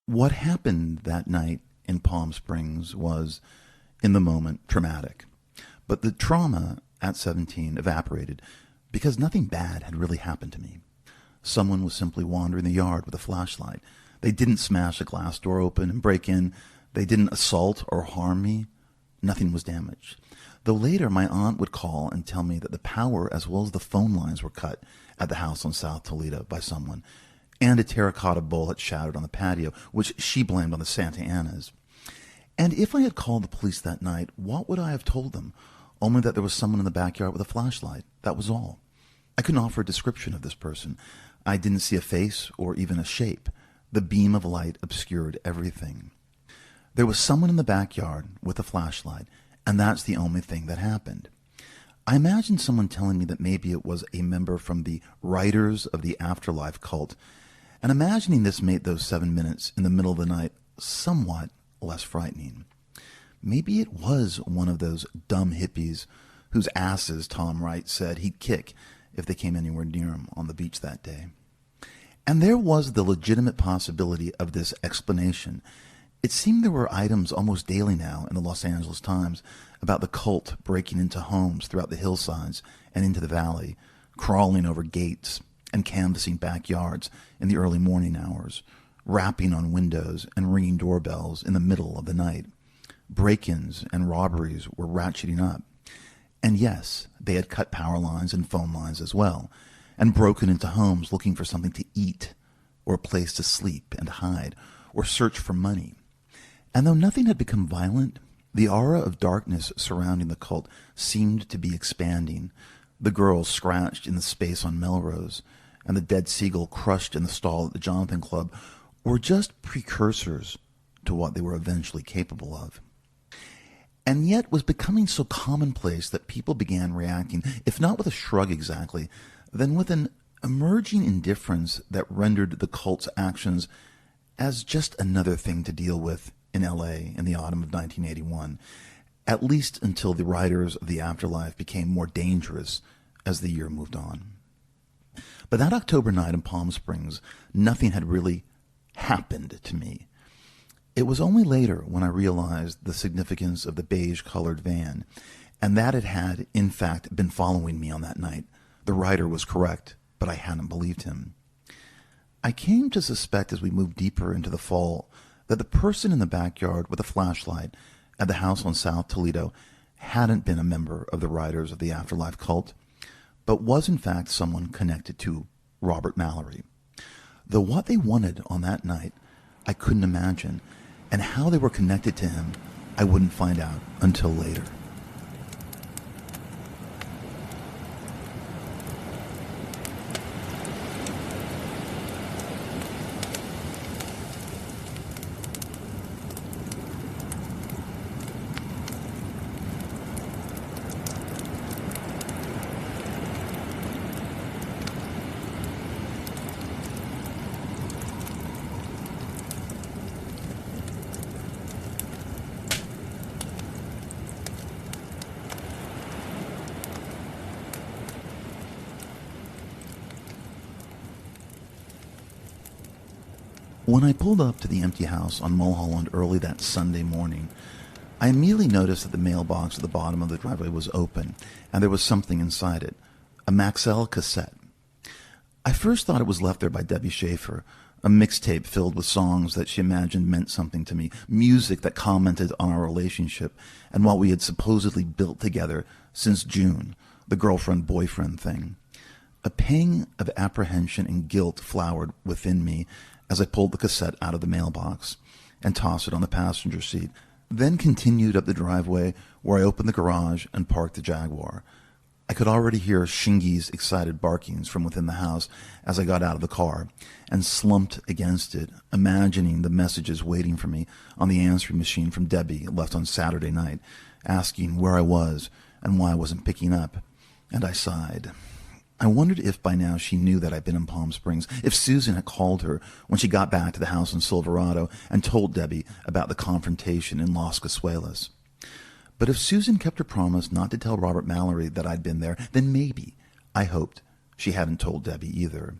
What happened that night in Palm Springs was, in the moment, traumatic. But the trauma at 17 evaporated because nothing bad had really happened to me. Someone was simply wandering the yard with a flashlight. They didn't smash a glass door open and break in. They didn't assault or harm me. Nothing was damaged. Though later my aunt would call and tell me that the power as well as the phone lines were cut at the house on South Toledo by someone, and a terracotta bowl had shattered on the patio, which she blamed on the Santa Anas. And if I had called the police that night, what would I have told them? Only that there was someone in the backyard with a flashlight. That was all. I couldn't offer a description of this person. I didn't see a face or even a shape. The beam of light obscured everything. There was someone in the backyard with a flashlight, and that's the only thing that happened. I imagined someone telling me that maybe it was a member from the Writers of the Afterlife cult, and imagining this made those 7 minutes in the middle of the night somewhat less frightening. Maybe it was one of those dumb hippies whose asses Tom Wright said he'd kick if they came anywhere near him on the beach that day. And there was the legitimate possibility of this explanation. It seemed there were items almost daily now in the Los Angeles Times about the cult breaking into homes throughout the hillsides and into the valley, crawling over gates and canvassing backyards in the early morning hours, rapping on windows and ringing doorbells in the middle of the night. Break-ins and robberies were ratcheting up. And yes, they had cut power lines and phone lines as well, and broken into homes looking for something to eat, or a place to sleep and hide, or search for money. And though nothing had become violent, the aura of darkness surrounding the cult seemed to be expanding. The girl scratched in the space on Melrose, and the dead seagull crushed in the stall at the Jonathan Club were just precursors to what they were eventually capable of. And yet was becoming so commonplace that people began reacting, if not with a shrug exactly, then with an emerging indifference that rendered the cult's actions as just another thing to deal with in L.A. in the autumn of 1981, at least until the Writers of the Afterlife became more dangerous as the year moved on. But that October night in Palm Springs, nothing had really happened to me. It was only later when I realized the significance of the beige-colored van, and that it had, in fact, been following me on that night. The writer was correct, but I hadn't believed him. I came to suspect as we moved deeper into the fall that the person in the backyard with a flashlight at the house on South Toledo hadn't been a member of the Writers of the Afterlife cult, but was in fact someone connected to Robert Mallory. Though what they wanted on that night, I couldn't imagine, and how they were connected to him, I wouldn't find out until later. When I pulled up to the empty house on Mulholland early that Sunday morning, I immediately noticed that the mailbox at the bottom of the driveway was open, and there was something inside it, a Maxell cassette. I first thought it was left there by Debbie Schaefer, a mixtape filled with songs that she imagined meant something to me, music that commented on our relationship and what we had supposedly built together since June, the girlfriend-boyfriend thing. A pang of apprehension and guilt flowered within me as I pulled the cassette out of the mailbox and tossed it on the passenger seat, then continued up the driveway where I opened the garage and parked the Jaguar. I could already hear Shingy's excited barkings from within the house as I got out of the car and slumped against it, imagining the messages waiting for me on the answering machine from Debbie left on Saturday night, asking where I was and why I wasn't picking up, and I sighed. I wondered if by now she knew that I'd been in Palm Springs, if Susan had called her when she got back to the house in Silverado and told Debbie about the confrontation in Los Casuelas. But if Susan kept her promise not to tell Robert Mallory that I'd been there, then maybe, I hoped, she hadn't told Debbie either.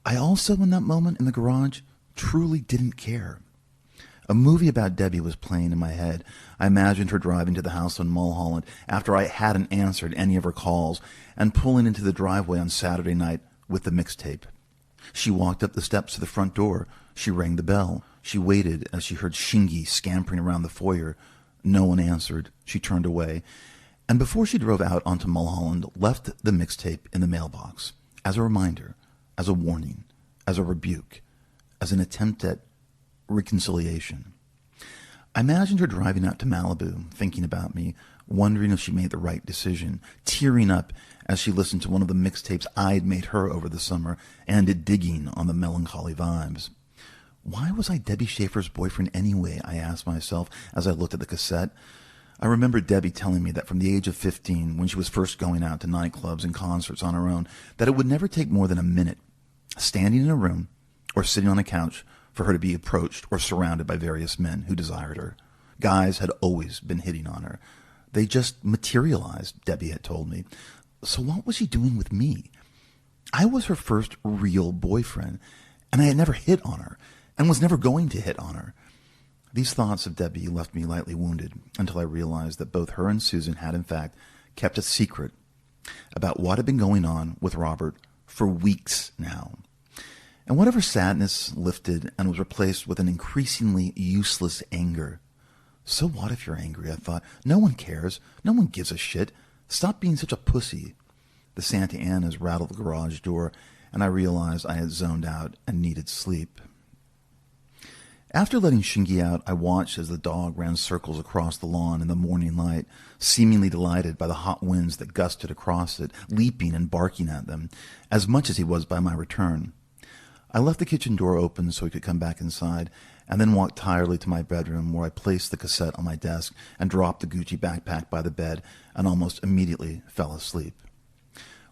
I also, in that moment in the garage, truly didn't care. A movie about Debbie was playing in my head. I imagined her driving to the house on Mulholland after I hadn't answered any of her calls and pulling into the driveway on Saturday night with the mixtape. She walked up the steps to the front door. She rang the bell. She waited as she heard Shingy scampering around the foyer. No one answered. She turned away. And before she drove out onto Mulholland, left the mixtape in the mailbox as a reminder, as a warning, as a rebuke, as an attempt at reconciliation. I imagined her driving out to Malibu, thinking about me, wondering if she made the right decision, tearing up as she listened to one of the mixtapes I'd made her over the summer, and digging on the melancholy vibes. Why was I Debbie Schaefer's boyfriend anyway, I asked myself as I looked at the cassette. I remember Debbie telling me that from the age of 15, when she was first going out to nightclubs and concerts on her own, that it would never take more than a minute, standing in a room or sitting on a couch, for her to be approached or surrounded by various men who desired her. Guys had always been hitting on her. They just materialized, Debbie had told me. So what was she doing with me? I was her first real boyfriend, and I had never hit on her, and was never going to hit on her. These thoughts of Debbie left me lightly wounded until I realized that both her and Susan had, in fact, kept a secret about what had been going on with Robert for weeks now. And whatever sadness lifted and was replaced with an increasingly useless anger. So what if you're angry, I thought. No one cares. No one gives a shit. Stop being such a pussy. The Santa Anas rattled the garage door, and I realized I had zoned out and needed sleep. After letting Shingy out, I watched as the dog ran circles across the lawn in the morning light, seemingly delighted by the hot winds that gusted across it, leaping and barking at them, as much as he was by my return. I left the kitchen door open so he could come back inside, and then walked tiredly to my bedroom, where I placed the cassette on my desk and dropped the Gucci backpack by the bed, and almost immediately fell asleep.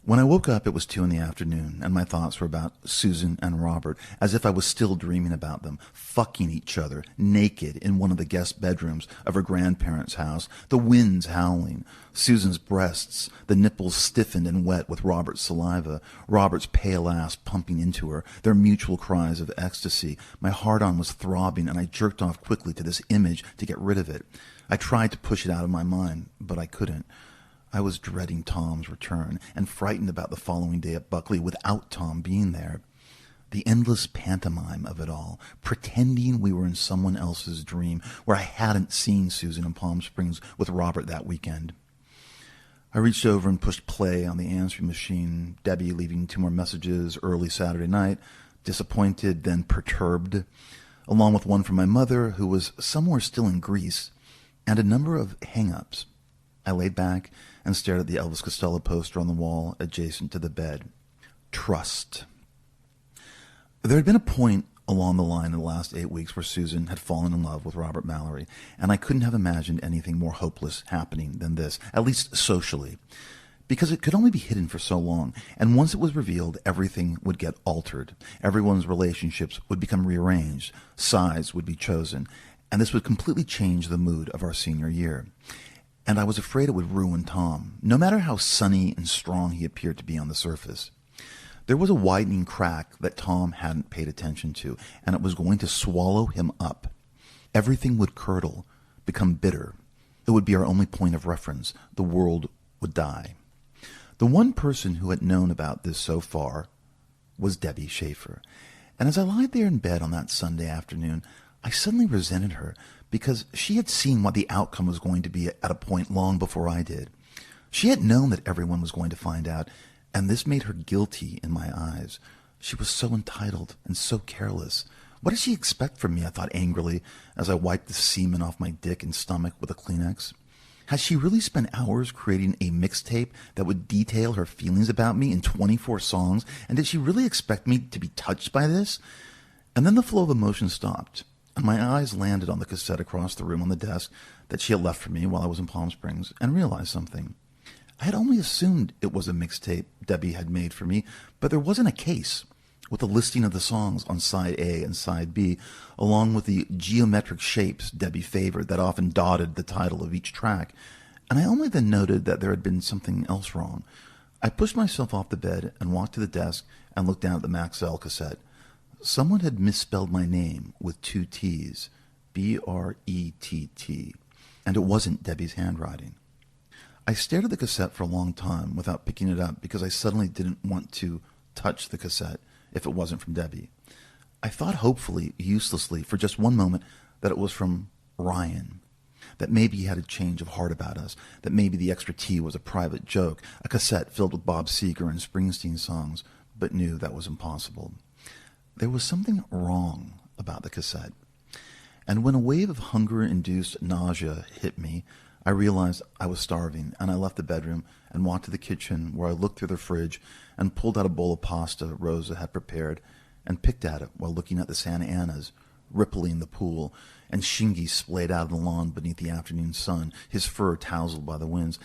When I woke up, it was 2 p.m, and my thoughts were about Susan and Robert, as if I was still dreaming about them, fucking each other, naked, in one of the guest bedrooms of her grandparents' house, the winds howling, Susan's breasts, the nipples stiffened and wet with Robert's saliva, Robert's pale ass pumping into her, their mutual cries of ecstasy. My heart-on was throbbing, and I jerked off quickly to this image to get rid of it. I tried to push it out of my mind, but I couldn't. I was dreading Tom's return and frightened about the following day at Buckley without Tom being there. The endless pantomime of it all, pretending we were in someone else's dream where I hadn't seen Susan in Palm Springs with Robert that weekend. I reached over and pushed play on the answering machine, Debbie leaving 2 more messages early Saturday night, disappointed, then perturbed, along with one from my mother, who was somewhere still in Greece, and a number of hang-ups. I laid back and stared at the Elvis Costello poster on the wall adjacent to the bed. Trust. There had been a point along the line in the last 8 weeks where Susan had fallen in love with Robert Mallory, and I couldn't have imagined anything more hopeless happening than this, at least socially, because it could only be hidden for so long, and once it was revealed, everything would get altered. Everyone's relationships would become rearranged, sides would be chosen, and this would completely change the mood of our senior year. And I was afraid it would ruin Tom, no matter how sunny and strong he appeared to be on the surface. There was a widening crack that Tom hadn't paid attention to, and it was going to swallow him up. Everything would curdle, become bitter. It would be our only point of reference. The world would die. The one person who had known about this so far was Debbie Schaefer. And as I lied there in bed on that Sunday afternoon, I suddenly resented her, because she had seen what the outcome was going to be at a point long before I did. She had known that everyone was going to find out, and this made her guilty in my eyes. She was so entitled and so careless. What did she expect from me, I thought angrily, as I wiped the semen off my dick and stomach with a Kleenex. Had she really spent hours creating a mixtape that would detail her feelings about me in 24 songs, and did she really expect me to be touched by this? And then the flow of emotion stopped, and my eyes landed on the cassette across the room on the desk that she had left for me while I was in Palm Springs, and realized something. I had only assumed it was a mixtape Debbie had made for me, but there wasn't a case, with a listing of the songs on side A and side B, along with the geometric shapes Debbie favored that often dotted the title of each track, and I only then noted that there had been something else wrong. I pushed myself off the bed and walked to the desk and looked down at the Maxell cassette. Someone had misspelled my name with 2 T's. B-R-E-T-T. And it wasn't Debbie's handwriting. I stared at the cassette for a long time without picking it up because I suddenly didn't want to touch the cassette if it wasn't from Debbie. I thought hopefully, uselessly, for just one moment that it was from Ryan. That maybe he had a change of heart about us, that maybe the extra tea was a private joke, a cassette filled with Bob Seger and Springsteen songs, but knew that was impossible. There was something wrong about the cassette. And when a wave of hunger-induced nausea hit me, I realized I was starving, and I left the bedroom and walked to the kitchen where I looked through the fridge and pulled out a bowl of pasta Rosa had prepared and picked at it while looking at the Santa Anas, rippling the pool, and Shingy splayed out of the lawn beneath the afternoon sun, his fur tousled by the winds.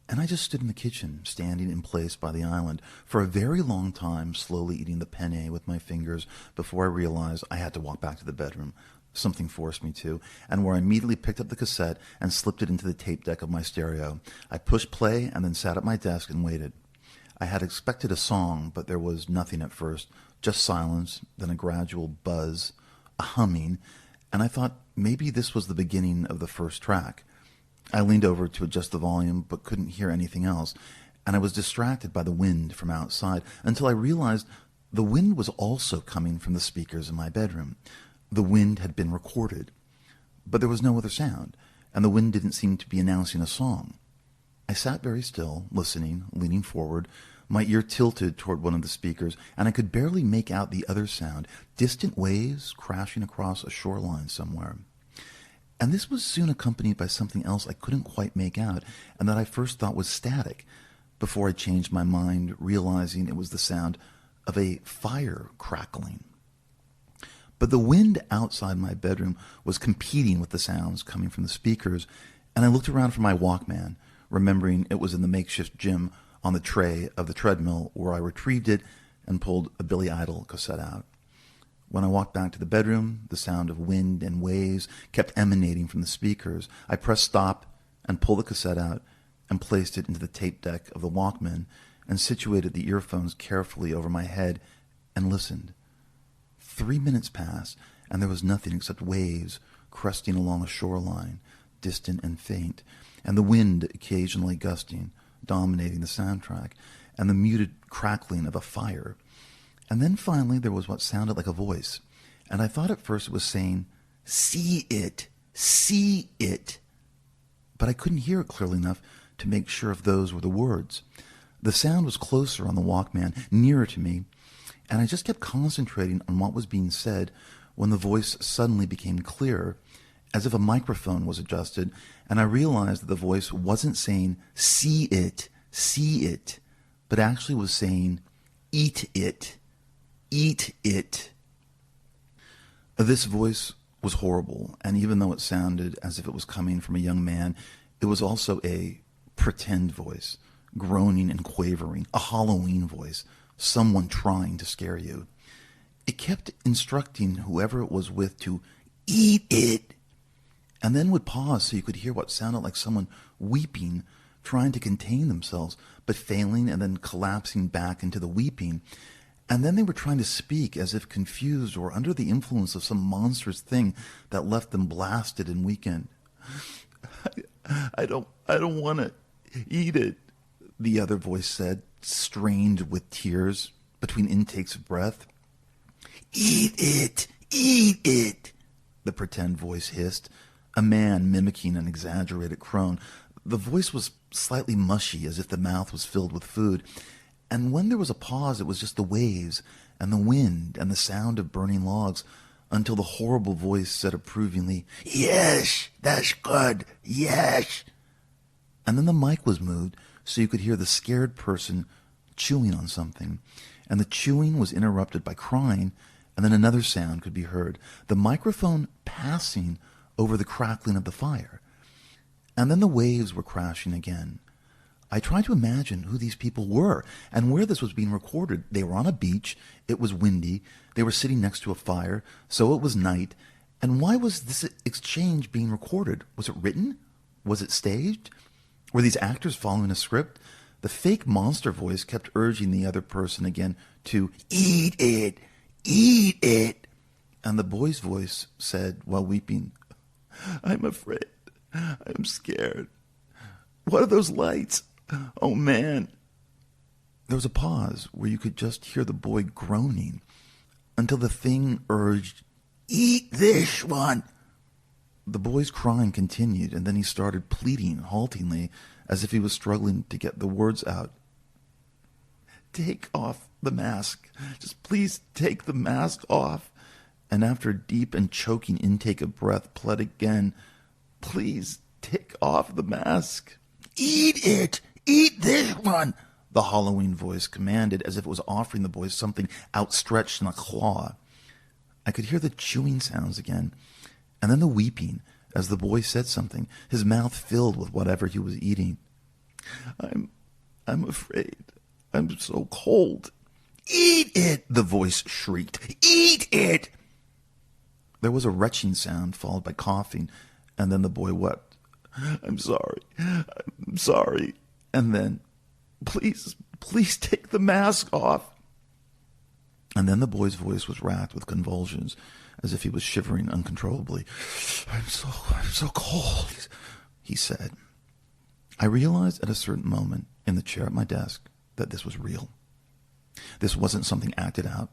And I just stood in the kitchen, standing in place by the island, for a very long time, slowly eating the penne with my fingers before I realized I had to walk back to the bedroom. Something forced me to, and where I immediately picked up the cassette and slipped it into the tape deck of my stereo. I pushed play and then sat at my desk and waited. I had expected a song, but there was nothing at first, just silence, then a gradual buzz, a humming, and I thought maybe this was the beginning of the first track. I leaned over to adjust the volume, but couldn't hear anything else, and I was distracted by the wind from outside until I realized the wind was also coming from the speakers in my bedroom. The wind had been recorded, but there was no other sound, and the wind didn't seem to be announcing a song. I sat very still, listening, leaning forward, my ear tilted toward one of the speakers, and I could barely make out the other sound, distant waves crashing across a shoreline somewhere. And this was soon accompanied by something else I couldn't quite make out, and that I first thought was static, before I changed my mind, realizing it was the sound of a fire crackling. But the wind outside my bedroom was competing with the sounds coming from the speakers, and I looked around for my Walkman, remembering it was in the makeshift gym on the tray of the treadmill where I retrieved it and pulled a Billy Idol cassette out. When I walked back to the bedroom, the sound of wind and waves kept emanating from the speakers. I pressed stop and pulled the cassette out and placed it into the tape deck of the Walkman and situated the earphones carefully over my head and listened. 3 minutes passed, and there was nothing except waves cresting along a shoreline, distant and faint, and the wind occasionally gusting, dominating the soundtrack, and the muted crackling of a fire. And then finally there was what sounded like a voice, and I thought at first it was saying, "See it, see it." But I couldn't hear it clearly enough to make sure if those were the words. The sound was closer on the Walkman, nearer to me, and I just kept concentrating on what was being said when the voice suddenly became clearer, as if a microphone was adjusted, and I realized that the voice wasn't saying, see it, but actually was saying, eat it, eat it. This voice was horrible, and even though it sounded as if it was coming from a young man, it was also a pretend voice, groaning and quavering, a Halloween voice, someone trying to scare you. It kept instructing whoever it was with to eat it, and then would pause so you could hear what sounded like someone weeping, trying to contain themselves, but failing and then collapsing back into the weeping. And then they were trying to speak as if confused or under the influence of some monstrous thing that left them blasted and weakened. I don't want to eat it, the other voice said, strained with tears between intakes of breath. Eat it, the pretend voice hissed, a man mimicking an exaggerated groan. The voice was slightly mushy, as if the mouth was filled with food, and when there was a pause it was just the waves and the wind and the sound of burning logs, until the horrible voice said approvingly, "Yes, that's good, yes." And then the mic was moved so you could hear the scared person chewing on something, and the chewing was interrupted by crying, and then another sound could be heard, the microphone passing over the crackling of the fire. And then the waves were crashing again. I tried to imagine who these people were and where this was being recorded. They were on a beach, it was windy, they were sitting next to a fire, so it was night, and why was this exchange being recorded? Was it written? Was it staged? Were these actors following a script? The fake monster voice kept urging the other person again to eat it, and the boy's voice said, while weeping, I'm afraid. I'm scared. What are those lights? Oh, man. There was a pause where you could just hear the boy groaning until the thing urged, "Eat this one." The boy's crying continued, and then he started pleading haltingly as if he was struggling to get the words out. "Take off the mask. Just please take the mask off." And after a deep and choking intake of breath, pled again, "Please take off the mask." "Eat it! Eat this one!" the Halloween voice commanded, as if it was offering the boy something outstretched in a claw. I could hear the chewing sounds again, and then the weeping as the boy said something, his mouth filled with whatever he was eating. I'm afraid. I'm so cold." "Eat it!" the voice shrieked. "Eat it!" There was a retching sound, followed by coughing, and then the boy wept. I'm sorry. And then, please take the mask off." And then the boy's voice was racked with convulsions, as if he was shivering uncontrollably. I'm so cold, he said. I realized at a certain moment in the chair at my desk that this was real. This wasn't something acted out.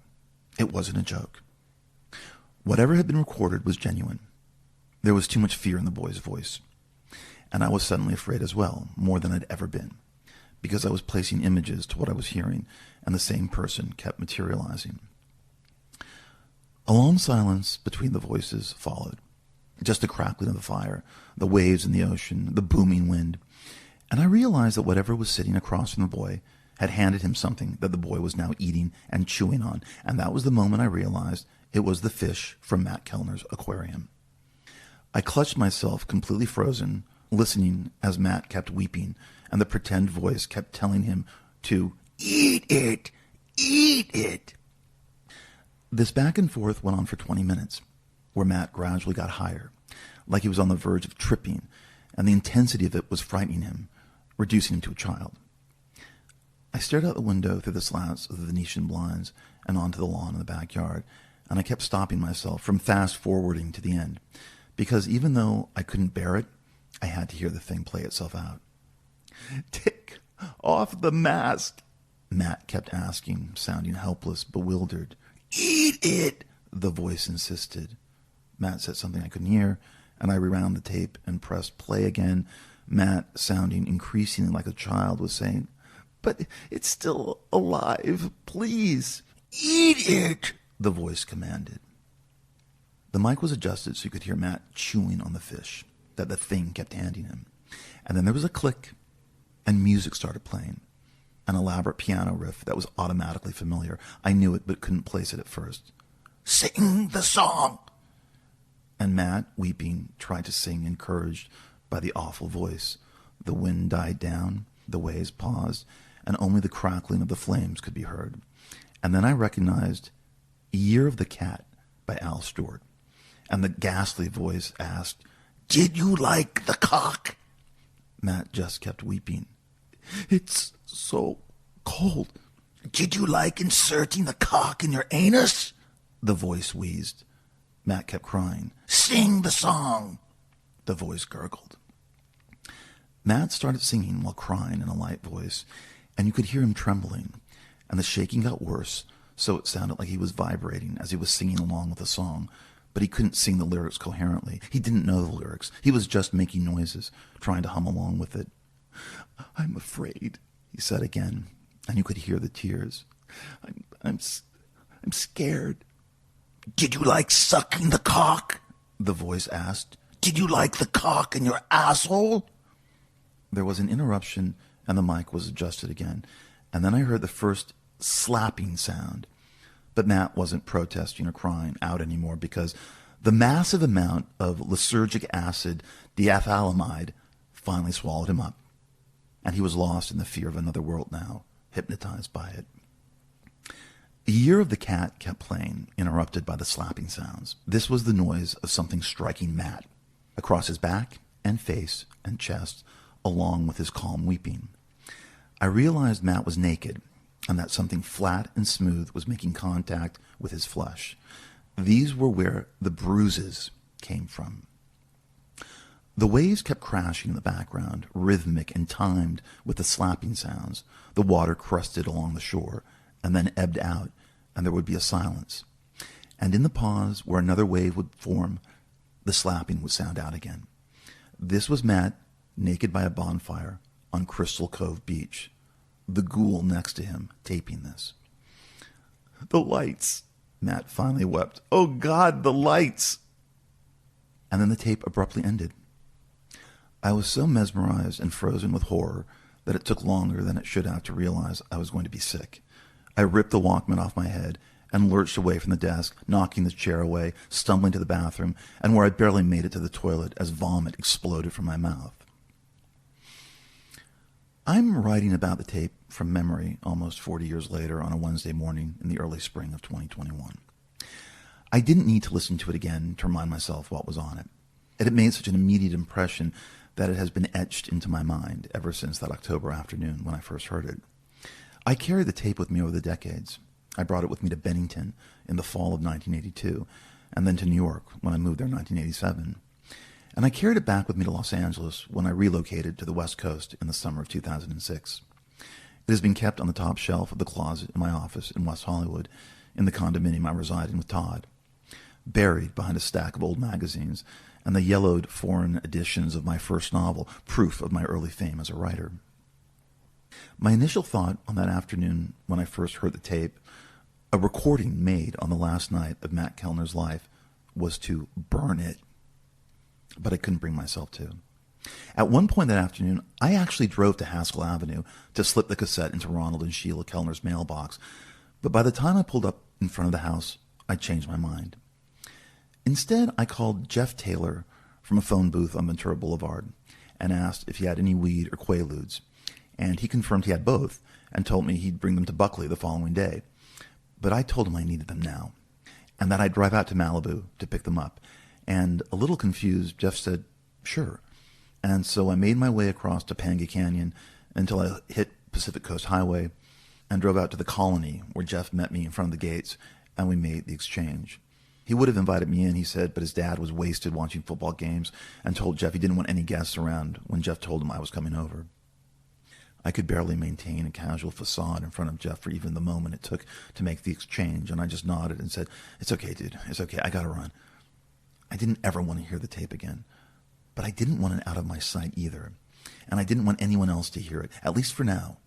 It wasn't a joke. Whatever had been recorded was genuine. There was too much fear in the boy's voice. And I was suddenly afraid as well, more than I'd ever been, because I was placing images to what I was hearing, and the same person kept materializing. A long silence between the voices followed. Just the crackling of the fire, the waves in the ocean, the booming wind. And I realized that whatever was sitting across from the boy had handed him something that the boy was now eating and chewing on, and that was the moment I realized it was the fish from Matt Kellner's aquarium. I clutched myself, completely frozen, listening as Matt kept weeping, and the pretend voice kept telling him to eat it, eat it. This back and forth went on for 20 minutes, where Matt gradually got higher, like he was on the verge of tripping, and the intensity of it was frightening him, reducing him to a child. I stared out the window through the slats of the Venetian blinds and onto the lawn in the backyard, and I kept stopping myself from fast-forwarding to the end, because even though I couldn't bear it, I had to hear the thing play itself out. Take off the mask, Matt kept asking, sounding helpless, bewildered. Eat it, the voice insisted. Matt said something I couldn't hear, and I rewound the tape and pressed play again. Matt, sounding increasingly like a child, was saying, But it's still alive, please. Eat it, the voice commanded. The mic was adjusted so you could hear Matt chewing on the fish that the thing kept handing him. And then there was a click, and music started playing. An elaborate piano riff that was automatically familiar. I knew it, but couldn't place it at first. Sing the song! And Matt, weeping, tried to sing, encouraged by the awful voice. The wind died down, the waves paused, and only the crackling of the flames could be heard. And then I recognized Year of the Cat by Al Stewart. And the ghastly voice asked, Did you like the cock? Matt just kept weeping. It's so cold. Did you like inserting the cock in your anus? The voice wheezed. Matt kept crying. Sing the song. The voice gurgled. Matt started singing while crying in a light voice, and you could hear him trembling, and the shaking got worse, so it sounded like he was vibrating as he was singing along with the song, but he couldn't sing the lyrics coherently. He didn't know the lyrics. He was just making noises, trying to hum along with it. I'm afraid, he said again, and you could hear the tears. I'm scared. Did you like sucking the cock? The voice asked. Did you like the cock in your asshole? There was an interruption, and the mic was adjusted again, and then I heard the first slapping sound. But Matt wasn't protesting or crying out anymore because the massive amount of lysergic acid diethylamide finally swallowed him up, and he was lost in the fear of another world now, hypnotized by it. The Year of the Cat kept playing, interrupted by the slapping sounds. This was the noise of something striking Matt across his back and face and chest, along with his calm weeping. I realized Matt was naked, and that something flat and smooth was making contact with his flesh. These were where the bruises came from. The waves kept crashing in the background, rhythmic and timed with the slapping sounds. The water crusted along the shore, and then ebbed out, and there would be a silence. And in the pause where another wave would form, the slapping would sound out again. This was Matt, naked by a bonfire, on Crystal Cove Beach. The ghoul next to him, taping this. "The lights," Matt finally wept. "Oh God, the lights!" And then the tape abruptly ended. I was so mesmerized and frozen with horror that it took longer than it should have to realize I was going to be sick. I ripped the Walkman off my head and lurched away from the desk, knocking the chair away, stumbling to the bathroom, and where I barely made it to the toilet as vomit exploded from my mouth. I'm writing about the tape from memory almost 40 years later on a Wednesday morning in the early spring of 2021. I didn't need to listen to it again to remind myself what was on it. It had made such an immediate impression that it has been etched into my mind ever since that October afternoon when I first heard it. I carried the tape with me over the decades. I brought it with me to Bennington in the fall of 1982, and then to New York when I moved there in 1987. And I carried it back with me to Los Angeles when I relocated to the West Coast in the summer of 2006. It has been kept on the top shelf of the closet in my office in West Hollywood, in the condominium I reside in with Todd, buried behind a stack of old magazines and the yellowed foreign editions of my first novel, proof of my early fame as a writer. My initial thought on that afternoon when I first heard the tape, a recording made on the last night of Matt Kellner's life, was to burn it. But I couldn't bring myself to. At one point that afternoon, I actually drove to Haskell Avenue to slip the cassette into Ronald and Sheila Kellner's mailbox. But by the time I pulled up in front of the house, I'd changed my mind. Instead, I called Jeff Taylor from a phone booth on Ventura Boulevard and asked if he had any weed or Quaaludes. And he confirmed he had both and told me he'd bring them to Buckley the following day. But I told him I needed them now and that I'd drive out to Malibu to pick them up. And a little confused, Jeff said, "Sure." And so I made my way across Topanga Canyon until I hit Pacific Coast Highway and drove out to the Colony where Jeff met me in front of the gates and we made the exchange. He would have invited me in, he said, but his dad was wasted watching football games and told Jeff he didn't want any guests around when Jeff told him I was coming over. I could barely maintain a casual facade in front of Jeff for even the moment it took to make the exchange, and I just nodded and said, "It's okay, dude. It's okay. I gotta run." I didn't ever want to hear the tape again, but I didn't want it out of my sight either, and I didn't want anyone else to hear it, at least for now.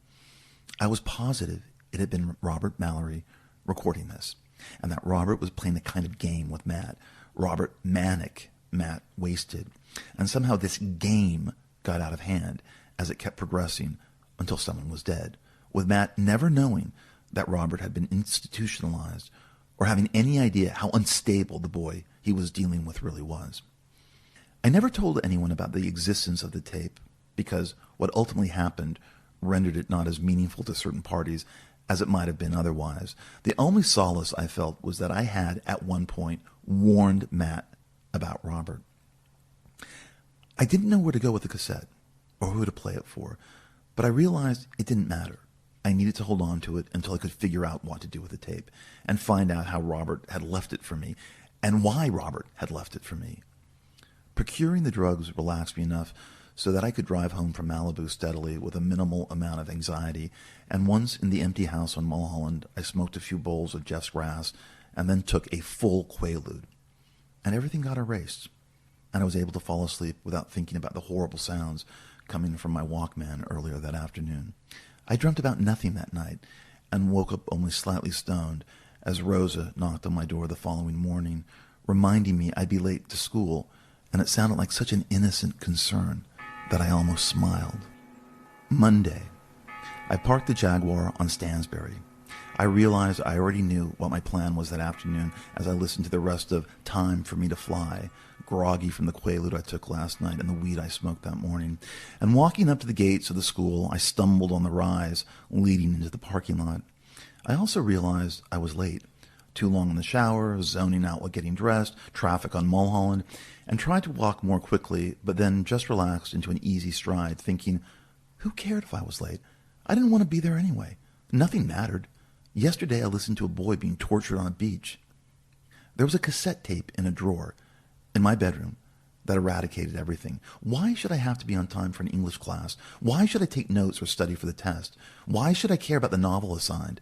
I was positive it had been Robert Mallory recording this, and that Robert was playing the kind of game with Matt. Robert manic, Matt wasted. And somehow this game got out of hand as it kept progressing until someone was dead, with Matt never knowing that Robert had been institutionalized or having any idea how unstable the boy he was dealing with really was. I never told anyone about the existence of the tape because what ultimately happened rendered it not as meaningful to certain parties as it might have been otherwise. The only solace I felt was that I had, at one point, warned Matt about Robert. I didn't know where to go with the cassette or who to play it for, but I realized it didn't matter. I needed to hold on to it until I could figure out what to do with the tape and find out how Robert had left it for me and why Robert had left it for me. Procuring the drugs relaxed me enough so that I could drive home from Malibu steadily with a minimal amount of anxiety, and once in the empty house on Mulholland, I smoked a few bowls of Jeff's grass and then took a full Quaalude. And everything got erased, and I was able to fall asleep without thinking about the horrible sounds coming from my Walkman earlier that afternoon. I dreamt about nothing that night and woke up only slightly stoned as Rosa knocked on my door the following morning, reminding me I'd be late to school, and it sounded like such an innocent concern that I almost smiled. Monday. I parked the Jaguar on Stansbury. I realized I already knew what my plan was that afternoon as I listened to the rest of Time for Me to Fly, groggy from the Quaalude I took last night and the weed I smoked that morning. And walking up to the gates of the school, I stumbled on the rise leading into the parking lot. I also realized I was late. Too long in the shower, zoning out while getting dressed, traffic on Mulholland, and tried to walk more quickly, but then just relaxed into an easy stride, thinking, who cared if I was late? I didn't want to be there anyway. Nothing mattered. Yesterday I listened to a boy being tortured on a beach. There was a cassette tape in a drawer in my bedroom that eradicated everything. Why should I have to be on time for an English class? Why should I take notes or study for the test? Why should I care about the novel assigned?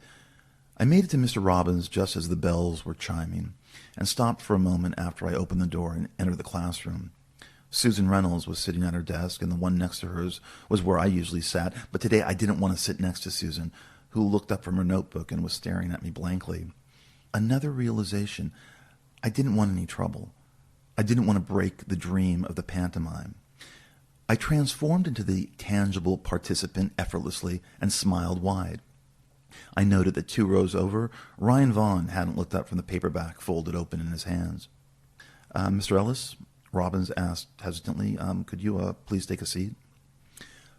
I made it to Mr. Robbins just as the bells were chiming, and stopped for a moment after I opened the door and entered the classroom. Susan Reynolds was sitting at her desk, and the one next to hers was where I usually sat, but today I didn't want to sit next to Susan, who looked up from her notebook and was staring at me blankly. Another realization. I didn't want any trouble. I didn't want to break the dream of the pantomime. I transformed into the tangible participant effortlessly and smiled wide. I noted that 2 rows over, Ryan Vaughn hadn't looked up from the paperback folded open in his hands. Mr. Ellis, Robbins asked hesitantly, could you please take a seat?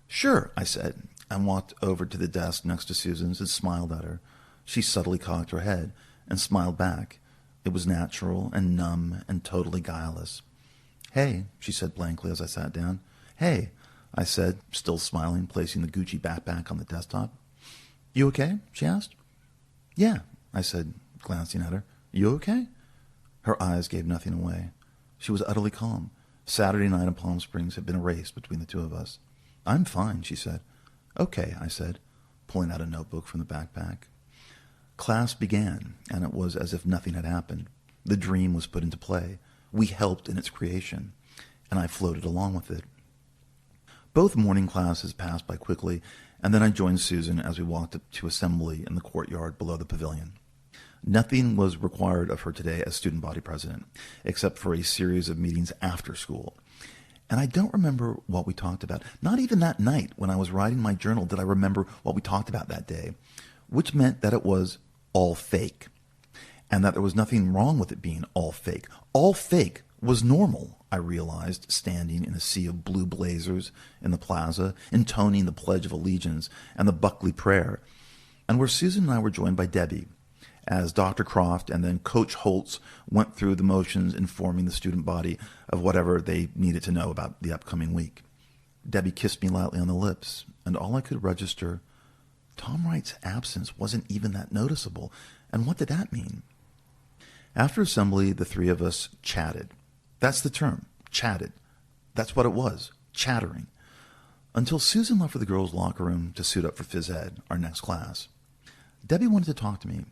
Sure, I said, and walked over to the desk next to Susan's and smiled at her. She subtly cocked her head and smiled back. It was natural and numb and totally guileless. Hey, she said blankly as I sat down. Hey, I said, still smiling, placing the Gucci backpack on the desktop. You okay? She asked. Yeah, I said, glancing at her. You okay? Her eyes gave nothing away. She was utterly calm. Saturday night in Palm Springs had been erased between the two of us. I'm fine, she said. Okay, I said, pulling out a notebook from the backpack. Class began, and it was as if nothing had happened. The dream was put into play. We helped in its creation, and I floated along with it. Both morning classes passed by quickly, and then I joined Susan as we walked up to assembly in the courtyard below the pavilion. Nothing was required of her today as student body president, except for a series of meetings after school. And I don't remember what we talked about. Not even that night when I was writing my journal did I remember what we talked about that day, which meant that it was all fake, and that there was nothing wrong with it being all fake. All fake was normal, I realized, standing in a sea of blue blazers in the plaza, intoning the Pledge of Allegiance and the Buckley Prayer, and where Susan and I were joined by Debbie, as Dr. Croft and then Coach Holtz went through the motions informing the student body of whatever they needed to know about the upcoming week. Debbie kissed me lightly on the lips, and all I could register, Tom Wright's absence wasn't even that noticeable, and what did that mean? After assembly, the three of us chatted. That's the term, chatted. That's what it was, chattering. Until Susan left for the girls' locker room to suit up for phys ed, our next class. Debbie wanted to talk to me,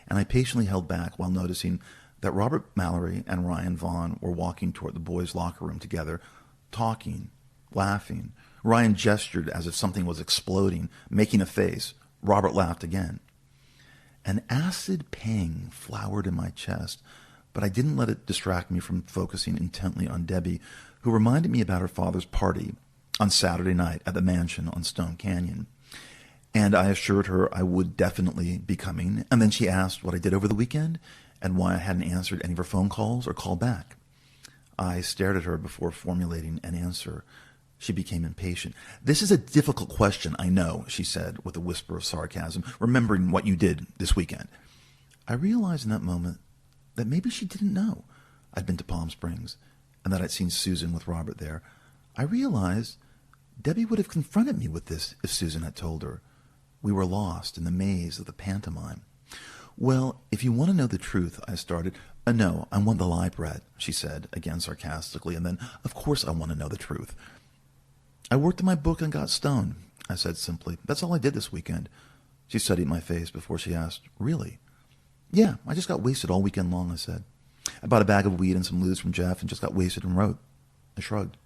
and I patiently held back while noticing that Robert Mallory and Ryan Vaughn were walking toward the boys' locker room together, talking, laughing. Ryan gestured as if something was exploding, making a face. Robert laughed again. An acid pang flowered in my chest, but I didn't let it distract me from focusing intently on Debbie, who reminded me about her father's party on Saturday night at the mansion on Stone Canyon. And I assured her I would definitely be coming, and then she asked what I did over the weekend and why I hadn't answered any of her phone calls or called back. I stared at her before formulating an answer. She became impatient. This is a difficult question, I know, she said with a whisper of sarcasm, remembering what you did this weekend. I realized in that moment that maybe she didn't know I'd been to Palm Springs and that I'd seen Susan with Robert there. I realized Debbie would have confronted me with this if Susan had told her. We were lost in the maze of the pantomime. Well, if you want to know the truth, I started. No, I want the lie, Brett, she said, again sarcastically, and then, of course I want to know the truth. I worked on my book and got stoned, I said simply. That's all I did this weekend. She studied my face before she asked, Really? Yeah, I just got wasted all weekend long, I said. I bought a bag of weed and some lewd from Jeff and just got wasted and wrote. I shrugged.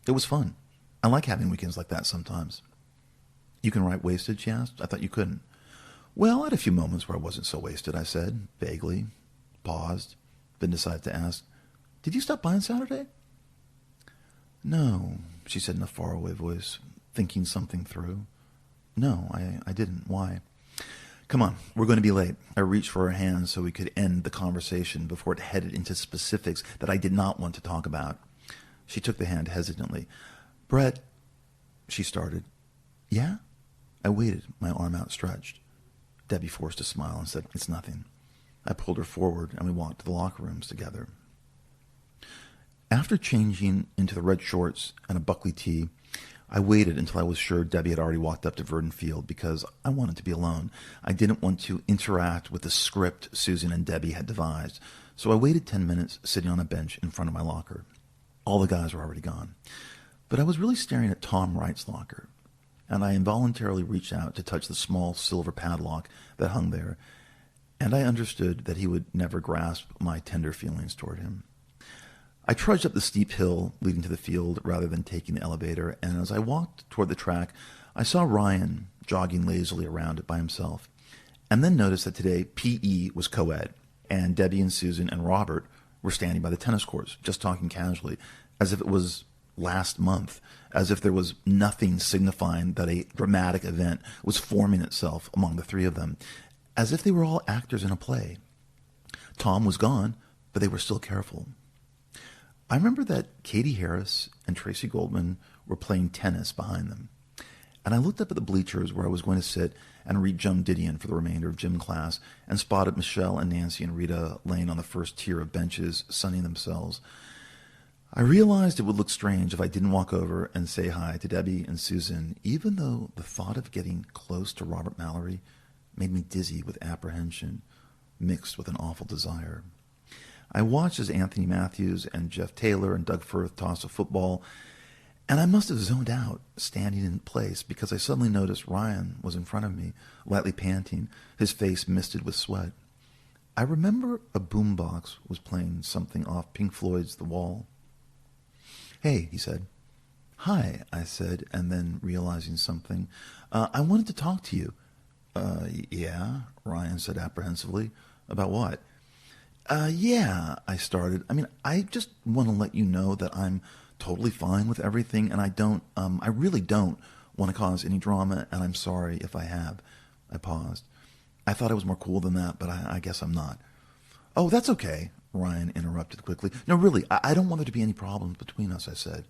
It was fun. I like having weekends like that sometimes. You can write wasted, she asked. I thought you couldn't. Well, I had a few moments where I wasn't so wasted, I said, vaguely, paused, then decided to ask, Did you stop by on Saturday? No, she said in a faraway voice, thinking something through. No, I didn't. Why? Come on, we're going to be late. I reached for her hand so we could end the conversation before it headed into specifics that I did not want to talk about. She took the hand hesitantly. Brett, she started. Yeah? I waited, my arm outstretched. Debbie forced a smile and said, It's nothing. I pulled her forward and we walked to the locker rooms together. After changing into the red shorts and a Buckley tee, I waited until I was sure Debbie had already walked up to Verdon Field because I wanted to be alone. I didn't want to interact with the script Susan and Debbie had devised, so I waited 10 minutes sitting on a bench in front of my locker. All the guys were already gone. But I was really staring at Tom Wright's locker, and I involuntarily reached out to touch the small silver padlock that hung there, and I understood that he would never grasp my tender feelings toward him. I trudged up the steep hill leading to the field rather than taking the elevator, and as I walked toward the track, I saw Ryan jogging lazily around it by himself, and then noticed that today P.E. was co-ed, and Debbie and Susan and Robert were standing by the tennis courts, just talking casually, as if it was last month, as if there was nothing signifying that a dramatic event was forming itself among the three of them, as if they were all actors in a play. Tom was gone, but they were still careful. I remember that Katie Harris and Tracy Goldman were playing tennis behind them, and I looked up at the bleachers where I was going to sit and read Joan Didion for the remainder of gym class, and spotted Michelle and Nancy and Rita laying on the first tier of benches, sunning themselves. I realized it would look strange if I didn't walk over and say hi to Debbie and Susan, even though the thought of getting close to Robert Mallory made me dizzy with apprehension, mixed with an awful desire. I watched as Anthony Matthews and Jeff Taylor and Doug Firth tossed a football, and I must have zoned out, standing in place, because I suddenly noticed Ryan was in front of me, lightly panting, his face misted with sweat. I remember a boombox was playing something off Pink Floyd's The Wall. "Hey," he said. "Hi," I said, and then realizing something, "I wanted to talk to you." Yeah," Ryan said apprehensively. "About what?" Yeah," I started. I just want to let you know that I'm totally fine with everything, and I really don't want to cause any drama, and I'm sorry if I have." I paused. I thought I was more cool than that, but I guess I'm not. "Oh, that's okay," Ryan interrupted quickly. "No, really, I don't want there to be any problems between us," I said.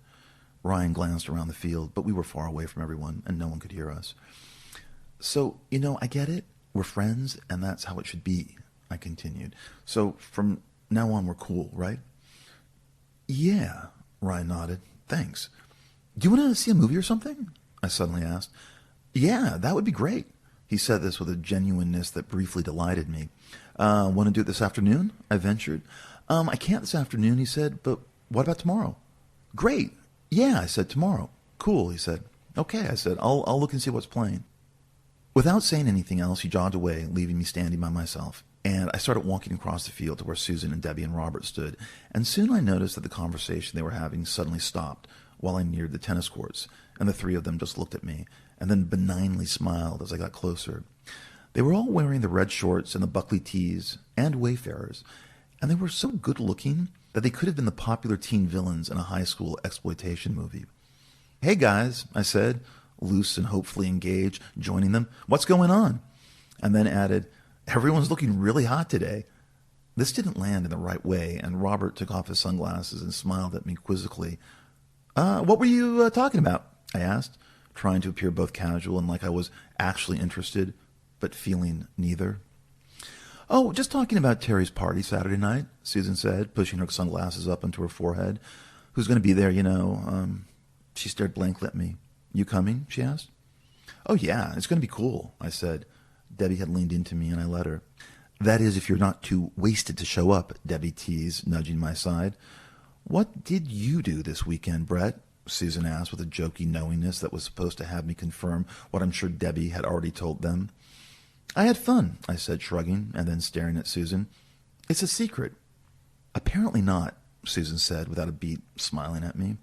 Ryan glanced around the field, but we were far away from everyone, and no one could hear us. "So, I get it. We're friends, and that's how it should be," I continued. "So, from now on, we're cool, right?" "Yeah," Ryan nodded. "Thanks. Do you want to see a movie or something?" I suddenly asked. "Yeah, that would be great." He said this with a genuineness that briefly delighted me. "Want to do it this afternoon?" I ventured. "I can't this afternoon," he said, "but what about tomorrow?" "Great. Yeah," I said, "tomorrow." "Cool," he said. "Okay," I said, I'll look and see what's playing." Without saying anything else, he jogged away, leaving me standing by myself. And I started walking across the field to where Susan and Debbie and Robert stood, and soon I noticed that the conversation they were having suddenly stopped while I neared the tennis courts, and the three of them just looked at me, and then benignly smiled as I got closer. They were all wearing the red shorts and the Buckley tees, and Wayfarers, and they were so good-looking that they could have been the popular teen villains in a high school exploitation movie. "Hey, guys," I said, loose and hopefully engaged, joining them. "What's going on?" And then added, "Everyone's looking really hot today." This didn't land in the right way, and Robert took off his sunglasses and smiled at me quizzically. What were you talking about?" I asked, trying to appear both casual and like I was actually interested, but feeling neither. "Oh, just talking about Terry's party Saturday night," Susan said, pushing her sunglasses up into her forehead. "Who's going to be there, She stared blankly at me. "You coming?" she asked. "Oh, yeah, it's going to be cool," I said. Debbie had leaned into me, and I let her. "That is, if you're not too wasted to show up," Debbie teased, nudging my side. "What did you do this weekend, Brett?" Susan asked with a jokey knowingness that was supposed to have me confirm what I'm sure Debbie had already told them. "I had fun," I said, shrugging, and then staring at Susan. "It's a secret." "Apparently not," Susan said without a beat, smiling at me.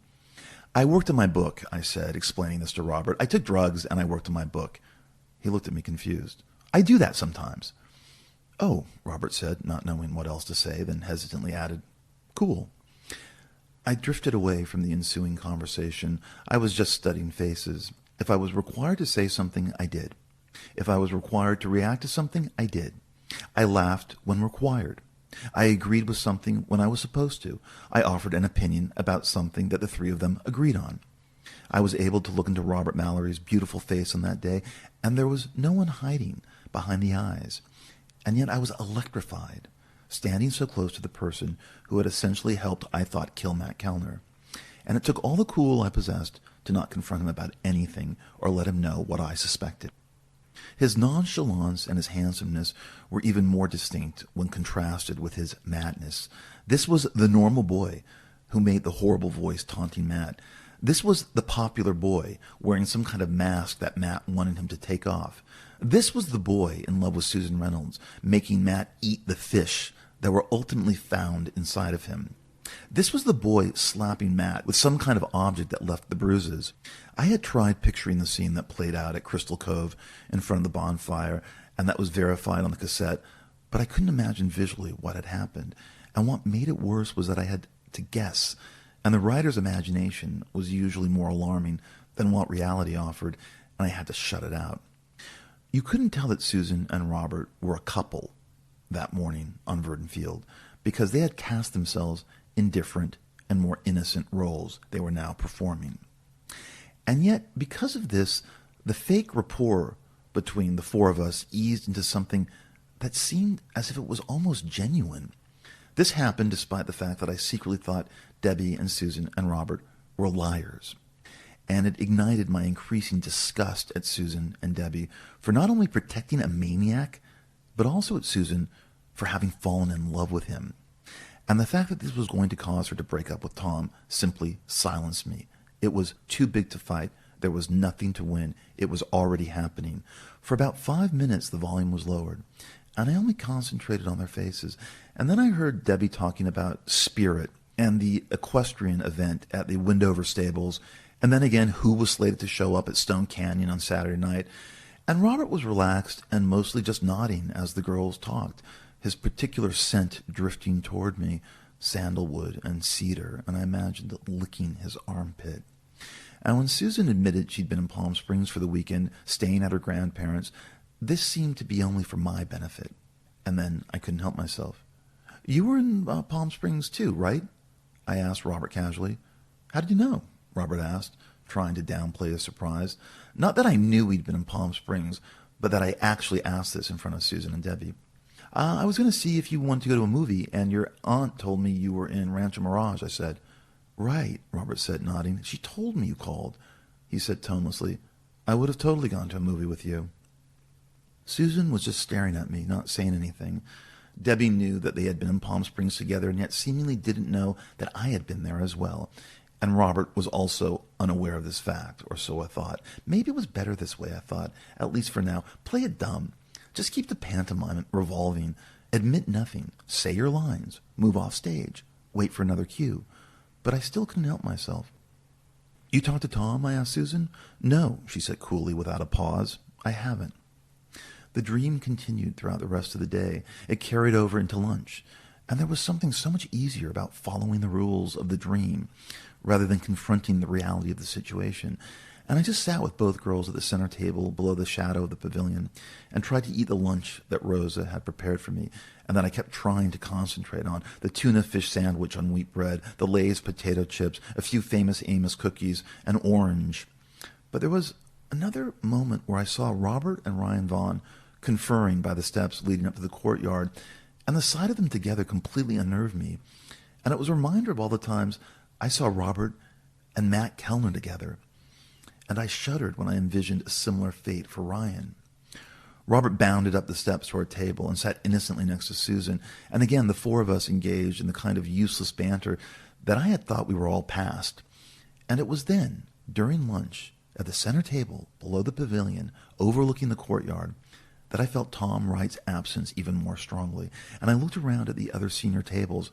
"I worked on my book," I said, explaining this to Robert. "I took drugs, and I worked on my book." He looked at me confused. "I do that sometimes." "Oh," Robert said, not knowing what else to say, then hesitantly added, "Cool." I drifted away from the ensuing conversation. I was just studying faces. If I was required to say something, I did. If I was required to react to something, I did. I laughed when required. I agreed with something when I was supposed to. I offered an opinion about something that the three of them agreed on. I was able to look into Robert Mallory's beautiful face on that day, and there was no one hiding behind the eyes. And yet I was electrified, standing so close to the person who had essentially helped, I thought, kill Matt Kellner. And it took all the cool I possessed to not confront him about anything or let him know what I suspected. His nonchalance and his handsomeness were even more distinct when contrasted with his madness. This was the normal boy who made the horrible voice taunting Matt. This was the popular boy wearing some kind of mask that Matt wanted him to take off. This was the boy in love with Susan Reynolds, making Matt eat the fish that were ultimately found inside of him. This was the boy slapping Matt with some kind of object that left the bruises. I had tried picturing the scene that played out at Crystal Cove in front of the bonfire, and that was verified on the cassette, but I couldn't imagine visually what had happened. And what made it worse was that I had to guess, and the writer's imagination was usually more alarming than what reality offered, and I had to shut it out. You couldn't tell that Susan and Robert were a couple that morning on Verdon Field, because they had cast themselves in different and more innocent roles they were now performing. And yet, because of this, the fake rapport between the four of us eased into something that seemed as if it was almost genuine. This happened despite the fact that I secretly thought Debbie and Susan and Robert were liars. And it ignited my increasing disgust at Susan and Debbie for not only protecting a maniac, but also at Susan for having fallen in love with him. And the fact that this was going to cause her to break up with Tom simply silenced me. It was too big to fight. There was nothing to win. It was already happening. For about 5 minutes, the volume was lowered, and I only concentrated on their faces. And then I heard Debbie talking about Spirit and the equestrian event at the Wendover Stables, and then again who was slated to show up at Stone Canyon on Saturday night. And Robert was relaxed and mostly just nodding as the girls talked, his particular scent drifting toward me, sandalwood and cedar, and I imagined it licking his armpit. And when Susan admitted she'd been in Palm Springs for the weekend, staying at her grandparents', this seemed to be only for my benefit. And then I couldn't help myself. "You were in Palm Springs too, right?" I asked Robert casually. "How did you know?" Robert asked, trying to downplay his surprise. Not that I knew he'd been in Palm Springs, but that I actually asked this in front of Susan and Debbie. "I was going to see if you wanted to go to a movie, and your aunt told me you were in Rancho Mirage," I said. "Right," Robert said, nodding. "She told me you called." He said tonelessly, "I would have totally gone to a movie with you." Susan was just staring at me, not saying anything. Debbie knew that they had been in Palm Springs together, and yet seemingly didn't know that I had been there as well. And Robert was also unaware of this fact, or so I thought. Maybe it was better this way, I thought, at least for now. Play it dumb. Just keep the pantomime revolving. Admit nothing. Say your lines. Move off stage. Wait for another cue. But I still couldn't help myself. "You talked to Tom?" I asked Susan. "No," she said coolly without a pause. "I haven't." The dream continued throughout the rest of the day. It carried over into lunch. And there was something so much easier about following the rules of the dream rather than confronting the reality of the situation. And I just sat with both girls at the center table below the shadow of the pavilion and tried to eat the lunch that Rosa had prepared for me and that I kept trying to concentrate on: the tuna fish sandwich on wheat bread, the Lay's potato chips, a few famous Amos cookies, and orange. But there was another moment where I saw Robert and Ryan Vaughn conferring by the steps leading up to the courtyard, and the sight of them together completely unnerved me. And it was a reminder of all the times I saw Robert and Matt Kellner together, and I shuddered when I envisioned a similar fate for Ryan. Robert bounded up the steps to our table and sat innocently next to Susan, and again the four of us engaged in the kind of useless banter that I had thought we were all past. And it was then, during lunch, at the center table below the pavilion, overlooking the courtyard, that I felt Tom Wright's absence even more strongly, and I looked around at the other senior tables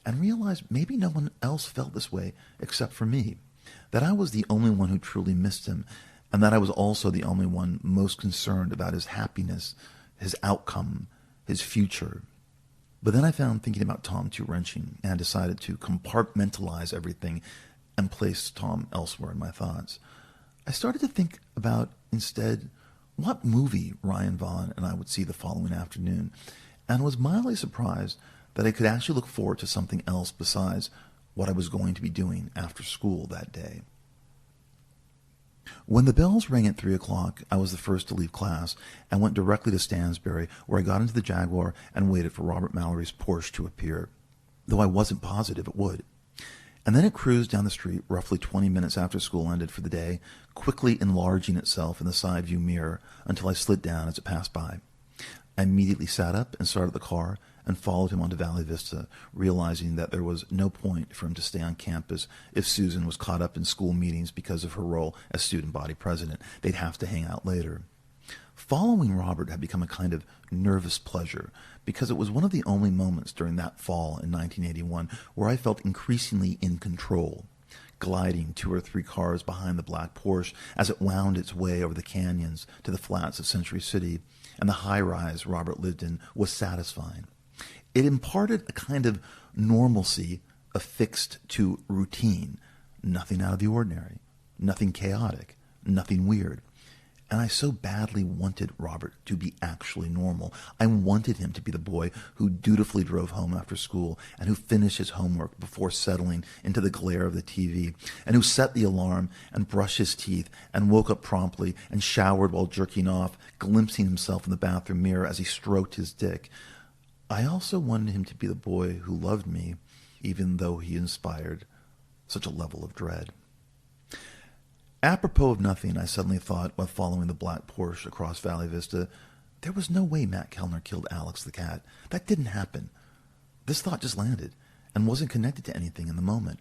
and realized maybe no one else felt this way except for me, that I was the only one who truly missed him, and that I was also the only one most concerned about his happiness, his outcome, his future. But then I found thinking about Tom too wrenching, and I decided to compartmentalize everything and place Tom elsewhere in my thoughts. I started to think about, instead, what movie Ryan Vaughn and I would see the following afternoon, and was mildly surprised that I could actually look forward to something else besides what I was going to be doing after school that day. When the bells rang at 3 o'clock, I was the first to leave class and went directly to Stansbury, where I got into the Jaguar and waited for Robert Mallory's Porsche to appear, though I wasn't positive it would. And then it cruised down the street roughly 20 minutes after school ended for the day, quickly enlarging itself in the side view mirror until I slid down as it passed by. I immediately sat up and started the car and followed him onto Valley Vista, realizing that there was no point for him to stay on campus if Susan was caught up in school meetings because of her role as student body president. They'd have to hang out later. Following Robert had become a kind of nervous pleasure because it was one of the only moments during that fall in 1981 where I felt increasingly in control, gliding 2 or 3 cars behind the black Porsche as it wound its way over the canyons to the flats of Century City, and the high-rise Robert lived in was satisfying. It imparted a kind of normalcy affixed to routine, nothing out of the ordinary, nothing chaotic, nothing weird. And I so badly wanted Robert to be actually normal. I wanted him to be the boy who dutifully drove home after school and who finished his homework before settling into the glare of the TV, and who set the alarm and brushed his teeth and woke up promptly and showered while jerking off, glimpsing himself in the bathroom mirror as he stroked his dick. I also wanted him to be the boy who loved me, even though he inspired such a level of dread. Apropos of nothing, I suddenly thought, while following the black Porsche across Valley Vista, there was no way Matt Kellner killed Alex the cat. That didn't happen. This thought just landed and wasn't connected to anything in the moment.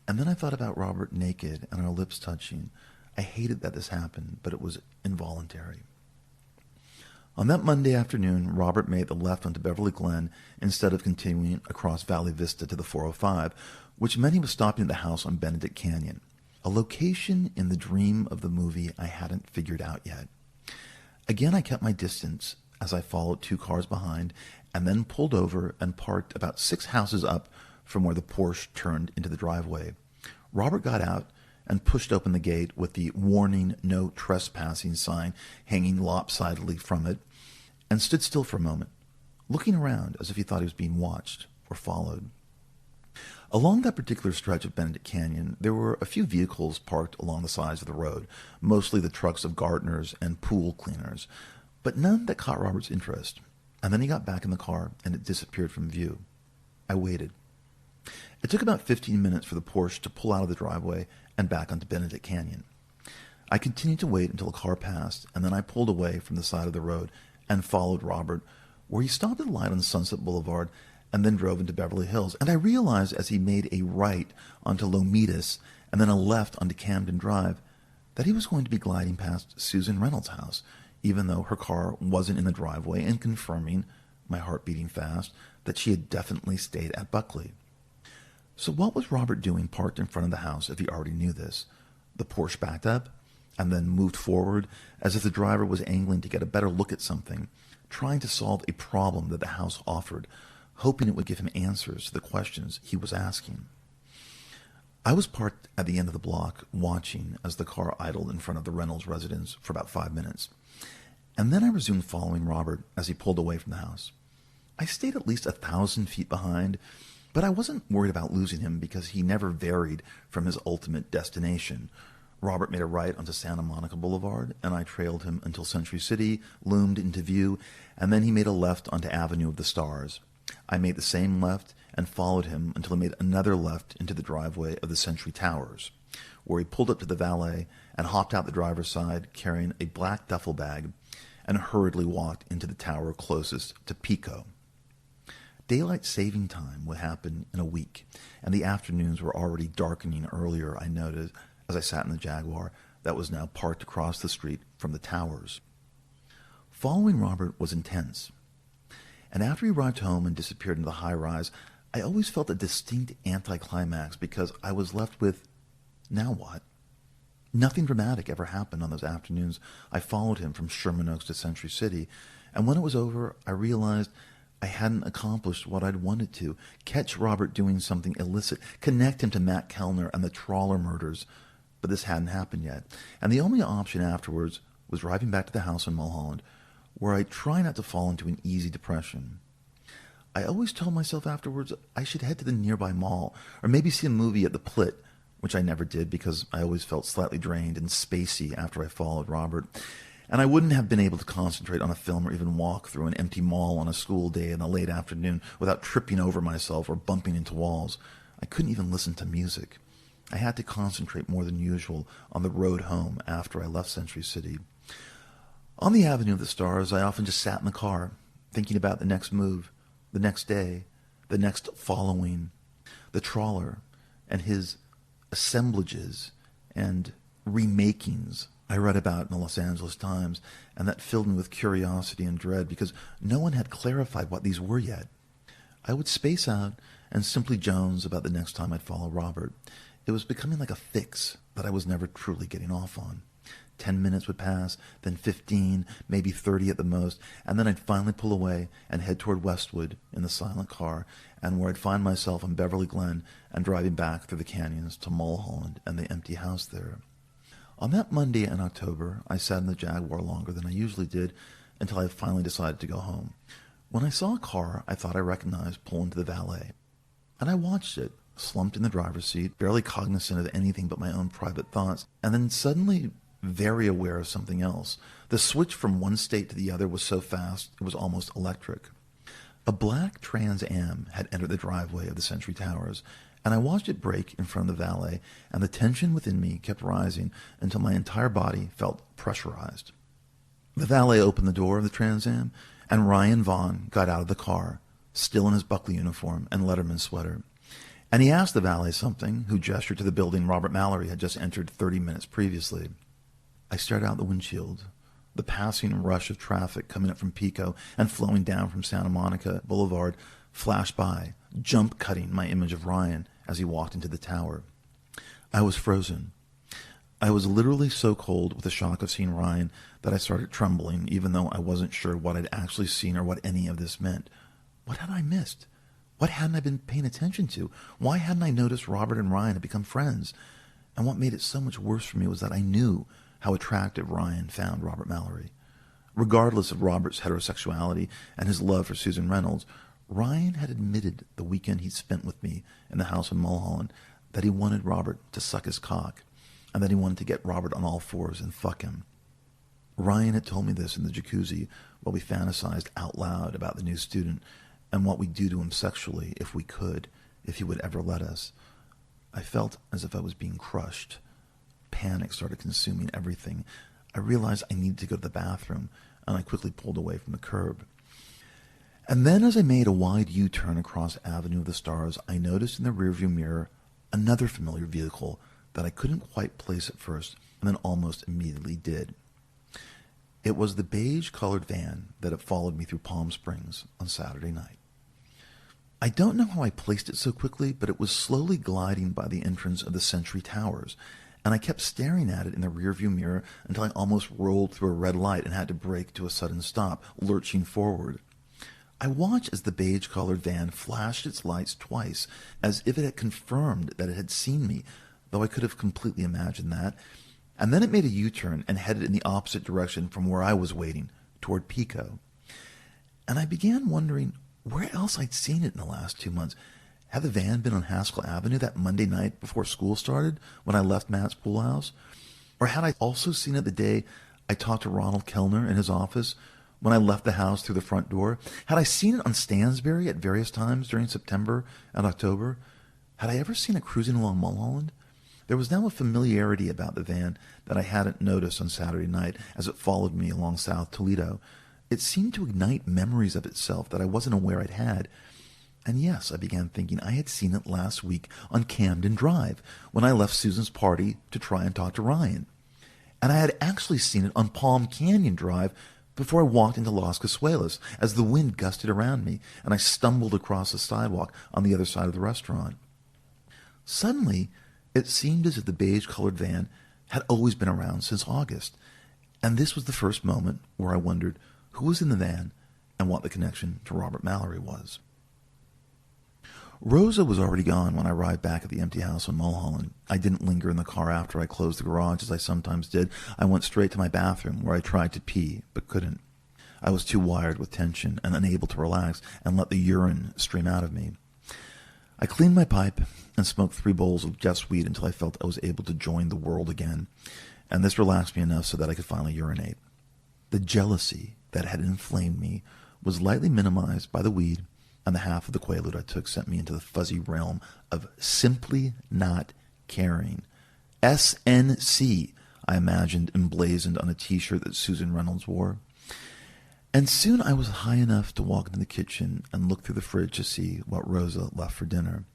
And then I thought about Robert naked and our lips touching. I hated that this happened, but it was involuntary. On that Monday afternoon, Robert made the left onto Beverly Glen instead of continuing across Valley Vista to the 405, which meant he was stopping at the house on Benedict Canyon, a location in the dream of the movie I hadn't figured out yet. Again, I kept my distance as I followed 2 cars behind, and then pulled over and parked about 6 houses up from where the Porsche turned into the driveway. Robert got out and pushed open the gate with the warning no trespassing sign hanging lopsidedly from it, and stood still for a moment, looking around as if he thought he was being watched or followed. Along that particular stretch of Benedict Canyon, there were a few vehicles parked along the sides of the road, mostly the trucks of gardeners and pool cleaners, but none that caught Robert's interest. And then he got back in the car, and it disappeared from view. I waited. It took about 15 minutes for the Porsche to pull out of the driveway and back onto Benedict Canyon. I continued to wait until a car passed, and then I pulled away from the side of the road and followed Robert, where he stopped at a light on Sunset Boulevard and then drove into Beverly Hills. And I realized as he made a right onto Lomitas and then a left onto Camden Drive that he was going to be gliding past Susan Reynolds' house, even though her car wasn't in the driveway, and confirming, my heart beating fast, that she had definitely stayed at Buckley. So what was Robert doing parked in front of the house if he already knew this? The Porsche backed up and then moved forward as if the driver was angling to get a better look at something, trying to solve a problem that the house offered, hoping it would give him answers to the questions he was asking. I was parked at the end of the block, watching as the car idled in front of the Reynolds residence for about 5 minutes. And then I resumed following Robert as he pulled away from the house. I stayed at least 1,000 feet behind, but I wasn't worried about losing him because he never varied from his ultimate destination. Robert made a right onto Santa Monica Boulevard, and I trailed him until Century City loomed into view, and then he made a left onto Avenue of the Stars. I made the same left and followed him until he made another left into the driveway of the Century Towers, where he pulled up to the valet and hopped out the driver's side carrying a black duffel bag and hurriedly walked into the tower closest to Pico. Daylight saving time would happen in a week, and the afternoons were already darkening earlier, I noted, as I sat in the Jaguar that was now parked across the street from the towers. Following Robert was intense, and after he arrived home and disappeared into the high-rise, I always felt a distinct anticlimax because I was left with, now what? Nothing dramatic ever happened on those afternoons I followed him from Sherman Oaks to Century City, and when it was over, I realized I hadn't accomplished what I'd wanted to, catch Robert doing something illicit, connect him to Matt Kellner and the Trawler murders, but this hadn't happened yet, and the only option afterwards was driving back to the house in Mulholland, where I try not to fall into an easy depression. I always told myself afterwards I should head to the nearby mall, or maybe see a movie at the Plit, which I never did because I always felt slightly drained and spacey after I followed Robert, and I wouldn't have been able to concentrate on a film or even walk through an empty mall on a school day in the late afternoon without tripping over myself or bumping into walls. I couldn't even listen to music. I had to concentrate more than usual on the road home after I left Century City. On the Avenue of the Stars, I often just sat in the car, thinking about the next move, the next day, the next following, the trawler and his assemblages and remakings I read about in the Los Angeles Times, and that filled me with curiosity and dread because no one had clarified what these were yet. I would space out and simply Jones about the next time I'd follow Robert. It was becoming like a fix that I was never truly getting off on. 10 minutes would pass, then 15, maybe 30 at the most, and then I'd finally pull away and head toward Westwood in the silent car, and where I'd find myself in Beverly Glen and driving back through the canyons to Mulholland and the empty house there. On that Monday in October, I sat in the Jaguar longer than I usually did until I finally decided to go home. When I saw a car I thought I recognized pull into the valet, and I watched it, slumped in the driver's seat, barely cognizant of anything but my own private thoughts, and then suddenly very aware of something else. The switch from one state to the other was so fast it was almost electric. A black Trans Am had entered the driveway of the Century Towers, and I watched it brake in front of the valet, and the tension within me kept rising until my entire body felt pressurized. The valet opened the door of the Trans Am, and Ryan Vaughn got out of the car, still in his Buckley uniform and Letterman sweater. And he asked the valet something, who gestured to the building Robert Mallory had just entered 30 minutes previously. I stared out the windshield. The passing rush of traffic coming up from Pico and flowing down from Santa Monica Boulevard flashed by, jump-cutting my image of Ryan as he walked into the tower. I was frozen. I was literally so cold with the shock of seeing Ryan that I started trembling, even though I wasn't sure what I'd actually seen or what any of this meant. What had I missed? What hadn't I been paying attention to? Why hadn't I noticed Robert and Ryan had become friends? And what made it so much worse for me was that I knew how attractive Ryan found Robert Mallory. Regardless of Robert's heterosexuality and his love for Susan Reynolds, Ryan had admitted the weekend he'd spent with me in the house in Mulholland that he wanted Robert to suck his cock, and that he wanted to get Robert on all fours and fuck him. Ryan had told me this in the jacuzzi while we fantasized out loud about the new student and what we'd do to him sexually if we could, if he would ever let us. I felt as if I was being crushed. Panic started consuming everything. I realized I needed to go to the bathroom, and I quickly pulled away from the curb. And then as I made a wide U-turn across Avenue of the Stars, I noticed in the rearview mirror another familiar vehicle that I couldn't quite place at first, and then almost immediately did. It was the beige-colored van that had followed me through Palm Springs on Saturday night. I don't know how I placed it so quickly, but it was slowly gliding by the entrance of the Century Towers, and I kept staring at it in the rearview mirror until I almost rolled through a red light and had to brake to a sudden stop, lurching forward. I watched as the beige-colored van flashed its lights twice, as if it had confirmed that it had seen me, though I could have completely imagined that, and then it made a U-turn and headed in the opposite direction from where I was waiting, toward Pico. And I began wondering where else I'd seen it in the last 2 months. Had the van been on Haskell Avenue that Monday night before school started when I left Matt's pool house? Or had I also seen it the day I talked to Ronald Kellner in his office when I left the house through the front door? Had I seen it on Stansbury at various times during September and October? Had I ever seen it cruising along Mulholland? There was now a familiarity about the van that I hadn't noticed on Saturday night as it followed me along South Toledo. It seemed to ignite memories of itself that I wasn't aware I'd had. And yes, I began thinking I had seen it last week on Camden Drive when I left Susan's party to try and talk to Ryan. And I had actually seen it on Palm Canyon Drive before I walked into Los Casuelos as the wind gusted around me and I stumbled across the sidewalk on the other side of the restaurant. Suddenly, it seemed as if the beige-colored van had always been around since August, and this was the first moment where I wondered who was in the van and what the connection to Robert Mallory was. Rosa was already gone when I arrived back at the empty house on Mulholland. I didn't linger in the car after I closed the garage, as I sometimes did. I went straight to my bathroom, where I tried to pee, but couldn't. I was too wired with tension and unable to relax and let the urine stream out of me. I cleaned my pipe and smoked 3 bowls of just weed until I felt I was able to join the world again, and this relaxed me enough so that I could finally urinate. The jealousy that had inflamed me was lightly minimized by the weed, and the half of the Quaalude I took sent me into the fuzzy realm of simply not caring. SNC, I imagined emblazoned on a t-shirt that Susan Reynolds wore. And soon I was high enough to walk into the kitchen and look through the fridge to see what Rosa left for dinner.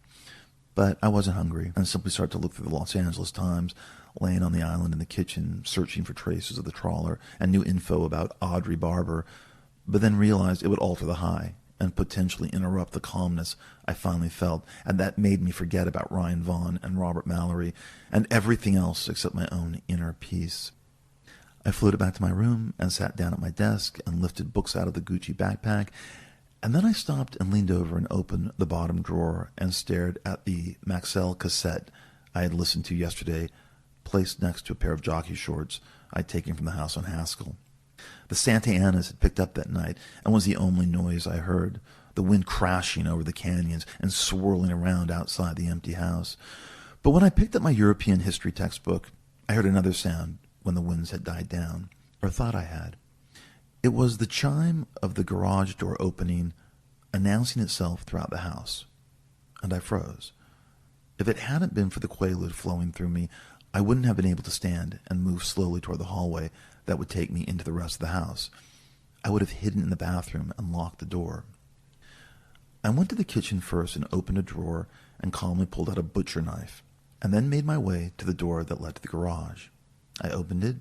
But I wasn't hungry and simply started to look through the Los Angeles Times, laying on the island in the kitchen, searching for traces of the trawler and new info about Audrey Barber, but then realized it would alter the high and potentially interrupt the calmness I finally felt, and that made me forget about Ryan Vaughn and Robert Mallory and everything else except my own inner peace. I floated back to my room and sat down at my desk and lifted books out of the Gucci backpack, and then I stopped and leaned over and opened the bottom drawer and stared at the Maxell cassette I had listened to yesterday, placed next to a pair of jockey shorts I'd taken from the house on Haskell. The Santa Anas had picked up that night and was the only noise I heard, the wind crashing over the canyons and swirling around outside the empty house. But when I picked up my European history textbook, I heard another sound when the winds had died down, or thought I had. It was the chime of the garage door opening, announcing itself throughout the house, and I froze. If it hadn't been for the quaalude flowing through me, I wouldn't have been able to stand and move slowly toward the hallway that would take me into the rest of the house. I would have hidden in the bathroom and locked the door. I went to the kitchen first and opened a drawer and calmly pulled out a butcher knife, and then made my way to the door that led to the garage. I opened it,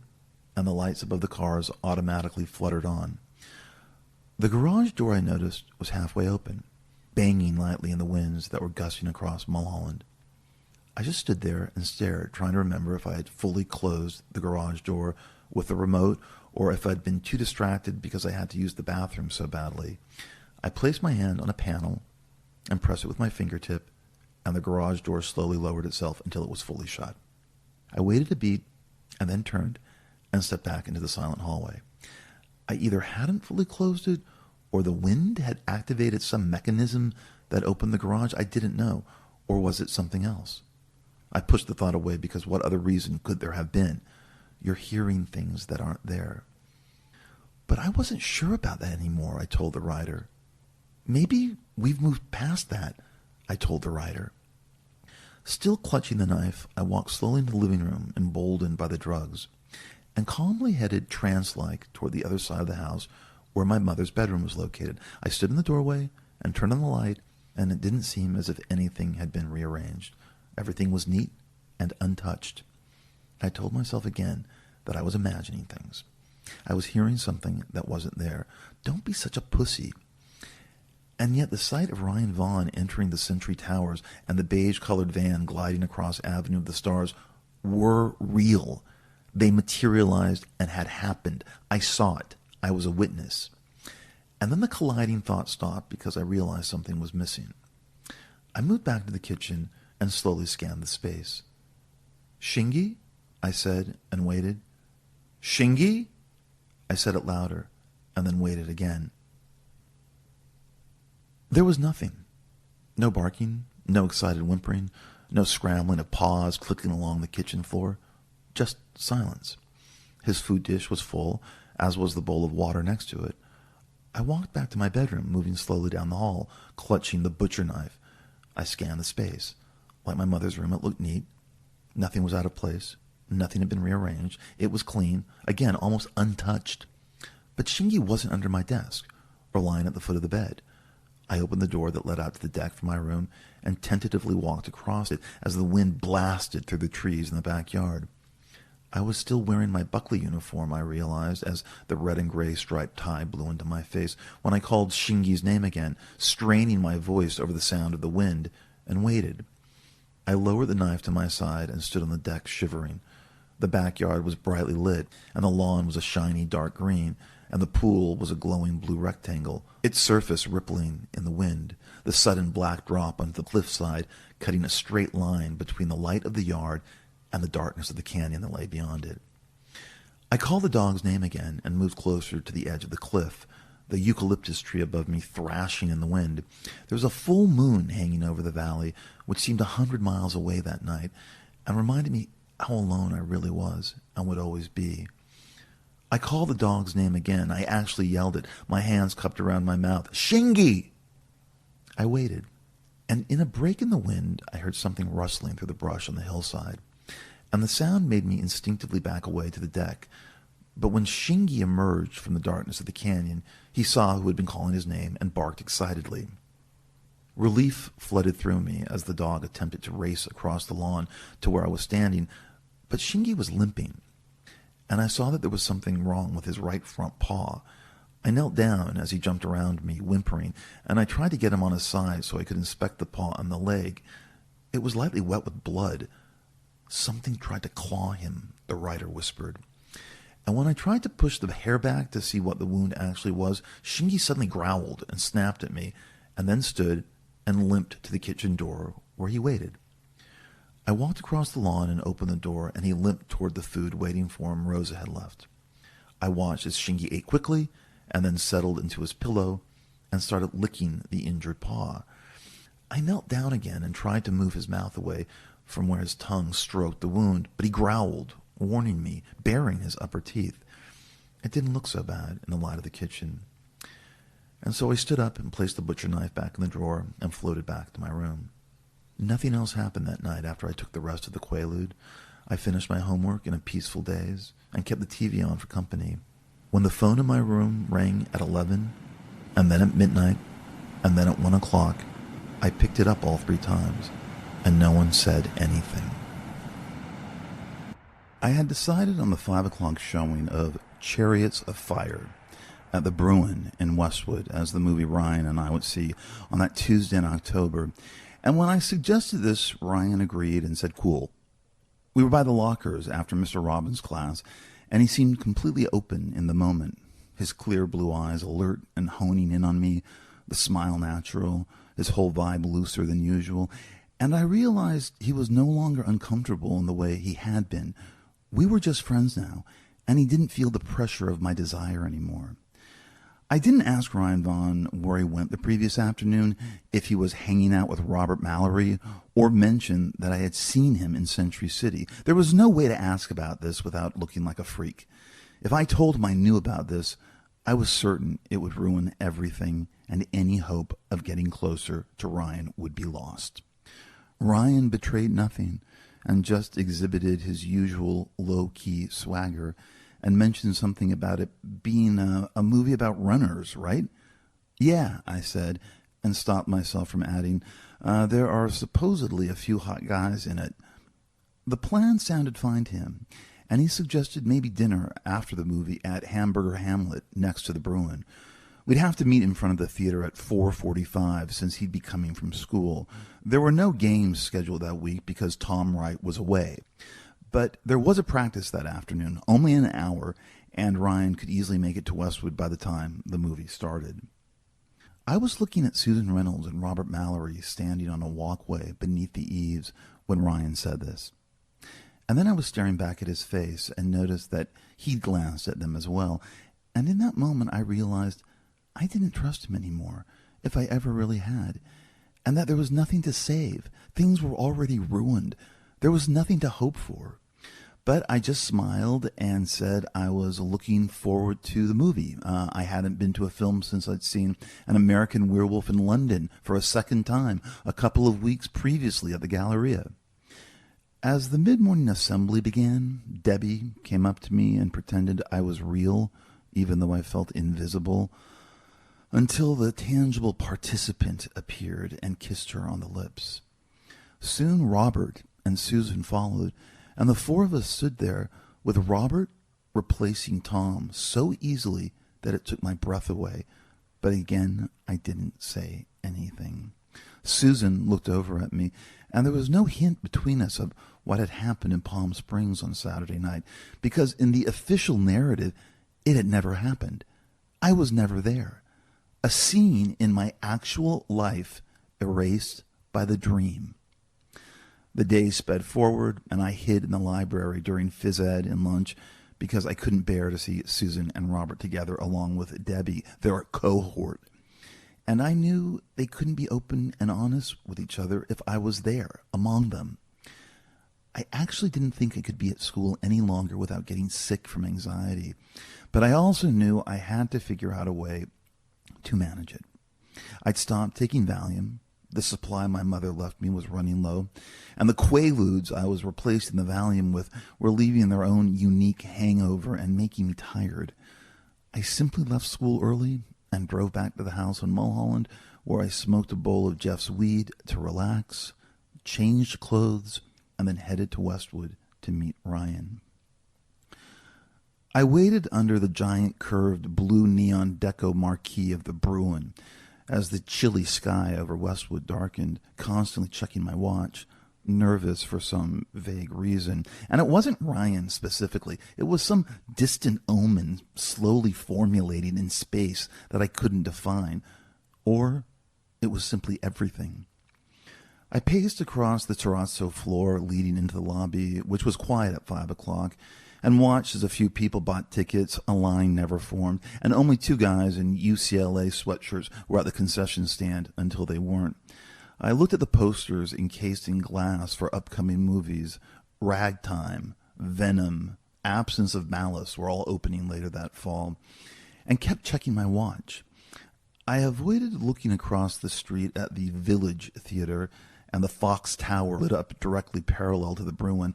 and the lights above the cars automatically fluttered on. The garage door, I noticed, was halfway open, banging lightly in the winds that were gusting across Mulholland. I just stood there and stared, trying to remember if I had fully closed the garage door with the remote, or if I'd been too distracted because I had to use the bathroom so badly. I placed my hand on a panel and pressed it with my fingertip, and the garage door slowly lowered itself until it was fully shut. I waited a beat and then turned and stepped back into the silent hallway. I either hadn't fully closed it, or the wind had activated some mechanism that opened the garage. I didn't know. Or was it something else? I pushed the thought away because what other reason could there have been? You're hearing things that aren't there. But I wasn't sure about that anymore, I told the writer. Maybe we've moved past that, I told the writer. Still clutching the knife, I walked slowly into the living room, emboldened by the drugs, and calmly headed trance-like toward the other side of the house where my mother's bedroom was located. I stood in the doorway and turned on the light, and it didn't seem as if anything had been rearranged. Everything was neat and untouched. I told myself again that I was imagining things. I was hearing something that wasn't there. Don't be such a pussy. And yet the sight of Ryan Vaughn entering the Century Towers and the beige-colored van gliding across Avenue of the Stars were real. They materialized and had happened. I saw it. I was a witness. And then the colliding thought stopped because I realized something was missing. I moved back to the kitchen and slowly scanned the space. Shingy? I said, and waited. Shingy? I said it louder, and then waited again. There was nothing. No barking, no excited whimpering, no scrambling of paws clicking along the kitchen floor. Just silence. His food dish was full, as was the bowl of water next to it. I walked back to my bedroom, moving slowly down the hall, clutching the butcher knife. I scanned the space. Like my mother's room, it looked neat. Nothing was out of place. Nothing had been rearranged. It was clean, again, almost untouched. But Shingy wasn't under my desk or lying at the foot of the bed. I opened the door that led out to the deck from my room and tentatively walked across it as the wind blasted through the trees in the backyard. I was still wearing my Buckley uniform, I realized, as the red and gray striped tie blew into my face when I called Shingy's name again, straining my voice over the sound of the wind, and waited. I lowered the knife to my side and stood on the deck shivering. The backyard was brightly lit, and the lawn was a shiny dark green, and the pool was a glowing blue rectangle, its surface rippling in the wind, the sudden black drop onto the cliffside cutting a straight line between the light of the yard and the darkness of the canyon that lay beyond it. I called the dog's name again and moved closer to the edge of the cliff, the eucalyptus tree above me thrashing in the wind. There was a full moon hanging over the valley, which seemed 100 miles away that night, and reminded me how alone I really was and would always be. I called the dog's name again. I actually yelled it, my hands cupped around my mouth. Shingy! I waited, and in a break in the wind, I heard something rustling through the brush on the hillside, and the sound made me instinctively back away to the deck. But when Shingi emerged from the darkness of the canyon, he saw who had been calling his name and barked excitedly. Relief flooded through me as the dog attempted to race across the lawn to where I was standing, but Shingi was limping, and I saw that there was something wrong with his right front paw. I knelt down as he jumped around me, whimpering, and I tried to get him on his side so I could inspect the paw and the leg. It was lightly wet with blood. Something tried to claw him, the rider whispered. And when I tried to push the hair back to see what the wound actually was, Shingi suddenly growled and snapped at me, and then stood and limped to the kitchen door, where he waited. I walked across the lawn and opened the door, and he limped toward the food waiting for him Rosa had left. I watched as Shingi ate quickly, and then settled into his pillow and started licking the injured paw. I knelt down again and tried to move his mouth away from where his tongue stroked the wound, but he growled, warning me, baring his upper teeth. It didn't look so bad in the light of the kitchen. And so I stood up and placed the butcher knife back in the drawer and floated back to my room. Nothing else happened that night after I took the rest of the Quaalude. I finished my homework in a peaceful daze and kept the TV on for company. When the phone in my room rang at 11, and then at midnight, and then at 1 o'clock, I picked it up all 3 times, and no one said anything. I had decided on the 5 o'clock showing of Chariots of Fire at the Bruin in Westwood as the movie Ryan and I would see on that Tuesday in October. And when I suggested this, Ryan agreed and said, cool. We were by the lockers after Mr. Robbins' class, and he seemed completely open in the moment, his clear blue eyes alert and honing in on me, the smile natural, his whole vibe looser than usual, and I realized he was no longer uncomfortable in the way he had been. We were just friends now, and he didn't feel the pressure of my desire anymore. I didn't ask Ryan Vaughn where he went the previous afternoon, if he was hanging out with Robert Mallory, or mention that I had seen him in Century City. There was no way to ask about this without looking like a freak. If I told him I knew about this, I was certain it would ruin everything, and any hope of getting closer to Ryan would be lost. Ryan betrayed nothing, and just exhibited his usual low-key swagger, and mentioned something about it being a movie about runners, right? Yeah, I said, and stopped myself from adding, there are supposedly a few hot guys in it. The plan sounded fine to him, and he suggested maybe dinner after the movie at Hamburger Hamlet next to the Bruin. We'd have to meet in front of the theater at 4:45 since he'd be coming from school. There were no games scheduled that week because Tom Wright was away. But there was a practice that afternoon, only an hour, and Ryan could easily make it to Westwood by the time the movie started. I was looking at Susan Reynolds and Robert Mallory standing on a walkway beneath the eaves when Ryan said this. And then I was staring back at his face and noticed that he'd glanced at them as well. And in that moment I realized I didn't trust him anymore, if I ever really had, and that there was nothing to save. Things were already ruined. There was nothing to hope for. But I just smiled and said I was looking forward to the movie. I hadn't been to a film since I'd seen An American Werewolf in London for a second time a couple of weeks previously at the Galleria. As the mid-morning assembly began, Debbie came up to me and pretended I was real, even though I felt invisible, until the tangible participant appeared and kissed her on the lips. Soon Robert and Susan followed, and the 4 of us stood there, with Robert replacing Tom so easily that it took my breath away. But again, I didn't say anything. Susan looked over at me, and there was no hint between us of what had happened in Palm Springs on Saturday night, because in the official narrative, it had never happened. I was never there. A scene in my actual life erased by the dream. The days sped forward, and I hid in the library during phys ed and lunch because I couldn't bear to see Susan and Robert together along with Debbie, their cohort. And I knew they couldn't be open and honest with each other if I was there, among them. I actually didn't think I could be at school any longer without getting sick from anxiety, but I also knew I had to figure out a way to manage it. I'd stopped taking Valium, The supply my mother left me was running low, and the Quaaludes I was replacing the Valium with were leaving their own unique hangover and making me tired. I simply left school early and drove back to the house in Mulholland, where I smoked a bowl of Jeff's weed to relax, changed clothes, and then headed to Westwood to meet Ryan. I waited under the giant curved blue neon deco marquee of the Bruin as the chilly sky over Westwood darkened, constantly checking my watch, nervous for some vague reason. And it wasn't Ryan specifically. It was some distant omen slowly formulating in space that I couldn't define. Or it was simply everything. I paced across the terrazzo floor leading into the lobby, which was quiet at 5 o'clock, and watched as a few people bought tickets. A line never formed, and only 2 guys in UCLA sweatshirts were at the concession stand until they weren't. I looked at the posters encased in glass for upcoming movies. Ragtime, Venom, Absence of Malice were all opening later that fall, and kept checking my watch. I avoided looking across the street at the Village Theater and the Fox Tower lit up directly parallel to the Bruin,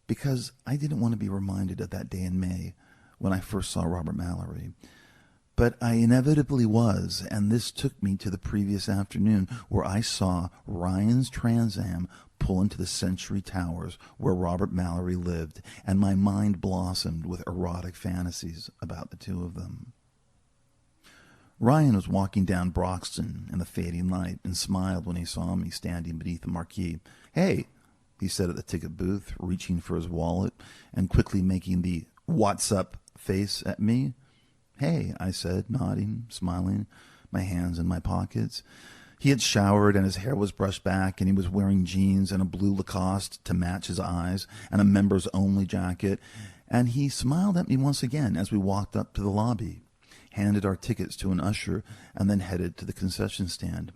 because I didn't want to be reminded of that day in May when I first saw Robert Mallory. But I inevitably was, and this took me to the previous afternoon where I saw Ryan's Trans Am pull into the Century Towers where Robert Mallory lived, and my mind blossomed with erotic fantasies about the two of them. Ryan was walking down Broxton in the fading light and smiled when he saw me standing beneath the marquee. "Hey," he said at the ticket booth, reaching for his wallet and quickly making the "what's up" face at me. "Hey," I said, nodding, smiling, my hands in my pockets. He had showered and his hair was brushed back, and he was wearing jeans and a blue Lacoste to match his eyes and a members-only jacket, and he smiled at me once again as we walked up to the lobby, handed our tickets to an usher, and then headed to the concession stand.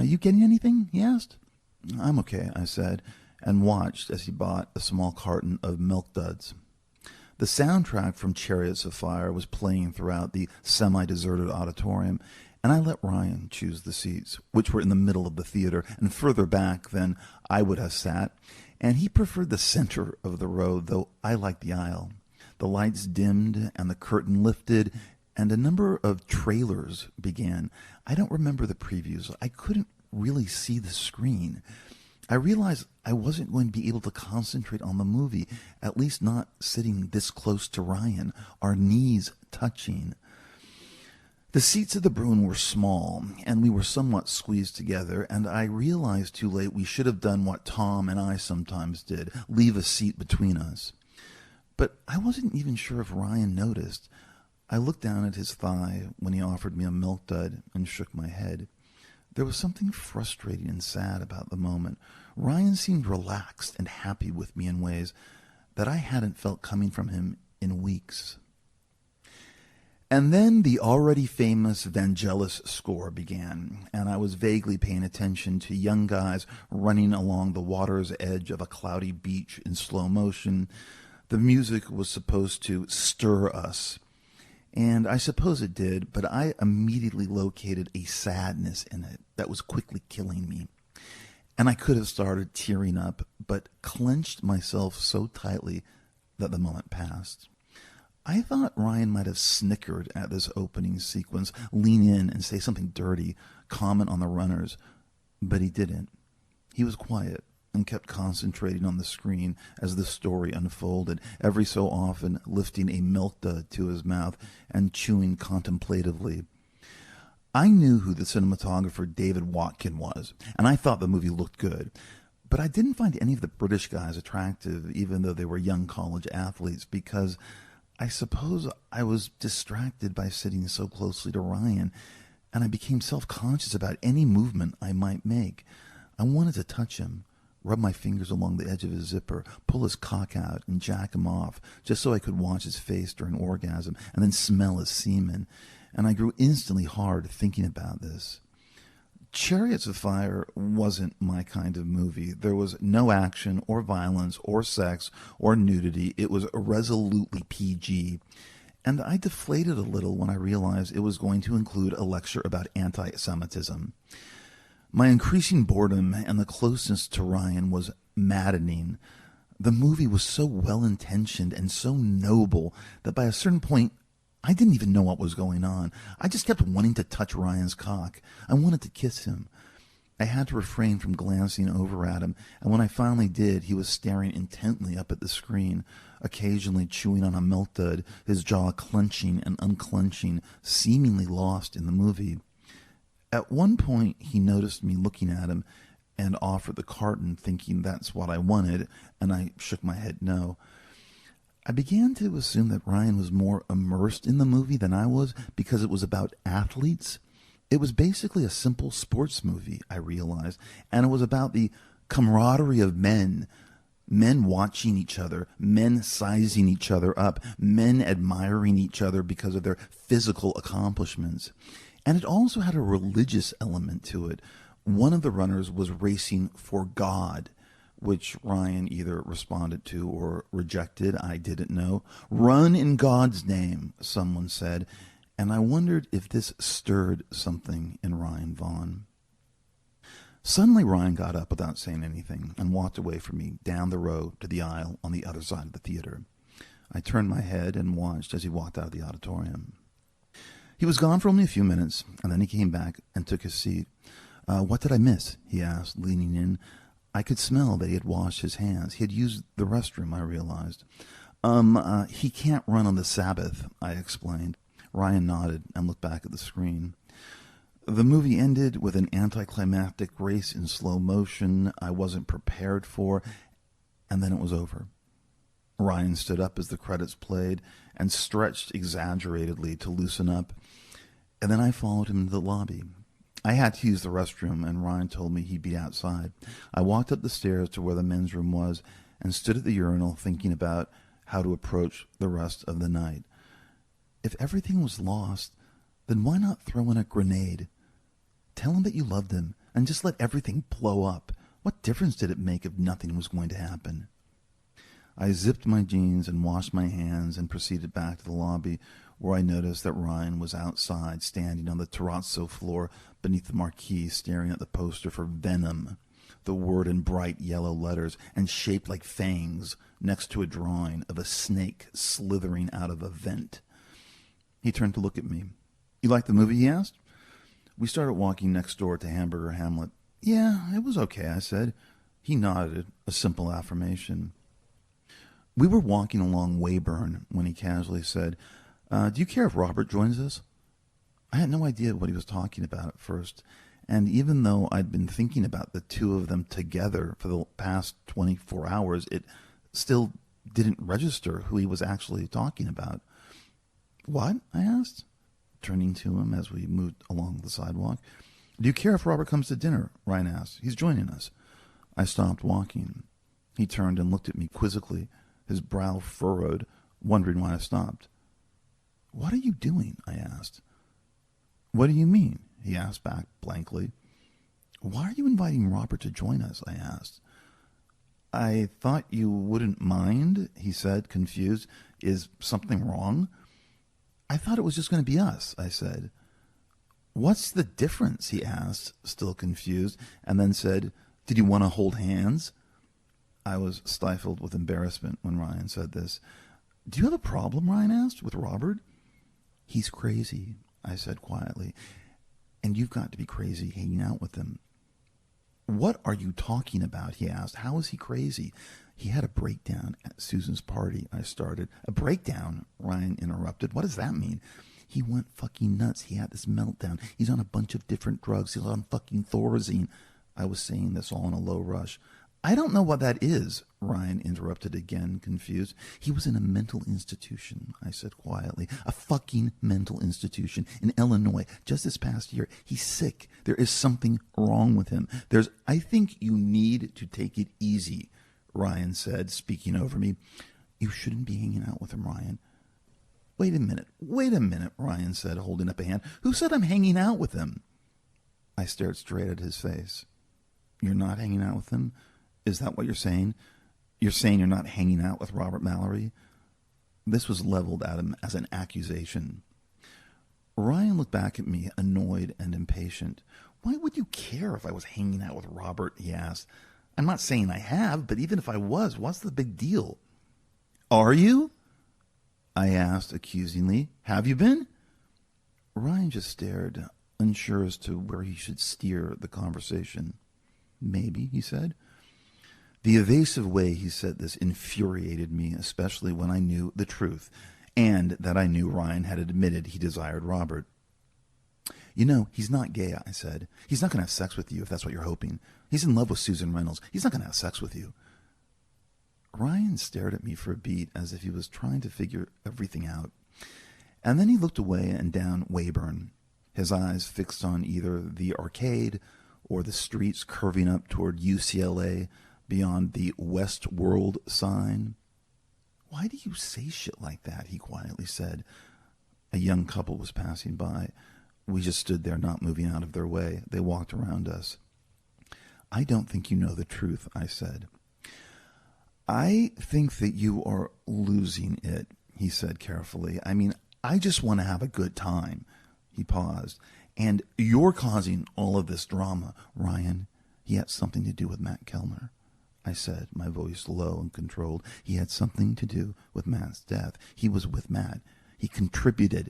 You getting anything?" he asked. "I'm okay," I said, and watched as he bought a small carton of Milk Duds. The soundtrack from Chariots of Fire was playing throughout the semi-deserted auditorium, and I let Ryan choose the seats, which were in the middle of the theater and further back than I would have sat, and he preferred the center of the row, though I liked the aisle. The lights dimmed and the curtain lifted, and a number of trailers began. I don't remember the previews. I couldn't really see the screen. I realized I wasn't going to be able to concentrate on the movie, at least not sitting this close to Ryan, our knees touching. The seats of the Bruin were small, and we were somewhat squeezed together, and I realized too late we should have done what Tom and I sometimes did, leave a seat between us. But I wasn't even sure if Ryan noticed. I looked down at his thigh when he offered me a Milk Dud and shook my head. There was something frustrating and sad about the moment. Ryan seemed relaxed and happy with me in ways that I hadn't felt coming from him in weeks. And then the already famous Vangelis score began, and I was vaguely paying attention to young guys running along the water's edge of a cloudy beach in slow motion. The music was supposed to stir us, and I suppose it did, but I immediately located a sadness in it that was quickly killing me. And I could have started tearing up, but clenched myself so tightly that the moment passed. I thought Ryan might have snickered at this opening sequence, lean in and say something dirty, comment on the runners, but he didn't. He was quiet and kept concentrating on the screen as the story unfolded, every so often lifting a Milk Dud to his mouth and chewing contemplatively. I knew who the cinematographer David Watkin was, and I thought the movie looked good, but I didn't find any of the British guys attractive, even though they were young college athletes, because I suppose I was distracted by sitting so closely to Ryan, and I became self-conscious about any movement I might make. I wanted to touch him, rub my fingers along the edge of his zipper, pull his cock out, and jack him off, just so I could watch his face during orgasm, and then smell his semen. And I grew instantly hard thinking about this. Chariots of Fire wasn't my kind of movie. There was no action or violence or sex or nudity. It was resolutely PG. And I deflated a little when I realized it was going to include a lecture about anti-Semitism. My increasing boredom and the closeness to Ryan was maddening. The movie was so well-intentioned and so noble that by a certain point, I didn't even know what was going on. I just kept wanting to touch Ryan's cock. I wanted to kiss him. I had to refrain from glancing over at him, and when I finally did, he was staring intently up at the screen, occasionally chewing on a milk dud, his jaw clenching and unclenching, seemingly lost in the movie. At one point, he noticed me looking at him and offered the carton, thinking that's what I wanted, and I shook my head no. I began to assume that Ryan was more immersed in the movie than I was because it was about athletes. It was basically a simple sports movie, I realized, and it was about the camaraderie of men watching each other, men sizing each other up, men admiring each other because of their physical accomplishments. And it also had a religious element to it. One of the runners was racing for God, which Ryan either responded to or rejected. I didn't know. Run in God's name, someone said, and I wondered if this stirred something in Ryan Vaughn. Suddenly Ryan got up without saying anything and walked away from me down the row to the aisle on the other side of the theater. I turned my head and watched as he walked out of the auditorium. He was gone for only a few minutes, and then he came back and took his seat. What did I miss? He asked, leaning in. I could smell that he had washed his hands. He had used the restroom, I realized. He can't run on the Sabbath, I explained. Ryan nodded and looked back at the screen. The movie ended with an anticlimactic race in slow motion I wasn't prepared for, and then it was over. Ryan stood up as the credits played and stretched exaggeratedly to loosen up, and then I followed him to the lobby. I had to use the restroom, and Ryan told me he'd be outside. I walked up the stairs to where the men's room was and stood at the urinal thinking about how to approach the rest of the night. If everything was lost, then why not throw in a grenade? Tell him that you loved him and just let everything blow up. What difference did it make if nothing was going to happen? I zipped my jeans and washed my hands and proceeded back to the lobby, where I noticed that Ryan was outside, standing on the terrazzo floor beneath the marquee, staring at the poster for Venom, the word in bright yellow letters and shaped like fangs, next to a drawing of a snake slithering out of a vent. He turned to look at me. You like the movie, he asked. We started walking next door to Hamburger Hamlet. Yeah, it was okay, I said. He nodded, a simple affirmation. We were walking along Weyburn when he casually said, do you care if Robert joins us? I had no idea what he was talking about at first, and even though I'd been thinking about the two of them together for the past 24 hours, it still didn't register who he was actually talking about. What? I asked, turning to him as we moved along the sidewalk. Do you care if Robert comes to dinner? Ryan asked. He's joining us. I stopped walking. He turned and looked at me quizzically, his brow furrowed, wondering why I stopped. What are you doing? I asked. What do you mean? He asked back blankly. Why are you inviting Robert to join us? I asked. I thought you wouldn't mind, he said, confused. Is something wrong? I thought it was just going to be us, I said. What's the difference? He asked, still confused, and then said, Did you want to hold hands? I was stifled with embarrassment when Ryan said this. Do you have a problem, Ryan asked, with Robert? He's crazy, I said quietly, and you've got to be crazy hanging out with him. What are you talking about? He asked. How is he crazy? He had a breakdown at Susan's party, I started. A breakdown? Ryan interrupted. What does that mean? He went fucking nuts. He had this meltdown. He's on a bunch of different drugs. He's on fucking Thorazine. I was saying this all in a low rush. I don't know what that is, Ryan interrupted again, confused. He was in a mental institution, I said quietly. A fucking mental institution in Illinois just this past year. He's sick. There is something wrong with him. I think you need to take it easy, Ryan said, speaking over me. You shouldn't be hanging out with him, Ryan. Wait a minute, Ryan said, holding up a hand. Who said I'm hanging out with him? I stared straight at his face. You're not hanging out with him? Is that what you're saying? You're saying you're not hanging out with Robert Mallory? This was leveled at him as an accusation. Ryan looked back at me, annoyed and impatient. Why would you care if I was hanging out with Robert? He asked. I'm not saying I have, but even if I was, what's the big deal? Are you? I asked accusingly. Have you been? Ryan just stared, unsure as to where he should steer the conversation. Maybe, he said. The evasive way he said this infuriated me, especially when I knew the truth, and that I knew Ryan had admitted he desired Robert. You know, he's not gay, I said. He's not going to have sex with you if that's what you're hoping. He's in love with Susan Reynolds. He's not going to have sex with you. Ryan stared at me for a beat as if he was trying to figure everything out. And then he looked away and down Weyburn, his eyes fixed on either the arcade or the streets curving up toward UCLA beyond the Westworld sign. Why do you say shit like that? He quietly said. A young couple was passing by. We just stood there, not moving out of their way. They walked around us. I don't think you know the truth, I said. I think that you are losing it, he said carefully. I mean, I just want to have a good time. He paused. And you're causing all of this drama, Ryan. He had something to do with Matt Kellner, I said, my voice low and controlled. He had something to do with Matt's death. He was with Matt. He contributed.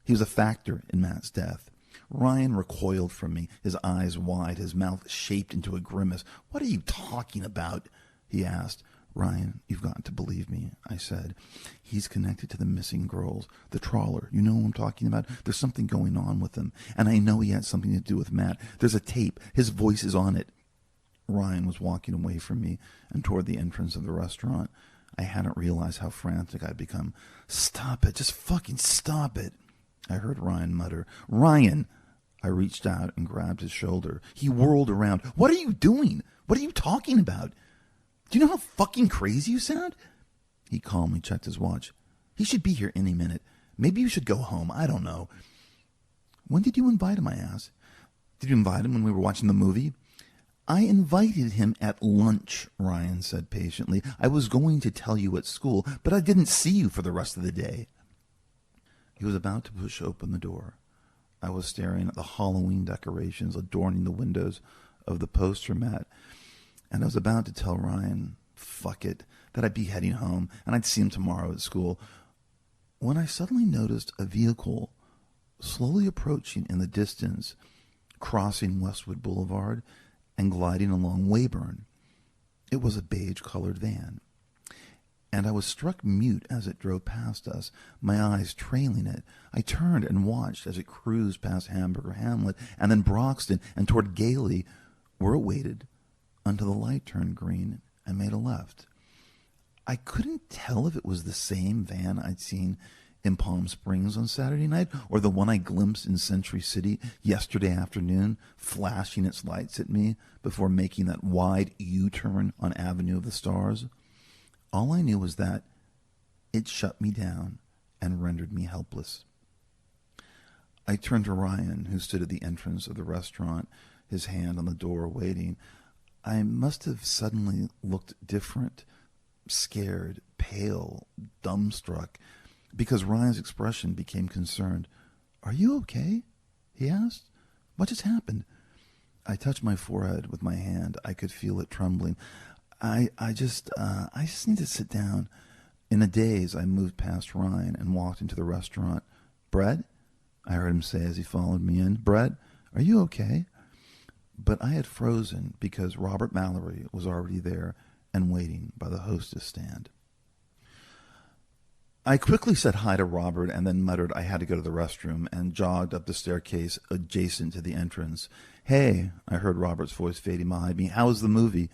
He was a factor in Matt's death. Ryan recoiled from me, his eyes wide, his mouth shaped into a grimace. What are you talking about? He asked. Ryan, you've got to believe me, I said. He's connected to the missing girls, the trawler. You know who I'm talking about? There's something going on with him. And I know he had something to do with Matt. There's a tape. His voice is on it. Ryan was walking away from me and toward the entrance of the restaurant. I hadn't realized how frantic I'd become. Stop it. Just fucking stop it. I heard Ryan mutter. Ryan! I reached out and grabbed his shoulder. He whirled around. What are you doing? What are you talking about? Do you know how fucking crazy you sound? He calmly checked his watch. He should be here any minute. Maybe you should go home. I don't know. When did you invite him, I asked. Did you invite him when we were watching the movie? I invited him at lunch, Ryan said patiently. I was going to tell you at school, but I didn't see you for the rest of the day. He was about to push open the door. I was staring at the Halloween decorations adorning the windows of the poster mat, and I was about to tell Ryan, fuck it, that I'd be heading home, and I'd see him tomorrow at school, when I suddenly noticed a vehicle slowly approaching in the distance, crossing Westwood Boulevard and gliding along Weyburn. It was a beige-colored van, and I was struck mute as it drove past us, my eyes trailing it. I turned and watched as it cruised past Hamburger Hamlet and then Broxton and toward Gailey, where it waited until the light turned green and made a left. I couldn't tell if it was the same van I'd seen in Palm Springs on Saturday night or the one I glimpsed in Century City yesterday afternoon, flashing its lights at me before making that wide U-turn on Avenue of the Stars. All I knew was that it shut me down and rendered me helpless. I turned to Ryan, who stood at the entrance of the restaurant, his hand on the door waiting. I must have suddenly looked different, scared, pale, dumbstruck, because Ryan's expression became concerned. Are you okay? He asked. What just happened? I touched my forehead with my hand. I could feel it trembling. I just need to sit down. In a daze, I moved past Ryan and walked into the restaurant. Brett? I heard him say as he followed me in. Brett, are you okay? But I had frozen because Robert Mallory was already there and waiting by the hostess stand. I quickly said hi to Robert and then muttered I had to go to the restroom and jogged up the staircase adjacent to the entrance. Hey, I heard Robert's voice fading behind me. How was the movie?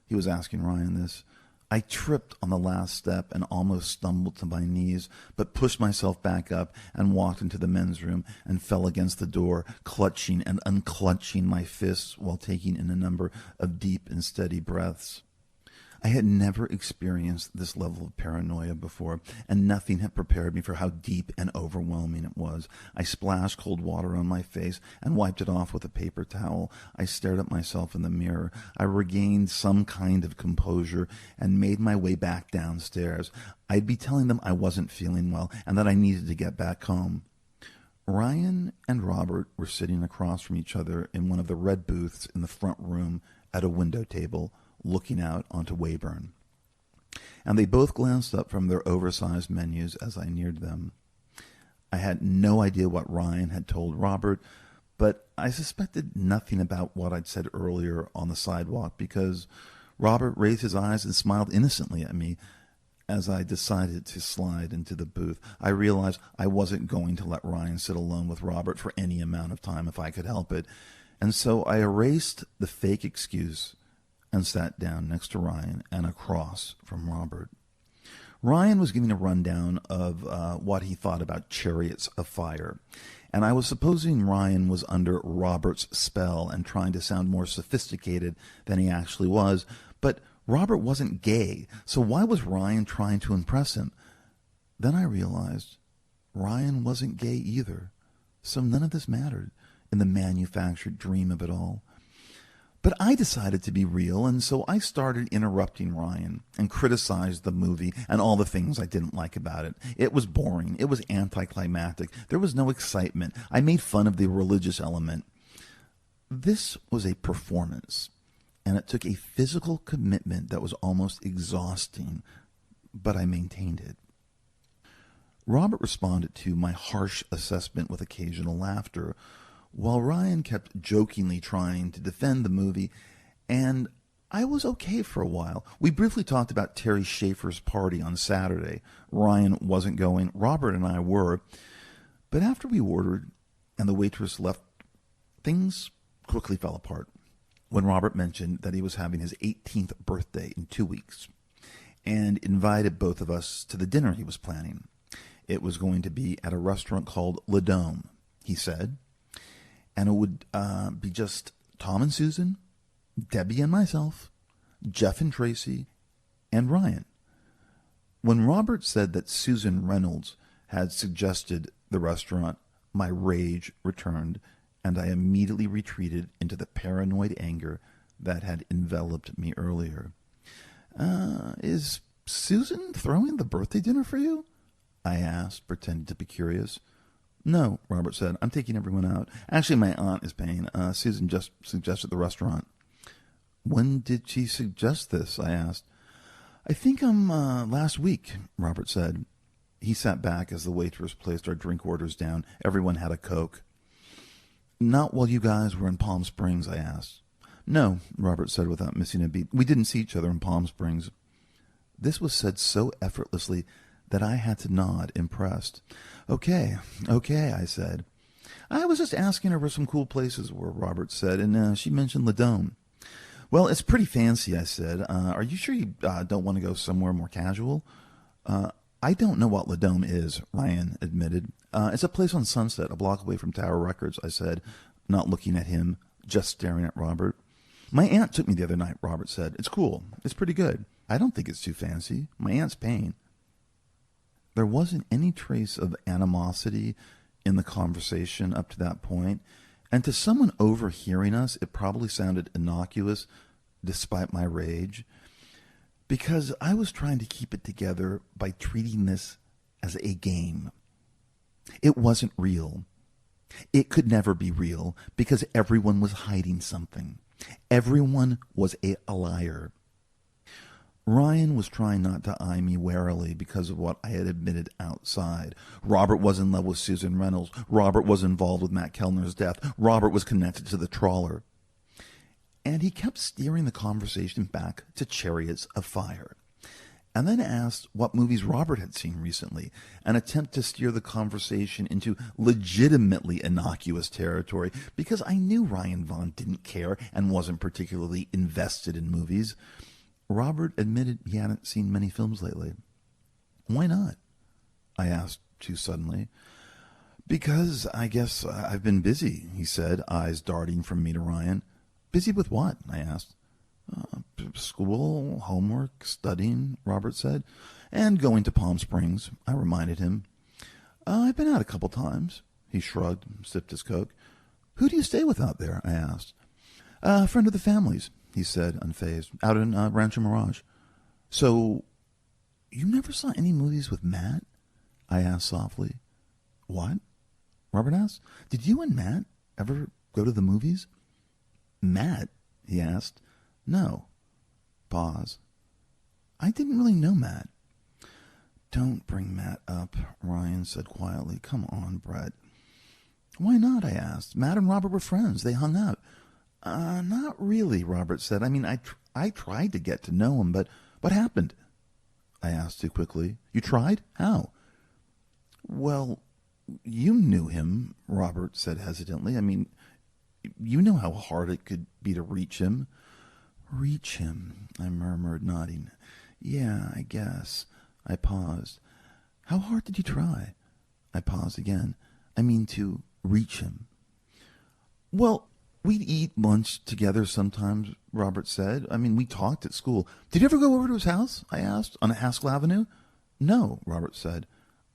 He was asking Ryan this. I tripped on the last step and almost stumbled to my knees, but pushed myself back up and walked into the men's room and fell against the door, clutching and unclutching my fists while taking in a number of deep and steady breaths. I had never experienced this level of paranoia before, and nothing had prepared me for how deep and overwhelming it was. I splashed cold water on my face and wiped it off with a paper towel. I stared at myself in the mirror. I regained some kind of composure and made my way back downstairs. I'd be telling them I wasn't feeling well and that I needed to get back home. Ryan and Robert were sitting across from each other in one of the red booths in the front room at a window table, looking out onto Weyburn. And they both glanced up from their oversized menus as I neared them. I had no idea what Ryan had told Robert, but I suspected nothing about what I'd said earlier on the sidewalk because Robert raised his eyes and smiled innocently at me. As I decided to slide into the booth, I realized I wasn't going to let Ryan sit alone with Robert for any amount of time if I could help it, and so I erased the fake excuse and sat down next to Ryan and across from Robert. Ryan was giving a rundown of what he thought about Chariots of Fire, and I was supposing Ryan was under Robert's spell and trying to sound more sophisticated than he actually was, but Robert wasn't gay, so why was Ryan trying to impress him? Then I realized Ryan wasn't gay either, so none of this mattered in the manufactured dream of it all. But I decided to be real, and so I started interrupting Ryan and criticized the movie and all the things I didn't like about it. It was boring. It was anticlimactic. There was no excitement. I made fun of the religious element. This was a performance, and it took a physical commitment that was almost exhausting, but I maintained it. Robert responded to my harsh assessment with occasional laughter, while Ryan kept jokingly trying to defend the movie, and I was okay for a while. We briefly talked about Terry Schaefer's party on Saturday. Ryan wasn't going, Robert and I were, but after we ordered and the waitress left, things quickly fell apart when Robert mentioned that he was having his 18th birthday in 2 weeks and invited both of us to the dinner he was planning. It was going to be at a restaurant called Le Dome, he said, and it would be just Tom and Susan, Debbie and myself, Jeff and Tracy, and Ryan. When Robert said that Susan Reynolds had suggested the restaurant, my rage returned, and I immediately retreated into the paranoid anger that had enveloped me earlier. Is Susan throwing the birthday dinner for you? I asked, pretending to be curious. No, Robert said. I'm taking everyone out. Actually, my aunt is paying. Susan just suggested the restaurant. When did she suggest this? I asked. I think last week, Robert said. He sat back as the waitress placed our drink orders down. Everyone had a Coke. Not while you guys were in Palm Springs, I asked. No, Robert said without missing a beat. We didn't see each other in Palm Springs. This was said so effortlessly that I had to nod, impressed. Okay, I said. I was just asking her for some cool places, Robert said, and she mentioned Le Dome. Well, it's pretty fancy, I said. Are you sure you don't want to go somewhere more casual? I don't know what Le Dome is, Ryan admitted. It's a place on Sunset, a block away from Tower Records, I said, not looking at him, just staring at Robert. My aunt took me the other night, Robert said. It's cool. It's pretty good. I don't think it's too fancy. My aunt's paying. There wasn't any trace of animosity in the conversation up to that point, and to someone overhearing us, it probably sounded innocuous, despite my rage, because I was trying to keep it together by treating this as a game. It wasn't real. It could never be real, because everyone was hiding something. Everyone was a liar. Ryan was trying not to eye me warily because of what I had admitted outside. Robert was in love with Susan Reynolds. Robert was involved with Matt Kellner's death. Robert was connected to the trawler. And he kept steering the conversation back to Chariots of Fire, and then asked what movies Robert had seen recently, an attempt to steer the conversation into legitimately innocuous territory, because I knew Ryan Vaughn didn't care and wasn't particularly invested in movies. Robert admitted he hadn't seen many films lately. Why not? I asked too suddenly. Because I guess I've been busy, he said, eyes darting from me to Ryan. Busy with what? I asked. School, homework, studying, Robert said, and going to Palm Springs, I reminded him. I've been out a couple times. He shrugged, sipped his Coke. Who do you stay with out there? I asked. A friend of the family's, he said, unfazed, out in Rancho Mirage. So, you never saw any movies with Matt? I asked softly. What? Robert asked. Did you and Matt ever go to the movies? Matt? He asked. No. Pause. I didn't really know Matt. Don't bring Matt up, Ryan said quietly. Come on, Brett. Why not? I asked. Matt and Robert were friends. They hung out. Not really, Robert said. I mean, I tried to get to know him, but what happened? I asked too quickly. You tried? How? Well, you knew him, Robert said hesitantly. I mean, you know how hard it could be to reach him. Reach him, I murmured, nodding. Yeah, I guess. I paused. How hard did you try? I paused again. I mean, to reach him. Well, we'd eat lunch together sometimes, Robert said. I mean, we talked at school. Did you ever go over to his house? I asked. On Haskell Avenue? No, Robert said.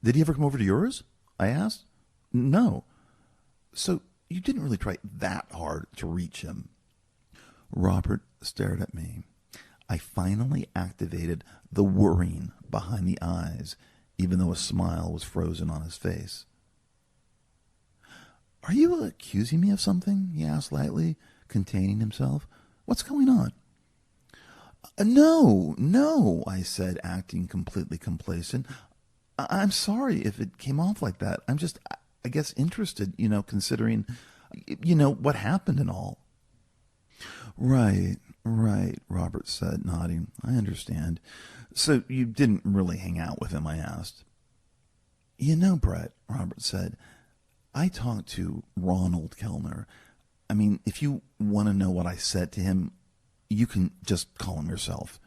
Did he ever come over to yours? I asked. No. So you didn't really try that hard to reach him. Robert stared at me. I finally activated the worrying behind the eyes, even though a smile was frozen on his face. Are you accusing me of something? He asked lightly, containing himself. What's going on? No, I said, acting completely complacent. I'm sorry if it came off like that. I'm just, I guess, interested, considering, what happened and all. Right, Robert said, nodding. I understand. So you didn't really hang out with him, I asked. Brett, Robert said, I talked to Ronald Kellner. I mean, if you want to know what I said to him, you can just call him yourself.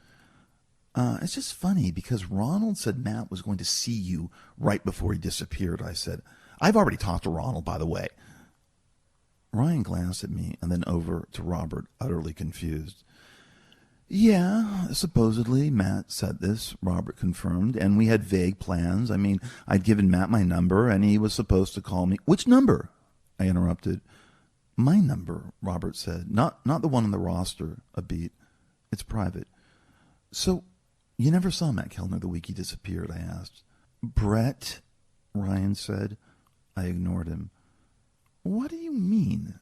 It's just funny because Ronald said Matt was going to see you right before he disappeared, I said. I've already talked to Ronald, by the way. Ryan glanced at me and then over to Robert, utterly confused. Yeah, supposedly Matt said this, Robert confirmed, and we had vague plans. I mean, I'd given Matt my number, and he was supposed to call me. Which number? I interrupted. My number, Robert said. Not the one on the roster, a beat. It's private. So, you never saw Matt Kellner the week he disappeared, I asked. Brett, Ryan said. I ignored him. What do you mean?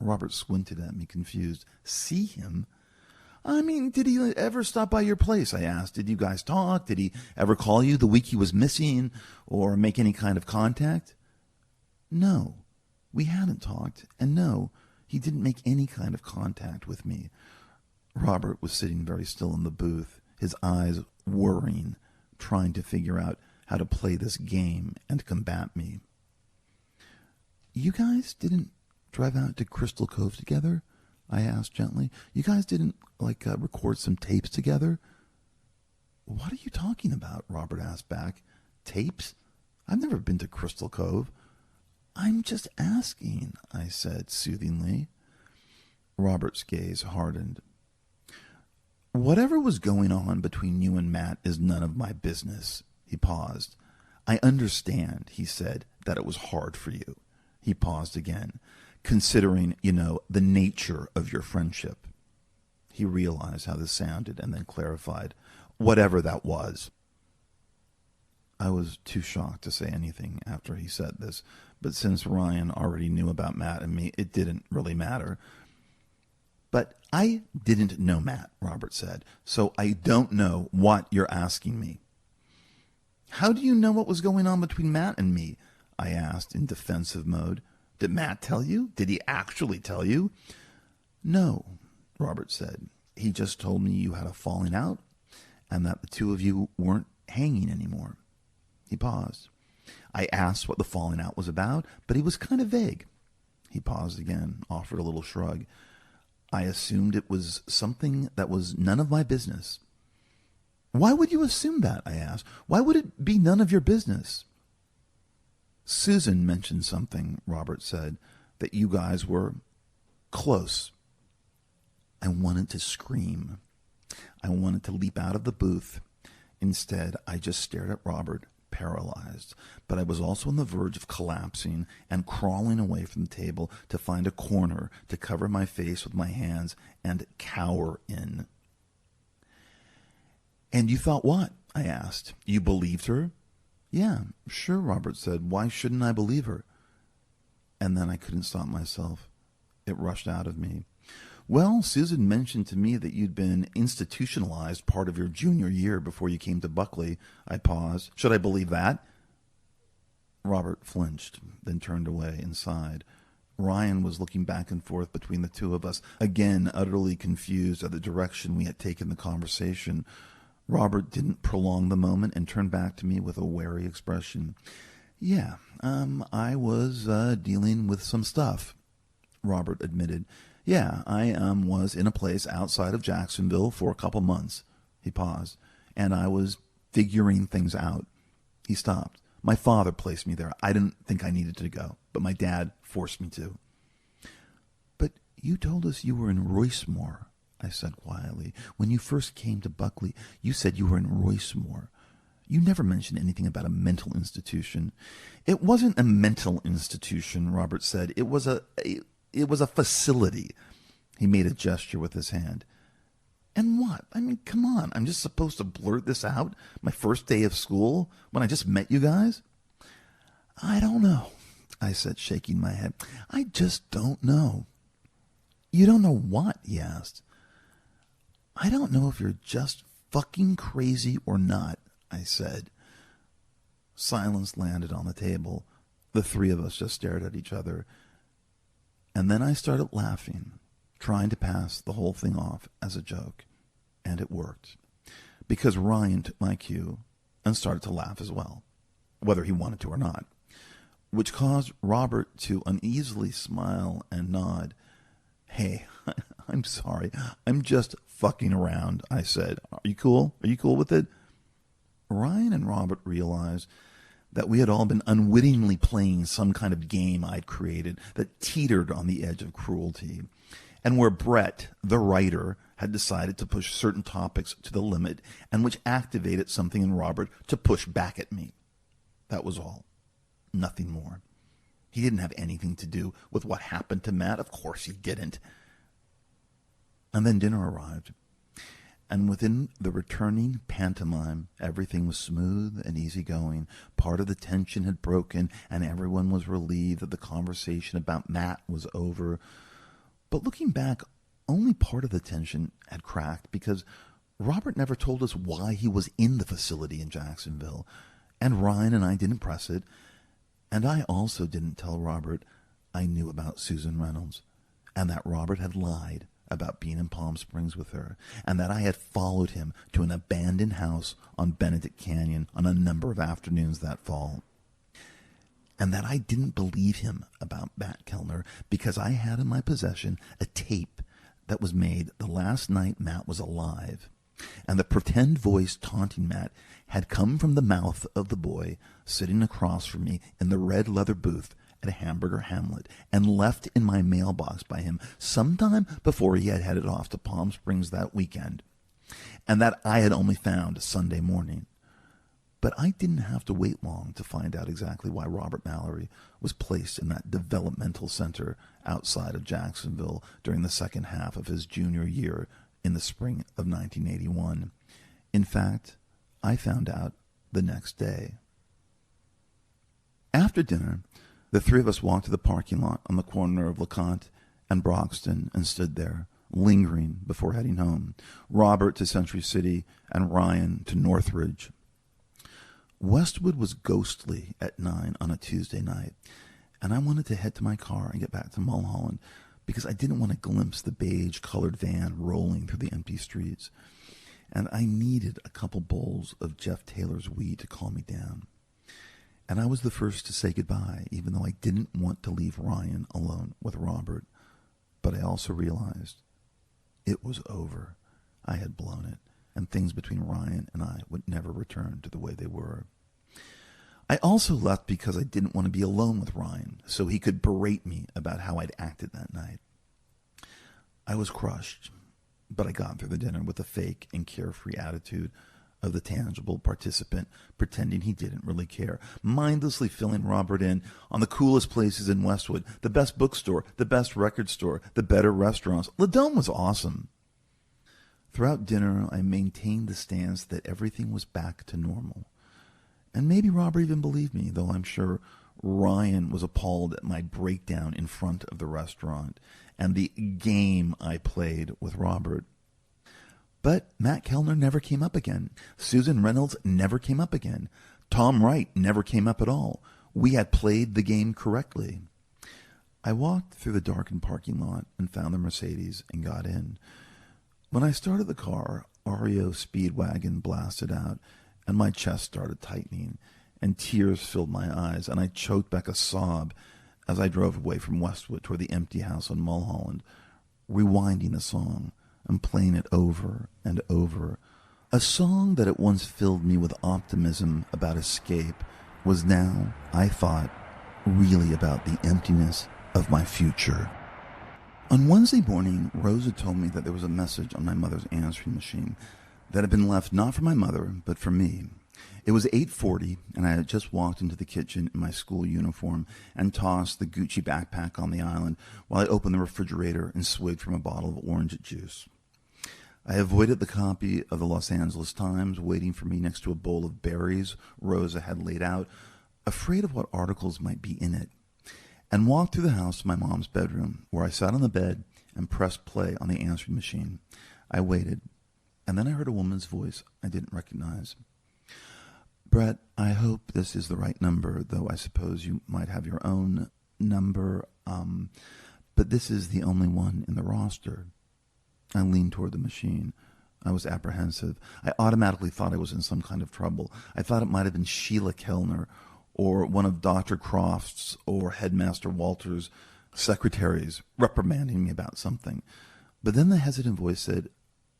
Robert squinted at me, confused. See him? I mean, did he ever stop by your place? I asked. Did you guys talk? Did he ever call you the week he was missing or make any kind of contact? No, we hadn't talked, and no, he didn't make any kind of contact with me. Robert was sitting very still in the booth, his eyes worrying, trying to figure out how to play this game and combat me. You guys didn't drive out to Crystal Cove together? I asked gently. You guys didn't, record some tapes together? What are you talking about? Robert asked back. Tapes? I've never been to Crystal Cove. I'm just asking, I said soothingly. Robert's gaze hardened. Whatever was going on between you and Matt is none of my business. He paused. I understand, he said, that it was hard for you. He paused again, considering, the nature of your friendship. He realized how this sounded and then clarified, whatever that was. I was too shocked to say anything after he said this, but since Ryan already knew about Matt and me, it didn't really matter. But I didn't know Matt, Robert said, so I don't know what you're asking me. How do you know what was going on between Matt and me? I asked in defensive mode. Did Matt tell you? Did he actually tell you? No, Robert said. He just told me you had a falling out and that the two of you weren't hanging anymore. He paused. I asked what the falling out was about, but he was kind of vague. He paused again, offered a little shrug. I assumed it was something that was none of my business. Why would you assume that? I asked. Why would it be none of your business? Susan mentioned something, Robert said, that you guys were close. I wanted to scream. I wanted to leap out of the booth. Instead, I just stared at Robert, paralyzed. But I was also on the verge of collapsing and crawling away from the table to find a corner to cover my face with my hands and cower in. And you thought what? I asked. You believed her? Yeah, sure, Robert said. Why shouldn't I believe her? And then I couldn't stop myself. It rushed out of me. Well, Susan mentioned to me that you'd been institutionalized part of your junior year before you came to Buckley. I paused. Should I believe that? Robert flinched, then turned away and sighed. Ryan was looking back and forth between the two of us, again utterly confused at the direction we had taken the conversation. Robert didn't prolong the moment and turned back to me with a wary expression. Yeah, I was dealing with some stuff, Robert admitted. Yeah, I was in a place outside of Jacksonville for a couple months. He paused, and I was figuring things out. He stopped. My father placed me there. I didn't think I needed to go, but my dad forced me to. But you told us you were in Roycemore, I said quietly. When you first came to Buckley, you said you were in Roycemore. You never mentioned anything about a mental institution. It wasn't a mental institution, Robert said. It was a facility. He made a gesture with his hand. And what? I mean, come on. I'm just supposed to blurt this out? My first day of school? When I just met you guys? I don't know, I said, shaking my head. I just don't know. You don't know what? He asked. I don't know if you're just fucking crazy or not, I said. Silence landed on the table. The three of us just stared at each other. And then I started laughing, trying to pass the whole thing off as a joke. And it worked. Because Ryan took my cue and started to laugh as well, whether he wanted to or not, which caused Robert to uneasily smile and nod. Hey, I'm sorry. I'm just fucking around, I said. Are you cool? Are you cool with it? Ryan and Robert realized that we had all been unwittingly playing some kind of game I'd created that teetered on the edge of cruelty, and where Brett, the writer, had decided to push certain topics to the limit, and which activated something in Robert to push back at me. That was all. Nothing more. He didn't have anything to do with what happened to Matt. Of course he didn't. And then dinner arrived. And within the returning pantomime, everything was smooth and easygoing. Part of the tension had broken, and everyone was relieved that the conversation about Matt was over. But looking back, only part of the tension had cracked, because Robert never told us why he was in the facility in Jacksonville, and Ryan and I didn't press it, and I also didn't tell Robert I knew about Susan Reynolds, and that Robert had lied about being in Palm Springs with her, and that I had followed him to an abandoned house on Benedict Canyon on a number of afternoons that fall, and that I didn't believe him about Matt Kellner because I had in my possession a tape that was made the last night Matt was alive, and the pretend voice taunting Matt had come from the mouth of the boy sitting across from me in the red leather booth at a Hamburger Hamlet, and left in my mailbox by him sometime before he had headed off to Palm Springs that weekend, and that I had only found Sunday morning. But I didn't have to wait long to find out exactly why Robert Mallory was placed in that developmental center outside of Jacksonville during the second half of his junior year in the spring of 1981. In fact, I found out the next day. After dinner, the three of us walked to the parking lot on the corner of LeConte and Broxton and stood there, lingering before heading home, Robert to Century City and Ryan to Northridge. Westwood was ghostly at 9 on a Tuesday night, and I wanted to head to my car and get back to Mulholland because I didn't want to glimpse the beige-colored van rolling through the empty streets, and I needed a couple bowls of Jeff Taylor's weed to calm me down. And I was the first to say goodbye, even though I didn't want to leave Ryan alone with Robert. But I also realized it was over. I had blown it, and things between Ryan and I would never return to the way they were. I also left because I didn't want to be alone with Ryan, so he could berate me about how I'd acted that night. I was crushed, but I got through the dinner with a fake and carefree attitude of the tangible participant, pretending he didn't really care, mindlessly filling Robert in on the coolest places in Westwood, the best bookstore, the best record store, the better restaurants. Le Dome was awesome. Throughout dinner, I maintained the stance that everything was back to normal. And maybe Robert even believed me, though I'm sure Ryan was appalled at my breakdown in front of the restaurant and the game I played with Robert. But Matt Kellner never came up again. Susan Reynolds never came up again. Tom Wright never came up at all. We had played the game correctly. I walked through the darkened parking lot and found the Mercedes and got in. When I started the car, REO Speedwagon blasted out, and my chest started tightening, and tears filled my eyes, and I choked back a sob as I drove away from Westwood toward the empty house on Mulholland, rewinding the song and playing it over and over. A song that at once filled me with optimism about escape was now, I thought, really about the emptiness of my future. On Wednesday morning, Rosa told me that there was a message on my mother's answering machine that had been left not for my mother, but for me. It was 8:40, and I had just walked into the kitchen in my school uniform and tossed the Gucci backpack on the island while I opened the refrigerator and swigged from a bottle of orange juice. I avoided the copy of the Los Angeles Times waiting for me next to a bowl of berries Rosa had laid out, afraid of what articles might be in it, and walked through the house to my mom's bedroom, where I sat on the bed and pressed play on the answering machine. I waited, and then I heard a woman's voice I didn't recognize. "Brett, I hope this is the right number, though I suppose you might have your own number, but this is the only one in the roster." I leaned toward the machine. I was apprehensive. I automatically thought I was in some kind of trouble. I thought it might have been Sheila Kellner or one of Dr. Croft's or Headmaster Walter's secretaries reprimanding me about something. But then the hesitant voice said,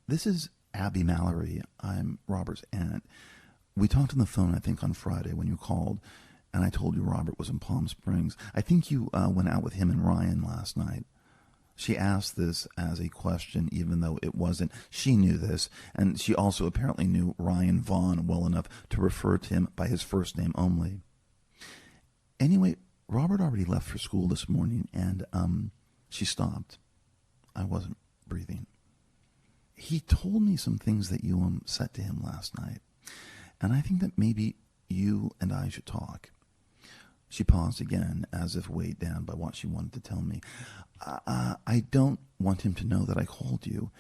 "This is Abby Mallory. I'm Robert's aunt. We talked on the phone, I think, on Friday when you called, and I told you Robert was in Palm Springs. I think you went out with him and Ryan last night." She asked this as a question, even though it wasn't. She knew this, and she also apparently knew Ryan Vaughn well enough to refer to him by his first name only. Anyway, Robert already left for school this morning, and she stopped. I wasn't breathing. "He told me some things that you said to him last night, and I think that maybe you and I should talk." She paused again, as if weighed down by what she wanted to tell me. I don't want him to know that I called you,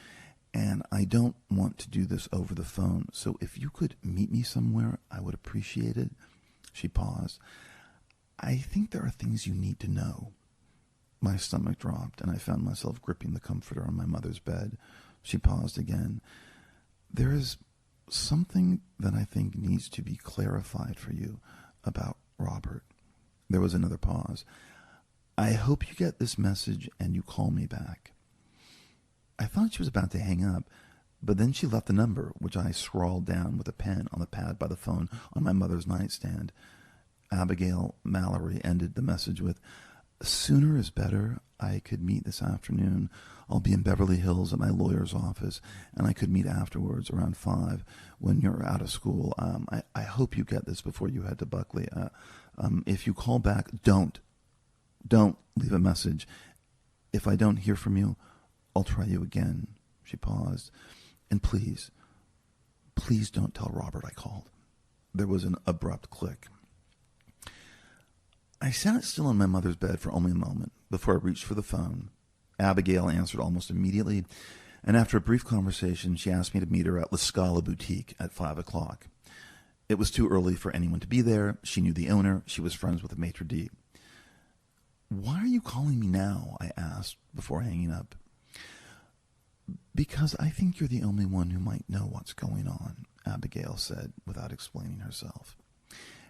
and I don't want to do this over the phone, so if you could meet me somewhere, I would appreciate it." She paused. "I think there are things you need to know." My stomach dropped, and I found myself gripping the comforter on my mother's bed. She paused again. "There is something that I think needs to be clarified for you about Robert." There was another pause. "I hope you get this message and you call me back." I thought she was about to hang up, but then she left the number, which I scrawled down with a pen on the pad by the phone on my mother's nightstand. Abigail Mallory ended the message with, "Sooner is better. I could meet this afternoon. I'll be in Beverly Hills at my lawyer's office, and I could meet afterwards around 5 when you're out of school. I hope you get this before you head to Buckley. If you call back, don't leave a message. If I don't hear from you, I'll try you again." She paused. "And please don't tell Robert I called." There was an abrupt click. I sat still on my mother's bed for only a moment before I reached for the phone. Abigail answered almost immediately, and after a brief conversation, she asked me to meet her at La Scala Boutique at 5 o'clock. It was too early for anyone to be there. She knew the owner. She was friends with the maitre d'. "Why are you calling me now?" I asked before hanging up. "Because I think you're the only one who might know what's going on," Abigail said without explaining herself.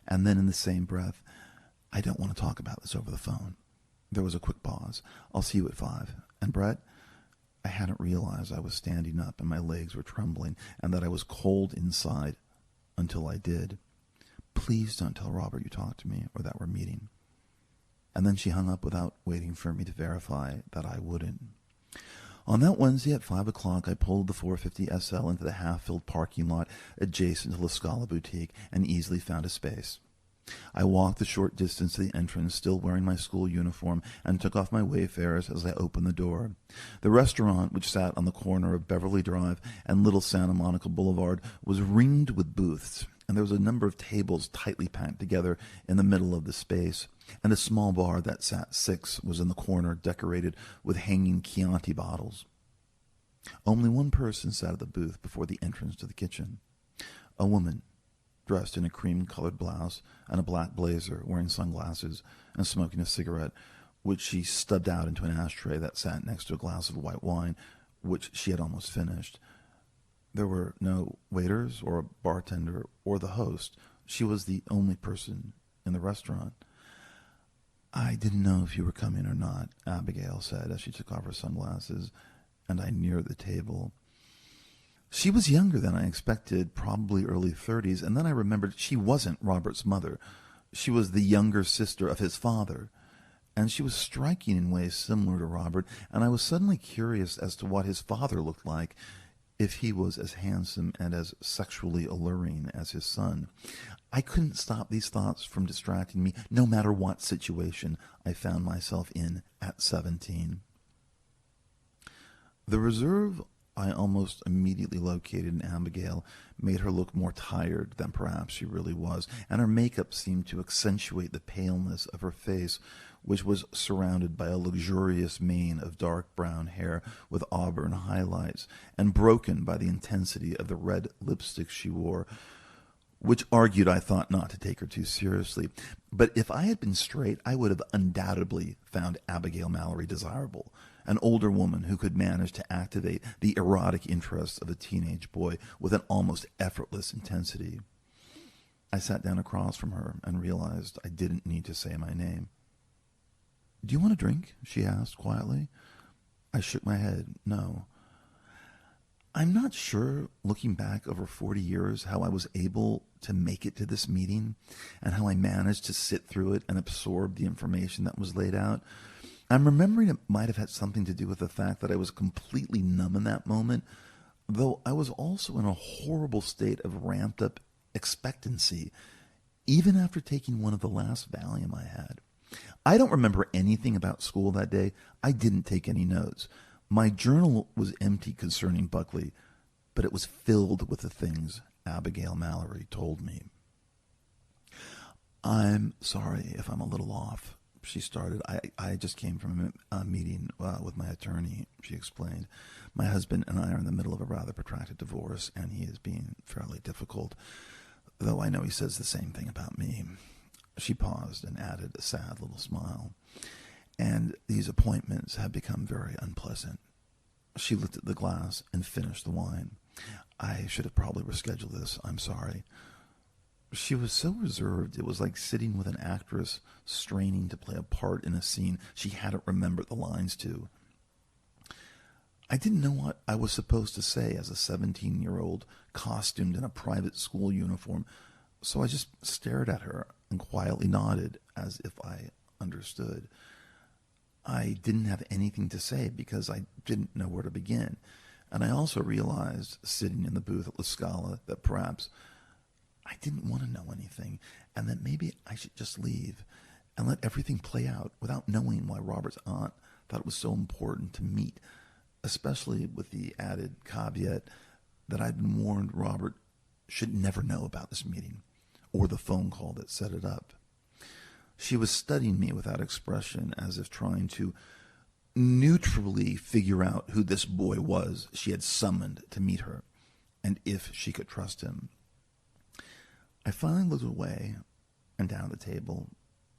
And then in the same breath, "I don't want to talk about this over the phone." There was a quick pause. "I'll see you at 5. And Brett," I hadn't realized I was standing up and my legs were trembling and that I was cold inside until I did. "Please don't tell Robert you talked to me or that we're meeting." And then she hung up without waiting for me to verify that I wouldn't. On that Wednesday at 5 o'clock, I pulled the 450 SL into the half-filled parking lot adjacent to La Scala Boutique and easily found a space. I walked the short distance to the entrance, still wearing my school uniform, and took off my Wayfarers as I opened the door. The restaurant, which sat on the corner of Beverly Drive and Little Santa Monica Boulevard, was ringed with booths, and there was a number of tables tightly packed together in the middle of the space, and a small bar that sat six was in the corner, decorated with hanging Chianti bottles. Only one person sat at the booth before the entrance to the kitchen. A woman, dressed in a cream-colored blouse and a black blazer, wearing sunglasses and smoking a cigarette, which she stubbed out into an ashtray that sat next to a glass of white wine, which she had almost finished. There were no waiters or a bartender or the host. She was the only person in the restaurant. "I didn't know if you were coming or not," Abigail said as she took off her sunglasses, and I neared the table. She was younger than I expected, probably early 30s, and then I remembered she wasn't Robert's mother. She was the younger sister of his father, and she was striking in ways similar to Robert, and I was suddenly curious as to what his father looked like, if he was as handsome and as sexually alluring as his son. I couldn't stop these thoughts from distracting me, no matter what situation I found myself in at 17. The reserve I almost immediately located in Abigail made her look more tired than perhaps she really was, and her makeup seemed to accentuate the paleness of her face, which was surrounded by a luxurious mane of dark brown hair with auburn highlights, and broken by the intensity of the red lipstick she wore, which argued I thought not to take her too seriously. But if I had been straight, I would have undoubtedly found Abigail Mallory desirable, an older woman who could manage to activate the erotic interests of a teenage boy with an almost effortless intensity. I sat down across from her and realized I didn't need to say my name. "Do you want a drink?" she asked quietly. I shook my head. No. I'm not sure, looking back over 40 years, how I was able to make it to this meeting and how I managed to sit through it and absorb the information that was laid out. I'm remembering it might have had something to do with the fact that I was completely numb in that moment, though I was also in a horrible state of ramped-up expectancy, even after taking one of the last Valium I had. I don't remember anything about school that day. I didn't take any notes. My journal was empty concerning Buckley, but it was filled with the things Abigail Mallory told me. "I'm sorry if I'm a little off," she started. I just came from a meeting with my attorney," she explained. "My husband and I are in the middle of a rather protracted divorce, and he is being fairly difficult, though I know he says the same thing about me." She paused and added a sad little smile. "And these appointments have become very unpleasant." She looked at the glass and finished the wine. "I should have probably rescheduled this. I'm sorry." She was so reserved, it was like sitting with an actress straining to play a part in a scene she hadn't remembered the lines to. I didn't know what I was supposed to say as a 17-year-old costumed in a private school uniform, so I just stared at her and quietly nodded as if I understood. I didn't have anything to say because I didn't know where to begin, and I also realized, sitting in the booth at La Scala, that perhaps I didn't want to know anything, and that maybe I should just leave and let everything play out without knowing why Robert's aunt thought it was so important to meet, especially with the added caveat that I'd been warned Robert should never know about this meeting or the phone call that set it up. She was studying me without expression, as if trying to neutrally figure out who this boy was she had summoned to meet her, and if she could trust him. I finally looked away and down at the table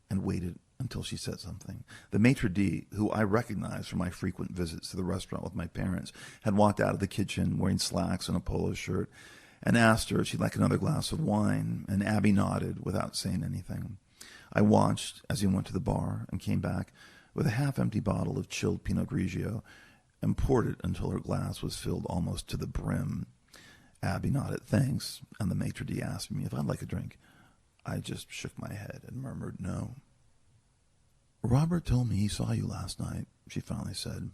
and waited until she said something. The maitre d', who I recognized from my frequent visits to the restaurant with my parents, had walked out of the kitchen wearing slacks and a polo shirt, and asked her if she'd like another glass of wine, and Abby nodded without saying anything. I watched as he went to the bar and came back with a half-empty bottle of chilled Pinot Grigio and poured it until her glass was filled almost to the brim. Abby nodded thanks, and the maitre d' asked me if I'd like a drink. I just shook my head and murmured no. "Robert told me he saw you last night," she finally said.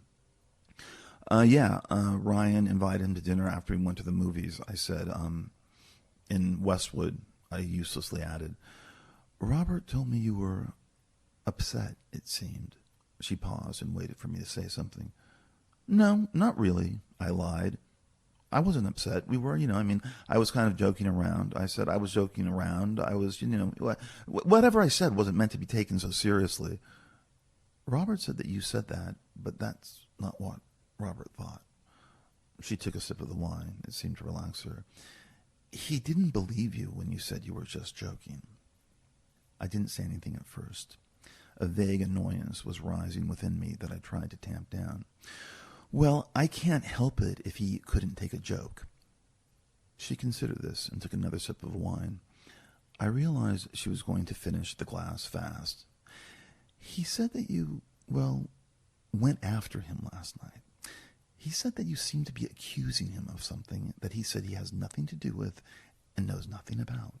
Yeah, Ryan invited him to dinner after he went to the movies," I said. "In Westwood," I uselessly added. "Robert told me you were upset, it seemed." She paused and waited for me to say something. "No, not really," I lied. I wasn't upset. We were, I was kind of joking around. I said I was joking around. I was, whatever I said wasn't meant to be taken so seriously. Robert said that you said that, but that's not what Robert thought. She took a sip of the wine. It seemed to relax her. He didn't believe you when you said you were just joking. I didn't say anything at first. A vague annoyance was rising within me that I tried to tamp down. Well, I can't help it if he couldn't take a joke. She considered this and took another sip of wine. I realized she was going to finish the glass fast. He said that you, went after him last night. He said that you seemed to be accusing him of something that he said he has nothing to do with and knows nothing about.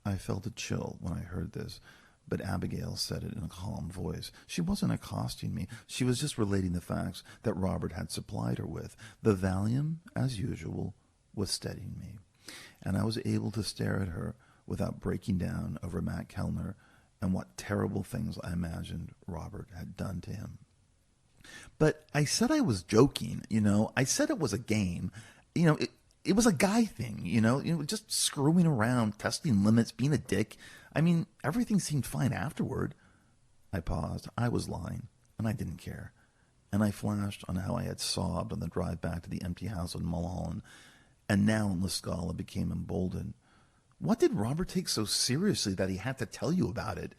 I felt a chill when I heard this, but Abigail said it in a calm voice. She wasn't accosting me. She was just relating the facts that Robert had supplied her with. The Valium, as usual, was steadying me, and I was able to stare at her without breaking down over Matt Kellner and what terrible things I imagined Robert had done to him. But I said I was joking, I said it was a game. It was a guy thing, just screwing around, testing limits, being a dick. Everything seemed fine afterward. I paused. I was lying, and I didn't care. And I flashed on how I had sobbed on the drive back to the empty house in Mulholland, and now in La Scala became emboldened. What did Robert take so seriously that he had to tell you about it?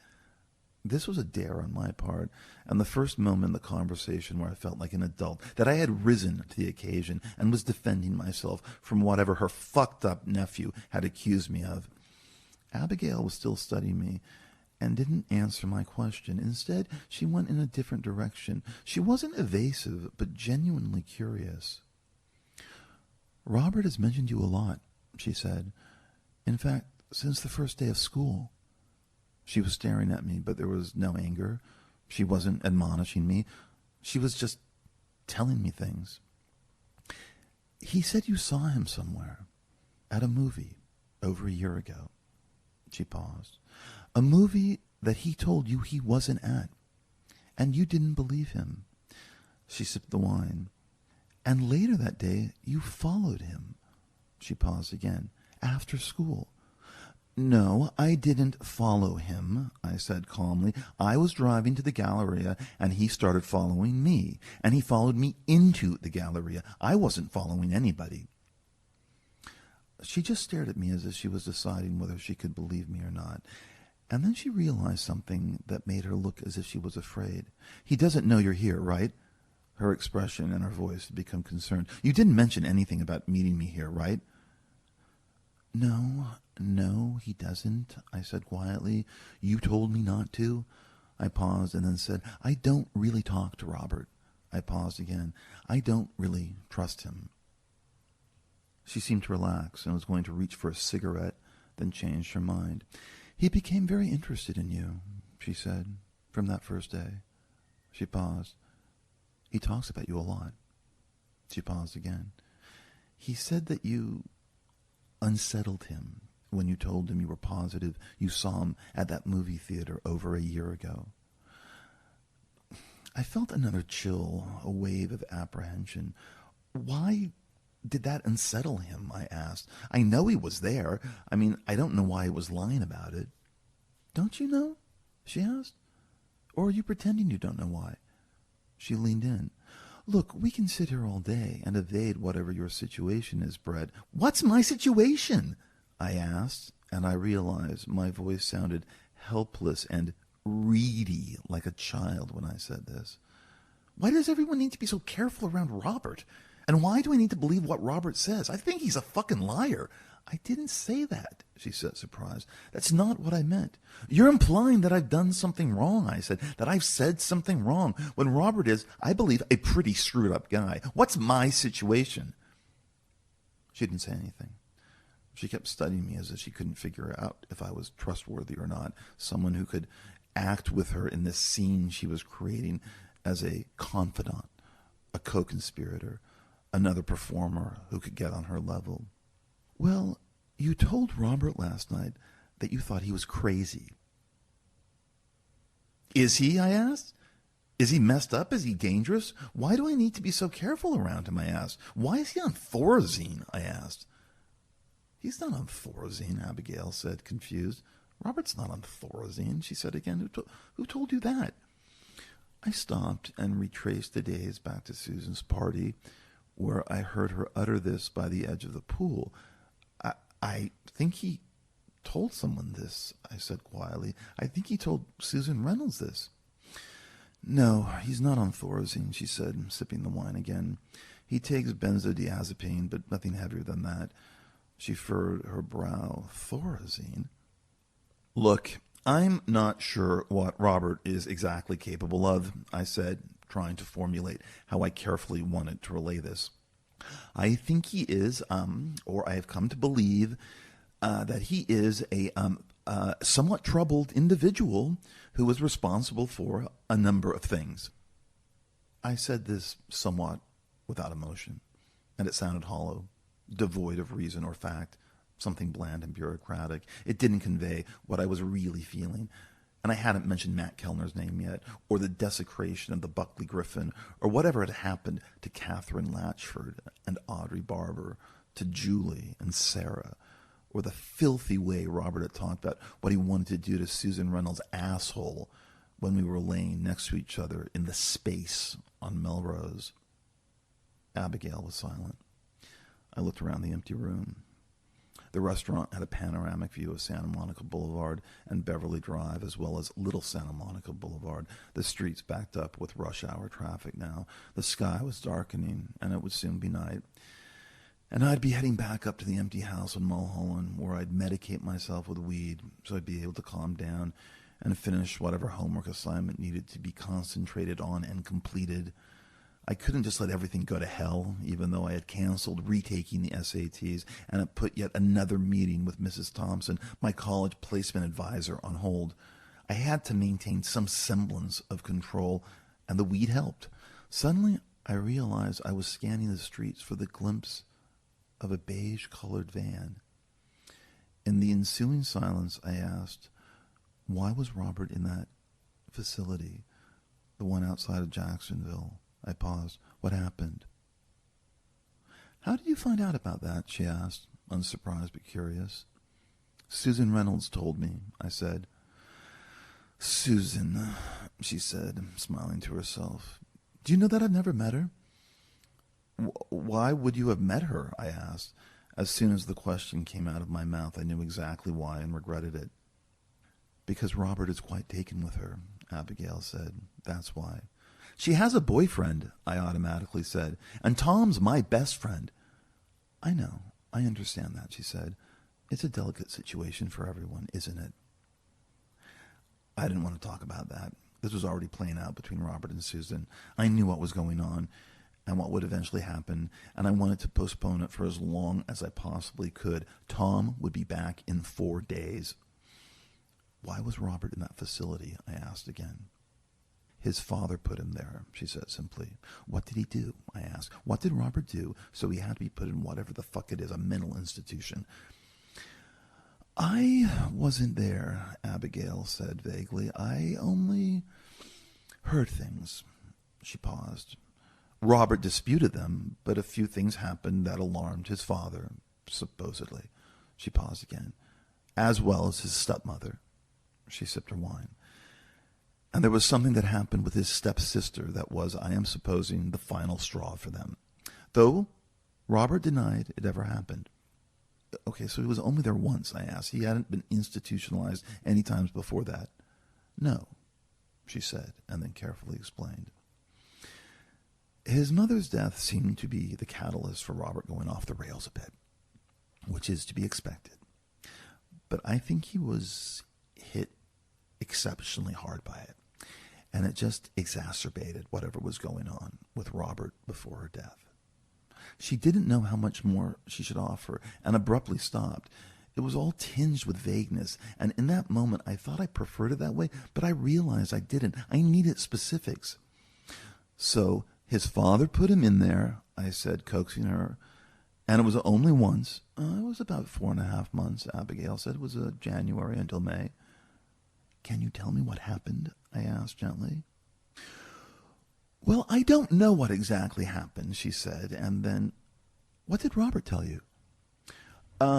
This was a dare on my part, and the first moment in the conversation where I felt like an adult, that I had risen to the occasion and was defending myself from whatever her fucked-up nephew had accused me of. Abigail was still studying me and didn't answer my question. Instead, she went in a different direction. She wasn't evasive, but genuinely curious. Robert has mentioned you a lot, she said. In fact, since the first day of school. She was staring at me, but there was no anger. She wasn't admonishing me. She was just telling me things. He said you saw him somewhere, at a movie, over a year ago. She paused. A movie that he told you he wasn't at, and you didn't believe him. She sipped the wine. And later that day, you followed him. She paused again. After school. No, I didn't follow him, I said calmly. I was driving to the Galleria, and he started following me, and he followed me into the Galleria. I wasn't following anybody. She just stared at me as if she was deciding whether she could believe me or not. And then she realized something that made her look as if she was afraid. He doesn't know you're here, right? Her expression and her voice had become concerned. You didn't mention anything about meeting me here, right? No, he doesn't, I said quietly. You told me not to. I paused and then said, I don't really talk to Robert. I paused again. I don't really trust him. She seemed to relax and was going to reach for a cigarette, then changed her mind. He became very interested in you, she said, from that first day. She paused. He talks about you a lot. She paused again. He said that you unsettled him when you told him you were positive you saw him at that movie theater over a year ago. I felt another chill, a wave of apprehension. Why did that unsettle him? I asked. I know he was there. I don't know why he was lying about it. Don't you know? She asked. Or are you pretending you don't know why? She leaned in. Look, we can sit here all day and evade whatever your situation is, Brett. What's my situation? I asked, and I realized my voice sounded helpless and reedy like a child when I said this. Why does everyone need to be so careful around Robert? And why do I need to believe what Robert says? I think he's a fucking liar. I didn't say that, she said, surprised. That's not what I meant. You're implying that I've done something wrong, I said, that I've said something wrong, when Robert is, I believe, a pretty screwed up guy. What's my situation? She didn't say anything. She kept studying me as if she couldn't figure out if I was trustworthy or not, someone who could act with her in this scene she was creating as a confidant, a co-conspirator, another performer who could get on her level. Well, you told Robert last night that you thought he was crazy. Is he? I asked. Is he messed up? Is he dangerous? Why do I need to be so careful around him? I asked. Why is he on Thorazine? I asked. He's not on Thorazine, Abigail said, confused. Robert's not on Thorazine, she said again. Who told you that? I stopped and retraced the days back to Susan's party, where I heard her utter this by the edge of the pool. I think he told someone this, I said quietly. I think he told Susan Reynolds this. No, he's not on Thorazine, she said, sipping the wine again. He takes benzodiazepine, but nothing heavier than that. She furrowed her brow. Thorazine? Look, I'm not sure what Robert is exactly capable of, I said, trying to formulate how I carefully wanted to relay this. I think he is, or I have come to believe, that he is a somewhat troubled individual who is responsible for a number of things. I said this somewhat without emotion, and it sounded hollow, devoid of reason or fact, something bland and bureaucratic. It didn't convey what I was really feeling. And I hadn't mentioned Matt Kellner's name yet, or the desecration of the Buckley Griffin, or whatever had happened to Catherine Latchford and Audrey Barber, to Julie and Sarah, or the filthy way Robert had talked about what he wanted to do to Susan Reynolds' asshole when we were laying next to each other in the space on Melrose. Abigail was silent. I looked around the empty room. The restaurant had a panoramic view of Santa Monica Boulevard and Beverly Drive, as well as Little Santa Monica Boulevard. The streets backed up with rush hour traffic now. The sky was darkening, and it would soon be night. And I'd be heading back up to the empty house in Mulholland, where I'd medicate myself with weed so I'd be able to calm down and finish whatever homework assignment needed to be concentrated on and completed. I couldn't just let everything go to hell, even though I had canceled retaking the SATs and had put yet another meeting with Mrs. Thompson, my college placement advisor, on hold. I had to maintain some semblance of control, and the weed helped. Suddenly, I realized I was scanning the streets for the glimpse of a beige-colored van. In the ensuing silence, I asked, why was Robert in that facility, the one outside of Jacksonville? I paused. What happened? How did you find out about that? She asked, unsurprised but curious. Susan Reynolds told me, I said. Susan, she said, smiling to herself. Do you know that I've never met her? Why would you have met her? I asked. As soon as the question came out of my mouth, I knew exactly why and regretted it. Because Robert is quite taken with her, Abigail said. That's why. She has a boyfriend, I automatically said, and Tom's my best friend. I know, I understand that, she said. It's a delicate situation for everyone, isn't it? I didn't want to talk about that. This was already playing out between Robert and Susan. I knew what was going on and what would eventually happen, and I wanted to postpone it for as long as I possibly could. Tom would be back in 4 days. Why was Robert in that facility? I asked again. His father put him there, she said simply. What did he do? I asked. What did Robert do so he had to be put in whatever the fuck it is, a mental institution? I wasn't there, Abigail said vaguely. I only heard things. She paused. Robert disputed them, but a few things happened that alarmed his father, supposedly. She paused again. As well as his stepmother. She sipped her wine. And there was something that happened with his stepsister that was, I am supposing, the final straw for them. Though Robert denied it ever happened. Okay, so he was only there once, I asked. He hadn't been institutionalized any times before that. No, she said, and then carefully explained. His mother's death seemed to be the catalyst for Robert going off the rails a bit, which is to be expected. But I think he was hit exceptionally hard by it. And it just exacerbated whatever was going on with Robert before her death. She didn't know how much more she should offer and abruptly stopped. It was all tinged with vagueness, and in that moment I thought I preferred it that way, but I realized I didn't. I needed specifics. So his father put him in there, I said, coaxing her, and it was only once. It was about 4.5 months, Abigail said. It was January until May. Can you tell me what happened? I asked gently. Well, I don't know what exactly happened, she said. And then, what did Robert tell you?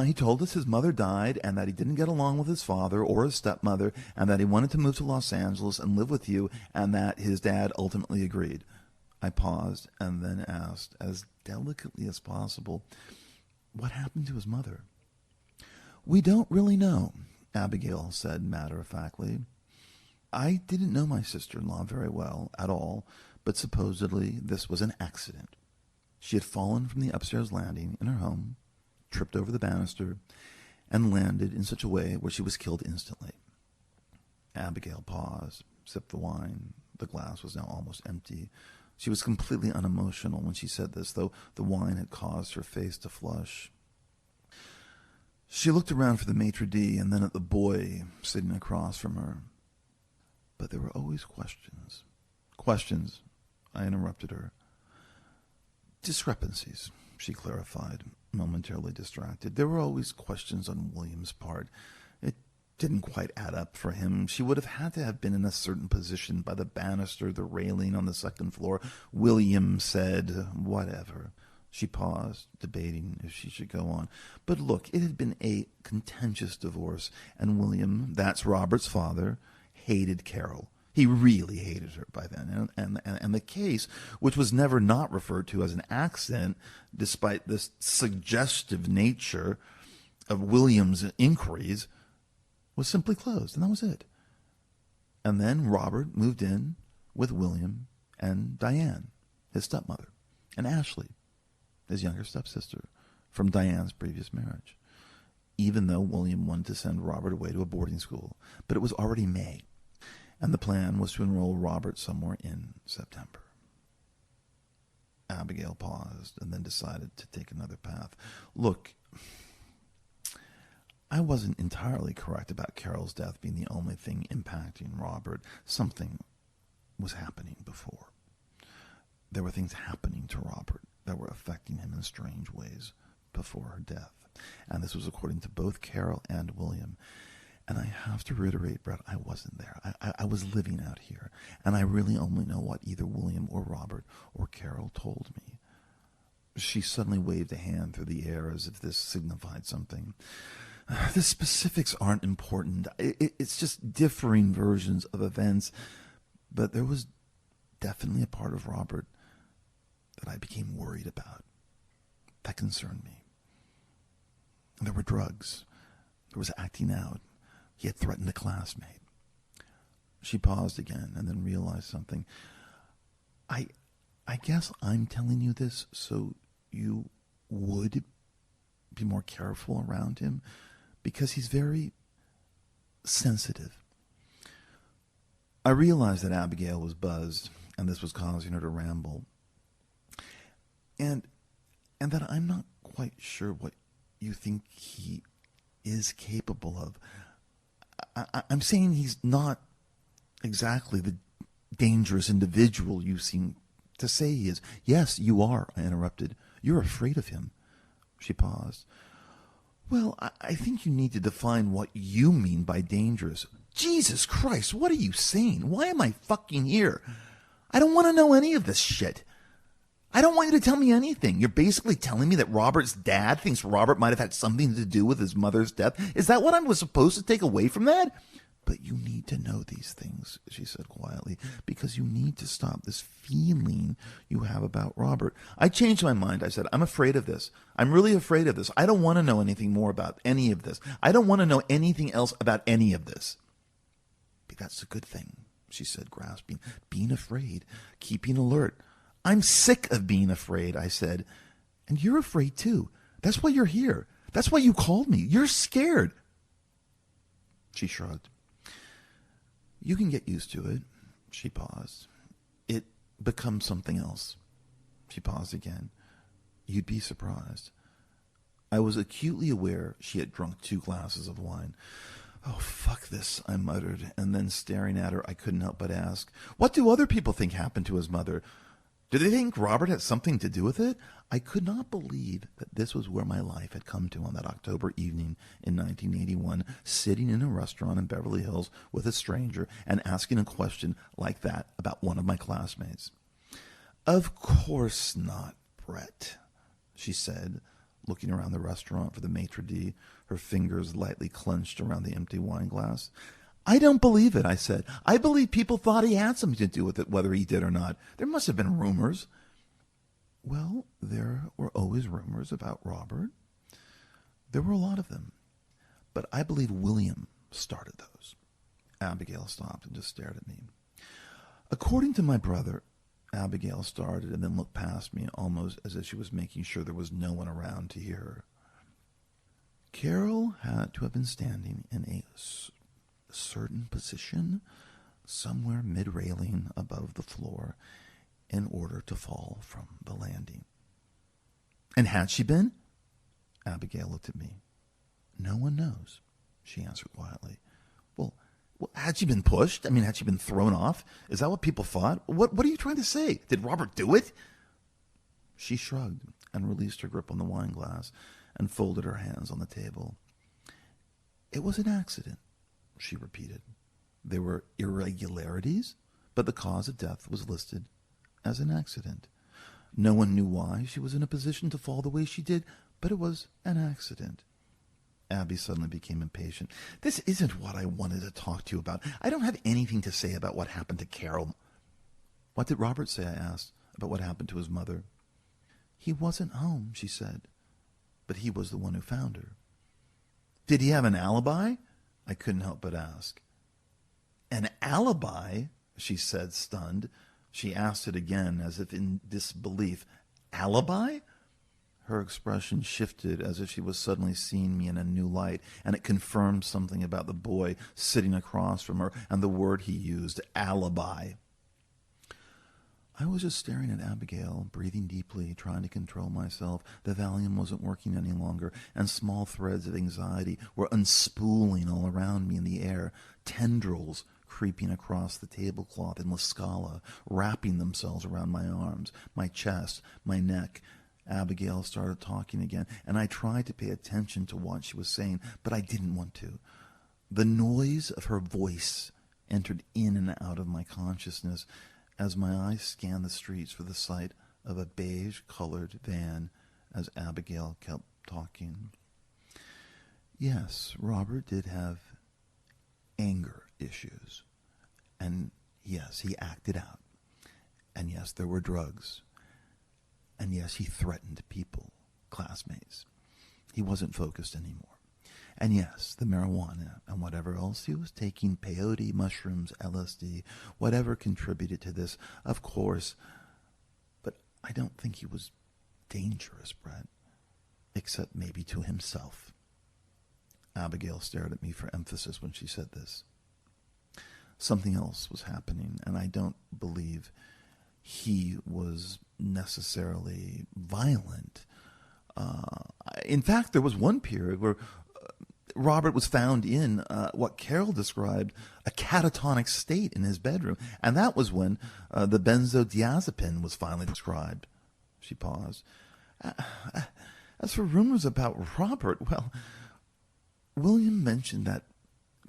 He told us his mother died and that he didn't get along with his father or his stepmother and that he wanted to move to Los Angeles and live with you and that his dad ultimately agreed. I paused and then asked, as delicately as possible, what happened to his mother? We don't really know, Abigail said matter-of-factly. I didn't know my sister-in-law very well at all, but supposedly this was an accident. She had fallen from the upstairs landing in her home, tripped over the banister, and landed in such a way where she was killed instantly. Abigail paused, sipped the wine. The glass was now almost empty. She was completely unemotional when she said this, though the wine had caused her face to flush. She looked around for the maitre d' and then at the boy sitting across from her. But there were always questions. Questions, I interrupted her. Discrepancies, she clarified, momentarily distracted. There were always questions on William's part. It didn't quite add up for him. She would have had to have been in a certain position by the banister, the railing on the second floor. William said, whatever. She paused, debating if she should go on. But look, it had been a contentious divorce, and William, that's Robert's father, hated Carol. He really hated her by then. And the case, which was never not referred to as an accident, despite the suggestive nature of William's inquiries, was simply closed, and that was it. And then Robert moved in with William and Diane, his stepmother, and Ashley, his younger stepsister, from Diane's previous marriage, even though William wanted to send Robert away to a boarding school. But it was already May, and the plan was to enroll Robert somewhere in September. Abigail paused and then decided to take another path. Look, I wasn't entirely correct about Carol's death being the only thing impacting Robert. Something was happening before. There were things happening to Robert that were affecting him in strange ways before her death. And this was according to both Carol and William. And I have to reiterate, Brett, I wasn't there. I was living out here. And I really only know what either William or Robert or Carol told me. She suddenly waved a hand through the air as if this signified something. The specifics aren't important. It's just differing versions of events. But there was definitely a part of Robert that I became worried about. That concerned me. There were drugs. There was acting out. He had threatened a classmate. She paused again and then realized something. I guess I'm telling you this so you would be more careful around him, because he's very sensitive. I realized that Abigail was buzzed, and this was causing her to ramble. And that I'm not quite sure what you think he is capable of. I'm saying he's not exactly the dangerous individual you seem to say he is. Yes, you are, I interrupted. You're afraid of him. She paused. Well, I think you need to define what you mean by dangerous. Jesus Christ, what are you saying? Why am I fucking here? I don't want to know any of this shit. I don't want you to tell me anything. You're basically telling me that Robert's dad thinks Robert might have had something to do with his mother's death. Is that what I was supposed to take away from that? But you need to know these things, she said quietly, because you need to stop this feeling you have about Robert. I changed my mind. I said, I'm afraid of this. I'm really afraid of this. I don't want to know anything more about any of this. I don't want to know anything else about any of this. But that's a good thing, she said, grasping. Being afraid, keeping alert. I'm sick of being afraid, I said. And you're afraid too. That's why you're here. That's why you called me. You're scared. She shrugged. You can get used to it. She paused. It becomes something else. She paused again. You'd be surprised. I was acutely aware she had drunk 2 glasses of wine. Oh, fuck this, I muttered, and then staring at her, I couldn't help but ask, what do other people think happened to his mother? Do they think Robert had something to do with it? I could not believe that this was where my life had come to on that October evening in 1981, sitting in a restaurant in Beverly Hills with a stranger and asking a question like that about one of my classmates. Of course not, Brett, she said, looking around the restaurant for the maitre d', her fingers lightly clenched around the empty wine glass. I don't believe it, I said. I believe people thought he had something to do with it, whether he did or not. There must have been rumors. Well, there were always rumors about Robert. There were a lot of them. But I believe William started those. Abigail stopped and just stared at me. According to my brother, Abigail started and then looked past me almost as if she was making sure there was no one around to hear her. Carol had to have been standing in a certain position, somewhere mid-railing above the floor, in order to fall from the landing. And had she been? Abigail looked at me. No one knows, she answered quietly. Well, had she been pushed? I mean, had she been thrown off? Is that what people thought? What are you trying to say? Did Robert do it? She shrugged and released her grip on the wine glass and folded her hands on the table. It was an accident, she repeated. There were irregularities, but the cause of death was listed as an accident. No one knew why she was in a position to fall the way she did, but it was an accident. Abby suddenly became impatient. This isn't what I wanted to talk to you about. I don't have anything to say about what happened to Carol. What did Robert say, I asked, about what happened to his mother? He wasn't home, she said, but he was the one who found her. Did he have an alibi? I couldn't help but ask. An alibi? She said, stunned. She asked it again, as if in disbelief. Alibi? Her expression shifted as if she was suddenly seeing me in a new light, and it confirmed something about the boy sitting across from her and the word he used, alibi. I was just staring at Abigail, breathing deeply, trying to control myself. The Valium wasn't working any longer, and small threads of anxiety were unspooling all around me in the air, tendrils creeping across the tablecloth in La Scala, wrapping themselves around my arms, my chest, my neck. Abigail started talking again, and I tried to pay attention to what she was saying, but I didn't want to. The noise of her voice entered in and out of my consciousness as my eyes scanned the streets for the sight of a beige-colored van as Abigail kept talking. Yes, Robert did have anger issues, and yes, he acted out, and yes, there were drugs. And yes, he threatened people, classmates. He wasn't focused anymore. And yes, the marijuana and whatever else he was taking, peyote, mushrooms, LSD, whatever contributed to this, of course. But I don't think he was dangerous, Brett, except maybe to himself. Abigail stared at me for emphasis when she said this. Something else was happening, and I don't believe he was necessarily violent. In fact, there was one period where Robert was found in what Carol described a catatonic state in his bedroom, and that was when the benzodiazepine was finally prescribed. She paused. As for rumors about Robert, well, William mentioned that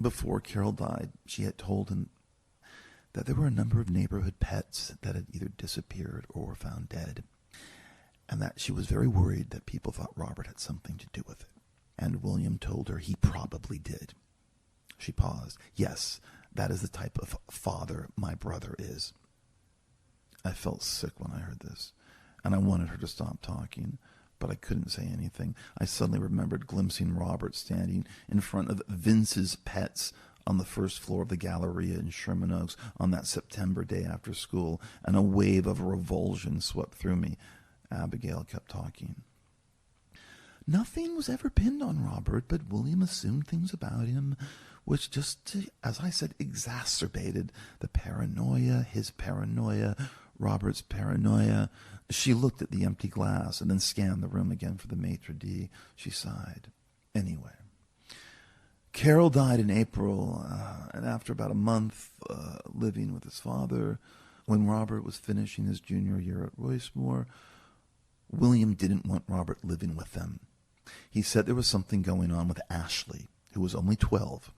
before Carol died, she had told him that there were a number of neighborhood pets that had either disappeared or were found dead, and that she was very worried that people thought Robert had something to do with it. And William told her he probably did. She paused. Yes, that is the type of father my brother is. I felt sick when I heard this, and I wanted her to stop talking, but I couldn't say anything. I suddenly remembered glimpsing Robert standing in front of Vince's Pets on the first floor of the Galleria in Sherman Oaks on that September day after school, and a wave of revulsion swept through me. Abigail kept talking. Nothing was ever pinned on Robert, but William assumed things about him, which just, as I said, exacerbated the paranoia, his paranoia, Robert's paranoia. She looked at the empty glass and then scanned the room again for the maitre d'. She sighed. Anyway, Carol died in April, and after about a month living with his father, when Robert was finishing his junior year at Roycemore, William didn't want Robert living with them. He said there was something going on with Ashley, who was only 12,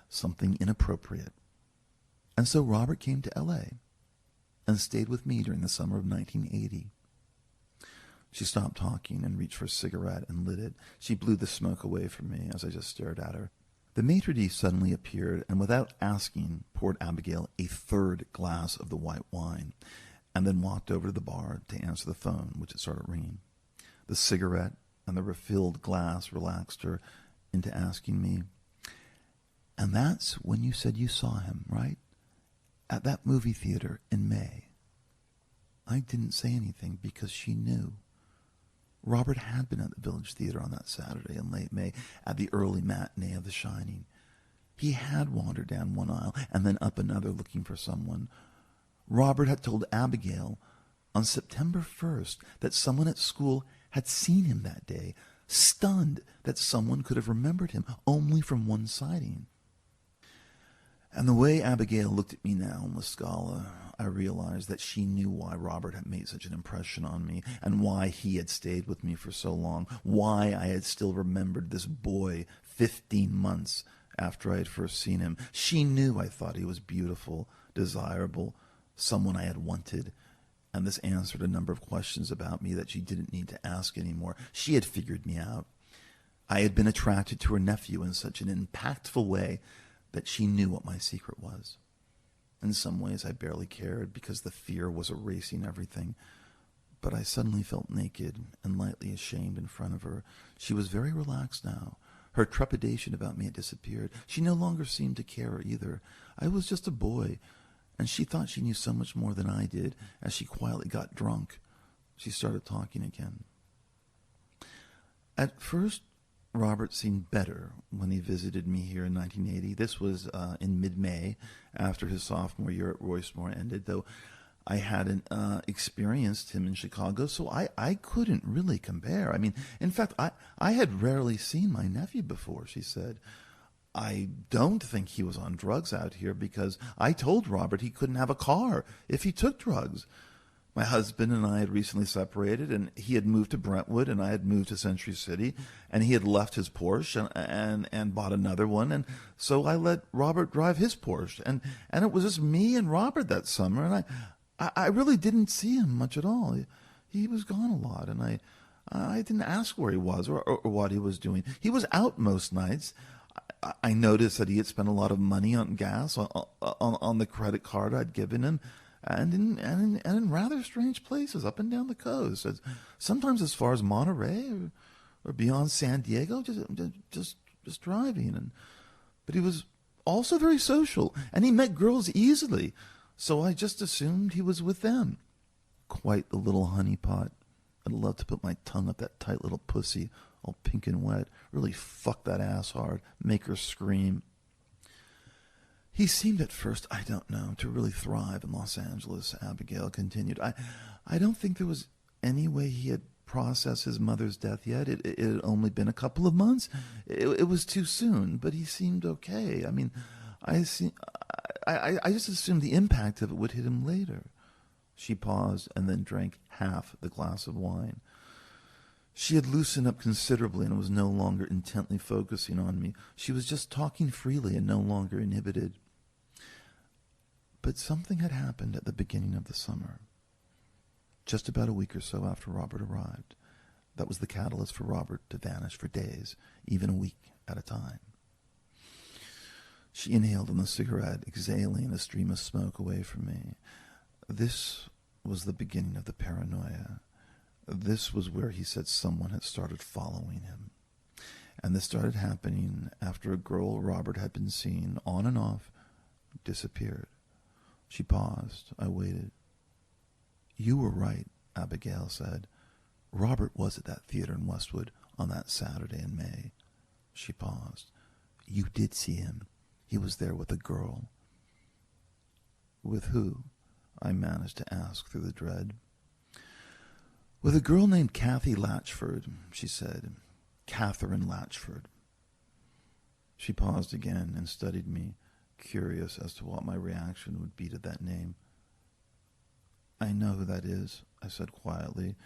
something inappropriate. And so Robert came to L.A. and stayed with me during the summer of 1980. She stopped talking and reached for a cigarette and lit it. She blew the smoke away from me as I just stared at her. The maitre d' suddenly appeared and without asking poured Abigail a third glass of the white wine and then walked over to the bar to answer the phone, which had started ringing. The cigarette and the refilled glass relaxed her into asking me, "And that's when you said you saw him, right? At that movie theater in May." I didn't say anything because she knew. Robert had been at the Village Theater on that Saturday in late May at the early matinee of The Shining. He had wandered down one aisle and then up another looking for someone. Robert had told Abigail on September 1st that someone at school had seen him that day, stunned that someone could have remembered him only from one sighting. And the way Abigail looked at me now in La Scala, I realized that she knew why Robert had made such an impression on me and why he had stayed with me for so long, why I had still remembered this boy 15 months after I had first seen him. She knew I thought he was beautiful, desirable, someone I had wanted, and this answered a number of questions about me that she didn't need to ask anymore. She had figured me out. I had been attracted to her nephew in such an impactful way that she knew what my secret was. In some ways I barely cared because the fear was erasing everything, but I suddenly felt naked and lightly ashamed in front of her. She was very relaxed now. Her trepidation about me had disappeared. She no longer seemed to care either. I was just a boy, and she thought she knew so much more than I did. As she quietly got drunk, she started talking again. At first, Robert seemed better when he visited me here in 1980. This was in mid-May, after his sophomore year at Roysmore ended, though I hadn't experienced him in Chicago, so I couldn't really compare. I mean, in fact, I had rarely seen my nephew before, she said. I don't think he was on drugs out here because I told Robert he couldn't have a car if he took drugs. My husband and I had recently separated, and he had moved to Brentwood, and I had moved to Century City, and he had left his Porsche and bought another one, and so I let Robert drive his Porsche, and it was just me and Robert that summer, and I really didn't see him much at all. He was gone a lot, and I didn't ask where he was or what he was doing. He was out most nights. I noticed that he had spent a lot of money on gas on the credit card I'd given him, and in rather strange places up and down the coast, sometimes as far as Monterey or beyond San Diego, just driving. But he was also very social, and he met girls easily, so I just assumed he was with them. Quite the little honeypot. I'd love to put my tongue up that tight little pussy, all pink and wet, really fuck that ass hard, make her scream. He seemed at first, I don't know, to really thrive in Los Angeles, Abigail continued. I don't think there was any way he had processed his mother's death yet. It had only been a couple of months. It was too soon, but he seemed okay. I mean, I just assumed the impact of it would hit him later. She paused and then drank half the glass of wine. She had loosened up considerably and was no longer intently focusing on me. She was just talking freely and no longer inhibited. But something had happened at the beginning of the summer, just about a week or so after Robert arrived. That was the catalyst for Robert to vanish for days, even a week at a time. She inhaled on the cigarette, exhaling a stream of smoke away from me. This was the beginning of the paranoia. This was where he said someone had started following him. And this started happening after a girl Robert had been seeing on and off disappeared. She paused. I waited. "You were right," Abigail said. "Robert was at that theater in Westwood on that Saturday in May." She paused. "You did see him. He was there with a girl." "With who?" I managed to ask through the dread. "With a girl named Kathy Latchford," she said. "Catherine Latchford." She paused again and studied me, curious as to what my reaction would be to that name. "I know who that is," I said quietly,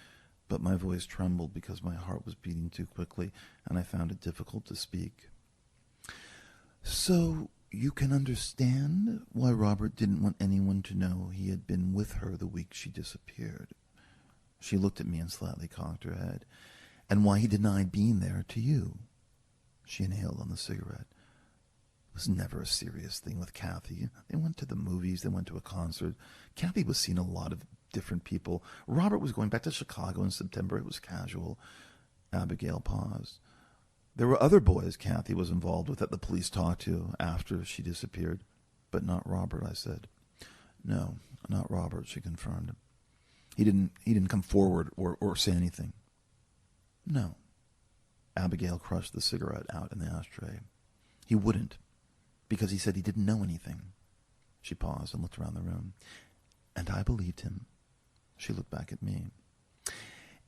but my voice trembled because my heart was beating too quickly, and I found it difficult to speak. "So You can understand why Robert didn't want anyone to know he had been with her the week she disappeared. She looked at me and slightly cocked her head. And why he denied being there to you. She inhaled on the cigarette. It was never a serious thing with Kathy. They went to the movies, they went to a concert. Kathy was seeing a lot of different people. Robert was going back to Chicago in September. It was casual. Abigail paused. There were other boys Kathy was involved with that the police talked to after she disappeared. But not Robert, I said. No, not Robert, she confirmed. He didn't come forward or say anything. No. Abigail crushed the cigarette out in the ashtray. He wouldn't, because he said he didn't know anything. She paused and looked around the room. And I believed him. She looked back at me.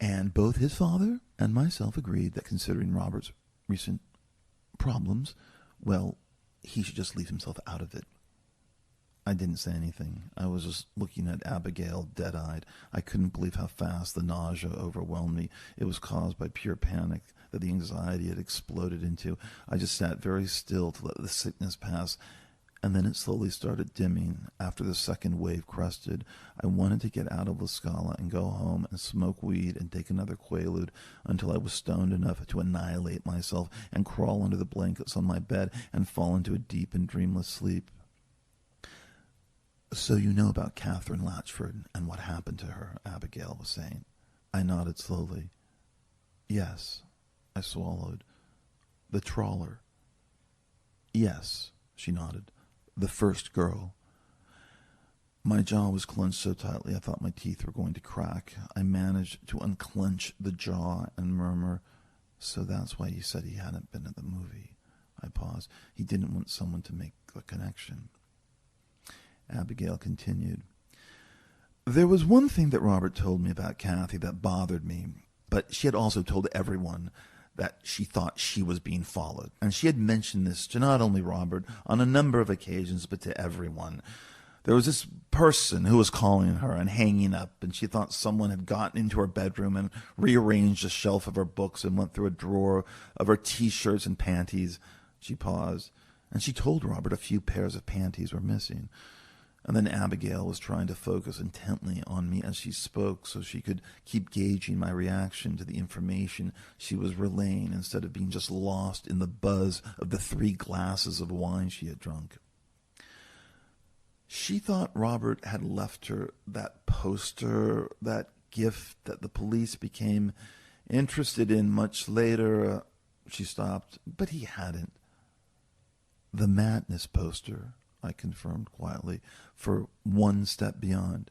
And both his father and myself agreed that considering Robert's recent problems, well, he should just leave himself out of it. I didn't say anything. I was just looking at Abigail, dead-eyed. I couldn't believe how fast the nausea overwhelmed me. It was caused by pure panic that the anxiety had exploded into. I just sat very still to let the sickness pass, and then it slowly started dimming. After the second wave crested, I wanted to get out of La Scala and go home and smoke weed and take another Quaalude until I was stoned enough to annihilate myself and crawl under the blankets on my bed and fall into a deep and dreamless sleep. So you know about Catherine Latchford and what happened to her, Abigail was saying. I nodded slowly. Yes, I swallowed. The trawler. Yes, she nodded. The first girl. My jaw was clenched so tightly I thought my teeth were going to crack. I managed to unclench the jaw and murmur, so that's why you said he hadn't been at the movie. I paused. He didn't want someone to make the connection. Abigail continued. There was one thing that Robert told me about Kathy that bothered me, but she had also told everyone that she thought she was being followed. And she had mentioned this to not only Robert on a number of occasions, but to everyone. There was this person who was calling her and hanging up, and she thought someone had gotten into her bedroom and rearranged the shelf of her books and went through a drawer of her T-shirts and panties. She paused, and she told Robert a few pairs of panties were missing. And then Abigail was trying to focus intently on me as she spoke so she could keep gauging my reaction to the information she was relaying instead of being just lost in the buzz of the 3 glasses of wine she had drunk. She thought Robert had left her that poster, that gift that the police became interested in much later. She stopped, but he hadn't. The Madness poster, I confirmed quietly, for One Step Beyond.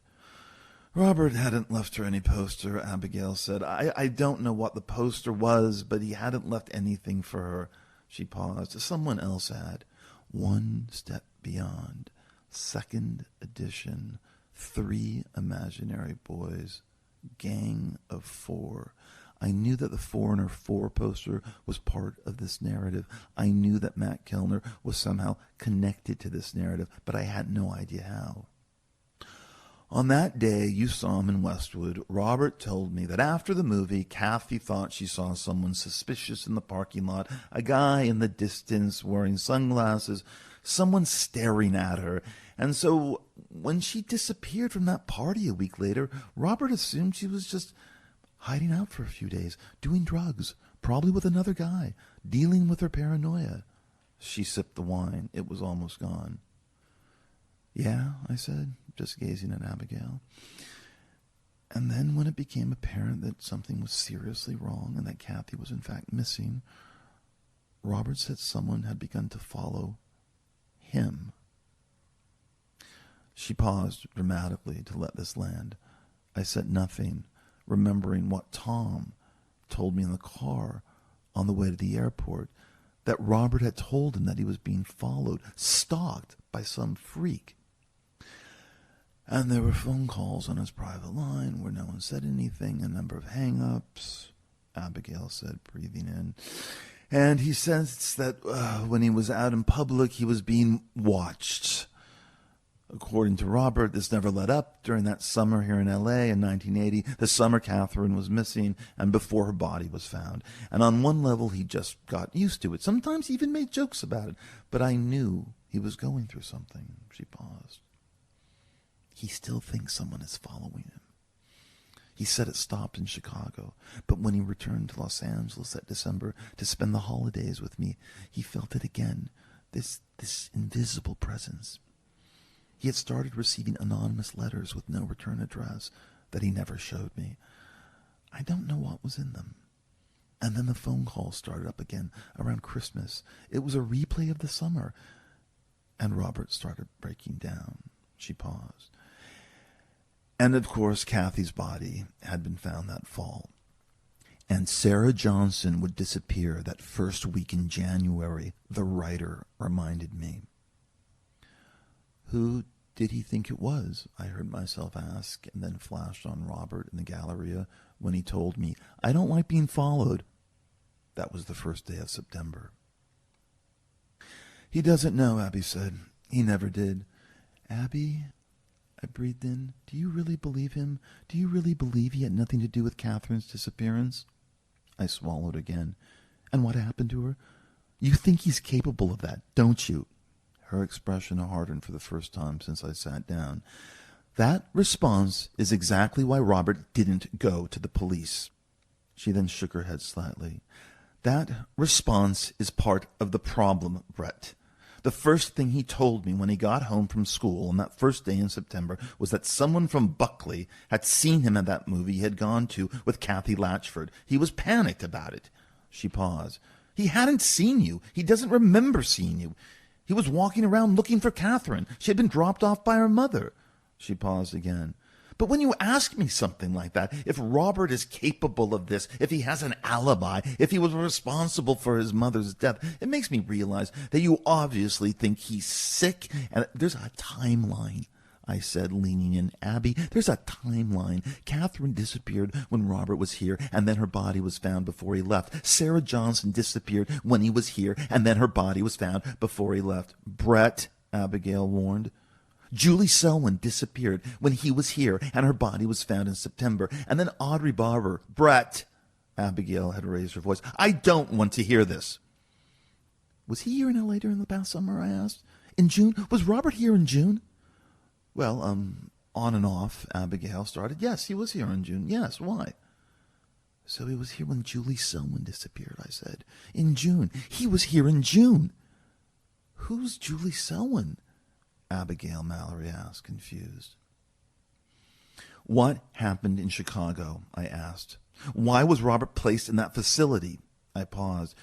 Robert hadn't left her any poster, Abigail said. I don't know what the poster was, but he hadn't left anything for her. She paused. Someone else had. One Step Beyond, 2nd edition, 3 imaginary boys, gang of 4. I knew that the Foreigner 4 poster was part of this narrative. I knew that Matt Kellner was somehow connected to this narrative, but I had no idea how. On that day you saw him in Westwood, Robert told me that after the movie, Kathy thought she saw someone suspicious in the parking lot, a guy in the distance wearing sunglasses, someone staring at her. And so when she disappeared from that party a week later, Robert assumed she was just hiding out for a few days, doing drugs, probably with another guy, dealing with her paranoia. She sipped the wine. It was almost gone. Yeah, I said, just gazing at Abigail. And then when it became apparent that something was seriously wrong and that Kathy was in fact missing, Robert said someone had begun to follow him. She paused dramatically to let this land. I said nothing, remembering what Tom told me in the car on the way to the airport, that Robert had told him that he was being followed, stalked by some freak. And there were phone calls on his private line where no one said anything, a number of hang-ups, Abigail said, breathing in. And he sensed that when he was out in public, he was being watched. According to Robert, this never let up during that summer here in L.A. in 1980, the summer Catherine was missing and before her body was found. And on one level, he just got used to it. Sometimes he even made jokes about it. But I knew He was going through something. She paused. He still thinks someone is following him. He said it stopped in Chicago, but when he returned to Los Angeles that December to spend the holidays with me, he felt it again, this invisible presence. He had started receiving anonymous letters with no return address that he never showed me. I don't know what was in them. And then the phone call started up again around Christmas. It was a replay of the summer. And Robert started breaking down. She paused. And of course, Kathy's body had been found that fall. And Sarah Johnson would disappear that first week in January, the writer reminded me. Who did he think it was? I heard myself ask, and then flashed on Robert in the Galleria when he told me, I don't like being followed. That was the first day of September. He doesn't know, Abby said. He never did. Abby, I breathed in, do you really believe him? Do you really believe he had nothing to do with Catherine's disappearance? I swallowed again. And what happened to her? You think he's capable of that, don't you? Her expression hardened for the first time since I sat down. That response is exactly why Robert didn't go to the police. She then shook her head slightly. That response is part of the problem, Brett. The first thing he told me when he got home from school on that first day in September was that someone from Buckley had seen him at that movie he had gone to with Kathy Latchford. He was panicked about it. She paused. He hadn't seen you. He doesn't remember seeing you. He was walking around looking for Catherine. She had been dropped off by her mother. She paused again. But when you ask me something like that, if Robert is capable of this, if he has an alibi, if he was responsible for his mother's death, it makes me realize that you obviously think he's sick. And there's a timeline, I said, leaning in. Abby, there's a timeline. Catherine disappeared when Robert was here, and then her body was found before he left. Sarah Johnson disappeared when he was here, and then her body was found before he left. Brett, Abigail warned. Julie Selwyn disappeared when he was here, and her body was found in September. And then Audrey Barber. Brett, Abigail had raised her voice. I don't want to hear this. Was he here in L.A. during the past summer, I asked. In June? Was Robert here in June? Well, on and off, Abigail started. Yes, he was here in June. Yes, why? So he was here when Julie Selwyn disappeared, I said. In June. He was here in June. Who's Julie Selwyn? Abigail Mallory asked, confused. What happened in Chicago? I asked. Why was Robert placed in that facility? I paused.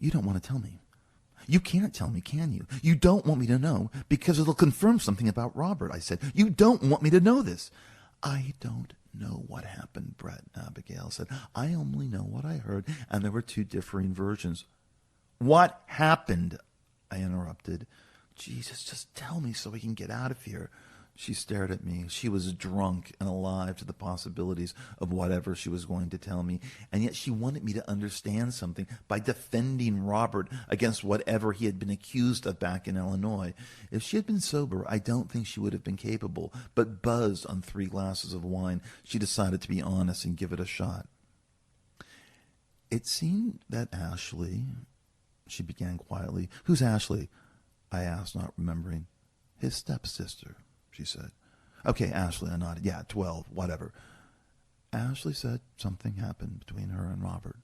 You don't want to tell me. You can't tell me, can you? You don't want me to know because it'll confirm something about Robert, I said. You don't want me to know this. I don't know what happened, Brett, Abigail said. I only know what I heard, and there were two differing versions. What happened? I interrupted. Jesus, just tell me so we can get out of here. She stared at me. She was drunk and alive to the possibilities of whatever she was going to tell me, and yet she wanted me to understand something by defending Robert against whatever he had been accused of back in Illinois. If she had been sober, I don't think she would have been capable, but buzzed on 3 glasses of wine, she decided to be honest and give it a shot. It seemed that Ashley, she began quietly. Who's Ashley? I asked, not remembering. His stepsister, she said. Okay, Ashley, I nodded. Yeah, 12, whatever. Ashley said something happened between her and Robert.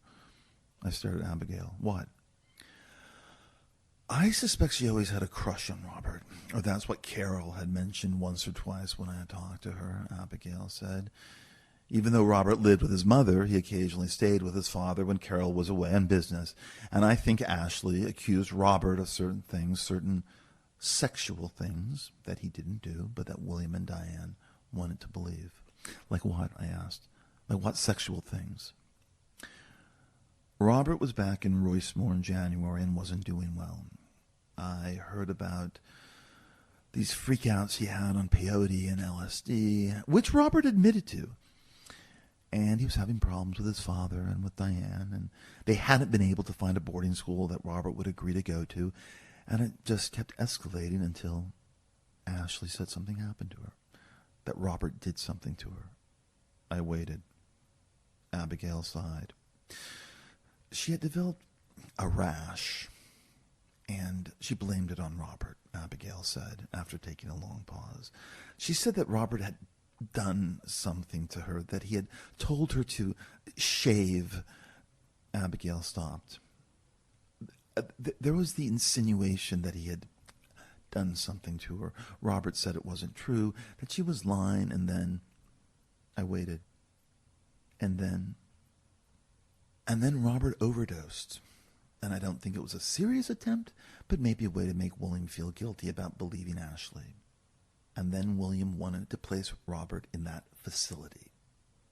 I stared at Abigail. What? I suspect she always had a crush on Robert, or that's what Carol had mentioned once or twice when I had talked to her, Abigail said. Even though Robert lived with his mother, he occasionally stayed with his father when Carol was away on business. And I think Ashley accused Robert of certain things, certain sexual things that he didn't do, but that William and Diane wanted to believe. Like what? I asked. Like what sexual things? Robert was back in Roycemore in January and wasn't doing well. I heard about these freakouts he had on peyote and LSD, which Robert admitted to. And he was having problems with his father and with Diane, and they hadn't been able to find a boarding school that Robert would agree to go to, and it just kept escalating until Ashley said something happened to her, that Robert did something to her. I waited. Abigail sighed. She had developed a rash, and she blamed it on Robert, Abigail said, after taking a long pause. She said that Robert had done something to her, that he had told her to shave. Abigail stopped. There was the insinuation that he had done something to her. Robert said it wasn't true, that she was lying, and then I waited. And then Robert overdosed. And I don't think it was a serious attempt, but maybe a way to make William feel guilty about believing Ashley. And then William wanted to place Robert in that facility.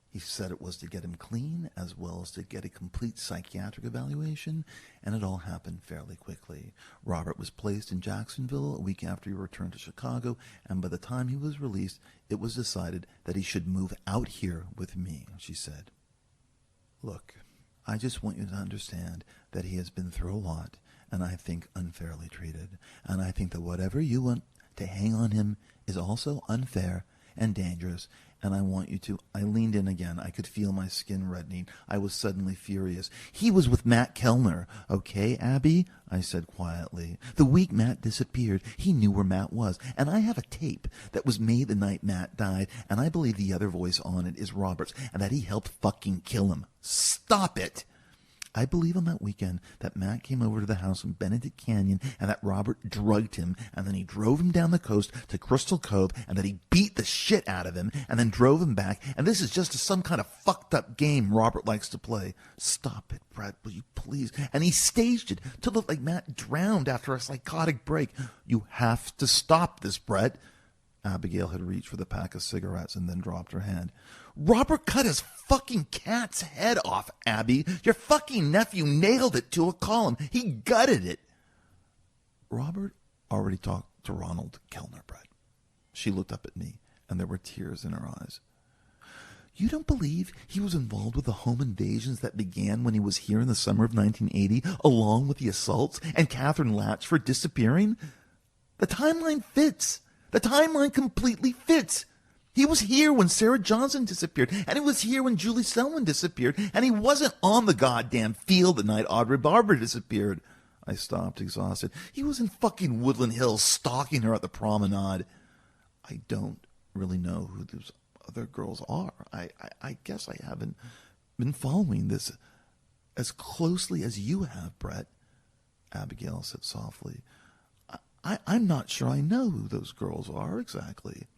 He said it was to get him clean as well as to get a complete psychiatric evaluation, and it all happened fairly quickly. Robert was placed in Jacksonville a week after he returned to Chicago, and by the time he was released, it was decided that he should move out here with me, she said. Look, I just want you to understand that he has been through a lot, and I think unfairly treated. And I think that whatever you want to hang on him is also unfair and dangerous. And I want you to... I leaned in again. I could feel my skin reddening. I was suddenly furious. He was with Matt Kellner. Okay, Abby? I said quietly. The week Matt disappeared, he knew where Matt was. And I have a tape that was made the night Matt died, and I believe the other voice on it is Robert's, and that he helped fucking kill him. Stop it! I believe on that weekend that Matt came over to the house in Benedict Canyon and that Robert drugged him, and then he drove him down the coast to Crystal Cove, and that he beat the shit out of him and then drove him back, and this is just some kind of fucked up game Robert likes to play. Stop it, Brett, will you please? And he staged it to look like Matt drowned after a psychotic break. You have to stop this, Brett. Abigail had reached for the pack of cigarettes and then dropped her hand. Robert cut his fucking cat's head off, Abby. Your fucking nephew nailed it to a column. He gutted it. Robert already talked to Ronald Kellner, Brett. She looked up at me, and there were tears in her eyes. You don't believe he was involved with the home invasions that began when he was here in the summer of 1980, along with the assaults and Catherine Latchford disappearing? The timeline fits. The timeline completely fits. He was here when Sarah Johnson disappeared, and he was here when Julie Selwyn disappeared, and he wasn't on the goddamn field the night Audrey Barber disappeared. I stopped, exhausted. He was in fucking Woodland Hills stalking her at the promenade. I don't really know who those other girls are. I guess I haven't been following this as closely as you have, Brett, Abigail said softly. I'm not sure I know who those girls are exactly.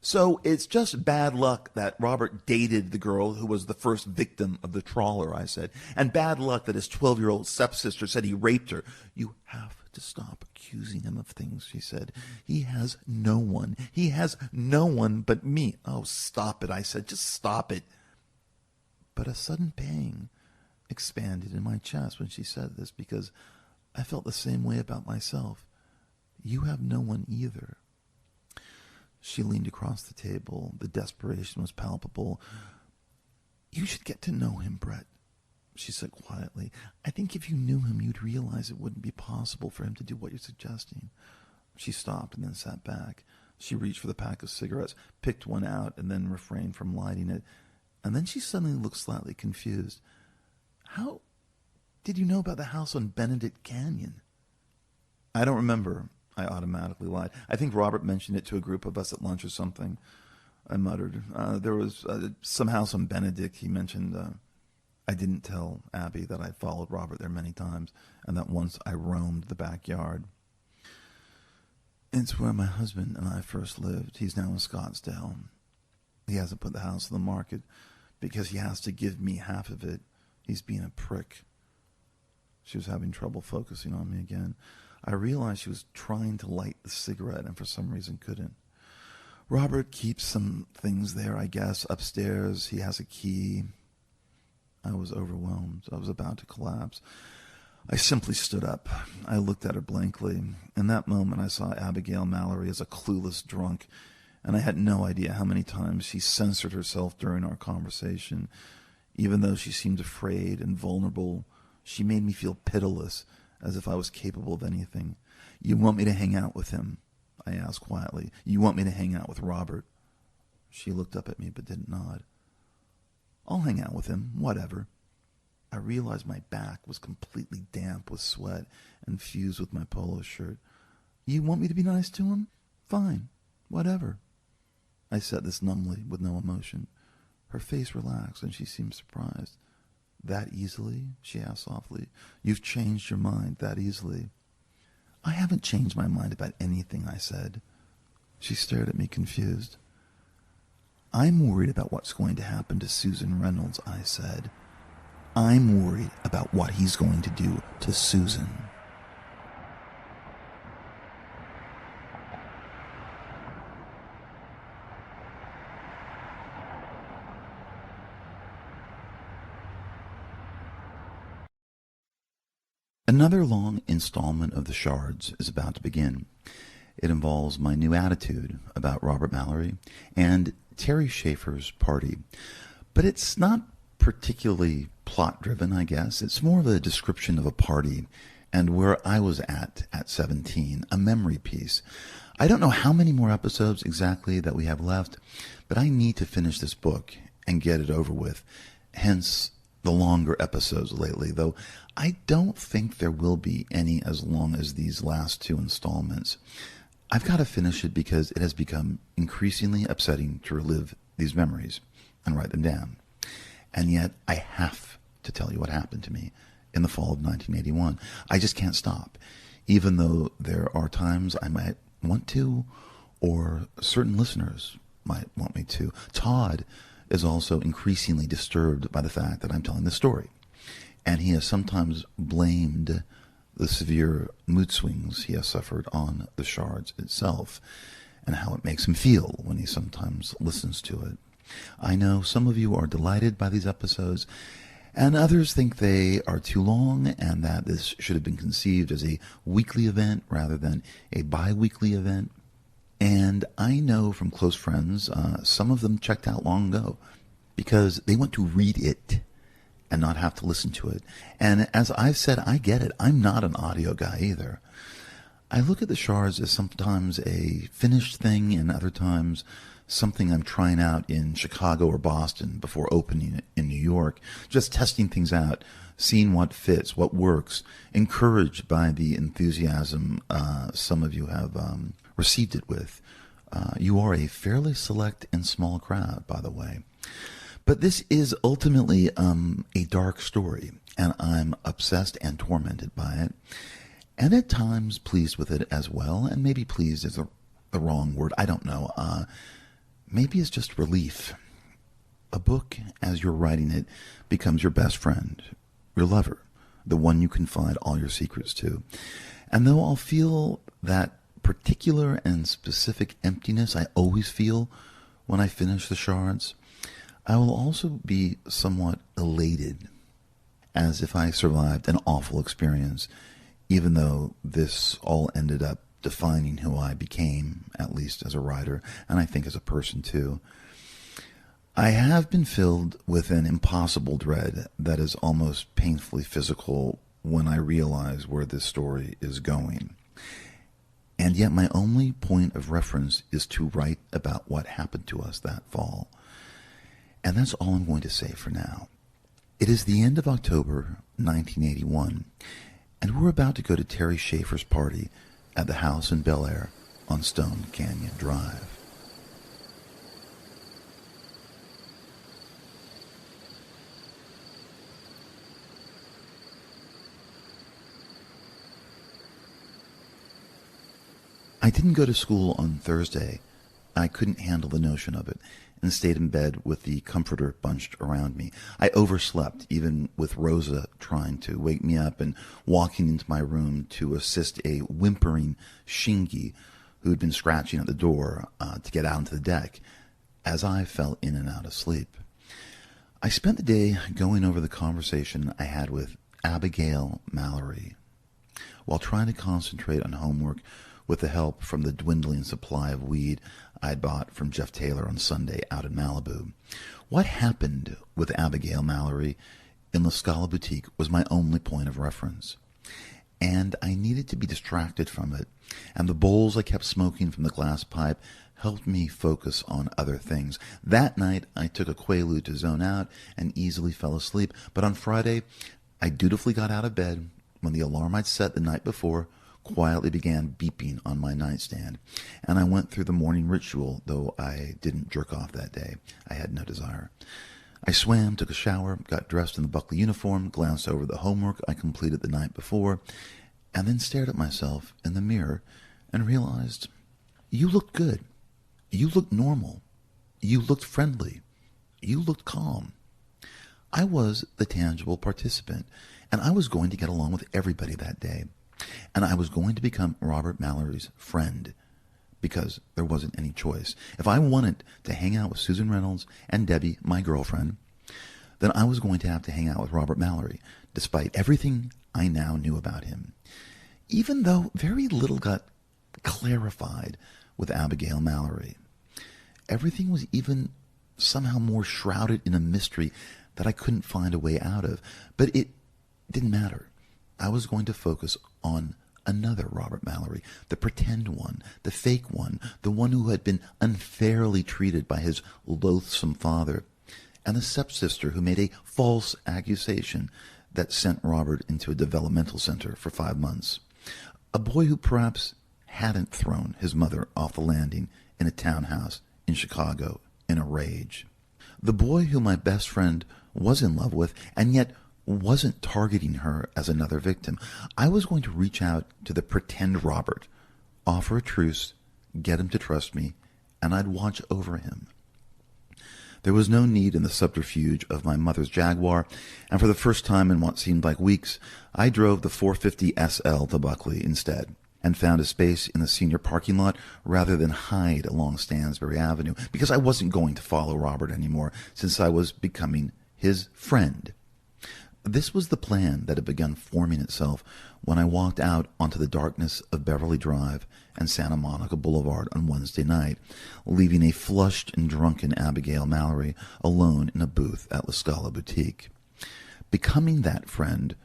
So it's just bad luck that Robert dated the girl who was the first victim of the trawler, I said. And bad luck that his 12-year-old stepsister said he raped her. You have to stop accusing him of things, she said. He has no one. He has no one but me. Oh, stop it, I said. Just stop it. But a sudden pang expanded in my chest when she said this, because I felt the same way about myself. You have no one either. She leaned across the table. The desperation was palpable. You should get to know him, Brett, she said quietly. I think if you knew him, you'd realize it wouldn't be possible for him to do what you're suggesting. She stopped and then sat back. She reached for the pack of cigarettes, picked one out, and then refrained from lighting it. And then she suddenly looked slightly confused. How did you know about the house on Benedict Canyon? I don't remember. I automatically lied. I think Robert mentioned it to a group of us at lunch or something. I muttered. There was some house on Benedict. He mentioned. I didn't tell Abby that I followed Robert there many times, and that once I roamed the backyard. It's where my husband and I first lived. He's now in Scottsdale. He hasn't put the house on the market because he has to give me half of it. He's being a prick. She was having trouble focusing on me again. I realized she was trying to light the cigarette and for some reason couldn't. Robert keeps some things there, I guess, upstairs. He has a key. I was overwhelmed. I was about to collapse. I simply stood up. I looked at her blankly. In that moment, I saw Abigail Mallory as a clueless drunk, and I had no idea how many times she censored herself during our conversation. Even though she seemed afraid and vulnerable, she made me feel pitiless, as if I was capable of anything. You want me to hang out with him? I asked quietly. You want me to hang out with Robert? She looked up at me but didn't nod. I'll hang out with him, whatever. I realized my back was completely damp with sweat and fused with my polo shirt. You want me to be nice to him? Fine. Whatever. I said this numbly, with no emotion. Her face relaxed, and she seemed surprised. That easily? She asked softly. You've changed your mind that easily? I haven't changed my mind about anything, I said. She stared at me confused. I'm worried about what's going to happen to Susan Reynolds, I said. I'm worried about what he's going to do to Susan. Another long installment of the Shards is about to begin. It involves my new attitude about Robert Mallory and Terry Schaefer's party. But it's not particularly plot-driven, I guess. It's more of a description of a party and where I was at 17, a memory piece. I don't know how many more episodes exactly that we have left, but I need to finish this book and get it over with. Hence the longer episodes lately, though I don't think there will be any as long as these last two installments. I've got to finish it because it has become increasingly upsetting to relive these memories and write them down. And yet I have to tell you what happened to me in the fall of 1981. I just can't stop, even though there are times I might want to, or certain listeners might want me to. Todd is also increasingly disturbed by the fact that I'm telling the story. And he has sometimes blamed the severe mood swings he has suffered on the Shards itself and how it makes him feel when he sometimes listens to it. I know some of you are delighted by these episodes, and others think they are too long and that this should have been conceived as a weekly event rather than a bi-weekly event. And I know from close friends, some of them checked out long ago because they want to read it and not have to listen to it. And as I've said, I get it. I'm not an audio guy either. I look at the Shards as sometimes a finished thing and other times something I'm trying out in Chicago or Boston before opening it in New York, just testing things out, seeing what fits, what works, encouraged by the enthusiasm some of you have received it with. You are a fairly select and small crowd, by the way. But this is ultimately a dark story, and I'm obsessed and tormented by it, and at times pleased with it as well, and maybe pleased is the wrong word. I don't know. Maybe it's just relief. A book, as you're writing it, becomes your best friend, your lover, the one you confide all your secrets to. And though I'll feel that particular and specific emptiness I always feel when I finish the Shards, I will also be somewhat elated, as if I survived an awful experience, even though this all ended up defining who I became, at least as a writer, and I think as a person too. I have been filled with an impossible dread that is almost painfully physical when I realize where this story is going. And yet my only point of reference is to write about what happened to us that fall. And that's all I'm going to say for now. It is the end of October 1981, and we're about to go to Terry Schaefer's party at the house in Bel Air on Stone Canyon Drive. I didn't go to school on Thursday. I couldn't handle the notion of it and stayed in bed with the comforter bunched around me. I overslept, even with Rosa trying to wake me up and walking into my room to assist a whimpering Shingi who had been scratching at the door to get out into the deck as I fell in and out of sleep. I spent the day going over the conversation I had with Abigail Mallory while trying to concentrate on homework with the help from the dwindling supply of weed I'd bought from Jeff Taylor on Sunday out in Malibu. What happened with Abigail Mallory in La Scala Boutique was my only point of reference. And I needed to be distracted from it, and the bowls I kept smoking from the glass pipe helped me focus on other things. That night, I took a Quaalude to zone out and easily fell asleep, but on Friday, I dutifully got out of bed when the alarm I'd set the night before quietly began beeping on my nightstand, and I went through the morning ritual, though I didn't jerk off that day. I had no desire. I swam, took a shower, got dressed in the Buckley uniform, glanced over the homework I completed the night before, and then stared at myself in the mirror and realized, you looked good. You looked normal. You looked friendly. You looked calm. I was the tangible participant, and I was going to get along with everybody that day. And I was going to become Robert Mallory's friend, because there wasn't any choice. If I wanted to hang out with Susan Reynolds and Debbie, my girlfriend, then I was going to have to hang out with Robert Mallory, despite everything I now knew about him. Even though very little got clarified with Abigail Mallory. Everything was even somehow more shrouded in a mystery that I couldn't find a way out of. But it didn't matter. I was going to focus on another Robert Mallory, the pretend one, the fake one, the one who had been unfairly treated by his loathsome father, and the stepsister who made a false accusation that sent Robert into a developmental center for 5 months. A boy who perhaps hadn't thrown his mother off the landing in a townhouse in Chicago in a rage. The boy who my best friend was in love with, and yet wasn't targeting her as another victim. I was going to reach out to the pretend Robert, offer a truce, get him to trust me, and I'd watch over him. There was no need in the subterfuge of my mother's Jaguar, and for the first time in what seemed like weeks, I drove the 450 SL to Buckley instead, and found a space in the senior parking lot rather than hide along Stansbury Avenue, because I wasn't going to follow Robert anymore, since I was becoming his friend. This was the plan that had begun forming itself when I walked out onto the darkness of Beverly Drive and Santa Monica Boulevard on Wednesday night, leaving a flushed and drunken Abigail Mallory alone in a booth at La Scala Boutique. Becoming that friend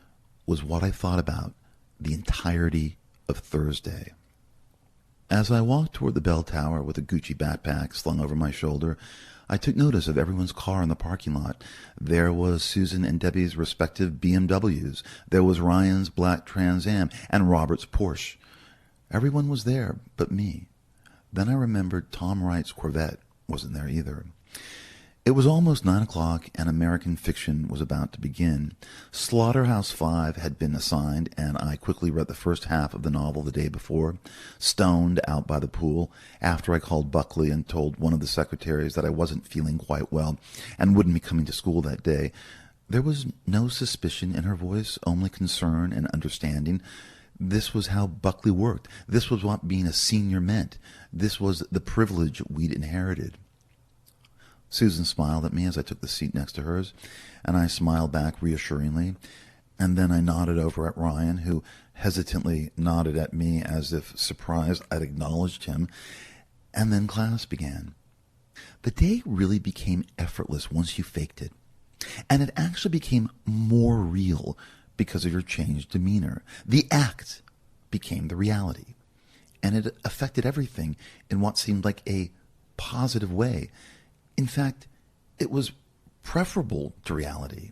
was what I thought about the entirety of Thursday. As I walked toward the bell tower with a Gucci backpack slung over my shoulder, I took notice of everyone's car in the parking lot. There was Susan and Debbie's respective BMWs. There was Ryan's black Trans Am and Robert's Porsche. Everyone was there but me. Then I remembered Tom Wright's Corvette wasn't there either. It was almost 9 o'clock, and American Fiction was about to begin. Slaughterhouse-Five had been assigned, and I quickly read the first half of the novel the day before, stoned out by the pool, after I called Buckley and told one of the secretaries that I wasn't feeling quite well and wouldn't be coming to school that day. There was no suspicion in her voice, only concern and understanding. This was how Buckley worked. This was what being a senior meant. This was the privilege we'd inherited. Susan smiled at me as I took the seat next to hers, and I smiled back reassuringly. And then I nodded over at Ryan, who hesitantly nodded at me as if surprised I'd acknowledged him. And then class began. The day really became effortless once you faked it. And it actually became more real because of your changed demeanor. The act became the reality. And it affected everything in what seemed like a positive way. In fact, it was preferable to reality.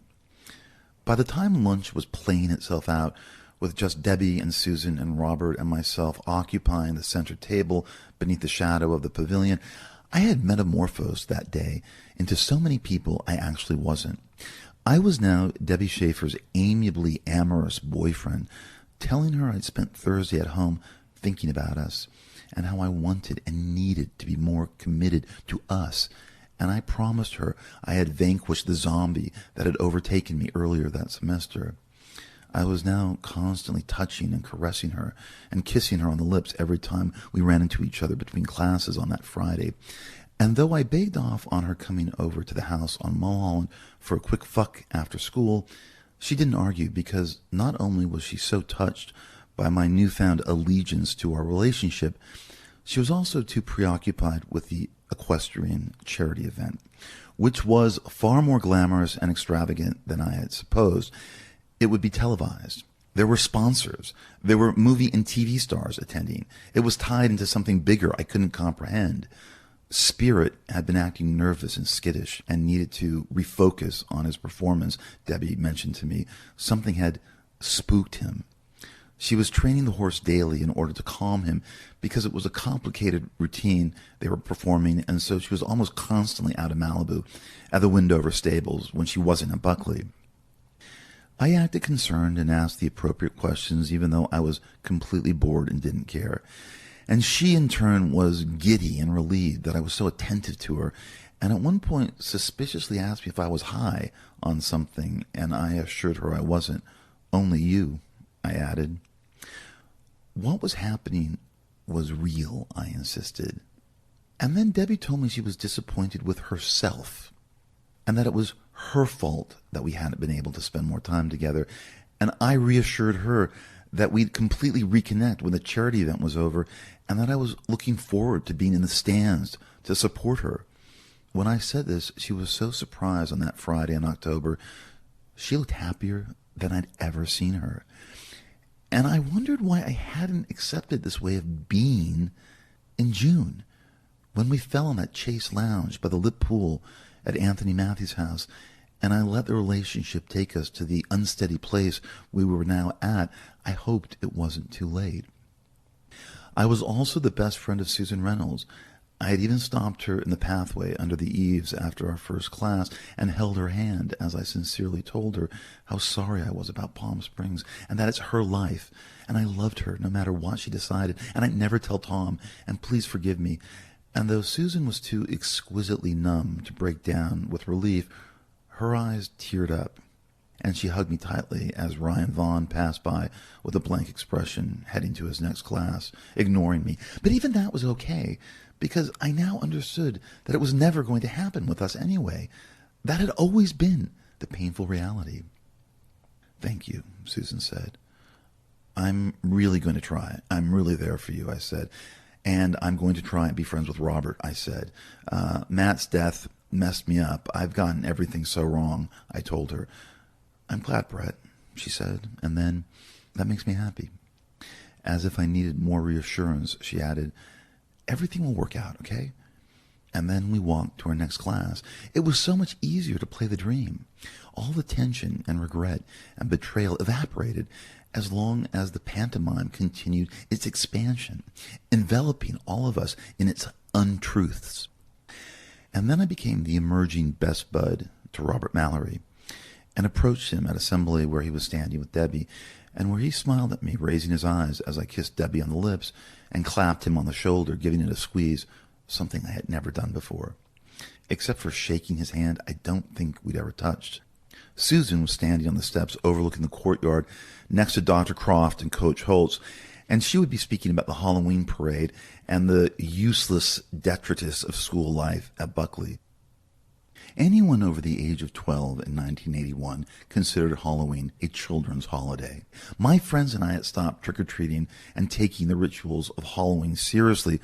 By the time lunch was playing itself out, with just Debbie and Susan and Robert and myself occupying the center table beneath the shadow of the pavilion, I had metamorphosed that day into so many people I actually wasn't. I was now Debbie Schaefer's amiably amorous boyfriend, telling her I'd spent Thursday at home thinking about us and how I wanted and needed to be more committed to us. And I promised her I had vanquished the zombie that had overtaken me earlier that semester. I was now constantly touching and caressing her and kissing her on the lips every time we ran into each other between classes on that Friday. And though I begged off on her coming over to the house on Mulholland for a quick fuck after school, she didn't argue, because not only was she so touched by my newfound allegiance to our relationship, she was also too preoccupied with the equestrian charity event, which was far more glamorous and extravagant than I had supposed. It would be televised. There were sponsors. There were movie and TV stars attending. It was tied into something bigger I couldn't comprehend. Spirit had been acting nervous and skittish and needed to refocus on his performance, Debbie mentioned to me. Something had spooked him. She was training the horse daily in order to calm him because it was a complicated routine they were performing, and so she was almost constantly out of Malibu at the Wendover stables when she wasn't at Buckley. I acted concerned and asked the appropriate questions, even though I was completely bored and didn't care. And she, in turn, was giddy and relieved that I was so attentive to her, and at one point suspiciously asked me if I was high on something, and I assured her I wasn't. Only you, I added. What was happening was real, I insisted. And then Debbie told me she was disappointed with herself, and that it was her fault that we hadn't been able to spend more time together. And I reassured her that we'd completely reconnect when the charity event was over, and that I was looking forward to being in the stands to support her. When I said this, she was so surprised on that Friday in October. She looked happier than I'd ever seen her. And I wondered why I hadn't accepted this way of being in June, when we fell on that Chase Lounge by the lit pool at Anthony Matthews' house, and I let the relationship take us to the unsteady place we were now at. I hoped it wasn't too late. I was also the best friend of Susan Reynolds. I had even stopped her in the pathway under the eaves after our first class and held her hand as I sincerely told her how sorry I was about Palm Springs and that it's her life, and I loved her no matter what she decided, and I'd never tell Tom, and please forgive me. And though Susan was too exquisitely numb to break down with relief, her eyes teared up, and she hugged me tightly as Ryan Vaughn passed by with a blank expression, heading to his next class, ignoring me. But even that was okay, because I now understood that it was never going to happen with us anyway. That had always been the painful reality. Thank you, Susan said. I'm really going to try. I'm really there for you, I said. And I'm going to try and be friends with Robert, I said. Matt's death messed me up. I've gotten everything so wrong, I told her. I'm glad, Brett, she said, and then, that makes me happy. As if I needed more reassurance, she added, everything will work out, okay? And then we walked to our next class. It was so much easier to play the dream. All the tension and regret and betrayal evaporated as long as the pantomime continued its expansion, enveloping all of us in its untruths. And then I became the emerging best bud to Robert Mallory, and approached him at assembly where he was standing with Debbie, and where he smiled at me, raising his eyes as I kissed Debbie on the lips and clapped him on the shoulder, giving it a squeeze, something I had never done before. Except for shaking his hand, I don't think we'd ever touched. Susan was standing on the steps overlooking the courtyard next to Dr. Croft and Coach Holtz, and she would be speaking about the Halloween parade and the useless detritus of school life at Buckley. Anyone over the age of 12 in 1981 considered Halloween a children's holiday. My friends and I had stopped trick-or-treating and taking the rituals of Halloween seriously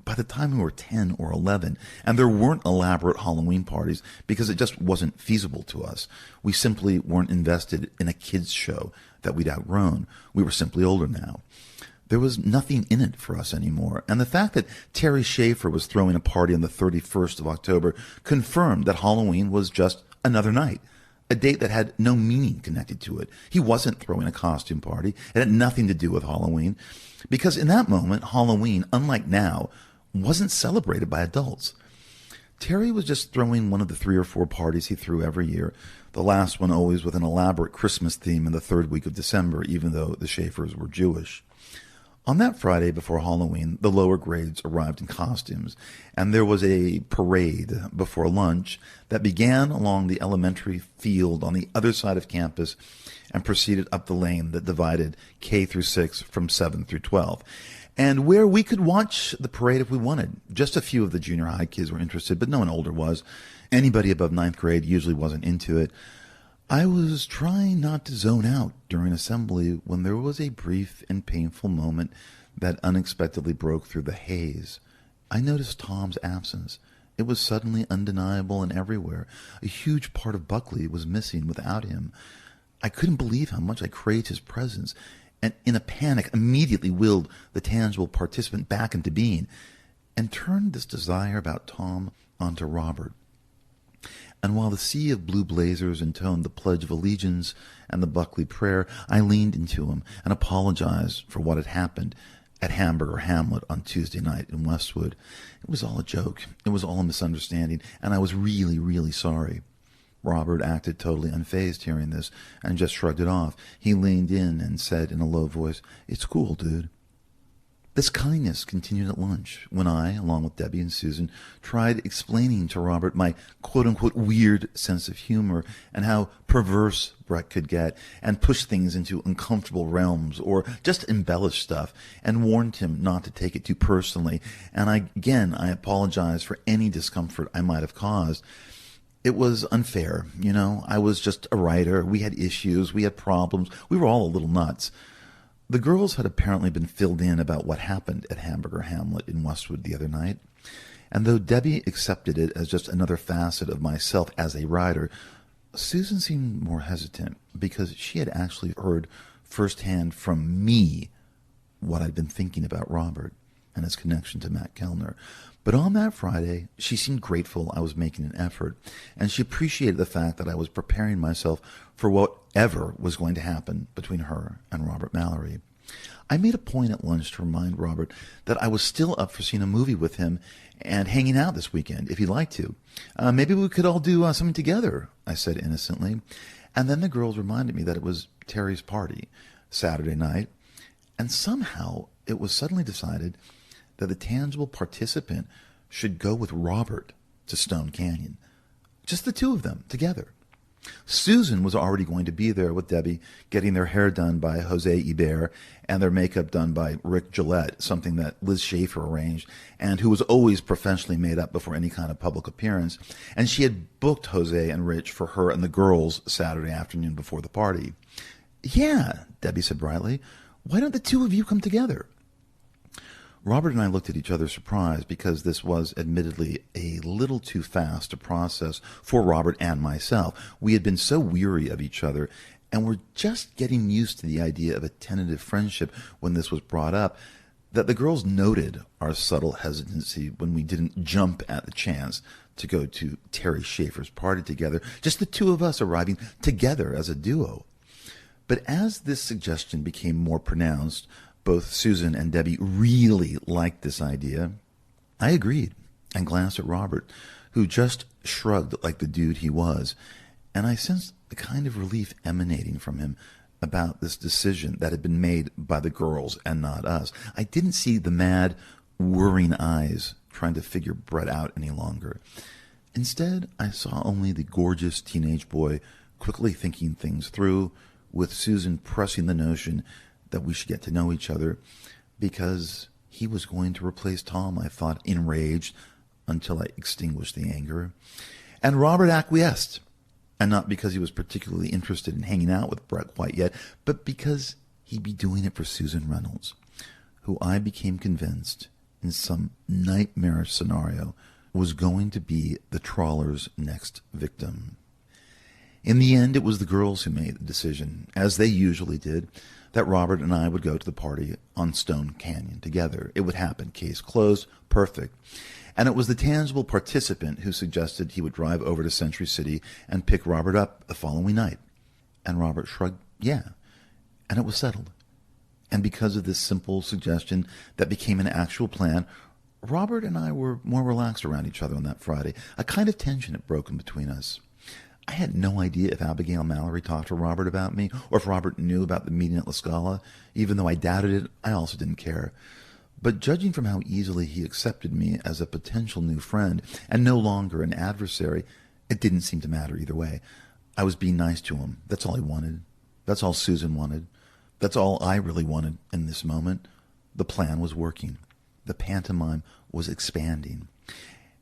by the time we were 10 or 11, and there weren't elaborate Halloween parties because it just wasn't feasible to us. We simply weren't invested in a kids' show that we'd outgrown. We were simply older now. There was nothing in it for us anymore, and the fact that Terry Schaefer was throwing a party on the 31st of October confirmed that Halloween was just another night, a date that had no meaning connected to it. He wasn't throwing a costume party. It had nothing to do with Halloween, because in that moment, Halloween, unlike now, wasn't celebrated by adults. Terry was just throwing one of the 3 or 4 parties he threw every year, the last one always with an elaborate Christmas theme in the 3rd week of December, even though the Schaefers were Jewish. On that Friday before Halloween, the lower grades arrived in costumes, and there was a parade before lunch that began along the elementary field on the other side of campus and proceeded up the lane that divided K through 6 from 7 through 12, and where we could watch the parade if we wanted. Just a few of the junior high kids were interested, but no one older was. Anybody above 9th grade usually wasn't into it. I was trying not to zone out during assembly when there was a brief and painful moment that unexpectedly broke through the haze. I noticed Tom's absence. It was suddenly undeniable and everywhere. A huge part of Buckley was missing without him. I couldn't believe how much I craved his presence, and in a panic immediately willed the tangible participant back into being, and turned this desire about Tom onto Robert. And while the sea of blue blazers intoned the Pledge of Allegiance and the Buckley Prayer, I leaned into him and apologized for what had happened at Hamburger Hamlet on Tuesday night in Westwood. It was all a joke. It was all a misunderstanding, and I was really, really sorry. Robert acted totally unfazed hearing this and just shrugged it off. He leaned in and said in a low voice, "It's cool, dude." This kindness continued at lunch when I, along with Debbie and Susan, tried explaining to Robert my quote-unquote weird sense of humor and how perverse Brett could get and push things into uncomfortable realms or just embellish stuff, and warned him not to take it too personally. And I apologize for any discomfort I might have caused. It was unfair, I was just a writer. We had issues. We had problems. We were all a little nuts. The girls had apparently been filled in about what happened at Hamburger Hamlet in Westwood the other night, and though Debbie accepted it as just another facet of myself as a writer, Susan seemed more hesitant because she had actually heard firsthand from me what I'd been thinking about Robert and his connection to Matt Kellner. But on that Friday, she seemed grateful I was making an effort, and she appreciated the fact that I was preparing myself for whatever was going to happen between her and Robert Mallory. I made a point at lunch to remind Robert that I was still up for seeing a movie with him and hanging out this weekend, if he'd like to. Maybe we could all do something together, I said innocently. And then the girls reminded me that it was Terry's party, Saturday night, and somehow it was suddenly decided that the tangible participant should go with Robert to Stone Canyon. Just the two of them, together. Susan was already going to be there with Debbie, getting their hair done by Jose Ibert and their makeup done by Rick Gillette, something that Liz Schaefer arranged, and who was always professionally made up before any kind of public appearance. And she had booked Jose and Rich for her and the girls Saturday afternoon before the party. "Yeah," Debbie said brightly. "Why don't the two of you come together?" Robert and I looked at each other surprised because this was admittedly a little too fast to process for Robert and myself. We had been so weary of each other and were just getting used to the idea of a tentative friendship when this was brought up that the girls noted our subtle hesitancy when we didn't jump at the chance to go to Terry Schaefer's party together, just the two of us arriving together as a duo. But as this suggestion became more pronounced, both Susan and Debbie really liked this idea. I agreed and glanced at Robert, who just shrugged like the dude he was, and I sensed the kind of relief emanating from him about this decision that had been made by the girls and not us. I didn't see the mad, worrying eyes trying to figure Brett out any longer. Instead, I saw only the gorgeous teenage boy quickly thinking things through, with Susan pressing the notion that we should get to know each other, because he was going to replace Tom, I thought, enraged, until I extinguished the anger. And Robert acquiesced, and not because he was particularly interested in hanging out with Brett quite yet, but because he'd be doing it for Susan Reynolds, who I became convinced, in some nightmarish scenario, was going to be the trawler's next victim. In the end, it was the girls who made the decision, as they usually did, that Robert and I would go to the party on Stone Canyon together. It would happen. Case closed. Perfect. And it was the tangible participant who suggested he would drive over to Century City and pick Robert up the following night. And Robert shrugged, yeah. And it was settled. And because of this simple suggestion that became an actual plan, Robert and I were more relaxed around each other on that Friday. A kind of tension had broken between us. I had no idea if Abigail Mallory talked to Robert about me, or if Robert knew about the meeting at La Scala. Even though I doubted it, I also didn't care. But judging from how easily he accepted me as a potential new friend, and no longer an adversary, it didn't seem to matter either way. I was being nice to him. That's all he wanted. That's all Susan wanted. That's all I really wanted in this moment. The plan was working. The pantomime was expanding.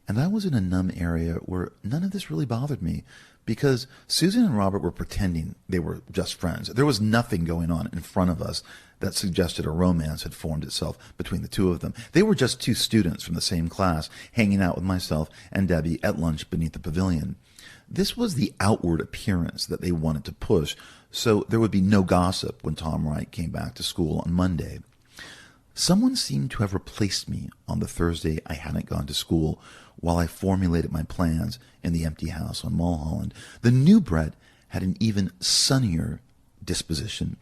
And I was in a numb area where none of this really bothered me, because Susan and Robert were pretending they were just friends. There was nothing going on in front of us that suggested a romance had formed itself between the two of them. They were just two students from the same class, hanging out with myself and Debbie at lunch beneath the pavilion. This was the outward appearance that they wanted to push, so there would be no gossip when Tom Wright came back to school on Monday. Someone seemed to have replaced me on the Thursday I hadn't gone to school while I formulated my plans in the empty house on Mulholland. The new Brett had an even sunnier disposition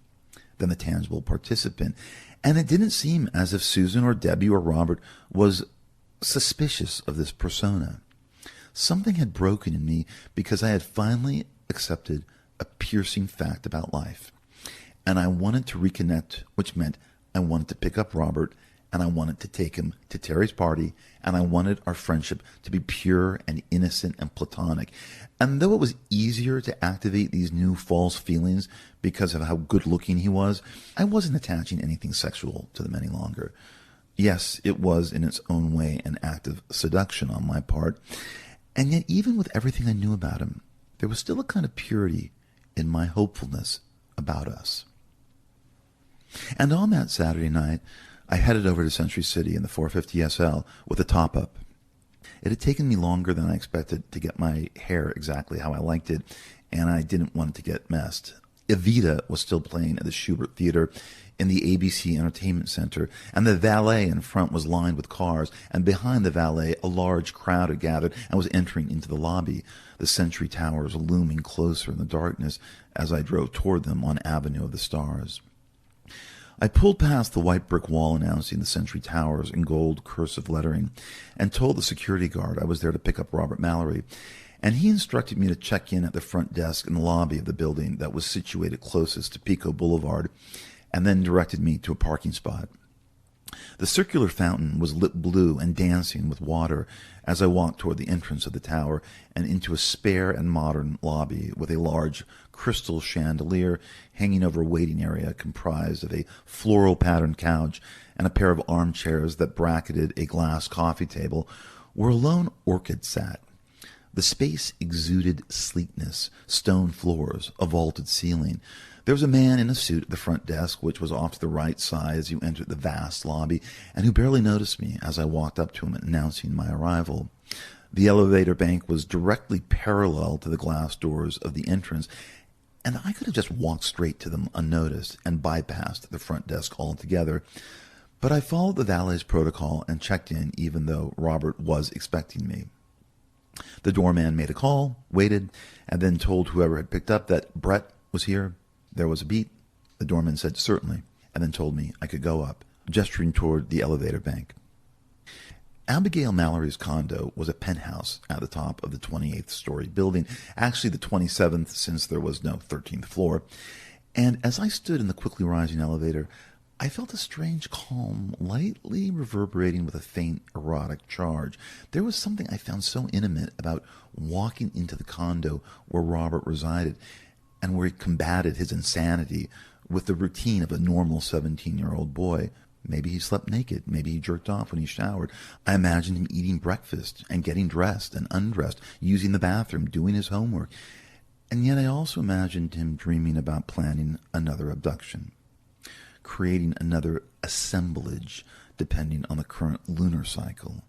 than the tangible participant, and it didn't seem as if Susan or Debbie or Robert was suspicious of this persona. Something had broken in me because I had finally accepted a piercing fact about life, and I wanted to reconnect, which meant I wanted to pick up Robert, and I wanted to take him to Terry's party, and I wanted our friendship to be pure and innocent and platonic. And though it was easier to activate these new false feelings because of how good-looking he was, I wasn't attaching anything sexual to them any longer. Yes, it was in its own way an act of seduction on my part, and yet even with everything I knew about him, there was still a kind of purity in my hopefulness about us. And on that Saturday night, I headed over to Century City in the 450 SL with a top-up. It had taken me longer than I expected to get my hair exactly how I liked it, and I didn't want it to get messed. Evita was still playing at the Schubert Theater in the ABC Entertainment Center, and the valet in front was lined with cars, and behind the valet a large crowd had gathered and was entering into the lobby, the Century Towers looming closer in the darkness as I drove toward them on Avenue of the Stars. I pulled past the white brick wall announcing the Century Towers in gold cursive lettering and told the security guard I was there to pick up Robert Mallory, and he instructed me to check in at the front desk in the lobby of the building that was situated closest to Pico Boulevard, and then directed me to a parking spot. The circular fountain was lit blue and dancing with water as I walked toward the entrance of the tower and into a spare and modern lobby with a large crystal chandelier hanging over a waiting area comprised of a floral-patterned couch and a pair of armchairs that bracketed a glass coffee table where a lone orchid sat. The space exuded sleekness, stone floors, a vaulted ceiling. There was a man in a suit at the front desk, which was off to the right side as you entered the vast lobby, and who barely noticed me as I walked up to him announcing my arrival. The elevator bank was directly parallel to the glass doors of the entrance, and I could have just walked straight to them unnoticed and bypassed the front desk altogether. But I followed the valet's protocol and checked in even though Robert was expecting me. The doorman made a call, waited, and then told whoever had picked up that Brett was here. There was a beat. The doorman said certainly, and then told me I could go up, gesturing toward the elevator bank. Abigail Mallory's condo was a penthouse at the top of the 28th story building, actually the 27th since there was no 13th floor. And as I stood in the quickly rising elevator, I felt a strange calm, lightly reverberating with a faint erotic charge. There was something I found so intimate about walking into the condo where Robert resided and where he combated his insanity with the routine of a normal 17-year-old boy. Maybe he slept naked. Maybe he jerked off when he showered. I imagined him eating breakfast and getting dressed and undressed, using the bathroom, doing his homework. And yet I also imagined him dreaming about planning another abduction, creating another assemblage depending on the current lunar cycle,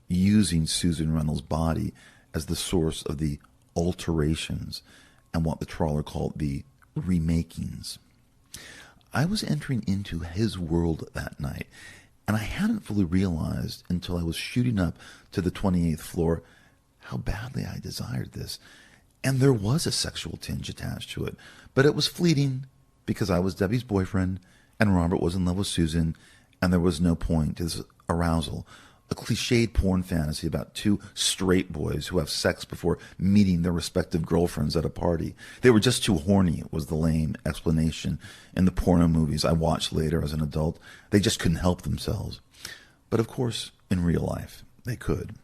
using Susan Reynolds' body as the source of the alterations and what the trawler called the remakings. I was entering into his world that night, and I hadn't fully realized until I was shooting up to the 28th floor how badly I desired this. And there was a sexual tinge attached to it, but it was fleeting because I was Debbie's boyfriend and Robert was in love with Susan, and there was no point to this arousal, a cliched porn fantasy about two straight boys who have sex before meeting their respective girlfriends at a party. They were just too horny, was the lame explanation in the porno movies I watched later as an adult. They just couldn't help themselves. But of course, in real life, they could.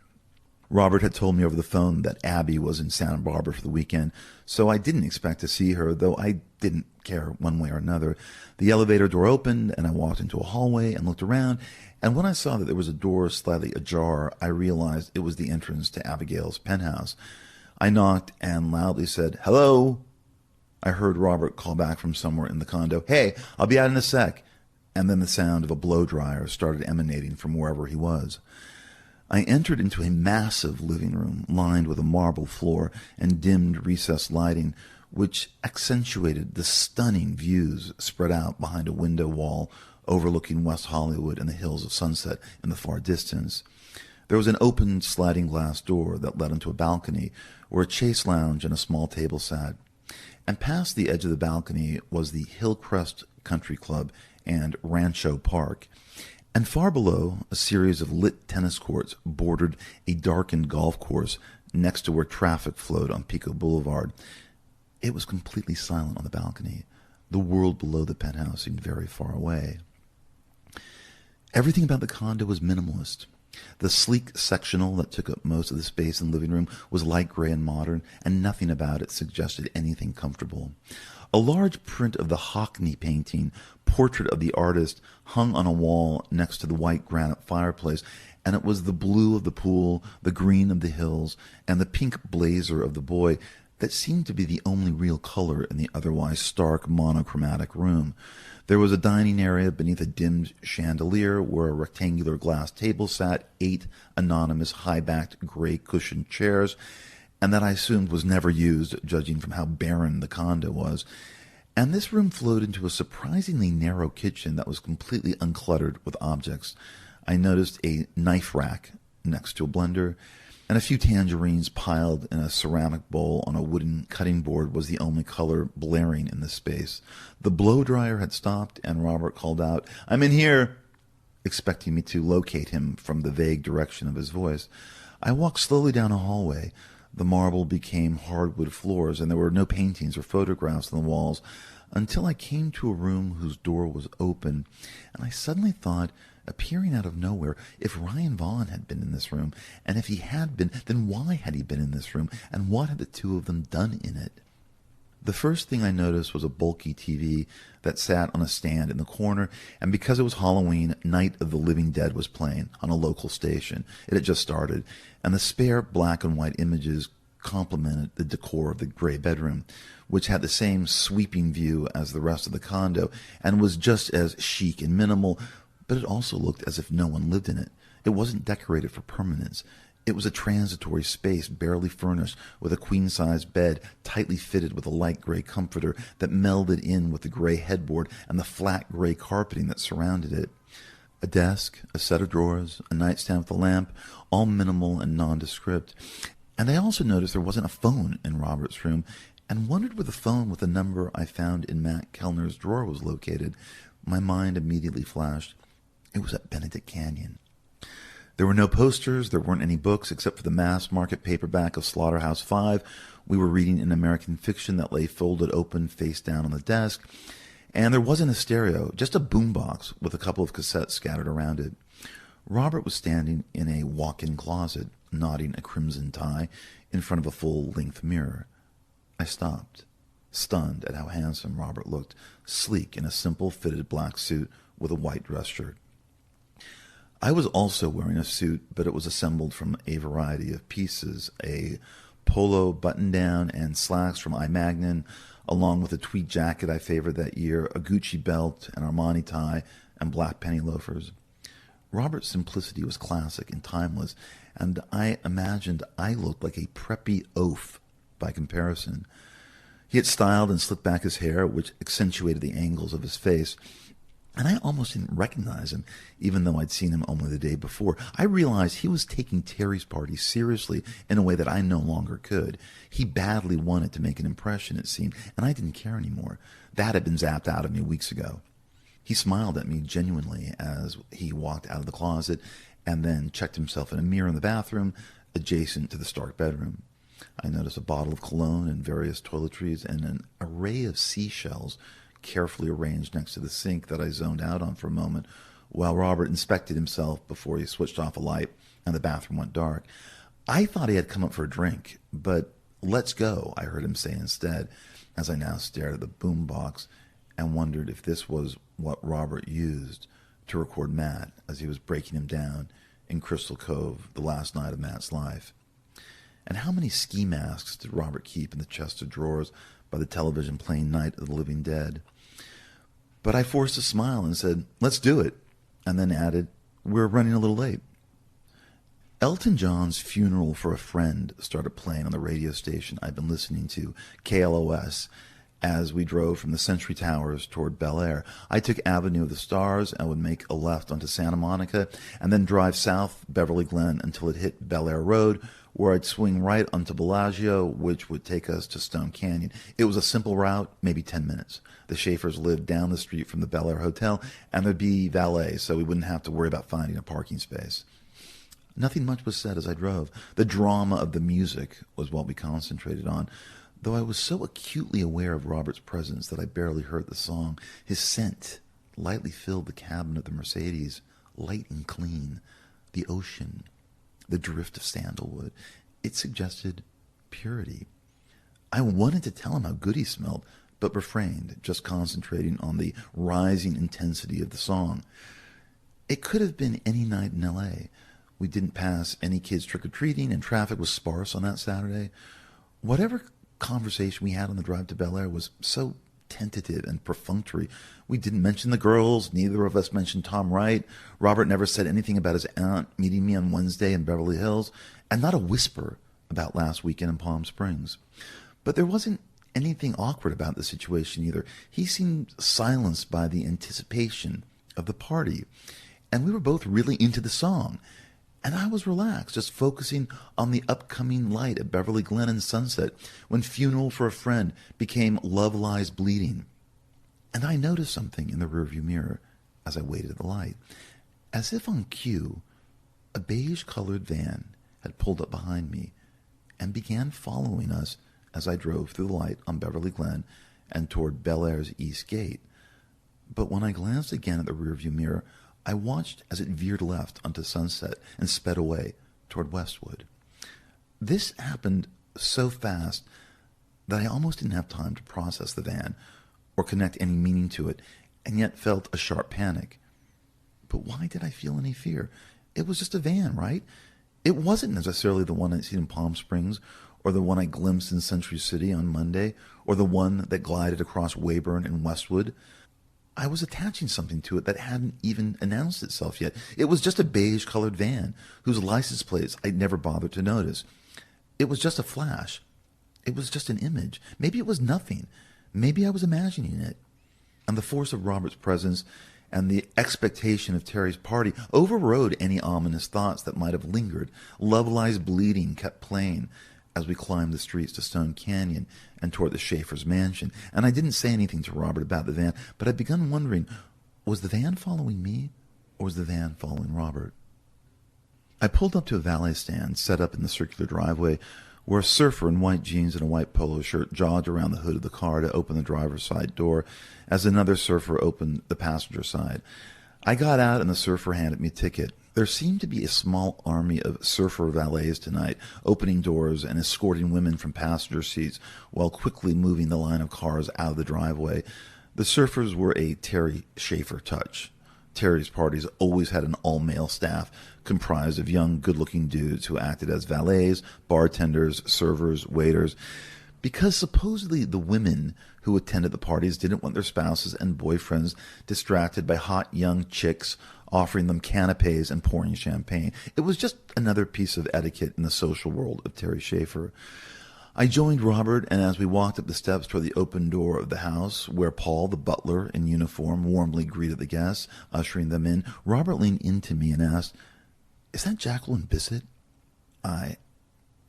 Robert had told me over the phone that Abby was in Santa Barbara for the weekend, so I didn't expect to see her, though I didn't care one way or another. The elevator door opened, and I walked into a hallway and looked around, and when I saw that there was a door slightly ajar, I realized it was the entrance to Abigail's penthouse. I knocked and loudly said, "Hello?" I heard Robert call back from somewhere in the condo, "Hey, I'll be out in a sec." And then the sound of a blow dryer started emanating from wherever he was. I entered into a massive living room lined with a marble floor and dimmed recessed lighting, which accentuated the stunning views spread out behind a window wall overlooking West Hollywood and the hills of Sunset in the far distance. There was an open sliding glass door that led onto a balcony where a chase lounge and a small table sat. And past the edge of the balcony was the Hillcrest Country Club and Rancho Park. And far below, a series of lit tennis courts bordered a darkened golf course next to where traffic flowed on Pico Boulevard. It was completely silent on the balcony. The world below the penthouse seemed very far away. Everything about the condo was minimalist. The sleek sectional that took up most of the space in the living room was light gray and modern, and nothing about it suggested anything comfortable. A large print of the Hockney painting, portrait of the artist, hung on a wall next to the white granite fireplace, and it was the blue of the pool, the green of the hills, and the pink blazer of the boy that seemed to be the only real color in the otherwise stark monochromatic room. There was a dining area beneath a dimmed chandelier where a rectangular glass table sat 8 anonymous high-backed gray cushioned chairs, and that I assumed was never used, judging from how barren the condo was. And this room flowed into a surprisingly narrow kitchen that was completely uncluttered with objects. I noticed a knife rack next to a blender, and a few tangerines piled in a ceramic bowl on a wooden cutting board was the only color blaring in the space. The blow dryer had stopped, and Robert called out, "I'm in here," expecting me to locate him from the vague direction of his voice. I walked slowly down a hallway. The marble became hardwood floors, and there were no paintings or photographs on the walls until I came to a room whose door was open, and I suddenly thought, appearing out of nowhere, if Ryan Vaughn had been in this room, and if he had been, then why had he been in this room, and what had the two of them done in it? The first thing I noticed was a bulky TV that sat on a stand in the corner, and because it was Halloween, Night of the Living Dead was playing on a local station. It had just started, and the spare black and white images complemented the decor of the gray bedroom, which had the same sweeping view as the rest of the condo, and was just as chic and minimal, but it also looked as if no one lived in it. It wasn't decorated for permanence. It was a transitory space barely furnished, with a queen-size bed tightly fitted with a light gray comforter that melded in with the gray headboard and the flat gray carpeting that surrounded it. A desk, a set of drawers, a nightstand with a lamp, all minimal and nondescript. And I also noticed there wasn't a phone in Robert's room, and wondered where the phone with the number I found in Matt Kellner's drawer was located. My mind immediately flashed. It was at Benedict Canyon. There were no posters, there weren't any books except for the mass market paperback of Slaughterhouse-Five. We were reading an American fiction that lay folded open face down on the desk. And there wasn't a stereo, just a boombox with a couple of cassettes scattered around it. Robert was standing in a walk-in closet, knotting a crimson tie in front of a full-length mirror. I stopped, stunned at how handsome Robert looked, sleek in a simple fitted black suit with a white dress shirt. I was also wearing a suit, but it was assembled from a variety of pieces, a polo button-down and slacks from I. Magnin, along with a tweed jacket I favored that year, a Gucci belt, an Armani tie, and black penny loafers. Robert's simplicity was classic and timeless, and I imagined I looked like a preppy oaf by comparison. He had styled and slicked back his hair, which accentuated the angles of his face, and I almost didn't recognize him, even though I'd seen him only the day before. I realized he was taking Terry's party seriously in a way that I no longer could. He badly wanted to make an impression, it seemed, and I didn't care anymore. That had been zapped out of me weeks ago. He smiled at me genuinely as he walked out of the closet and then checked himself in a mirror in the bathroom adjacent to the stark bedroom. I noticed a bottle of cologne and various toiletries and an array of seashells carefully arranged next to the sink that I zoned out on for a moment while Robert inspected himself before he switched off a light and the bathroom went dark. I thought he had come up for a drink, but "Let's go," I heard him say instead, as I now stared at the boom box and wondered if this was what Robert used to record Matt as he was breaking him down in Crystal Cove the last night of Matt's life. And how many ski masks did Robert keep in the chest of drawers by the television playing Night of the Living Dead? But I forced a smile and said, "Let's do it," and then added, "We're running a little late." Elton John's Funeral for a Friend started playing on the radio station I'd been listening to, KLOS, as we drove from the Century Towers toward Bel Air. I took Avenue of the Stars and would make a left onto Santa Monica and then drive south Beverly Glen until it hit Bel Air Road, where I'd swing right onto Bellagio, which would take us to Stone Canyon. It was a simple route, maybe 10 minutes. The Schaefers lived down the street from the Bel Air Hotel, and there'd be valet, so we wouldn't have to worry about finding a parking space. Nothing much was said as I drove. The drama of the music was what we concentrated on, though I was so acutely aware of Robert's presence that I barely heard the song. His scent lightly filled the cabin of the Mercedes, light and clean. The ocean, the drift of sandalwood. It suggested purity. I wanted to tell him how good he smelled, but refrained, just concentrating on the rising intensity of the song. It could have been any night in L.A. We didn't pass any kids trick-or-treating, and traffic was sparse on that Saturday. Whatever conversation we had on the drive to Bel Air was so tentative and perfunctory. We didn't mention the girls. Neither of us mentioned Tom Wright. Robert never said anything about his aunt meeting me on Wednesday in Beverly Hills, and not a whisper about last weekend in Palm Springs. But there wasn't anything awkward about the situation either. He seemed silenced by the anticipation of the party, and we were both really into the song. And I was relaxed, just focusing on the upcoming light at Beverly Glen and Sunset, when Funeral for a Friend became Love Lies Bleeding. And I noticed something in the rearview mirror as I waited at the light. As if on cue, a beige-colored van had pulled up behind me and began following us as I drove through the light on Beverly Glen and toward Bel Air's East Gate. But when I glanced again at the rearview mirror, I watched as it veered left onto Sunset and sped away toward Westwood. This happened so fast that I almost didn't have time to process the van or connect any meaning to it, and yet felt a sharp panic. But why did I feel any fear? It was just a van, right? It wasn't necessarily the one I'd seen in Palm Springs, or the one I glimpsed in Century City on Monday, or the one that glided across Weyburn and Westwood. I was attaching something to it that hadn't even announced itself yet. It was just a beige-colored van, whose license plates I'd never bothered to notice. It was just a flash. It was just an image. Maybe it was nothing. Maybe I was imagining it. And the force of Robert's presence and the expectation of Terry's party overrode any ominous thoughts that might have lingered. Love Lies Bleeding kept playing as we climbed the streets to Stone Canyon and toward the Schaefer's mansion. And I didn't say anything to Robert about the van, but I'd begun wondering, was the van following me, or was the van following Robert? I pulled up to a valet stand set up in the circular driveway, where a surfer in white jeans and a white polo shirt jogged around the hood of the car to open the driver's side door as another surfer opened the passenger side. I got out and the surfer handed me a ticket. There seemed to be a small army of surfer valets tonight, opening doors and escorting women from passenger seats while quickly moving the line of cars out of the driveway. The surfers were a Terry Schaefer touch. Terry's parties always had an all-male staff comprised of young, good-looking dudes who acted as valets, bartenders, servers, waiters, because supposedly the women who attended the parties didn't want their spouses and boyfriends distracted by hot young chicks offering them canapes and pouring champagne. It was just another piece of etiquette in the social world of Terry Schaefer. I joined Robert, and as we walked up the steps toward the open door of the house, where Paul, the butler in uniform, warmly greeted the guests, ushering them in, Robert leaned into me and asked, "Is that Jacqueline Bisset?" I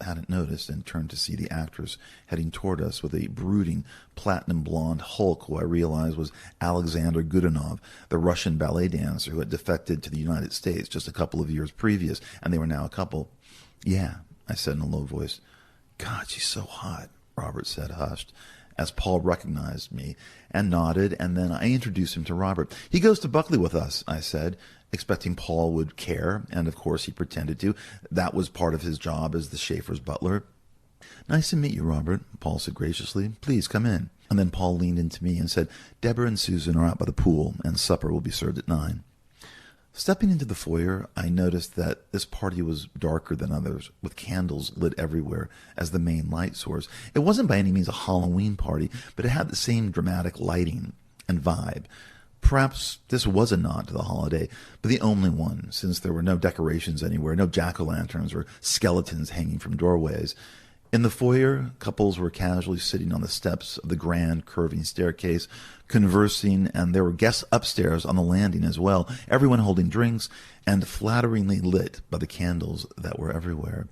hadn't noticed and turned to see the actress heading toward us with a brooding, platinum-blonde hulk who I realized was Alexander Godunov, the Russian ballet dancer who had defected to the United States just a couple of years previous, and they were now a couple. "Yeah," I said in a low voice. "God, she's so hot," Robert said, hushed, as Paul recognized me and nodded, and then I introduced him to Robert. "He goes to Buckley with us," I said, expecting Paul would care, and of course he pretended to. That was part of his job as the Schaefer's butler. "Nice to meet you, Robert," Paul said graciously. "Please come in." And then Paul leaned into me and said, "Deborah and Susan are out by the pool, and supper will be served at 9. Stepping into the foyer, I noticed that this party was darker than others, with candles lit everywhere as the main light source. It wasn't by any means a Halloween party, but it had the same dramatic lighting and vibe. Perhaps this was a nod to the holiday, but the only one, since there were no decorations anywhere, no jack-o'-lanterns or skeletons hanging from doorways. In the foyer, couples were casually sitting on the steps of the grand curving staircase, conversing, and there were guests upstairs on the landing as well, everyone holding drinks and flatteringly lit by the candles that were everywhere.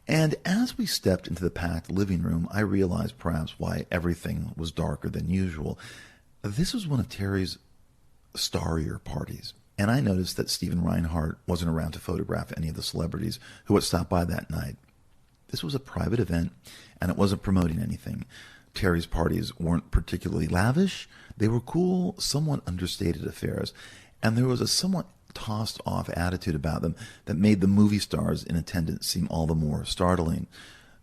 And as we stepped into the packed living room, I realized perhaps why everything was darker than usual. This was one of Terry's starrier parties, and I noticed that Stephen Reinhardt wasn't around to photograph any of the celebrities who had stopped by that night. This was a private event, and it wasn't promoting anything. Terry's parties weren't particularly lavish. They were cool, somewhat understated affairs, and there was a somewhat tossed-off attitude about them that made the movie stars in attendance seem all the more startling.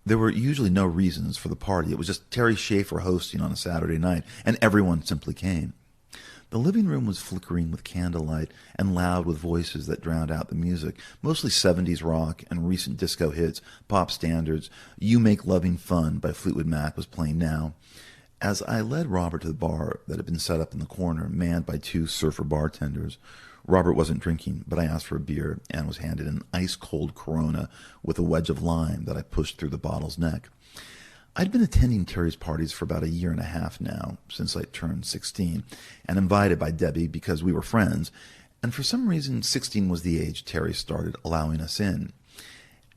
There were usually no reasons for the party. It was just Terry Schaefer hosting on a Saturday night, and everyone simply came. The living room was flickering with candlelight and loud with voices that drowned out the music, mostly 70s rock and recent disco hits, pop standards. You Make Loving Fun by Fleetwood Mac was playing now. As I led Robert to the bar that had been set up in the corner, manned by two surfer bartenders, Robert wasn't drinking, but I asked for a beer and was handed an ice-cold Corona with a wedge of lime that I pushed through the bottle's neck. I'd been attending Terry's parties for about a year and a half now, since I turned 16, and invited by Debbie because we were friends, and for some reason 16 was the age Terry started allowing us in.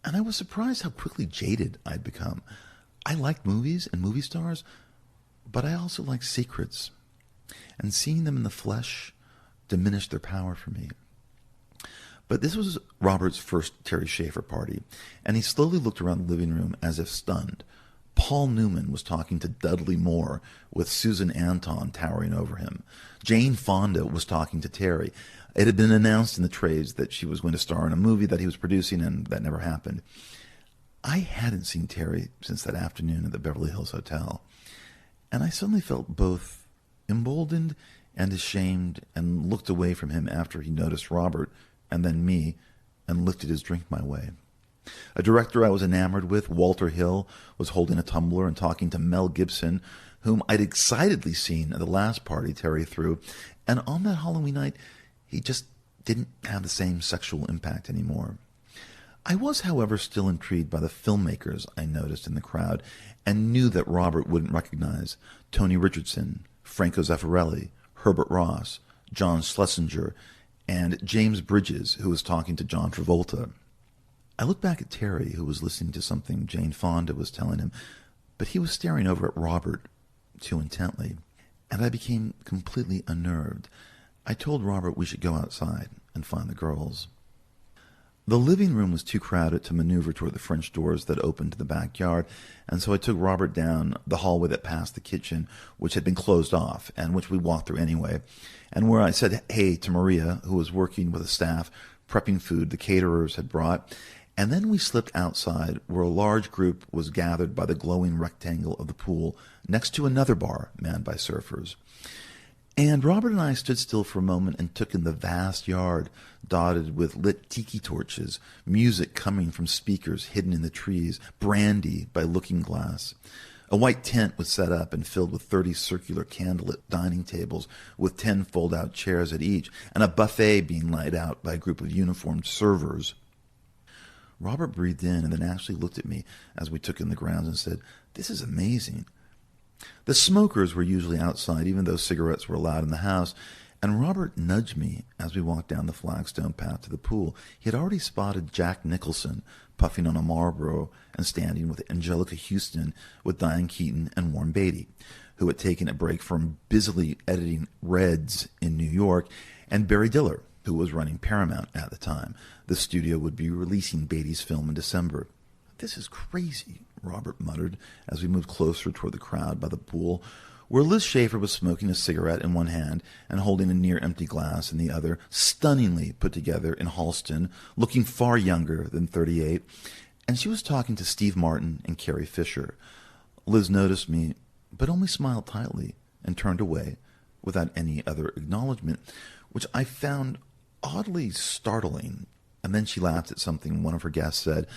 And I was surprised how quickly jaded I'd become. I liked movies and movie stars, but I also liked secrets, and seeing them in the flesh diminished their power for me. But this was Robert's first Terry Schaefer party, and he slowly looked around the living room as if stunned. Paul Newman was talking to Dudley Moore with Susan Anton towering over him. Jane Fonda was talking to Terry. It had been announced in the trades that she was going to star in a movie that he was producing, and that never happened. I hadn't seen Terry since that afternoon at the Beverly Hills Hotel, and I suddenly felt both emboldened and ashamed, and looked away from him after he noticed Robert and then me and lifted his drink my way. A director I was enamored with, Walter Hill, was holding a tumbler and talking to Mel Gibson, whom I'd excitedly seen at the last party Terry threw, and on that Halloween night he just didn't have the same sexual impact anymore. I was, however, still intrigued by the filmmakers I noticed in the crowd, and knew that Robert wouldn't recognize Tony Richardson, Franco Zeffirelli, Herbert Ross, John Schlesinger, and James Bridges, who was talking to John Travolta. I looked back at Terry, who was listening to something Jane Fonda was telling him, but he was staring over at Robert too intently, and I became completely unnerved. I told Robert we should go outside and find the girls. The living room was too crowded to maneuver toward the French doors that opened to the backyard, and so I took Robert down the hallway that passed the kitchen, which had been closed off, and which we walked through anyway, and where I said hey to Maria, who was working with the staff, prepping food the caterers had brought, and then we slipped outside, where a large group was gathered by the glowing rectangle of the pool, next to another bar manned by surfers. And Robert and I stood still for a moment and took in the vast yard, dotted with lit tiki torches, music coming from speakers hidden in the trees, brandy by looking glass. A white tent was set up and filled with 30 circular candlelit dining tables with 10 fold-out chairs at each, and a buffet being laid out by a group of uniformed servers. Robert breathed in and then actually looked at me as we took in the grounds and said, "This is amazing." The smokers were usually outside, even though cigarettes were allowed in the house, and Robert nudged me as we walked down the flagstone path to the pool. He had already spotted Jack Nicholson puffing on a Marlboro and standing with Angelica Houston, with Diane Keaton and Warren Beatty, who had taken a break from busily editing Reds in New York, and Barry Diller, who was running Paramount at the time. The studio would be releasing Beatty's film in December. "This is crazy," Robert muttered as we moved closer toward the crowd by the pool, where Liz Schaefer was smoking a cigarette in one hand and holding a near-empty glass in the other, stunningly put together in Halston, looking far younger than 38, and she was talking to Steve Martin and Carrie Fisher. Liz noticed me, but only smiled tightly and turned away without any other acknowledgement, which I found oddly startling, and then she laughed at something one of her guests said.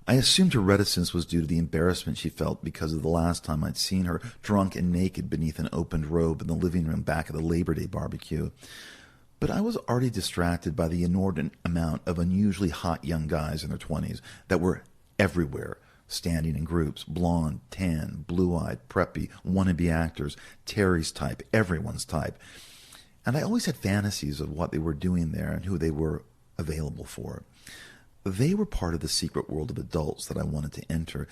I assumed her reticence was due to the embarrassment she felt because of the last time I'd seen her drunk and naked beneath an opened robe in the living room back at the Labor Day barbecue. But I was already distracted by the inordinate amount of unusually hot young guys in their 20s that were everywhere, standing in groups, blonde, tan, blue-eyed, preppy, wannabe actors, Terry's type, everyone's type. And I always had fantasies of what they were doing there and who they were available for. They were part of the secret world of adults that I wanted to enter,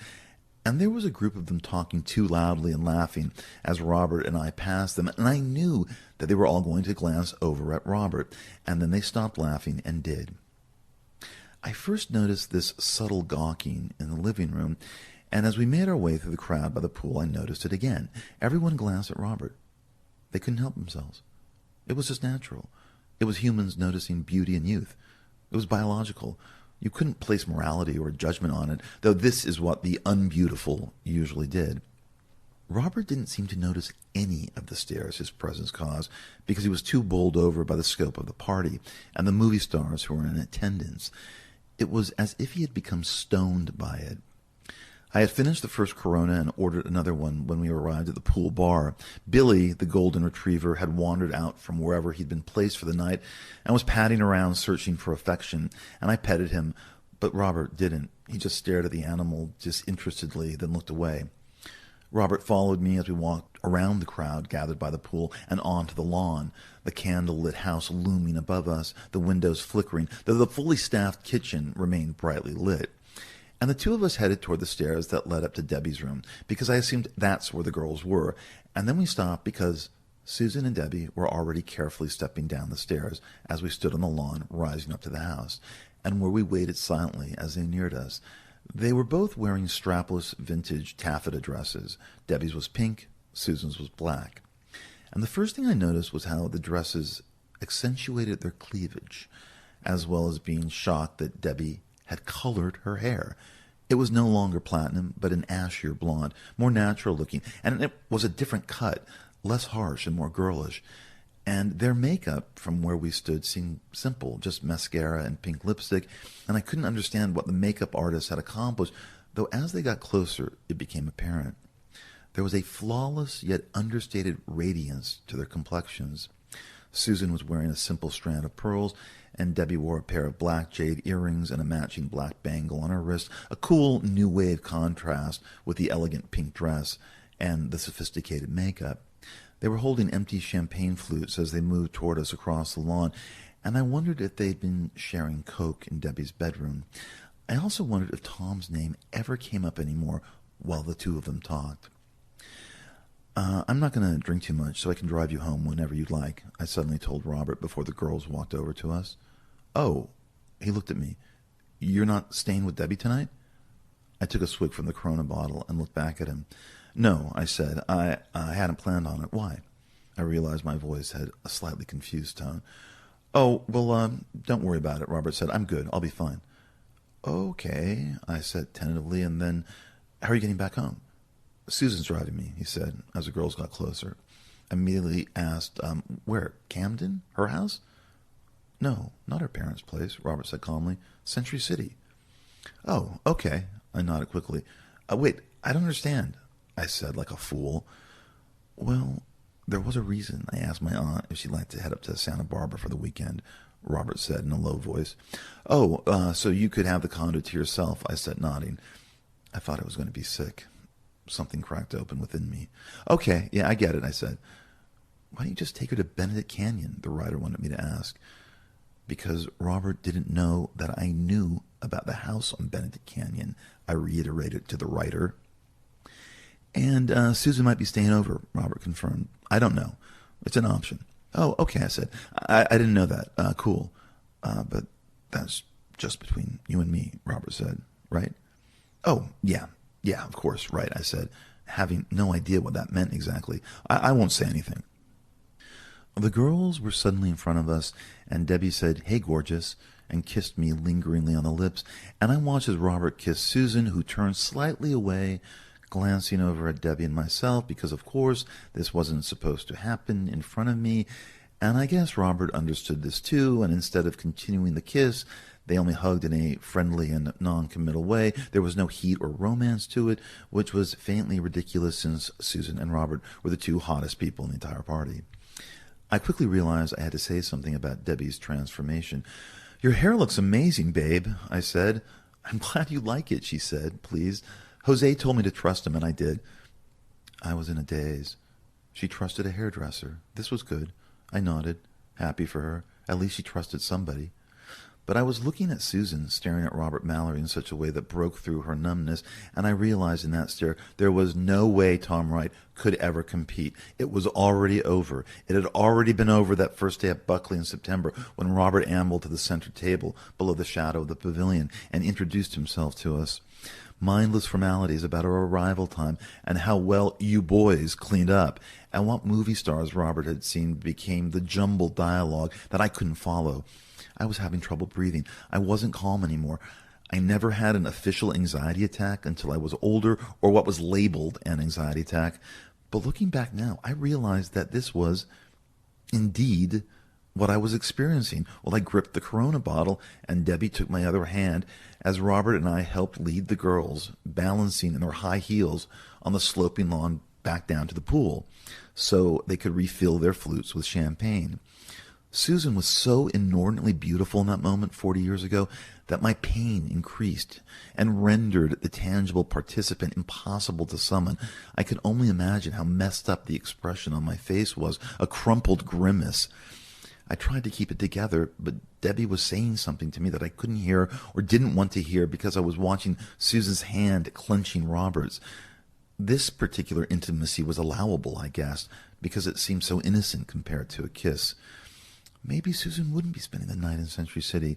and there was a group of them talking too loudly and laughing as Robert and I passed them, and I knew that they were all going to glance over at Robert, and then they stopped laughing and did. I first noticed this subtle gawking in the living room, and as we made our way through the crowd by the pool, I noticed it again. Everyone glanced at Robert. They couldn't help themselves. It was just natural. It was humans noticing beauty and youth. It was biological. You couldn't place morality or judgment on it, though this is what the unbeautiful usually did. Robert didn't seem to notice any of the stares his presence caused because he was too bowled over by the scope of the party and the movie stars who were in attendance. It was as if he had become stoned by it. I had finished the first Corona and ordered another one when we arrived at the pool bar. Billy, the golden retriever, had wandered out from wherever he'd been placed for the night and was padding around searching for affection, and I petted him, but Robert didn't. He just stared at the animal disinterestedly, then looked away. Robert followed me as we walked around the crowd gathered by the pool and onto the lawn, the candle-lit house looming above us, the windows flickering, though the fully staffed kitchen remained brightly lit. And the two of us headed toward the stairs that led up to Debbie's room, because I assumed that's where the girls were. And then we stopped because Susan and Debbie were already carefully stepping down the stairs as we stood on the lawn rising up to the house, and where we waited silently as they neared us. They were both wearing strapless vintage taffeta dresses. Debbie's was pink, Susan's was black. And the first thing I noticed was how the dresses accentuated their cleavage, as well as being shocked that Debbie had colored her hair. It was no longer platinum, but an ashier blonde, more natural looking, and it was a different cut, less harsh and more girlish. And their makeup from where we stood seemed simple, just mascara and pink lipstick, and I couldn't understand what the makeup artist had accomplished, though as they got closer, it became apparent. There was a flawless yet understated radiance to their complexions. Susan was wearing a simple strand of pearls, and Debbie wore a pair of black jade earrings and a matching black bangle on her wrist, a cool new wave contrast with the elegant pink dress and the sophisticated makeup. They were holding empty champagne flutes as they moved toward us across the lawn, and I wondered if they'd been sharing coke in Debbie's bedroom. I also wondered if Tom's name ever came up anymore while the two of them talked. I'm not going to drink too much, so I can drive you home whenever you'd like, I suddenly told Robert before the girls walked over to us. Oh, he looked at me. You're not staying with Debbie tonight? I took a swig from the Corona bottle and looked back at him. No, I said. I hadn't planned on it. Why? I realized my voice had a slightly confused tone. Oh, well, don't worry about it, Robert said. I'm good. I'll be fine. Okay, I said tentatively, and then, how are you getting back home? Susan's driving me, he said, as the girls got closer. I immediately asked, where? Camden? Her house? No, not her parents' place, Robert said calmly. Century City. Oh, okay, I nodded quickly. Wait, I don't understand, I said like a fool. Well, there was a reason I asked my aunt if she'd like to head up to Santa Barbara for the weekend, Robert said in a low voice. Oh, so you could have the condo to yourself, I said, nodding. I thought I was going to be sick. Something cracked open within me. Okay, yeah, I get it, I said. Why don't you just take her to Benedict Canyon, the writer wanted me to ask. Because Robert didn't know that I knew about the house on Benedict Canyon, I reiterated to the writer. And Susan might be staying over, Robert confirmed. I don't know. It's an option. Oh, okay, I said. I didn't know that. Cool. But that's just between you and me, Robert said, right? Oh, yeah. Yeah, of course, right, I said, having no idea what that meant exactly. I won't say anything. The girls were suddenly in front of us, and Debbie said, "Hey, gorgeous," and kissed me lingeringly on the lips, and I watched as Robert kissed Susan, who turned slightly away, glancing over at Debbie and myself, because, of course, this wasn't supposed to happen in front of me, and I guess Robert understood this too, and instead of continuing the kiss, they only hugged in a friendly and non-committal way. There was no heat or romance to it, which was faintly ridiculous since Susan and Robert were the two hottest people in the entire party. I quickly realized I had to say something about Debbie's transformation. "Your hair looks amazing, babe," I said. "I'm glad you like it," she said, pleased. Jose told me to trust him, and I did. I was in a daze. She trusted a hairdresser. This was good. I nodded, happy for her. At least she trusted somebody. But I was looking at Susan, staring at Robert Mallory in such a way that broke through her numbness, and I realized in that stare there was no way Tom Wright could ever compete. It was already over. It had already been over that first day at Buckley in September when Robert ambled to the center table below the shadow of the pavilion and introduced himself to us. Mindless formalities about our arrival time and how well you boys cleaned up and what movie stars Robert had seen became the jumbled dialogue that I couldn't follow. I was having trouble breathing. I wasn't calm anymore. I never had an official anxiety attack until I was older, or what was labeled an anxiety attack. But looking back now, I realized that this was indeed what I was experiencing. Well, I gripped the Corona bottle, and Debbie took my other hand as Robert and I helped lead the girls, balancing in their high heels on the sloping lawn back down to the pool, so they could refill their flutes with champagne. Susan was so inordinately beautiful in that moment 40 years ago that my pain increased and rendered the tangible participant impossible to summon. I could only imagine how messed up the expression on my face was, a crumpled grimace. I tried to keep it together, but Debbie was saying something to me that I couldn't hear or didn't want to hear because I was watching Susan's hand clenching Robert's. This particular intimacy was allowable, I guessed, because it seemed so innocent compared to a kiss. Maybe Susan wouldn't be spending the night in Century City,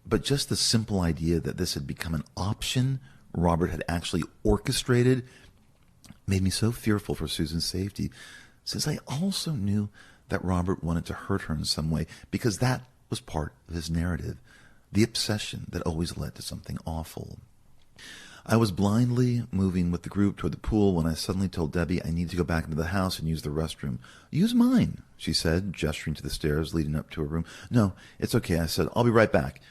but just the simple idea that this had become an option Robert had actually orchestrated made me so fearful for Susan's safety, since I also knew that Robert wanted to hurt her in some way, because that was part of his narrative, the obsession that always led to something awful. I was blindly moving with the group toward the pool when I suddenly told Debbie I needed to go back into the house and use the restroom. "Use mine," she said, gesturing to the stairs leading up to her room. "No, it's okay," I said. "I'll be right back."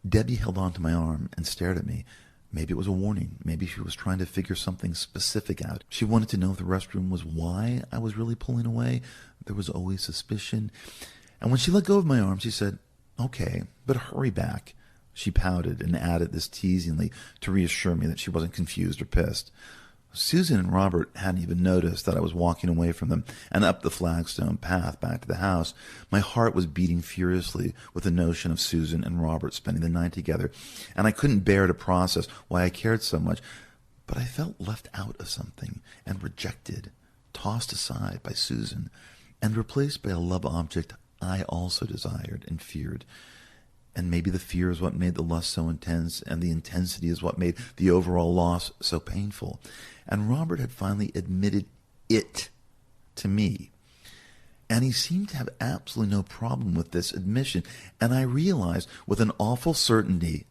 Debbie held on to my arm and stared at me. Maybe it was a warning. Maybe she was trying to figure something specific out. She wanted to know if the restroom was why I was really pulling away. There was always suspicion. And when she let go of my arm, she said, "Okay, but hurry back." She pouted and added this teasingly to reassure me that she wasn't confused or pissed. Susan and Robert hadn't even noticed that I was walking away from them and up the flagstone path back to the house. My heart was beating furiously with the notion of Susan and Robert spending the night together, and I couldn't bear to process why I cared so much. But I felt left out of something and rejected, tossed aside by Susan, and replaced by a love object I also desired and feared. And maybe the fear is what made the lust so intense, and the intensity is what made the overall loss so painful. And Robert had finally admitted it to me. And he seemed to have absolutely no problem with this admission. And I realized with an awful certainty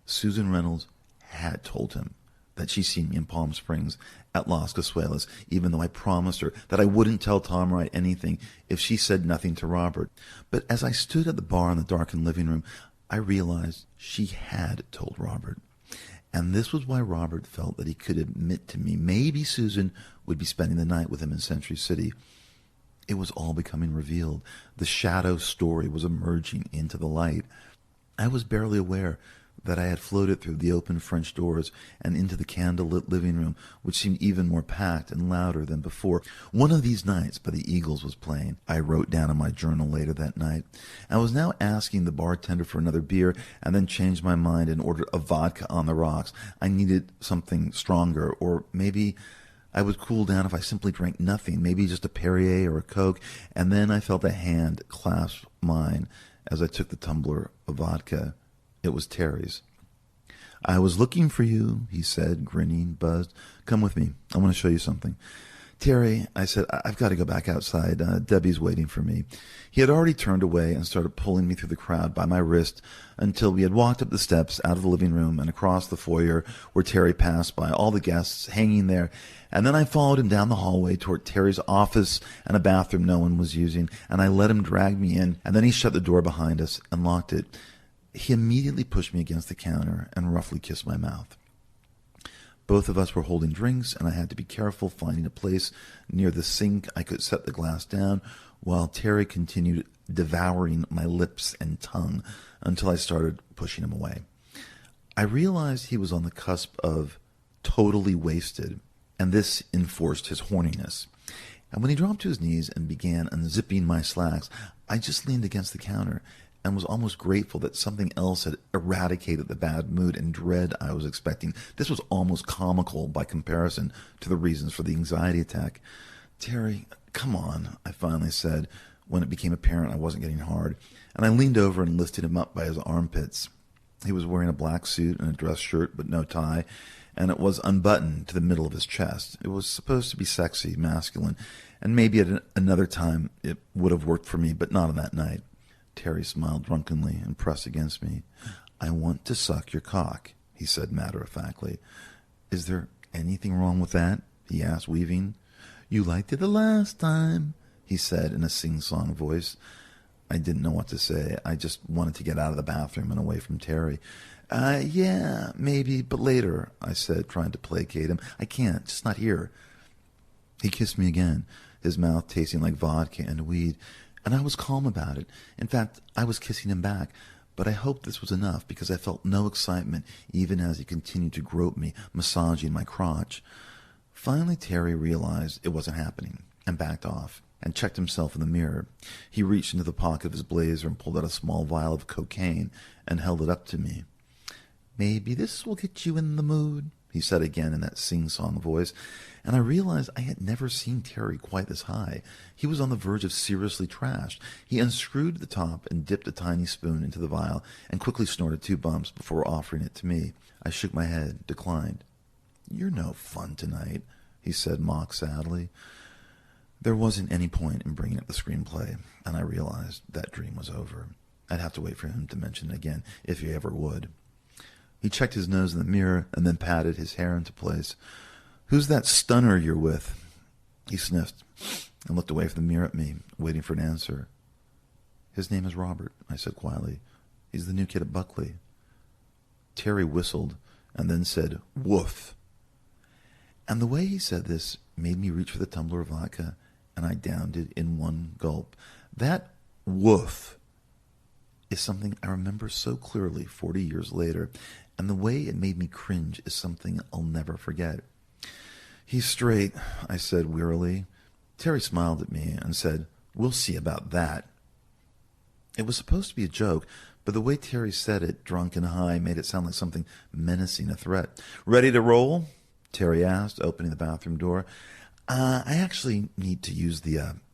Susan Reynolds had told him that she'd seen me in Palm Springs at Las Casuelas, even though I promised her that I wouldn't tell Tom Wright anything if she said nothing to Robert. But as I stood at the bar in the darkened living room, I realized she had told Robert. And this was why Robert felt that he could admit to me maybe Susan would be spending the night with him in Century City. It was all becoming revealed. The shadow story was emerging into the light. I was barely aware that I had floated through the open French doors and into the candle-lit living room, which seemed even more packed and louder than before. One of these nights by the Eagles was playing, I wrote down in my journal later that night. I was now asking the bartender for another beer and then changed my mind and ordered a vodka on the rocks. I needed something stronger, or maybe I would cool down if I simply drank nothing, maybe just a Perrier or a Coke, and then I felt a hand clasp mine as I took the tumbler of vodka. It was Terry's. "I was looking for you," he said, grinning, buzzed. "Come with me. I want to show you something." "Terry," I said, "I've got to go back outside. Debbie's waiting for me." He had already turned away and started pulling me through the crowd by my wrist until we had walked up the steps out of the living room and across the foyer where Terry passed by, all the guests hanging there. And then I followed him down the hallway toward Terry's office and a bathroom no one was using, and I let him drag me in, and then he shut the door behind us and locked it. He immediately pushed me against the counter and roughly kissed my mouth. Both of us were holding drinks, and I had to be careful finding a place near the sink I could set the glass down, while Terry continued devouring my lips and tongue until I started pushing him away. I realized he was on the cusp of totally wasted, and this enforced his horniness. And when he dropped to his knees and began unzipping my slacks, I just leaned against the counter and was almost grateful that something else had eradicated the bad mood and dread I was expecting. This was almost comical by comparison to the reasons for the anxiety attack. "Terry, come on," I finally said, when it became apparent I wasn't getting hard, and I leaned over and lifted him up by his armpits. He was wearing a black suit and a dress shirt, but no tie, and it was unbuttoned to the middle of his chest. It was supposed to be sexy, masculine, and maybe at another time it would have worked for me, but not on that night. Terry smiled drunkenly and pressed against me. "I want to suck your cock," he said matter-of-factly. "Is there anything wrong with that?" he asked, weaving. "You liked it the last time," he said in a sing-song voice. I didn't know what to say. I just wanted to get out of the bathroom and away from Terry. Yeah, maybe, but later," I said, trying to placate him. "I can't, just not here." He kissed me again, his mouth tasting like vodka and weed, and I was calm about it. In fact, I was kissing him back, but I hoped this was enough because I felt no excitement even as he continued to grope me, massaging my crotch. Finally, Terry realized it wasn't happening and backed off and checked himself in the mirror. He reached into the pocket of his blazer and pulled out a small vial of cocaine and held it up to me. "Maybe this will get you in the mood," he said again in that sing-song voice, and I realized I had never seen Terry quite this high. He was on the verge of seriously trashed. He unscrewed the top and dipped a tiny spoon into the vial and quickly snorted 2 bumps before offering it to me. I shook my head, declined. "You're no fun tonight," he said mock-sadly. There wasn't any point in bringing up the screenplay, and I realized that dream was over. I'd have to wait for him to mention it again, if he ever would. He checked his nose in the mirror and then patted his hair into place. "Who's that stunner you're with?" He sniffed and looked away from the mirror at me, waiting for an answer. "His name is Robert," I said quietly. "He's the new kid at Buckley." Terry whistled and then said, "Woof." And the way he said this made me reach for the tumbler of vodka, and I downed it in one gulp. That woof is something I remember so clearly 40 years later, and the way it made me cringe is something I'll never forget. "He's straight," I said wearily. Terry smiled at me and said, "We'll see about that." It was supposed to be a joke, but the way Terry said it, drunk and high, made it sound like something menacing, a threat. "Ready to roll?" Terry asked, opening the bathroom door. I actually need to use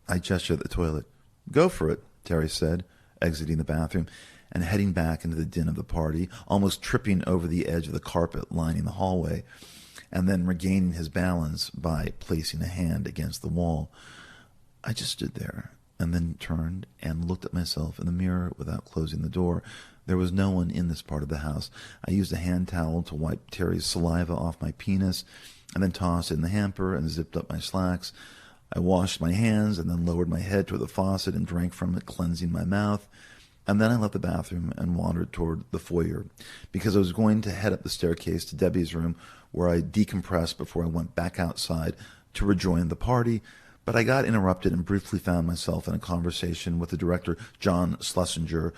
I gestured at the toilet. "Go for it," Terry said, exiting the bathroom and heading back into the din of the party, almost tripping over the edge of the carpet lining the hallway, and then regaining his balance by placing a hand against the wall. I just stood there and then turned and looked at myself in the mirror without closing the door. There was no one in this part of the house. I used a hand towel to wipe Terry's saliva off my penis and then tossed it in the hamper and zipped up my slacks. I washed my hands and then lowered my head toward the faucet and drank from it, cleansing my mouth. And then I left the bathroom and wandered toward the foyer because I was going to head up the staircase to Debbie's room where I decompressed before I went back outside to rejoin the party. But I got interrupted and briefly found myself in a conversation with the director, John Schlesinger,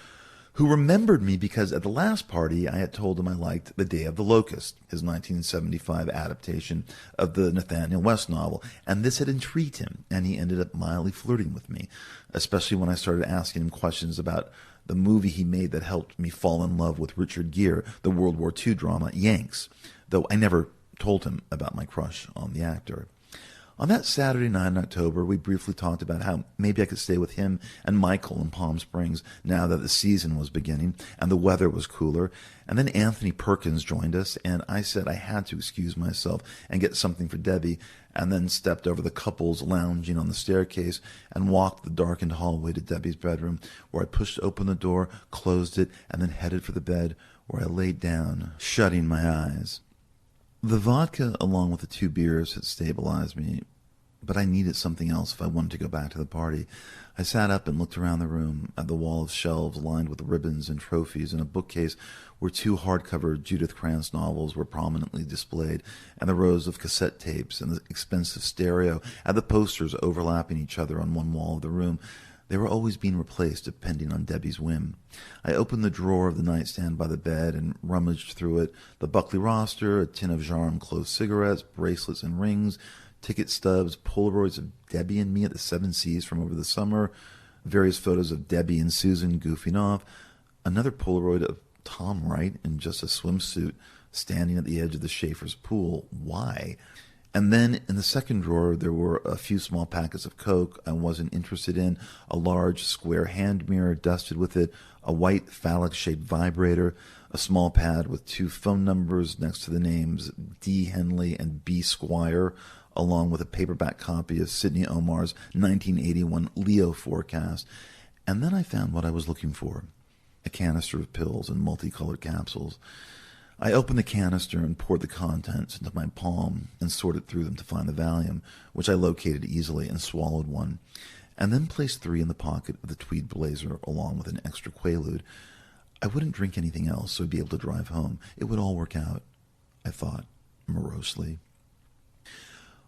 who remembered me because at the last party I had told him I liked The Day of the Locust, his 1975 adaptation of the Nathaniel West novel, and this had intrigued him, and he ended up mildly flirting with me, especially when I started asking him questions about the movie he made that helped me fall in love with Richard Gere, the World War II drama Yanks, though I never told him about my crush on the actor. On that Saturday night in October, we briefly talked about how maybe I could stay with him and Michael in Palm Springs now that the season was beginning and the weather was cooler. And then Anthony Perkins joined us, and I said I had to excuse myself and get something for Debbie, and then stepped over the couples lounging on the staircase and walked the darkened hallway to Debbie's bedroom, where I pushed open the door, closed it, and then headed for the bed, where I laid down, shutting my eyes. The vodka, along with the 2 beers, had stabilized me, but I needed something else if I wanted to go back to the party. I sat up and looked around the room at the wall of shelves lined with ribbons and trophies and a bookcase where 2 hardcover Judith Krantz novels were prominently displayed, and the rows of cassette tapes and the expensive stereo, and the posters overlapping each other on one wall of the room. They were always being replaced depending on Debbie's whim. I opened the drawer of the nightstand by the bed and rummaged through it. The Buckley roster, a tin of Jarm closed cigarettes, bracelets and rings, ticket stubs, Polaroids of Debbie and me at the Seven Seas from over the summer, various photos of Debbie and Susan goofing off, another Polaroid of Tom Wright in just a swimsuit standing at the edge of the Schaefer's pool. Why? And then in the second drawer, there were a few small packets of Coke I wasn't interested in, a large square hand mirror dusted with it, a white phallic-shaped vibrator, a small pad with 2 phone numbers next to the names D. Henley and B. Squire, along with a paperback copy of Sidney Omar's 1981 Leo forecast. And then I found what I was looking for, a canister of pills in multicolored capsules. I opened the canister and poured the contents into my palm and sorted through them to find the Valium, which I located easily and swallowed one, and then placed 3 in the pocket of the tweed blazer along with an extra Quaalude. I wouldn't drink anything else, so I'd be able to drive home. It would all work out, I thought, morosely.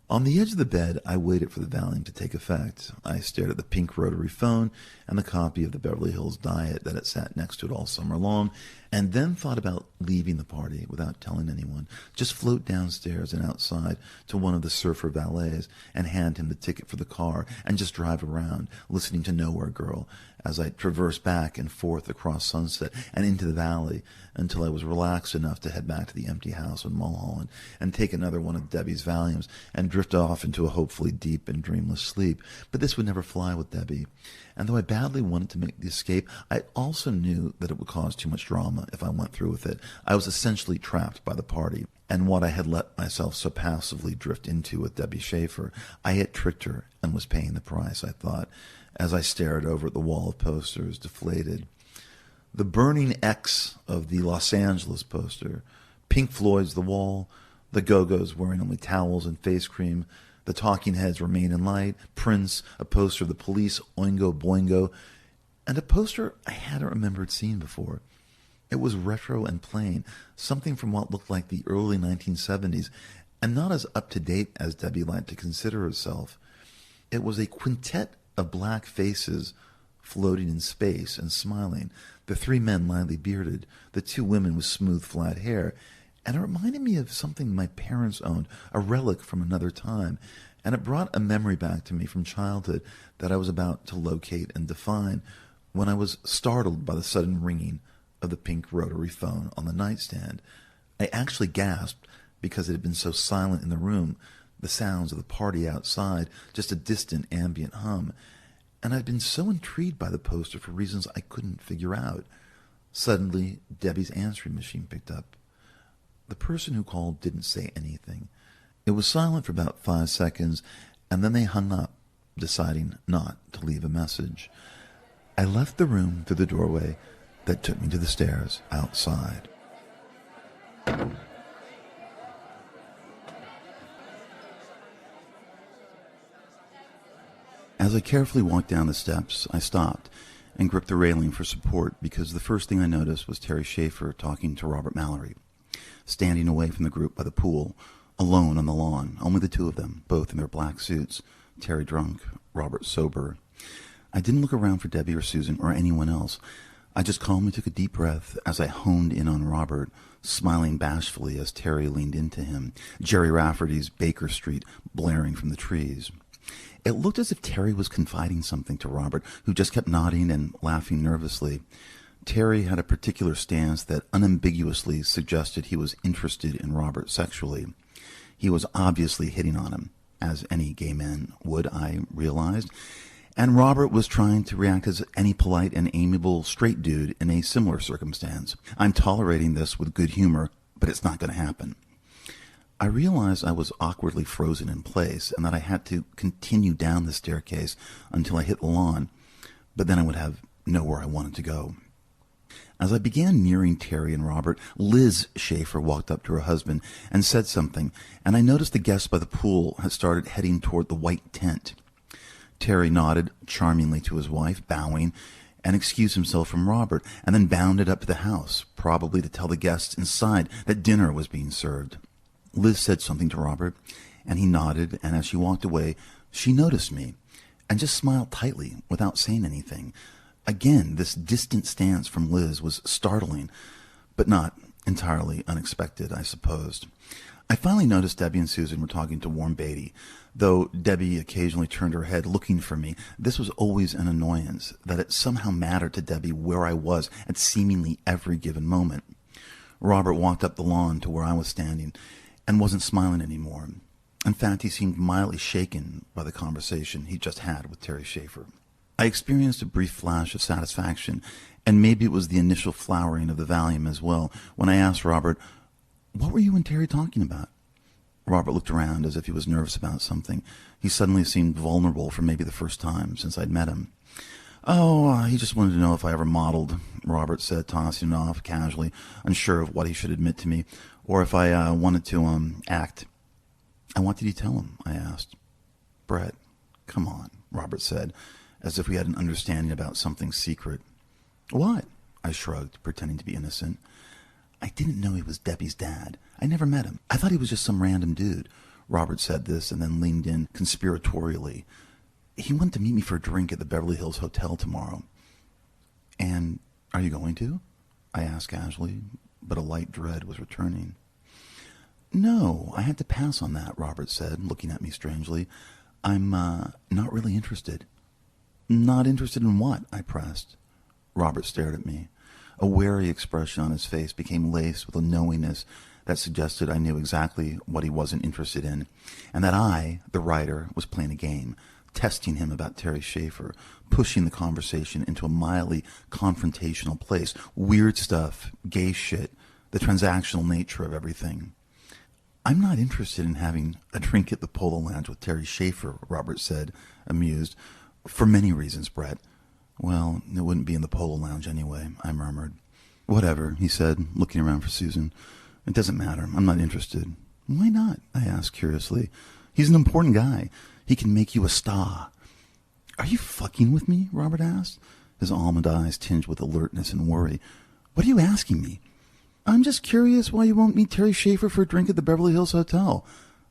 On the edge of the bed, I waited for the Valium to take effect. I stared at the pink rotary phone and the copy of the Beverly Hills Diet that had sat next to it all summer long, and then thought about leaving the party without telling anyone. Just float downstairs and outside to one of the surfer valets and hand him the ticket for the car and just drive around, listening to Nowhere Girl as I traversed back and forth across Sunset and into the valley until I was relaxed enough to head back to the empty house in Mulholland and take another one of Debbie's Valiums and drift off into a hopefully deep and dreamless sleep. But this would never fly with Debbie. And though I badly wanted to make the escape, I also knew that it would cause too much drama if I went through with it. I was essentially trapped by the party and what I had let myself so passively drift into with Debbie Schaefer. I had tricked her and was paying the price, I thought, as I stared over at the wall of posters, deflated. The burning X of the Los Angeles poster, Pink Floyd's The Wall, the Go-Go's wearing only towels and face cream, the Talking Heads Remain in Light, Prince, a poster of the Police, Oingo Boingo, and a poster I hadn't remembered seeing before. It was retro and plain, something from what looked like the early 1970s, and not as up-to-date as Debbie liked to consider herself. It was a quintet of black faces floating in space and smiling, the 3 men lightly bearded, the 2 women with smooth flat hair, and it reminded me of something my parents owned, a relic from another time, and it brought a memory back to me from childhood that I was about to locate and define when I was startled by the sudden ringing of the pink rotary phone on the nightstand. I actually gasped because it had been so silent in the room, the sounds of the party outside, just a distant ambient hum, and I'd been so intrigued by the poster for reasons I couldn't figure out. Suddenly, Debbie's answering machine picked up. The person who called didn't say anything. It was silent for about 5 seconds, and then they hung up, deciding not to leave a message. I left the room through the doorway that took me to the stairs outside. As I carefully walked down the steps, I stopped and gripped the railing for support because the first thing I noticed was Terry Schaefer talking to Robert Mallory, standing away from the group by the pool, alone on the lawn, only the 2 of them, both in their black suits, Terry drunk, Robert sober. I didn't look around for Debbie or Susan or anyone else. I just calmly took a deep breath as I honed in on Robert, smiling bashfully as Terry leaned into him, Jerry Rafferty's Baker Street blaring from the trees. It looked as if Terry was confiding something to Robert, who just kept nodding and laughing nervously. Terry had a particular stance that unambiguously suggested he was interested in Robert sexually. He was obviously hitting on him, as any gay man would, I realized, and Robert was trying to react as any polite and amiable straight dude in a similar circumstance. I'm tolerating this with good humor, but it's not going to happen. I realized I was awkwardly frozen in place and that I had to continue down the staircase until I hit the lawn, but then I would have nowhere I wanted to go. As I began nearing Terry and Robert, Liz Schaefer walked up to her husband and said something, and I noticed the guests by the pool had started heading toward the white tent. Terry nodded charmingly to his wife, bowing, and excused himself from Robert, and then bounded up to the house, probably to tell the guests inside that dinner was being served. Liz said something to Robert, and he nodded, and as she walked away, she noticed me, and just smiled tightly without saying anything. Again, this distant stance from Liz was startling, but not entirely unexpected, I supposed. I finally noticed Debbie and Susan were talking to Warren Beatty. Though Debbie occasionally turned her head looking for me, this was always an annoyance, that it somehow mattered to Debbie where I was at seemingly every given moment. Robert walked up the lawn to where I was standing and wasn't smiling anymore. In fact, he seemed mildly shaken by the conversation he just had with Terry Schaefer. I experienced a brief flash of satisfaction, and maybe it was the initial flowering of the Valium as well, when I asked Robert, "What were you and Terry talking about?" Robert looked around as if he was nervous about something. He suddenly seemed vulnerable for maybe the first time since I'd met him. "Oh, he just wanted to know if I ever modeled," Robert said, tossing it off casually, unsure of what he should admit to me, or if I wanted to act. "And what did he tell him?" I asked. "Brett, come on," Robert said, as if we had an understanding about something secret. "What?" I shrugged, pretending to be innocent. "I didn't know he was Debbie's dad. I never met him. I thought he was just some random dude." Robert said this and then leaned in conspiratorially. "He wanted to meet me for a drink at the Beverly Hills Hotel tomorrow." "And are you going to?" I asked casually, but a light dread was returning. "No, I had to pass on that," Robert said, looking at me strangely. "I'm not really interested." "Not interested in what?" I pressed. Robert stared at me. A wary expression on his face became laced with a knowingness that suggested I knew exactly what he wasn't interested in, and that I, the writer, was playing a game, testing him about Terry Schaefer, pushing the conversation into a mildly confrontational place. Weird stuff, gay shit, the transactional nature of everything. "I'm not interested in having a drink at the Polo Lounge with Terry Schaefer," Robert said, amused. "For many reasons, Brett." "Well, it wouldn't be in the Polo Lounge anyway," I murmured. "Whatever," he said, looking around for Susan. "It doesn't matter. I'm not interested." "Why not?" I asked curiously. "He's an important guy. He can make you a star." "Are you fucking with me?" Robert asked, his almond eyes tinged with alertness and worry. "What are you asking me?" "I'm just curious why you won't meet Terry Schaefer for a drink at the Beverly Hills Hotel."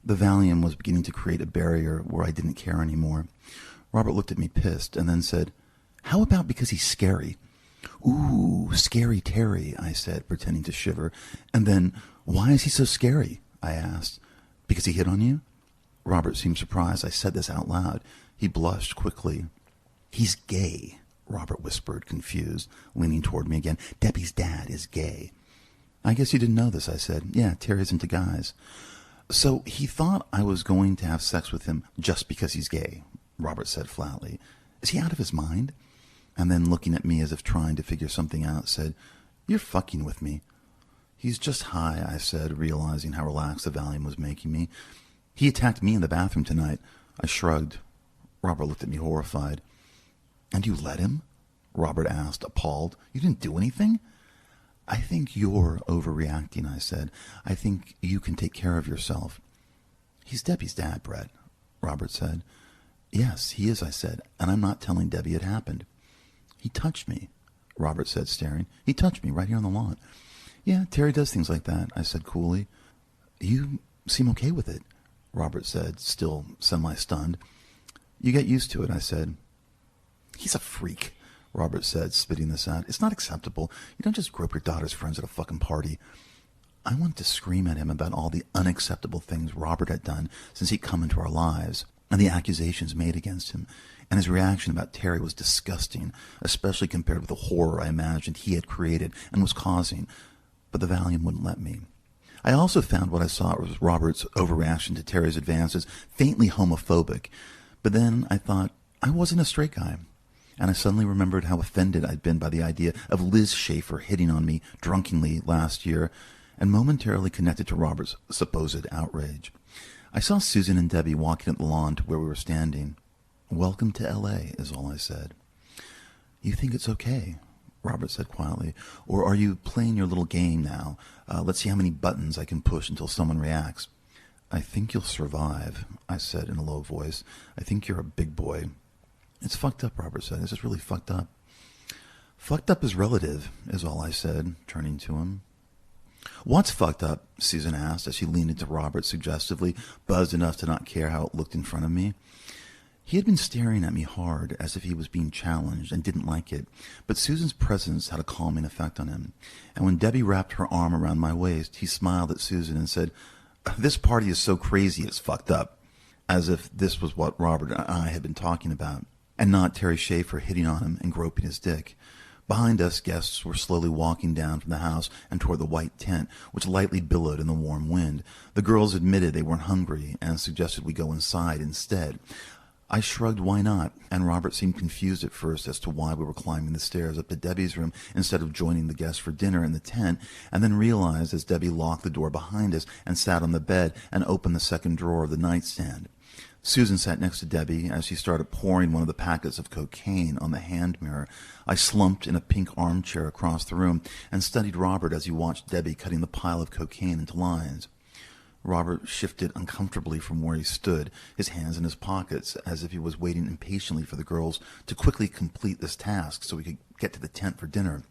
The Valium was beginning to create a barrier where I didn't care anymore. Robert looked at me pissed and then said, "How about because he's scary?" "Ooh, scary Terry," I said, pretending to shiver. And then, "Why is he so scary?" I asked. "Because he hit on you?" Robert seemed surprised I said this out loud. He blushed quickly. "He's gay," Robert whispered, confused, leaning toward me again. "Debbie's dad is gay." "I guess you didn't know this," I said. "Yeah, Terry's into guys." "So he thought I was going to have sex with him just because he's gay," Robert said flatly. "Is he out of his mind?" And then, looking at me as if trying to figure something out, said, "You're fucking with me." "He's just high," I said, realizing how relaxed the Valium was making me. "He attacked me in the bathroom tonight." I shrugged. Robert looked at me horrified. "And you let him?" Robert asked, appalled. "You didn't do anything?" "I think you're overreacting," I said. "I think you can take care of yourself." "He's Debbie's dad, Brett," Robert said. "Yes, he is," I said, "and I'm not telling Debbie it happened." "He touched me," Robert said, staring. "He touched me right here on the lawn." "Yeah, Terry does things like that," I said coolly. "You seem okay with it," Robert said, still semi-stunned. "You get used to it," I said. "He's a freak," Robert said, spitting this out. "It's not acceptable. You don't just grope your daughter's friends at a fucking party." I wanted to scream at him about all the unacceptable things Robert had done since he'd come into our lives, and the accusations made against him, and his reaction about Terry was disgusting, especially compared with the horror I imagined he had created and was causing, but the Valium wouldn't let me. I also found what I saw was Robert's overreaction to Terry's advances faintly homophobic, but then I thought I wasn't a straight guy, and I suddenly remembered how offended I'd been by the idea of Liz Schaefer hitting on me drunkenly last year, and momentarily connected to Robert's supposed outrage. I saw Susan and Debbie walking up the lawn to where we were standing. "Welcome to L.A., is all I said. "You think it's okay?" Robert said quietly. "Or are you playing your little game now? Let's see how many buttons I can push until someone reacts." "I think you'll survive," I said in a low voice. "I think you're a big boy." "It's fucked up," Robert said. "It's just really fucked up." "Fucked up is relative," is all I said, turning to him. "What's fucked up?" Susan asked as she leaned into Robert suggestively, buzzed enough to not care how it looked in front of me. He had been staring at me hard, as if he was being challenged, and didn't like it, but Susan's presence had a calming effect on him, and when Debbie wrapped her arm around my waist, he smiled at Susan and said, "This party is so crazy it's fucked up," as if this was what Robert and I had been talking about, and not Terry Schaefer hitting on him and groping his dick. Behind us, guests were slowly walking down from the house and toward the white tent, which lightly billowed in the warm wind. The girls admitted they weren't hungry and suggested we go inside instead. I shrugged why not, and Robert seemed confused at first as to why we were climbing the stairs up to Debbie's room instead of joining the guests for dinner in the tent, and then realized as Debbie locked the door behind us and sat on the bed and opened the second drawer of the nightstand. Susan sat next to Debbie as she started pouring one of the packets of cocaine on the hand mirror. I slumped in a pink armchair across the room and studied Robert as he watched Debbie cutting the pile of cocaine into lines. Robert shifted uncomfortably from where he stood, his hands in his pockets, as if he was waiting impatiently for the girls to quickly complete this task so we could get to the tent for dinner.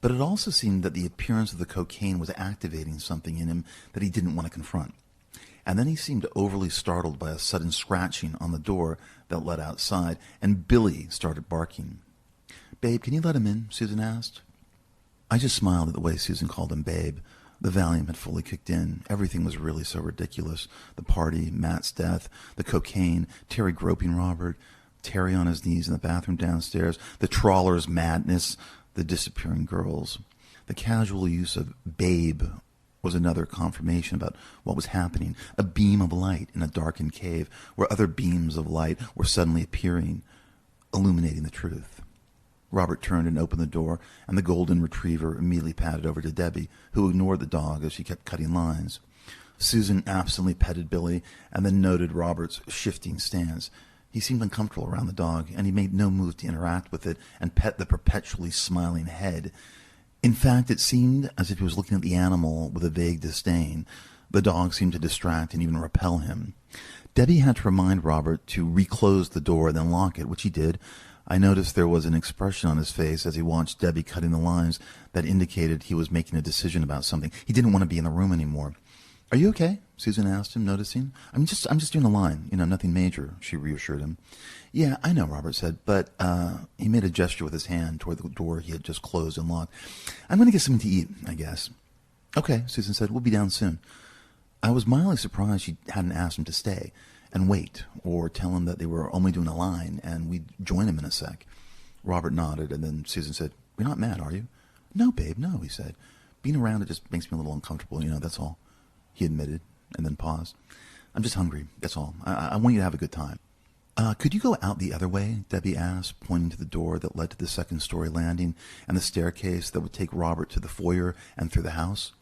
But it also seemed that the appearance of the cocaine was activating something in him that he didn't want to confront. And then he seemed overly startled by a sudden scratching on the door that led outside, and Billy started barking. "Babe, can you let him in?" Susan asked. I just smiled at the way Susan called him Babe. The Valium had fully kicked in. Everything was really so ridiculous. The party, Matt's death, the cocaine, Terry groping Robert, Terry on his knees in the bathroom downstairs, the trawler's madness, the disappearing girls. The casual use of Babe was another confirmation about what was happening, a beam of light in a darkened cave where other beams of light were suddenly appearing, illuminating the truth. Robert turned and opened the door, and the golden retriever immediately padded over to Debbie, who ignored the dog as she kept cutting lines. Susan absently petted Billy and then noted Robert's shifting stance. He seemed uncomfortable around the dog, and he made no move to interact with it and pet the perpetually smiling head. In fact, it seemed as if he was looking at the animal with a vague disdain. The dog seemed to distract and even repel him. Debbie had to remind Robert to reclose the door and then lock it, which he did. I noticed there was an expression on his face as he watched Debbie cutting the lines that indicated he was making a decision about something. He didn't want to be in the room anymore. "Are you okay?" Susan asked him, noticing. I'm just doing a line. Nothing major," she reassured him. "Yeah, I know," Robert said, but he made a gesture with his hand toward the door he had just closed and locked. "I'm going to get something to eat, I guess." "Okay," Susan said. "We'll be down soon." I was mildly surprised she hadn't asked him to stay and wait, or tell him that they were only doing a line and we'd join him in a sec. Robert nodded, and then Susan said, "You're not mad, are you?" "No, babe, no," he said. "Being around it just makes me a little uncomfortable, that's all," he admitted, and then paused. "I'm just hungry, that's all. I want you to have a good time." Could you go out the other way?" Debbie asked, pointing to the door that led to the second-story landing and the staircase that would take Robert to the foyer and through the house.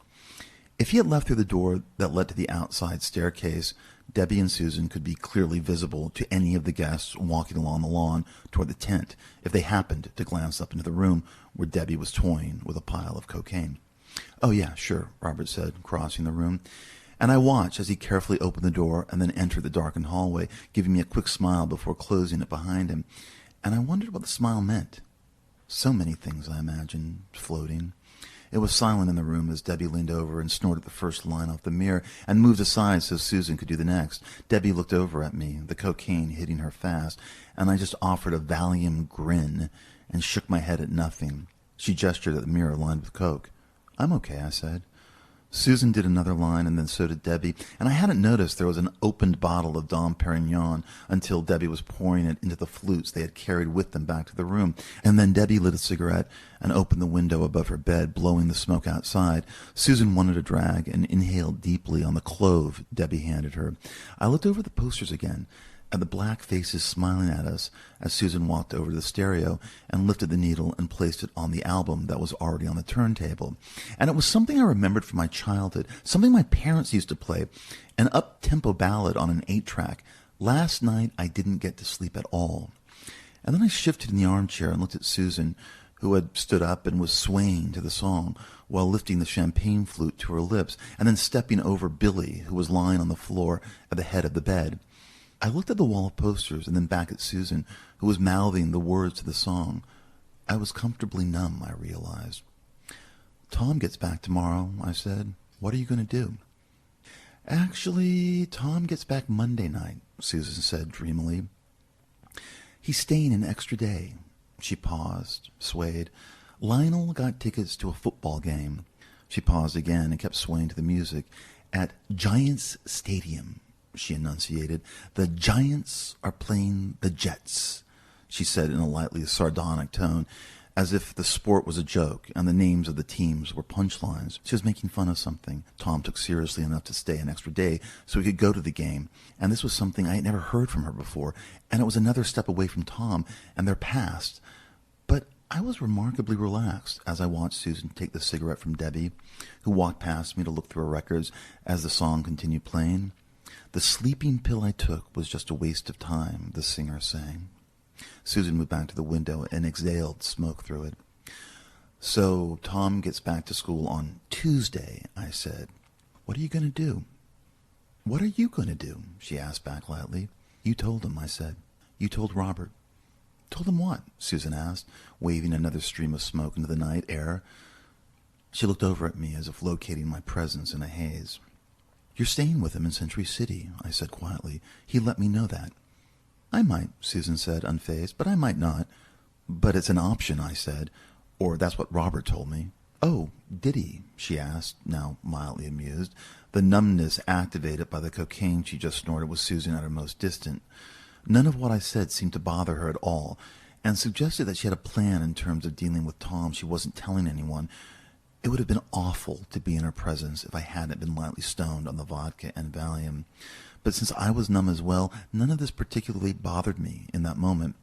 If he had left through the door that led to the outside staircase, Debbie and Susan could be clearly visible to any of the guests walking along the lawn toward the tent if they happened to glance up into the room where Debbie was toying with a pile of cocaine. "Oh, yeah, sure," Robert said, crossing the room. And I watched as he carefully opened the door and then entered the darkened hallway, giving me a quick smile before closing it behind him. And I wondered what the smile meant. So many things, I imagined, floating. It was silent in the room as Debbie leaned over and snorted the first line off the mirror and moved aside so Susan could do the next. Debbie looked over at me, the cocaine hitting her fast, and I just offered a Valium grin and shook my head at nothing. She gestured at the mirror lined with coke. "I'm okay," I said. Susan did another line, and then so did Debbie, and I hadn't noticed there was an opened bottle of Dom Perignon until Debbie was pouring it into the flutes they had carried with them back to the room. And then Debbie lit a cigarette and opened the window above her bed, blowing the smoke outside. Susan wanted a drag and inhaled deeply on the clove Debbie handed her. I looked over the posters again, at the black faces smiling at us as Susan walked over to the stereo and lifted the needle and placed it on the album that was already on the turntable. And it was something I remembered from my childhood, something my parents used to play, an up-tempo ballad on an 8-track. Last night I didn't get to sleep at all. And then I shifted in the armchair and looked at Susan, who had stood up and was swaying to the song while lifting the champagne flute to her lips, and then stepping over Billy, who was lying on the floor at the head of the bed. I looked at the wall of posters and then back at Susan, who was mouthing the words to the song. I was comfortably numb, I realized. "Tom gets back tomorrow," I said. "What are you going to do?" "Actually, Tom gets back Monday night," Susan said dreamily. He's staying an extra day. She paused, swayed. Lionel got tickets to a football game. She paused again and kept swaying to the music. At Giants Stadium, she enunciated. The Giants are playing the Jets, she said in a lightly sardonic tone, as if the sport was a joke and the names of the teams were punchlines. She was making fun of something Tom took seriously enough to stay an extra day so he could go to the game. And this was something I had never heard from her before, and it was another step away from Tom and their past. But I was remarkably relaxed as I watched Susan take the cigarette from Debbie, who walked past me to look through her records as the song continued playing. The sleeping pill I took was just a waste of time, the singer sang. Susan moved back to the window and exhaled smoke through it. So Tom gets back to school on Tuesday, I said. What are you going to do? What are you going to do? She asked back lightly. You told him, I said. You told Robert. Told him what? Susan asked, waving another stream of smoke into the night air. She looked over at me as if locating my presence in a haze. You're staying with him in Century City, I said quietly. He let me know that. I might, Susan said, unfazed, but I might not. But it's an option, I said, or that's what Robert told me. Oh, did he? She asked, now mildly amused. The numbness activated by the cocaine she just snorted was Susan at her most distant. None of what I said seemed to bother her at all, and suggested that she had a plan in terms of dealing with Tom she wasn't telling anyone. It would have been awful to be in her presence if I hadn't been lightly stoned on the vodka and Valium. But since I was numb as well, none of this particularly bothered me in that moment.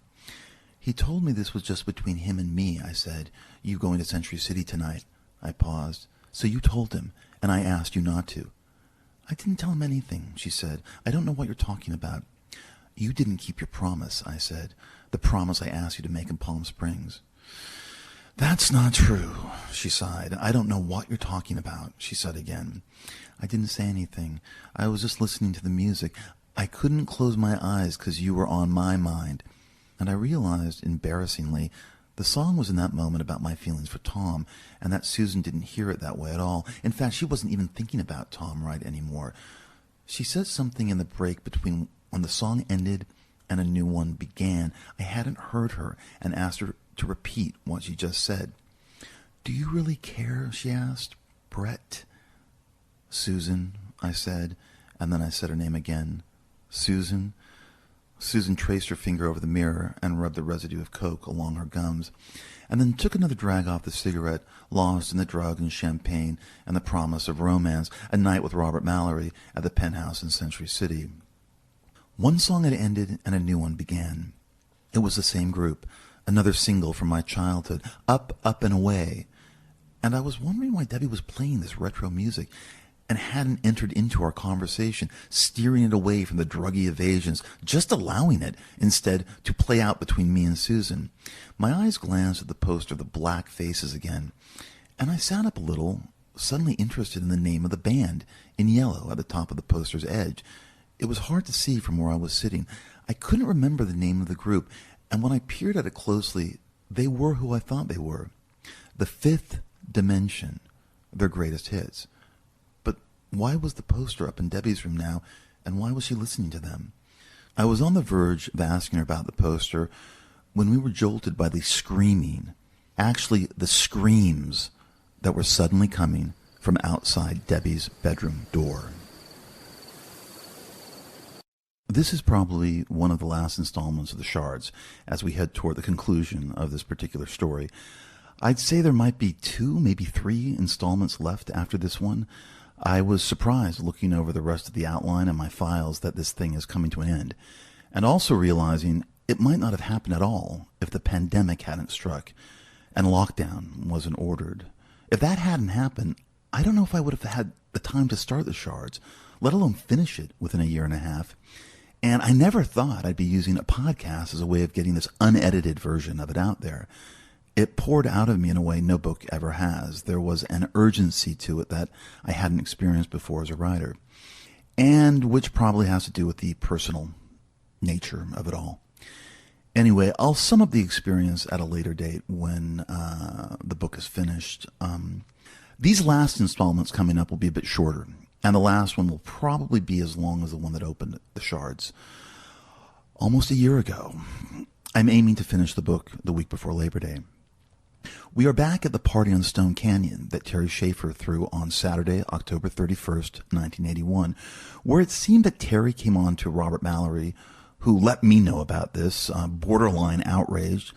He told me this was just between him and me, I said. You going to Century City tonight? I paused. So you told him, and I asked you not to. I didn't tell him anything, she said. I don't know what you're talking about. You didn't keep your promise, I said. The promise I asked you to make in Palm Springs. That's not true, she sighed. I don't know what you're talking about, she said again. I didn't say anything. I was just listening to the music. I couldn't close my eyes because you were on my mind. And I realized, embarrassingly, the song was in that moment about my feelings for Tom, and that Susan didn't hear it that way at all. In fact, she wasn't even thinking about Tom right anymore. She said something in the break between when the song ended and a new one began. I hadn't heard her and asked her to repeat what she just said. Do you really care? She asked. Brett. Susan, I said, and then I said her name again. Susan. Susan traced her finger over the mirror and rubbed the residue of coke along her gums, and then took another drag off the cigarette, lost in the drug and champagne and the promise of romance, a night with Robert Mallory at the penthouse in Century City. One song had ended and a new one began. It was the same group, another single from my childhood, Up, Up and Away. And I was wondering why Debbie was playing this retro music and hadn't entered into our conversation, steering it away from the druggy evasions, just allowing it, instead, to play out between me and Susan. My eyes glanced at the poster of the Black Faces again, and I sat up a little, suddenly interested in the name of the band, in yellow at the top of the poster's edge. It was hard to see from where I was sitting. I couldn't remember the name of the group, and when I peered at it closely, they were who I thought they were. The Fifth Dimension, their greatest hits. But why was the poster up in Debbie's room now, and why was she listening to them? I was on the verge of asking her about the poster when we were jolted by the screaming, actually the screams, that were suddenly coming from outside Debbie's bedroom door. This is probably one of the last installments of the Shards as we head toward the conclusion of this particular story. I'd say there might be 2, maybe 3 installments left after this one. I was surprised looking over the rest of the outline and my files that this thing is coming to an end, and also realizing it might not have happened at all if the pandemic hadn't struck and lockdown wasn't ordered. If that hadn't happened, I don't know if I would have had the time to start the Shards, let alone finish it within a year and a half. And I never thought I'd be using a podcast as a way of getting this unedited version of it out there. It poured out of me in a way no book ever has. There was an urgency to it that I hadn't experienced before as a writer, and which probably has to do with the personal nature of it all. Anyway, I'll sum up the experience at a later date when the book is finished. These last installments coming up will be a bit shorter, and the last one will probably be as long as the one that opened the Shards almost a year ago. I'm aiming to finish the book the week before Labor Day. We are back at the party on Stone Canyon that Terry Schaefer threw on Saturday, October 31st, 1981, where it seemed that Terry came on to Robert Mallory, who let me know about this, borderline outraged.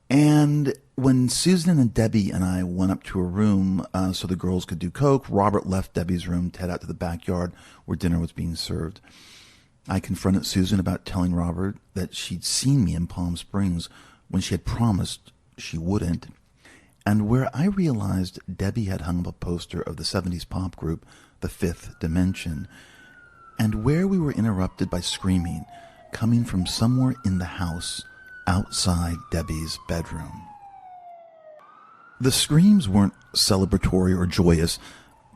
And when Susan and Debbie and I went up to a room so the girls could do coke, Robert left Debbie's room to head out to the backyard where dinner was being served. I confronted Susan about telling Robert that she'd seen me in Palm Springs when she had promised she wouldn't, and where I realized Debbie had hung up a poster of the 70s pop group The Fifth Dimension, and where we were interrupted by screaming coming from somewhere in the house outside Debbie's bedroom. The screams weren't celebratory or joyous,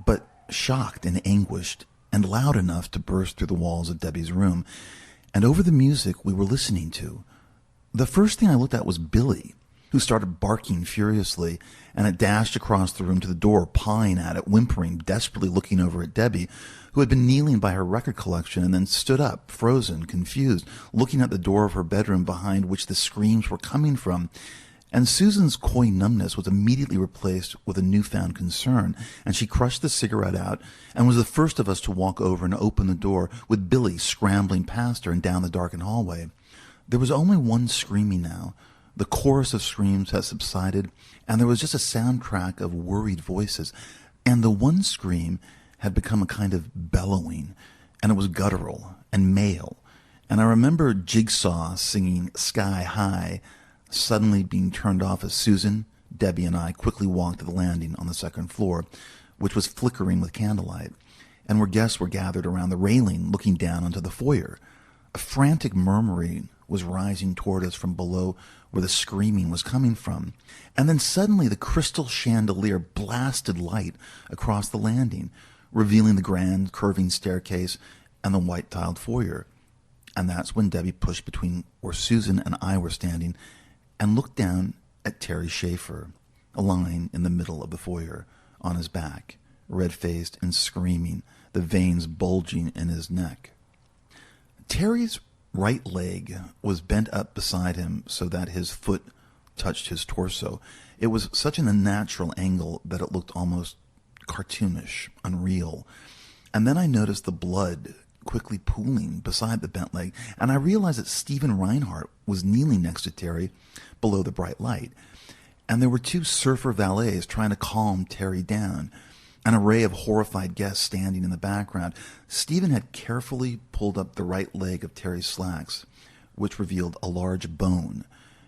but shocked and anguished, and loud enough to burst through the walls of Debbie's room, and over the music we were listening to. The first thing I looked at was Billy, who started barking furiously, and it dashed across the room to the door, pawing at it, whimpering, desperately looking over at Debbie, who had been kneeling by her record collection and then stood up, frozen, confused, looking at the door of her bedroom behind which the screams were coming from. And Susan's coy numbness was immediately replaced with a newfound concern, and she crushed the cigarette out and was the first of us to walk over and open the door, with Billy scrambling past her and down the darkened hallway. There was only one screaming now. The chorus of screams had subsided, and there was just a soundtrack of worried voices, and the one scream had become a kind of bellowing, and it was guttural and male. And I remember Jigsaw singing Sky High suddenly being turned off as Susan, Debbie, and I quickly walked to the landing on the second floor, which was flickering with candlelight, and where guests were gathered around the railing looking down onto the foyer. A frantic murmuring was rising toward us from below where the screaming was coming from, and then suddenly the crystal chandelier blasted light across the landing, revealing the grand curving staircase and the white-tiled foyer. And that's when Debbie pushed between where Susan and I were standing and looked down at Terry Schaefer, lying in the middle of the foyer, on his back, red-faced and screaming, the veins bulging in his neck. Terry's right leg was bent up beside him so that his foot touched his torso. It was such an unnatural angle that it looked almost cartoonish, unreal. And then I noticed the blood quickly pooling beside the bent leg, and I realized that Stephen Reinhardt was kneeling next to Terry below the bright light. And there were two surfer valets trying to calm Terry down, an array of horrified guests standing in the background. Stephen had carefully pulled up the right leg of Terry's slacks, which revealed a large bone.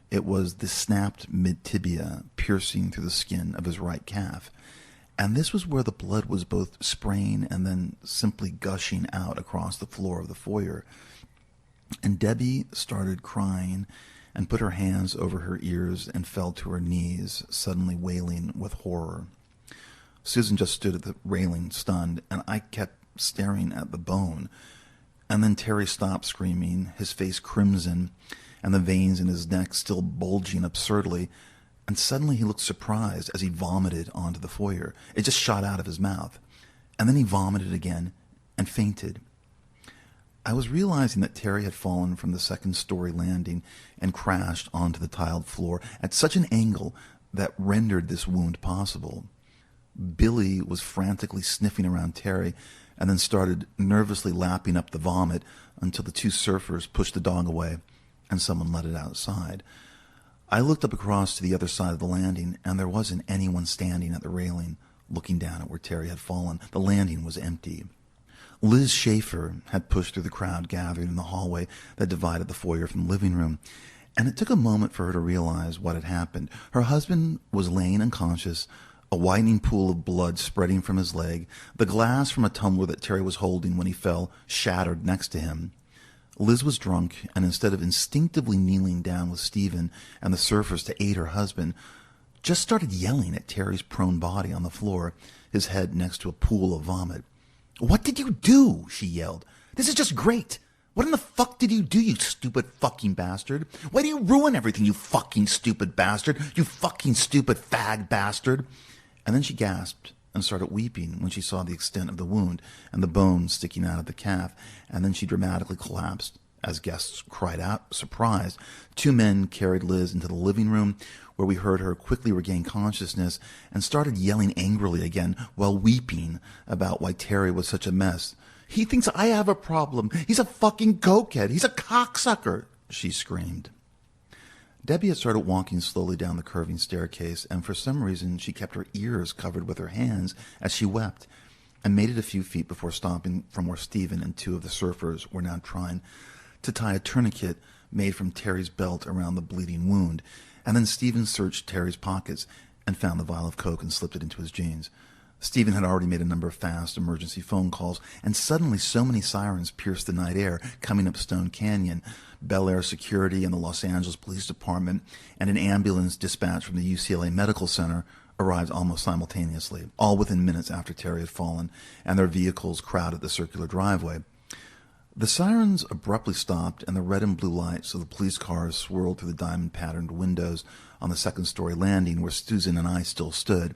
It was the snapped mid-tibia piercing through the skin of his right calf. And this was where the blood was both spraying and then simply gushing out across the floor of the foyer. And Debbie started crying and put her hands over her ears and fell to her knees, suddenly wailing with horror. Susan just stood at the railing, stunned, and I kept staring at the bone. And then Terry stopped screaming, his face crimson, and the veins in his neck still bulging absurdly. And suddenly he looked surprised as he vomited onto the foyer. It just shot out of his mouth. And then he vomited again and fainted. I was realizing that Terry had fallen from the second-story landing and crashed onto the tiled floor at such an angle that rendered this wound possible. Billy was frantically sniffing around Terry and then started nervously lapping up the vomit until the two surfers pushed the dog away and someone let it outside. I looked up across to the other side of the landing, and there wasn't anyone standing at the railing looking down at where Terry had fallen. The landing was empty. Liz Schaefer had pushed through the crowd gathered in the hallway that divided the foyer from the living room, and it took a moment for her to realize what had happened. Her husband was laying unconscious, a widening pool of blood spreading from his leg, the glass from a tumbler that Terry was holding when he fell shattered next to him. Liz was drunk, and instead of instinctively kneeling down with Stephen and the surfers to aid her husband, just started yelling at Terry's prone body on the floor, his head next to a pool of vomit. "What did you do?" she yelled. "This is just great. What in the fuck did you do, you stupid fucking bastard? Why do you ruin everything, you fucking stupid bastard? You fucking stupid fag bastard." And then she gasped and started weeping when she saw the extent of the wound and the bone sticking out of the calf, and then she dramatically collapsed as guests cried out, surprised. Two men carried Liz into the living room, where we heard her quickly regain consciousness and started yelling angrily again while weeping about why Terry was such a mess. "He thinks I have a problem. He's a fucking cokehead. He's a cocksucker," she screamed. Debbie had started walking slowly down the curving staircase, and for some reason she kept her ears covered with her hands as she wept, and made it a few feet before stopping from where Stephen and two of the surfers were now trying to tie a tourniquet made from Terry's belt around the bleeding wound. And then Stephen searched Terry's pockets and found the vial of coke and slipped it into his jeans. Stephen had already made a number of fast emergency phone calls, and suddenly so many sirens pierced the night air coming up Stone Canyon. Bel Air Security and the Los Angeles Police Department and an ambulance dispatched from the UCLA Medical Center arrived almost simultaneously, all within minutes after Terry had fallen, and their vehicles crowded the circular driveway. The sirens abruptly stopped, and the red and blue lights of the police cars swirled through the diamond-patterned windows on the second-story landing where Susan and I still stood.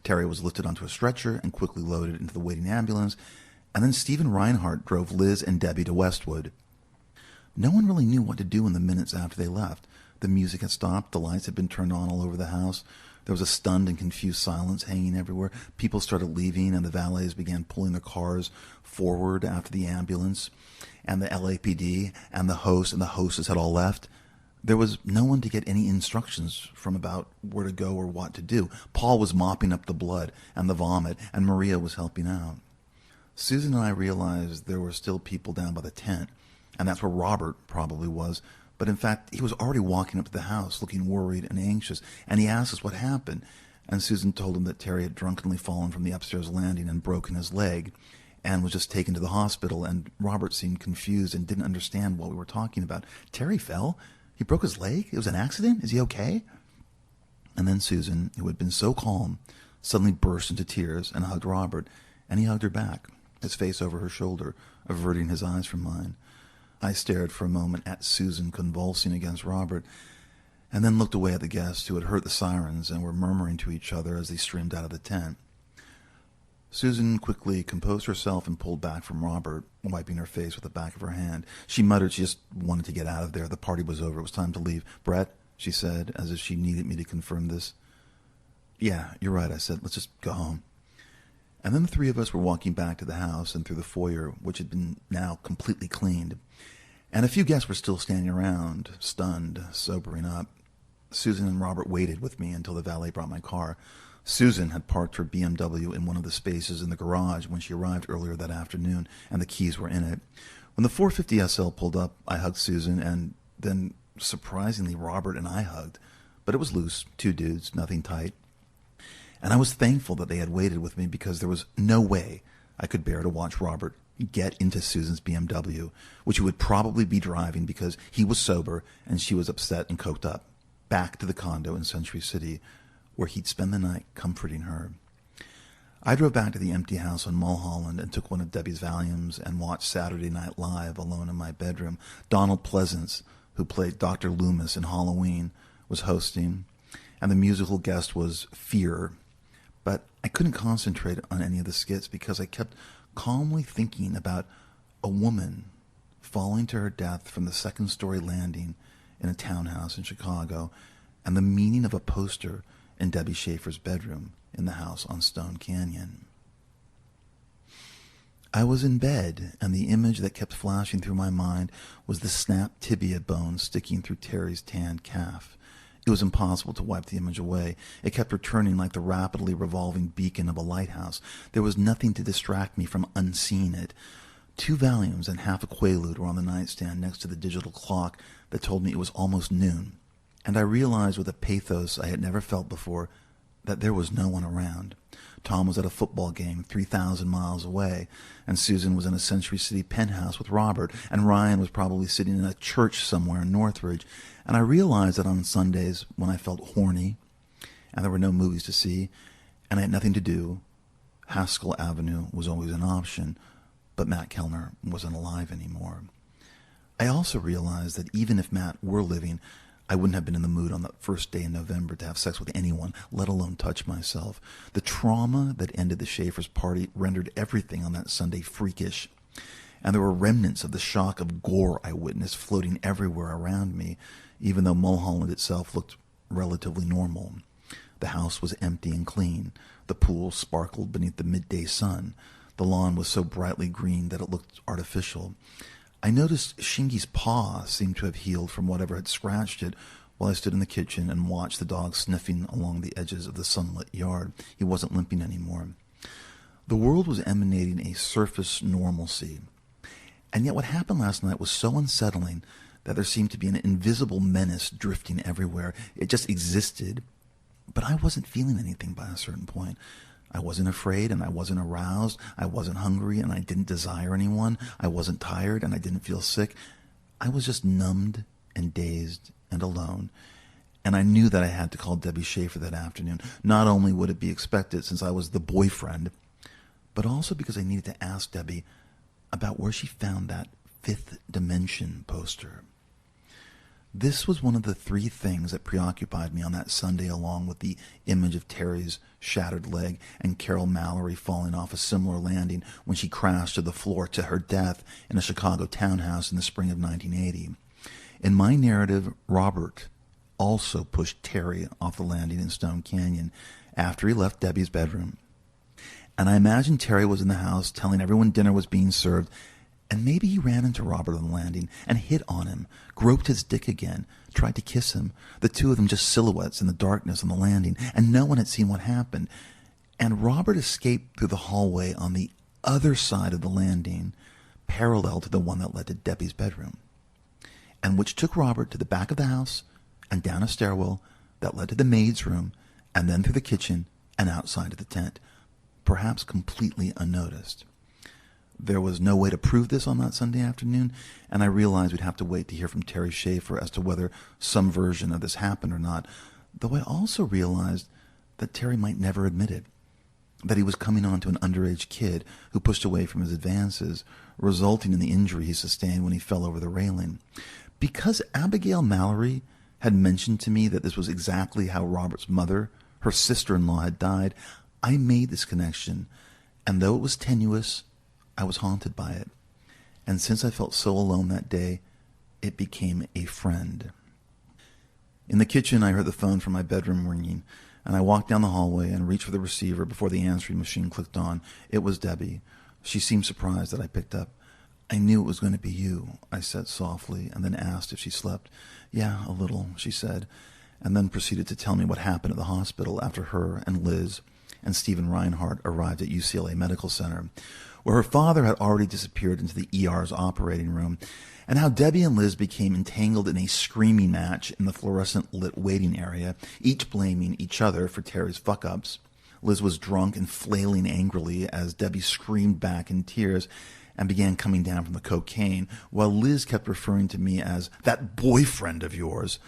Terry was lifted onto a stretcher and quickly loaded into the waiting ambulance, and then Stephen Reinhardt drove Liz and Debbie to Westwood. No one really knew what to do in the minutes after they left. The music had stopped, the lights had been turned on all over the house. There was a stunned and confused silence hanging everywhere. People started leaving, and the valets began pulling their cars forward after the ambulance, and the LAPD and the host and the hostess had all left. There was no one to get any instructions from about where to go or what to do. Paul was mopping up the blood and the vomit, and Maria was helping out. Susan and I realized there were still people down by the tent, and that's where Robert probably was. But in fact, he was already walking up to the house looking worried and anxious, and he asked us what happened. And Susan told him that Terry had drunkenly fallen from the upstairs landing and broken his leg and was just taken to the hospital, and Robert seemed confused and didn't understand what we were talking about. "Terry fell? He broke his leg? It was an accident? Is he okay?" And then Susan, who had been so calm, suddenly burst into tears and hugged Robert, and he hugged her back, his face over her shoulder, averting his eyes from mine. I stared for a moment at Susan convulsing against Robert, and then looked away at the guests who had heard the sirens and were murmuring to each other as they streamed out of the tent. Susan quickly composed herself and pulled back from Robert, wiping her face with the back of her hand. She muttered she just wanted to get out of there. The party was over. It was time to leave. "Brett," she said, as if she needed me to confirm this. "Yeah, you're right," I said. "Let's just go home." And then the three of us were walking back to the house and through the foyer, which had been now completely cleaned. And a few guests were still standing around, stunned, sobering up. Susan and Robert waited with me until the valet brought my car. Susan had parked her BMW in one of the spaces in the garage when she arrived earlier that afternoon, and the keys were in it. When the 450 SL pulled up, I hugged Susan, and then, surprisingly, Robert and I hugged. But it was loose, two dudes, nothing tight. And I was thankful that they had waited with me, because there was no way I could bear to watch Robert get into Susan's BMW, which he would probably be driving because he was sober and she was upset and coked up, back to the condo in Century City, where he'd spend the night comforting her. I drove back to the empty house on Mulholland and took one of Debbie's Valiums and watched Saturday Night Live alone in my bedroom. Donald Pleasance, who played Dr. Loomis in Halloween, was hosting, and the musical guest was Fear. But I couldn't concentrate on any of the skits because I kept calmly thinking about a woman falling to her death from the second-story landing in a townhouse in Chicago, and the meaning of a poster in Debbie Schaefer's bedroom in the house on Stone Canyon. I was in bed, and the image that kept flashing through my mind was the snapped tibia bone sticking through Terry's tanned calf. It was impossible to wipe the image away. It kept returning like the rapidly revolving beacon of a lighthouse. There was nothing to distract me from unseeing it. 2 Valiums and half a Quaalude were on the nightstand next to the digital clock that told me it was almost noon. And I realized with a pathos I had never felt before that there was no one around. Tom was at a football game 3,000 miles away, and Susan was in a Century City penthouse with Robert, and Ryan was probably sitting in a church somewhere in Northridge. And I realized that on Sundays, when I felt horny, and there were no movies to see, and I had nothing to do, Haskell Avenue was always an option, but Matt Kellner wasn't alive anymore. I also realized that even if Matt were living, I wouldn't have been in the mood on the first day in November to have sex with anyone, let alone touch myself. The trauma that ended the Schaefer's party rendered everything on that Sunday freakish. and there were remnants of the shock of gore I witnessed floating everywhere around me, even though Mulholland itself looked relatively normal. The house was empty and clean. The pool sparkled beneath the midday sun. The lawn was so brightly green that it looked artificial. I noticed Shingy's paw seemed to have healed from whatever had scratched it while I stood in the kitchen and watched the dog sniffing along the edges of the sunlit yard. He wasn't limping anymore. The world was emanating a surface normalcy. And yet what happened last night was so unsettling that there seemed to be an invisible menace drifting everywhere. It just existed, but I wasn't feeling anything by a certain point. I wasn't afraid and I wasn't aroused. I wasn't hungry and I didn't desire anyone. I wasn't tired and I didn't feel sick. I was just numbed and dazed and alone. And I knew that I had to call Debbie Schaefer that afternoon. Not only would it be expected since I was the boyfriend, but also because I needed to ask Debbie about where she found that Fifth Dimension poster. This was one of the three things that preoccupied me on that Sunday, along with the image of Terry's shattered leg and Carol Mallory falling off a similar landing when she crashed to the floor to her death in a Chicago townhouse in the spring of 1980. In my narrative, Robert also pushed Terry off the landing in Stone Canyon after he left Debbie's bedroom. And I imagine Terry was in the house telling everyone dinner was being served, and maybe he ran into Robert on the landing and hit on him, groped his dick again, tried to kiss him, the two of them just silhouettes in the darkness on the landing, and no one had seen what happened. And Robert escaped through the hallway on the other side of the landing, parallel to the one that led to Debbie's bedroom, and which took Robert to the back of the house and down a stairwell that led to the maid's room, and then through the kitchen and outside of the tent, perhaps completely unnoticed. There was no way to prove this on that Sunday afternoon, and I realized we'd have to wait to hear from Terry Schaefer as to whether some version of this happened or not, though I also realized that Terry might never admit it, that he was coming on to an underage kid who pushed away from his advances, resulting in the injury he sustained when he fell over the railing. Because Abigail Mallory had mentioned to me that this was exactly how Robert's mother, her sister-in-law, had died, I made this connection, and though it was tenuous, I was haunted by it. And since I felt so alone that day, it became a friend. In the kitchen, I heard the phone from my bedroom ringing, and I walked down the hallway and reached for the receiver before the answering machine clicked on. It was Debbie. She seemed surprised that I picked up. "I knew it was going to be you," I said softly, and then asked if she slept. "Yeah, a little," she said, and then proceeded to tell me what happened at the hospital after her and Liz and Stephen Reinhardt arrived at UCLA Medical Center, where her father had already disappeared into the ER's operating room, and how Debbie and Liz became entangled in a screaming match in the fluorescent-lit waiting area, each blaming each other for Terry's fuck-ups. Liz was drunk and flailing angrily as Debbie screamed back in tears and began coming down from the cocaine, while Liz kept referring to me as "that boyfriend of yours,"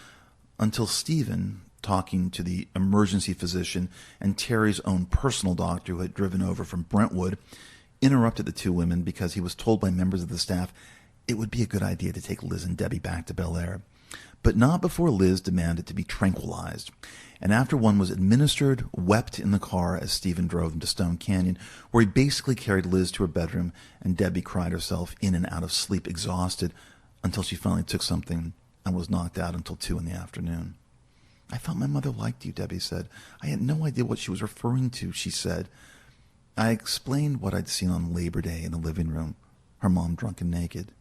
until Stephen, talking to the emergency physician and Terry's own personal doctor who had driven over from Brentwood, interrupted the two women because he was told by members of the staff it would be a good idea to take Liz and Debbie back to Bel Air, but not before Liz demanded to be tranquilized. And after one was administered, wept in the car as Stephen drove them to Stone Canyon, where he basically carried Liz to her bedroom, and Debbie cried herself in and out of sleep, exhausted, until she finally took something and was knocked out until 2 in the afternoon. "I thought my mother liked you," Debbie said. "I had no idea what she was referring to," she said. I explained what I'd seen on Labor Day in the living room, her mom drunk and naked,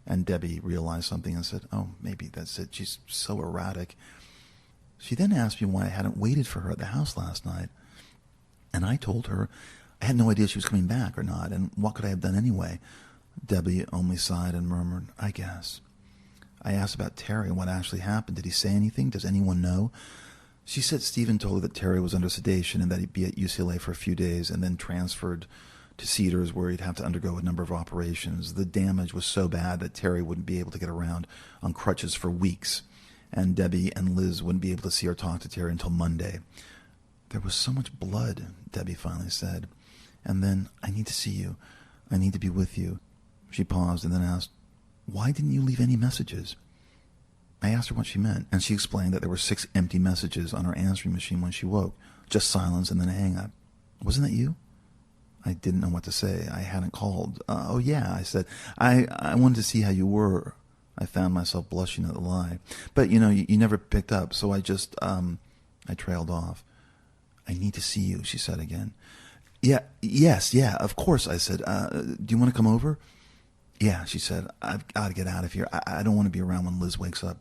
and Debbie realized something and said, "Oh, maybe that's it. She's so erratic." She then asked me why I hadn't waited for her at the house last night, and I told her I had no idea she was coming back or not, and what could I have done anyway? Debbie only sighed and murmured, "I guess." I asked about Terry and what actually happened. Did he say anything? Does anyone know? She said Stephen told her that Terry was under sedation and that he'd be at UCLA for a few days and then transferred to Cedars, where he'd have to undergo a number of operations. The damage was so bad that Terry wouldn't be able to get around on crutches for weeks, and Debbie and Liz wouldn't be able to see or talk to Terry until Monday. "There was so much blood," Debbie finally said. And then, "I need to see you. I need to be with you." She paused and then asked, "Why didn't you leave any messages?" I asked her what she meant, and she explained that there were 6 empty messages on her answering machine when she woke, just silence and then a hang-up. "Wasn't that you?" I didn't know what to say. I hadn't called. Oh, yeah, I said. I wanted to see how you were. I found myself blushing at the lie. But, you never picked up, so I just, I trailed off. I need to see you, she said again. Yes, of course, I said. Do you want to come over? Yeah, she said. I've got to get out of here. I don't want to be around when Liz wakes up.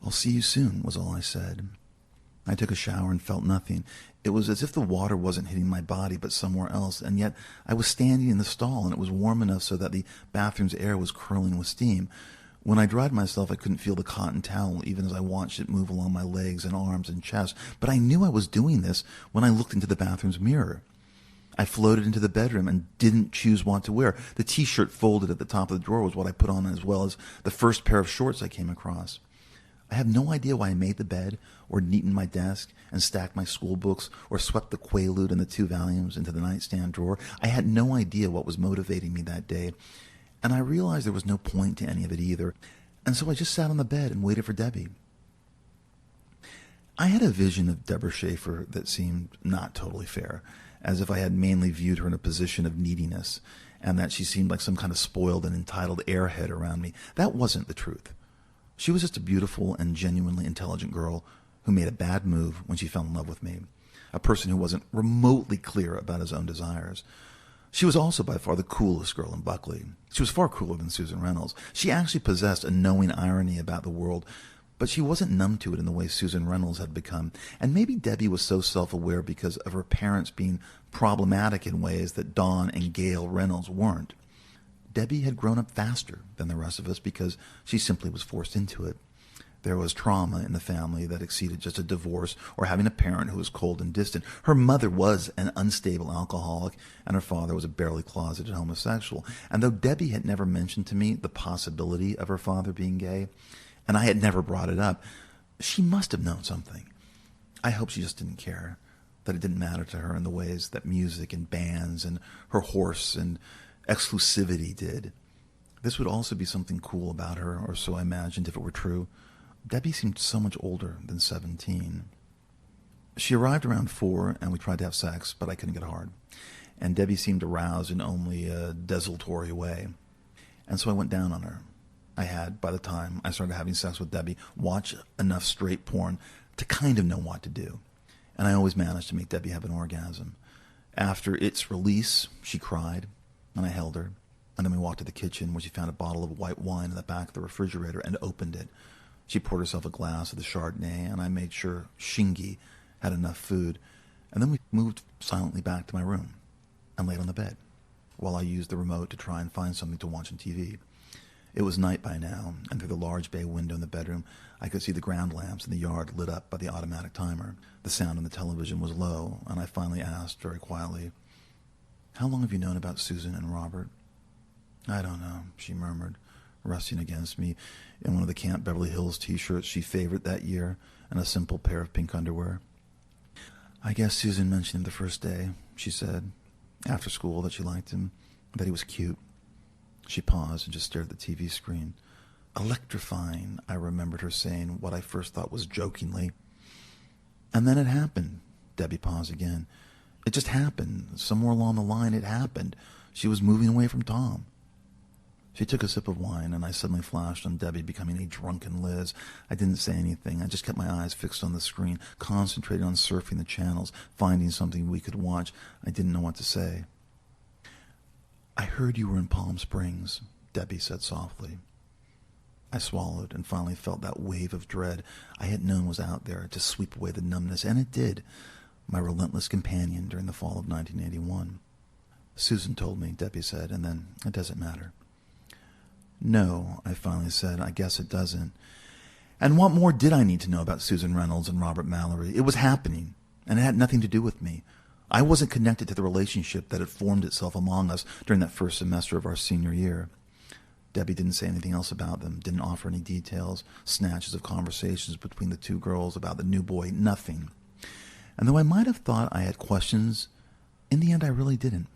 I'll see you soon, was all I said. I took a shower and felt nothing. It was as if the water wasn't hitting my body, but somewhere else, and yet I was standing in the stall, and it was warm enough so that the bathroom's air was curling with steam. When I dried myself, I couldn't feel the cotton towel, even as I watched it move along my legs and arms and chest, but I knew I was doing this when I looked into the bathroom's mirror. I floated into the bedroom and didn't choose what to wear. The T-shirt folded at the top of the drawer was what I put on, as well as the first pair of shorts I came across. I have no idea why I made the bed, or neatened my desk, and stacked my school books, or swept the Quaalude and the 2 volumes into the nightstand drawer. I had no idea what was motivating me that day, and I realized there was no point to any of it either, and so I just sat on the bed and waited for Debbie. I had a vision of Deborah Schaefer that seemed not totally fair, as if I had mainly viewed her in a position of neediness, and that she seemed like some kind of spoiled and entitled airhead around me. That wasn't the truth. She was just a beautiful and genuinely intelligent girl who made a bad move when she fell in love with me, a person who wasn't remotely clear about his own desires. She was also by far the coolest girl in Buckley. She was far cooler than Susan Reynolds. She actually possessed a knowing irony about the world, but she wasn't numb to it in the way Susan Reynolds had become. And maybe Debbie was so self-aware because of her parents being problematic in ways that Dawn and Gail Reynolds weren't. Debbie had grown up faster than the rest of us because she simply was forced into it. There was trauma in the family that exceeded just a divorce or having a parent who was cold and distant. Her mother was an unstable alcoholic, and her father was a barely closeted homosexual. And though Debbie had never mentioned to me the possibility of her father being gay, and I had never brought it up, she must have known something. I hope she just didn't care, that it didn't matter to her in the ways that music and bands and her horse and exclusivity did. This would also be something cool about her, or so I imagined if it were true. Debbie seemed so much older than 17. She arrived around 4, and we tried to have sex, but I couldn't get hard. And Debbie seemed aroused in only a desultory way. And so I went down on her. I had, by the time I started having sex with Debbie, watched enough straight porn to kind of know what to do. And I always managed to make Debbie have an orgasm. After its release, she cried, and I held her. And then we walked to the kitchen, where she found a bottle of white wine in the back of the refrigerator and opened it. She poured herself a glass of the Chardonnay, and I made sure Shingy had enough food. And then we moved silently back to my room and laid on the bed while I used the remote to try and find something to watch on TV. It was night by now, and through the large bay window in the bedroom, I could see the ground lamps in the yard lit up by the automatic timer. The sound on the television was low, and I finally asked very quietly, "How long have you known about Susan and Robert?" "I don't know," she murmured, resting against me in one of the Camp Beverly Hills T-shirts she favored that year and a simple pair of pink underwear. "I guess Susan mentioned him the first day," she said, after school, that she liked him, that he was cute. She paused and just stared at the TV screen. "Electrifying," I remembered her saying, what I first thought was jokingly. "And then it happened." Debbie paused again. "It just happened. Somewhere along the line it happened. She was moving away from Tom." She took a sip of wine, and I suddenly flashed on Debbie becoming a drunken Liz. I didn't say anything. I just kept my eyes fixed on the screen, concentrated on surfing the channels, finding something we could watch. I didn't know what to say. "I heard you were in Palm Springs," Debbie said softly. I swallowed and finally felt that wave of dread I had known was out there to sweep away the numbness, and it did, my relentless companion during the fall of 1981. "Susan told me," Debbie said, and then, "It doesn't matter." "No," I finally said, "I guess it doesn't." And what more did I need to know about Susan Reynolds and Robert Mallory? It was happening, and it had nothing to do with me. I wasn't connected to the relationship that had formed itself among us during that first semester of our senior year. Debbie didn't say anything else about them, didn't offer any details, snatches of conversations between the two girls about the new boy, nothing. And though I might have thought I had questions, in the end I really didn't.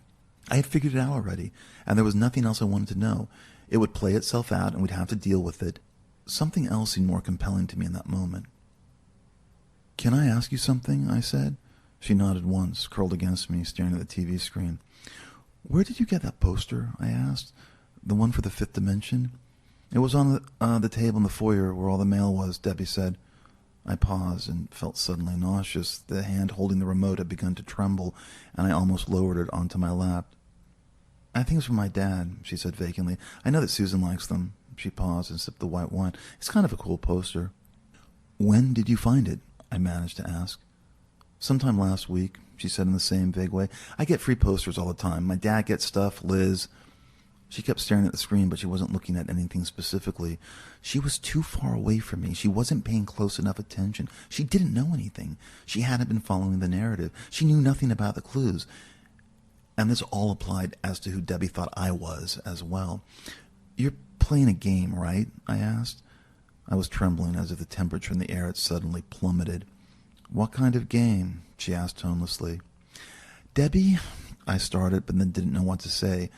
I had figured it out already, and there was nothing else I wanted to know. It would play itself out, and we'd have to deal with it. Something else seemed more compelling to me in that moment. "Can I ask you something?" I said. She nodded once, curled against me, staring at the TV screen. Where did you get that poster? I asked. The one for the fifth dimension? It was on the table in the foyer where all the mail was, Debbie said. I paused and felt suddenly nauseous. The hand holding the remote had begun to tremble, and I almost lowered it onto my lap. I think it's from my dad, she said vacantly. I know that Susan likes them. She paused and sipped the white wine. It's kind of a cool poster. When did you find it? I managed to ask. Sometime last week, she said in the same vague way. I get free posters all the time. My dad gets stuff, Liz. She kept staring at the screen, but she wasn't looking at anything specifically. She was too far away from me. She wasn't paying close enough attention. She didn't know anything. She hadn't been following the narrative. She knew nothing about the clues. And this all applied as to who Debbie thought I was as well. You're playing a game, right? I asked. I was trembling as if the temperature in the air had suddenly plummeted. What kind of game? She asked tonelessly. Debbie, I started, but then didn't know what to say.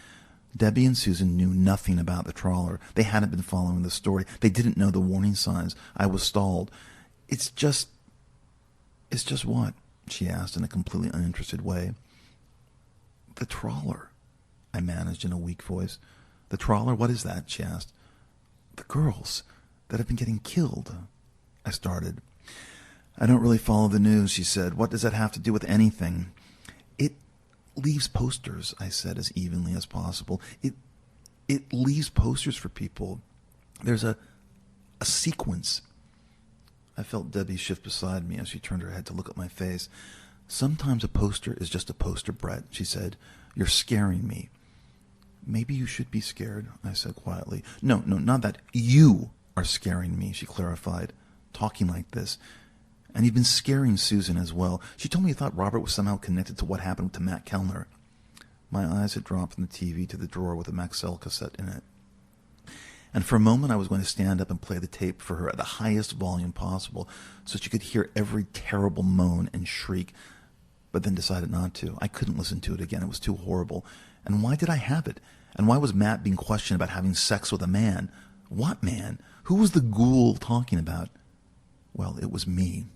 Debbie and Susan knew nothing about the trawler. They hadn't been following the story. They didn't know the warning signs. I was stalled. It's just what? She asked in a completely uninterested way. The trawler, I managed in a weak voice. The trawler? What is that? She asked. The girls that have been getting killed, I started. I don't really follow the news, she said. What does that have to do with anything? It leaves posters, I said as evenly as possible. It leaves posters for people. There's a sequence. I felt Debbie shift beside me as she turned her head to look at my face. Sometimes a poster is just a poster, Brett, she said. You're scaring me. Maybe you should be scared, I said quietly. No, not that. You are scaring me, she clarified, talking like this. And you've been scaring Susan as well. She told me you thought Robert was somehow connected to what happened to Matt Kellner. My eyes had dropped from the TV to the drawer with a Maxell cassette in it. And for a moment I was going to stand up and play the tape for her at the highest volume possible so she could hear every terrible moan and shriek, but then decided not to. I couldn't listen to it again. It was too horrible. And why did I have it? And why was Matt being questioned about having sex with a man? What man? Who was the ghoul talking about? Well, it was me.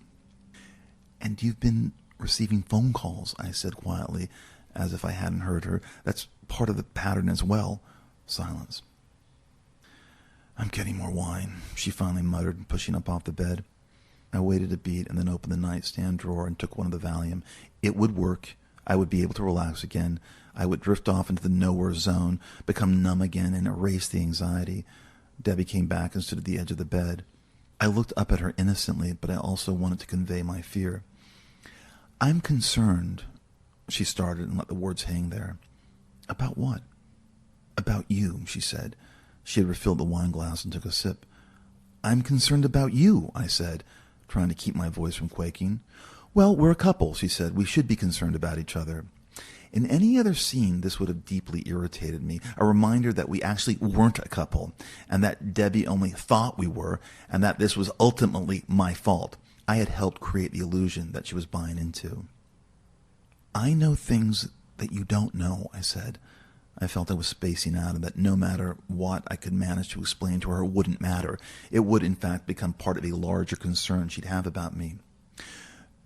And you've been receiving phone calls, I said quietly, as if I hadn't heard her. That's part of the pattern as well. Silence. I'm getting more wine, she finally muttered, pushing up off the bed. I waited a beat and then opened the nightstand drawer and took one of the Valium. It would work. I would be able to relax again. I would drift off into the nowhere zone, become numb again, and erase the anxiety. Debbie came back and stood at the edge of the bed. I looked up at her innocently, but I also wanted to convey my fear. I'm concerned, she started and let the words hang there. About what? About you, she said. She had refilled the wine glass and took a sip. I'm concerned about you, I said, trying to keep my voice from quaking. Well, we're a couple, she said. We should be concerned about each other. In any other scene, this would have deeply irritated me, a reminder that we actually weren't a couple, and that Debbie only thought we were, and that this was ultimately my fault. I had helped create the illusion that she was buying into. I know things that you don't know, I said. I felt I was spacing out and that no matter what I could manage to explain to her, it wouldn't matter. It would, in fact, become part of a larger concern she'd have about me.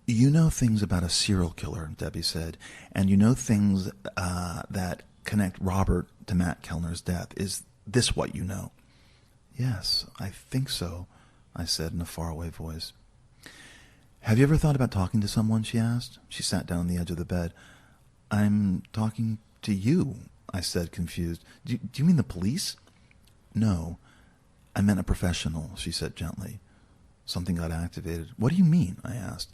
You know things about a serial killer, Debbie said, and you know things that connect Robert to Matt Kellner's death. Is this what you know? Yes, I think so, I said in a faraway voice. Have you ever thought about talking to someone, she asked. She sat down on the edge of the bed. I'm talking to you, I said, confused. Do you mean the police? No, I meant a professional, she said gently. Something got activated. What do you mean? I asked.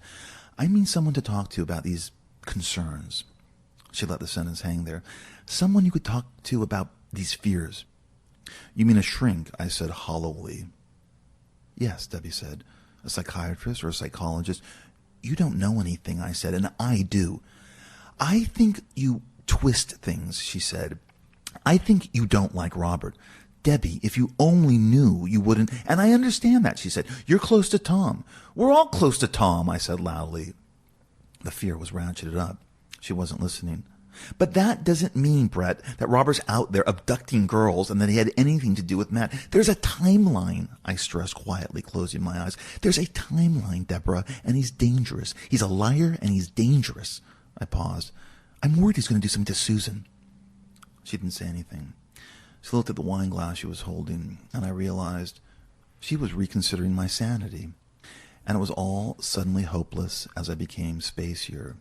I mean someone to talk to about these concerns. She let the sentence hang there. Someone you could talk to about these fears. You mean a shrink? I said hollowly. Yes, Debbie said. A psychiatrist or a psychologist? You don't know anything, I said, and I do. I think you twist things, she said. I think you don't like Robert. Debbie, if you only knew, you wouldn't. And I understand that, she said. You're close to Tom. We're all close to Tom, I said loudly. The fear was ratcheted up. She wasn't listening. But that doesn't mean, Brett, that Robert's out there abducting girls and that he had anything to do with Matt. There's a timeline, I stressed quietly, closing my eyes. There's a timeline, Deborah, and he's dangerous. He's a liar and he's dangerous. I paused. I'm worried he's going to do something to Susan. She didn't say anything. She looked at the wine glass she was holding, and I realized she was reconsidering my sanity. And it was all suddenly hopeless as I became spacier.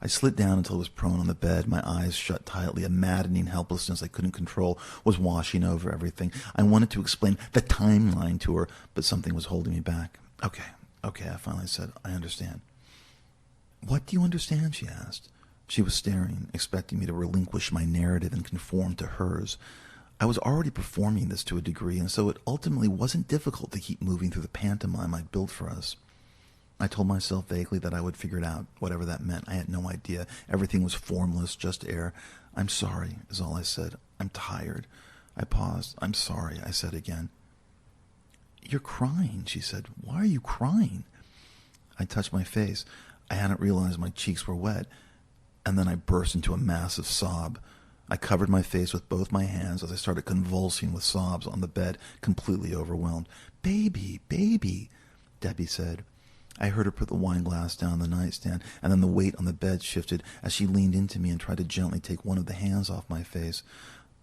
I slid down until I was prone on the bed, my eyes shut tightly. A maddening helplessness I couldn't control was washing over everything. I wanted to explain the timeline to her, but something was holding me back. Okay, I finally said, I understand. What do you understand? She asked. She was staring, expecting me to relinquish my narrative and conform to hers. I was already performing this to a degree, and so it ultimately wasn't difficult to keep moving through the pantomime I'd built for us. I told myself vaguely that I would figure it out, whatever that meant. I had no idea. Everything was formless, just air. I'm sorry, is all I said. I'm tired. I paused. I'm sorry, I said again. You're crying, she said. Why are you crying? I touched my face. I hadn't realized my cheeks were wet. And then I burst into a massive sob. I covered my face with both my hands as I started convulsing with sobs on the bed, completely overwhelmed. Baby, Debbie said. I heard her put the wine glass down on the nightstand, and then the weight on the bed shifted as she leaned into me and tried to gently take one of the hands off my face.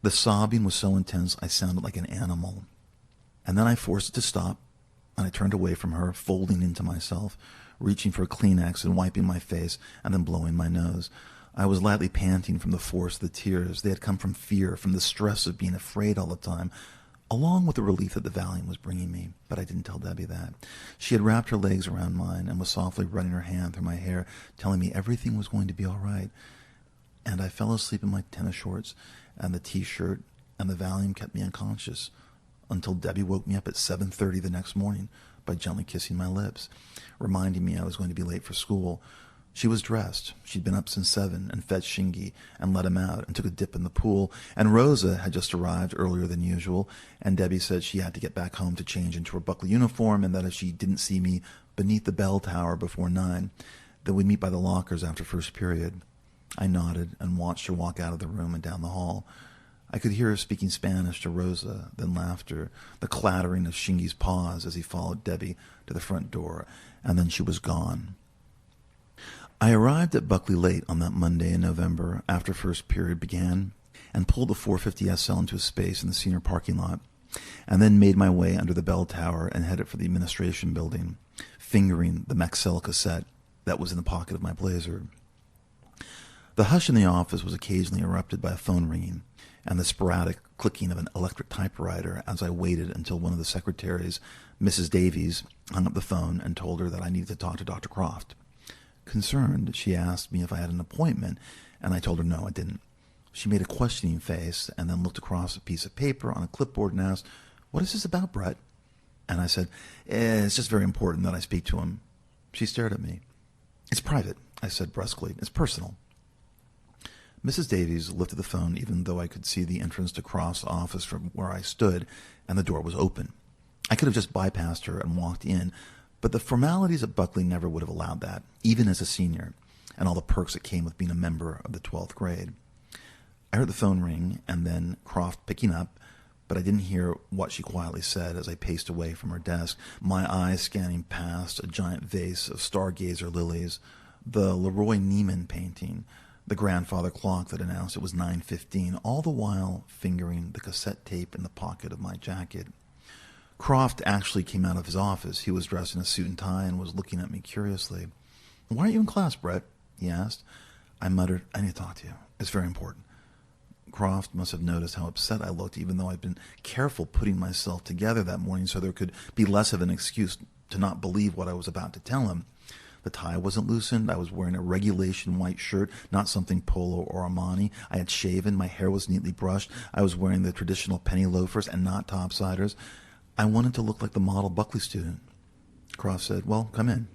The sobbing was so intense I sounded like an animal. And then I forced it to stop, and I turned away from her, folding into myself, reaching for a Kleenex and wiping my face, and then blowing my nose. I was lightly panting from the force of the tears. They had come from fear, from the stress of being afraid all the time, along with the relief that the Valium was bringing me. But I didn't tell Debbie that. She had wrapped her legs around mine and was softly running her hand through my hair, telling me everything was going to be all right. And I fell asleep in my tennis shorts and the T-shirt, and the Valium kept me unconscious until Debbie woke me up at 7:30 the next morning by gently kissing my lips, reminding me I was going to be late for school. She was dressed. She'd been up since 7 and fed Shingy and let him out and took a dip in the pool. And Rosa had just arrived earlier than usual, and Debbie said she had to get back home to change into her Buckley uniform, and that if she didn't see me beneath the bell tower before 9, then we'd meet by the lockers after first period. I nodded and watched her walk out of the room and down the hall. I could hear her speaking Spanish to Rosa, then laughter, the clattering of Shingy's paws as he followed Debbie to the front door, and then she was gone. I arrived at Buckley late on that Monday in November after first period began and pulled the 450 SL into a space in the senior parking lot, and then made my way under the bell tower and headed for the administration building, fingering the Maxell cassette that was in the pocket of my blazer. The hush in the office was occasionally interrupted by a phone ringing and the sporadic clicking of an electric typewriter as I waited until one of the secretaries, Mrs. Davies, hung up the phone and told her that I needed to talk to Dr. Croft. Concerned, she asked me if I had an appointment, and I told her no, I didn't. She made a questioning face and then looked across a piece of paper on a clipboard and asked, "What is this about, Brett?" And I said, "It's just very important that I speak to him." She stared at me. "It's private," I said brusquely. "It's personal." Mrs. Davies lifted the phone even though I could see the entrance to Croft's office from where I stood, and the door was open. I could have just bypassed her and walked in, but the formalities at Buckley never would have allowed that, even as a senior, and all the perks that came with being a member of the 12th grade. I heard the phone ring, and then Croft picking up, but I didn't hear what she quietly said as I paced away from her desk, my eyes scanning past a giant vase of stargazer lilies, the Leroy Neiman painting, the grandfather clock that announced it was 9:15, all the while fingering the cassette tape in the pocket of my jacket. Croft actually came out of his office. He was dressed in a suit and tie and was looking at me curiously. "Why aren't you in class, Brett?" he asked. I muttered, "I need to talk to you. It's very important." Croft must have noticed how upset I looked, even though I'd been careful putting myself together that morning so there could be less of an excuse to not believe what I was about to tell him. The tie wasn't loosened. I was wearing a regulation white shirt, not something Polo or Armani. I had shaven. My hair was neatly brushed. I was wearing the traditional penny loafers and not topsiders. I wanted to look like the model Buckley student. Croft said, "Well, come in."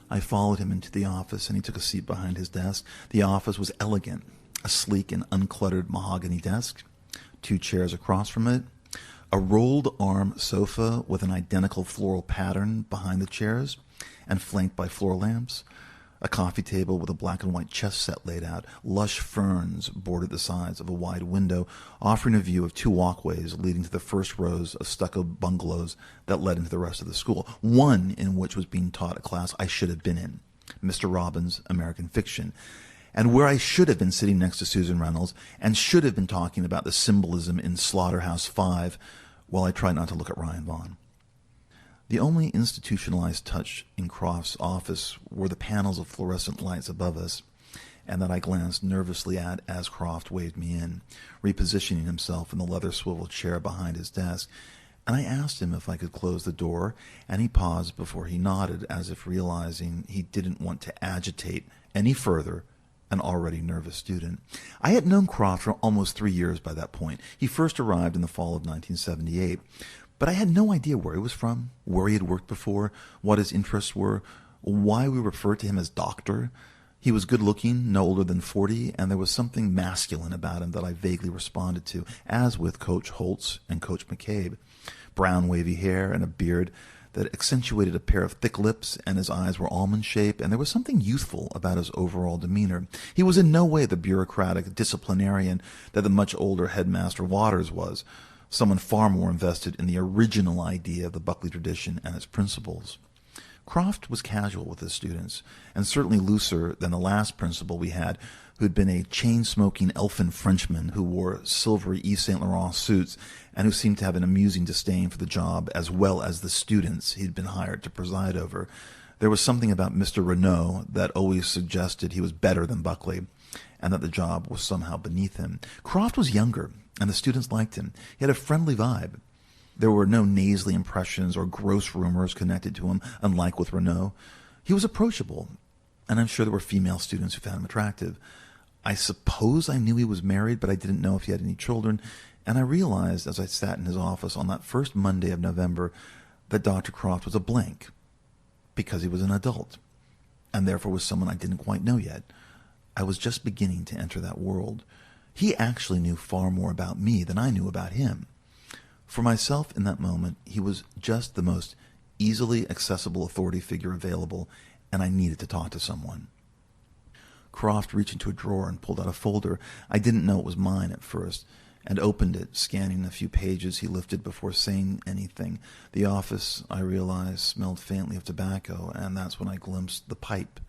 I followed him into the office, and he took a seat behind his desk. The office was elegant, a sleek and uncluttered mahogany desk, 2 chairs across from it, a rolled-arm sofa with an identical floral pattern behind the chairs, and flanked by floor lamps, A coffee table with a black and white chess set laid out. Lush ferns bordered the sides of a wide window, offering a view of two walkways leading to the first rows of stucco bungalows that led into the rest of the school, one in which was being taught a class I should have been in, Mr. Robbins' American Fiction, and where I should have been sitting next to Susan Reynolds and should have been talking about the symbolism in Slaughterhouse-Five while I tried not to look at Ryan Vaughn. The only institutionalized touch in Croft's office were the panels of fluorescent lights above us, and that I glanced nervously at as Croft waved me in, repositioning himself in the leather swivel chair behind his desk, and I asked him if I could close the door, and he paused before he nodded, as if realizing he didn't want to agitate any further an already nervous student. I had known Croft for almost 3 years by that point. He first arrived in the fall of 1978. But I had no idea where he was from, where he had worked before, what his interests were, why we referred to him as Doctor. He was good-looking, no older than 40, and there was something masculine about him that I vaguely responded to, as with Coach Holtz and Coach McCabe. Brown wavy hair and a beard that accentuated a pair of thick lips, and his eyes were almond-shaped, and there was something youthful about his overall demeanor. He was in no way the bureaucratic disciplinarian that the much older Headmaster Waters was, someone far more invested in the original idea of the Buckley tradition and its principles. Croft was casual with his students, and certainly looser than the last principal we had, who had been a chain-smoking elfin Frenchman who wore silvery Yves Saint Laurent suits and who seemed to have an amusing disdain for the job as well as the students he'd been hired to preside over. There was something about Mr. Renaud that always suggested he was better than Buckley, and that the job was somehow beneath him. Croft was younger, and the students liked him. He had a friendly vibe. There were no nasally impressions or gross rumors connected to him, unlike with Renaud. He was approachable, and I'm sure there were female students who found him attractive. I suppose I knew he was married, but I didn't know if he had any children, and I realized as I sat in his office on that first Monday of November that Dr. Croft was a blank, because he was an adult, and therefore was someone I didn't quite know yet. I was just beginning to enter that world. He actually knew far more about me than I knew about him. For myself in that moment, he was just the most easily accessible authority figure available, and I needed to talk to someone. Croft reached into a drawer and pulled out a folder. I didn't know it was mine at first, and opened it, scanning a few pages he lifted before saying anything. The office, I realized, smelled faintly of tobacco, and that's when I glimpsed the pipe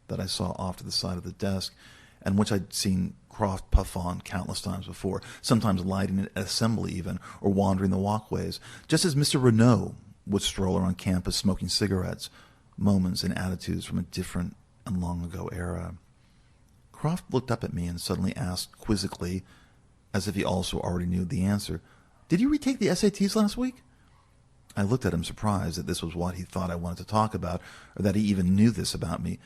that I saw off to the side of the desk, and which I'd seen Croft puff on countless times before, sometimes lighting it at assembly even, or wandering the walkways, just as Mr. Renaud would stroll around campus smoking cigarettes, moments and attitudes from a different and long-ago era. Croft looked up at me and suddenly asked quizzically, as if he also already knew the answer, "Did you retake the SATs last week?" I looked at him surprised that this was what he thought I wanted to talk about, or that he even knew this about me.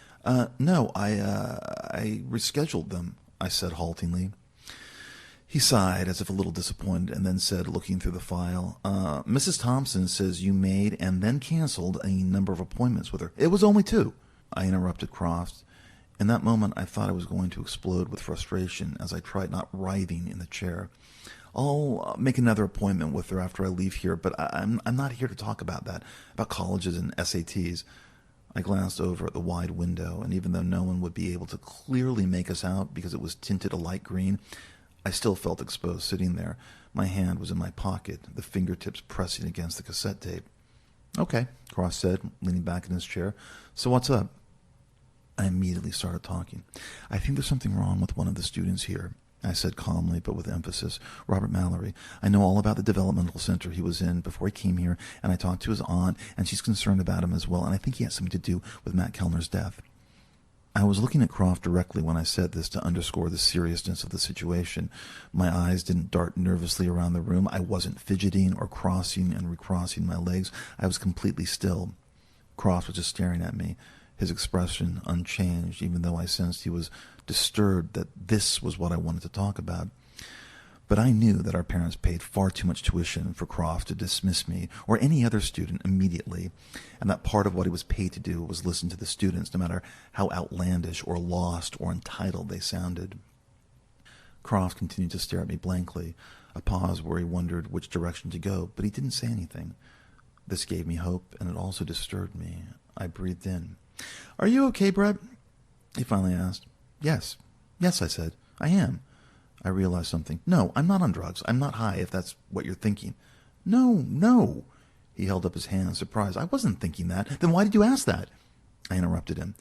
No, I rescheduled them," I said haltingly. He sighed, as if a little disappointed, and then said, looking through the file, "Mrs. Thompson says you made and then canceled a number of appointments with her." "It was only 2. I interrupted Croft. In that moment, I thought I was going to explode with frustration as I tried not writhing in the chair. "I'll make another appointment with her after I leave here, but I'm not here to talk about that, about colleges and SATs. I glanced over at the wide window, and even though no one would be able to clearly make us out because it was tinted a light green, I still felt exposed sitting there. My hand was in my pocket, the fingertips pressing against the cassette tape. "Okay," Cross said, leaning back in his chair. "So what's up?" I immediately started talking. "I think there's something wrong with one of the students here," I said calmly but with emphasis. "Robert Mallory. I know all about the developmental center he was in before he came here, and I talked to his aunt, and she's concerned about him as well, and I think he has something to do with Matt Kellner's death." I was looking at Croft directly when I said this to underscore the seriousness of the situation. My eyes didn't dart nervously around the room. I wasn't fidgeting or crossing and recrossing my legs. I was completely still. Croft was just staring at me, his expression unchanged, even though I sensed he was disturbed that this was what I wanted to talk about. But I knew that our parents paid far too much tuition for Croft to dismiss me or any other student immediately, and that part of what he was paid to do was listen to the students, no matter how outlandish or lost or entitled they sounded. Croft continued to stare at me blankly, a pause where he wondered which direction to go, but he didn't say anything. This gave me hope, and it also disturbed me. I breathed in. "Are you okay, Brett?" He finally asked. Yes. Yes, I said. I am. I realized something. No, I'm not on drugs. I'm not high, if that's what you're thinking. No, no. He held up his hand in surprise. I wasn't thinking that. Then why did you ask that? I interrupted him.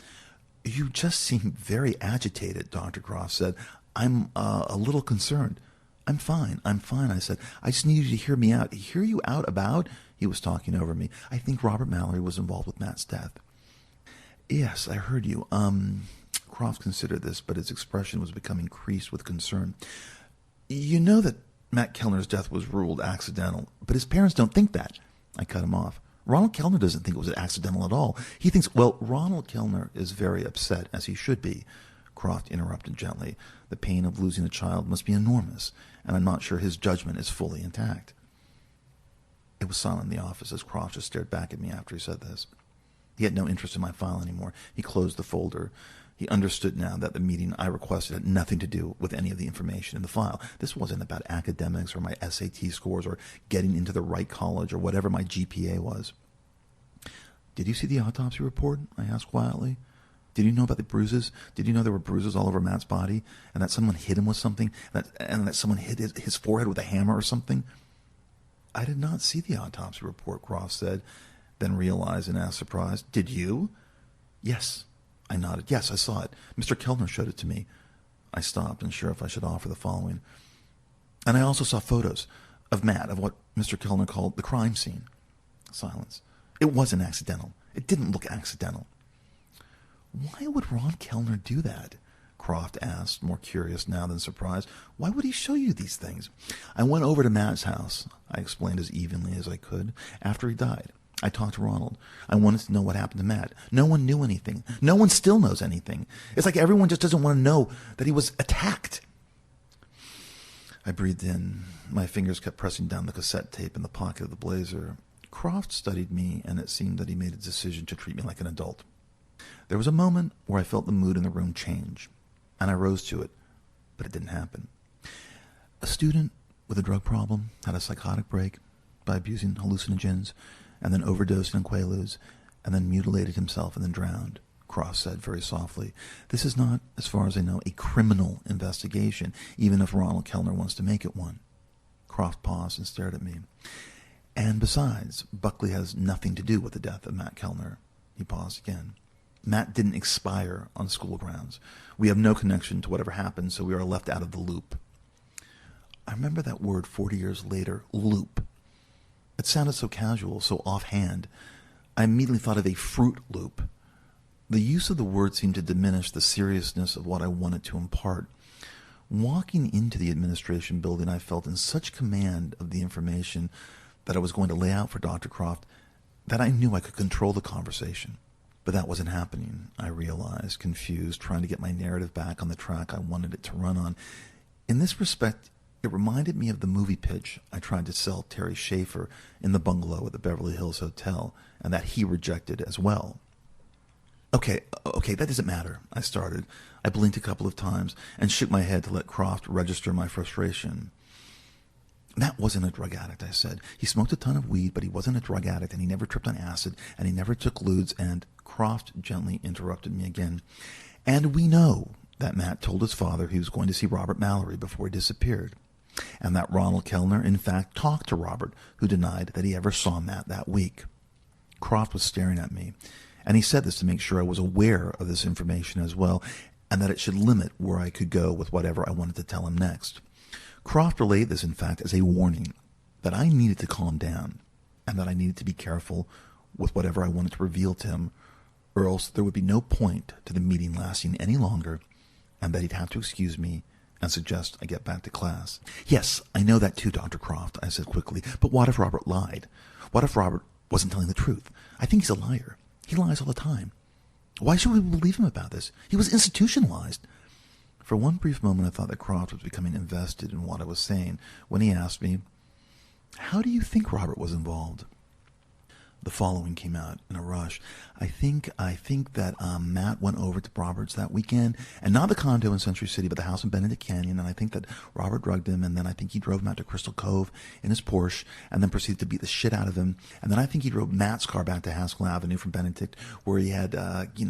You just seem very agitated, Dr. Croft said. I'm a little concerned. I'm fine, I said. I just need you to hear me out. Hear you out about? He was talking over me. I think Robert Mallory was involved with Matt's death. Yes, I heard you. Croft considered this, but his expression was becoming creased with concern. You know that Matt Kellner's death was ruled accidental, but his parents don't think that. I cut him off. Ronald Kellner doesn't think it was accidental at all. He thinks, well, Ronald Kellner is very upset, as he should be. Croft interrupted gently. The pain of losing a child must be enormous, and I'm not sure his judgment is fully intact. It was silent in the office as Croft just stared back at me after he said this. He had no interest in my file anymore. He closed the folder. He understood now that the meeting I requested had nothing to do with any of the information in the file. This wasn't about academics or my SAT scores or getting into the right college or whatever my GPA was. Did you see the autopsy report? I asked quietly. Did you know about the bruises? Did you know there were bruises all over Matt's body and that someone hit him with something and that someone hit his forehead with a hammer or something? I did not see the autopsy report, Croft said, then realized and asked surprised. Did you? Yes. I nodded. Yes, I saw it. Mr. Kellner showed it to me. I stopped, unsure if I should offer the following. And I also saw photos of Matt, of what Mr. Kellner called the crime scene. Silence. It wasn't accidental. It didn't look accidental. Why would Ron Kellner do that? Croft asked, more curious now than surprised. Why would he show you these things? I went over to Matt's house, I explained as evenly as I could, after he died. I talked to Ronald. I wanted to know what happened to Matt. No one knew anything. No one still knows anything. It's like everyone just doesn't want to know that he was attacked. I breathed in. My fingers kept pressing down the cassette tape in the pocket of the blazer. Croft studied me, and it seemed that he made a decision to treat me like an adult. There was a moment where I felt the mood in the room change, and I rose to it, but it didn't happen. A student with a drug problem had a psychotic break by abusing hallucinogens, and then overdosed on Quaaludes, and then mutilated himself and then drowned, Croft said very softly. This is not, as far as I know, a criminal investigation, even if Ronald Kellner wants to make it one. Croft paused and stared at me. And besides, Buckley has nothing to do with the death of Matt Kellner. He paused again. Matt didn't expire on school grounds. We have no connection to whatever happened, so we are left out of the loop. I remember that word 40 years later, loop. It sounded so casual, so offhand. I immediately thought of a Fruit Loop. The use of the word seemed to diminish the seriousness of what I wanted to impart. Walking into the administration building, I felt in such command of the information that I was going to lay out for Dr. Croft that I knew I could control the conversation. But that wasn't happening, I realized, confused, trying to get my narrative back on the track I wanted it to run on. In this respect, it reminded me of the movie pitch I tried to sell Terry Schaefer in the bungalow at the Beverly Hills Hotel, and that he rejected as well. Okay, that doesn't matter, I started. I blinked a couple of times and shook my head to let Croft register my frustration. Matt wasn't a drug addict, I said. He smoked a ton of weed, but he wasn't a drug addict, and he never tripped on acid, and he never took ludes, and Croft gently interrupted me again. And we know that Matt told his father he was going to see Robert Mallory before he disappeared, and that Ronald Kellner, in fact, talked to Robert, who denied that he ever saw Matt that week. Croft was staring at me, and he said this to make sure I was aware of this information as well, and that it should limit where I could go with whatever I wanted to tell him next. Croft relayed this, in fact, as a warning that I needed to calm down, and that I needed to be careful with whatever I wanted to reveal to him, or else there would be no point to the meeting lasting any longer, and that he'd have to excuse me and suggest I get back to class. Yes, I know that too, Dr. Croft, I said quickly, but what if Robert lied? What if Robert wasn't telling the truth? I think he's a liar. He lies all the time. Why should we believe him about this? He was institutionalized. For one brief moment, I thought that Croft was becoming invested in what I was saying when he asked me, how do you think Robert was involved? The following came out in a rush. I think that Matt went over to Robert's that weekend, and not the condo in Century City, but the house in Benedict Canyon. And I think that Robert drugged him, and then I think he drove him out to Crystal Cove in his Porsche, and then proceeded to beat the shit out of him. And then I think he drove Matt's car back to Haskell Avenue from Benedict, where he had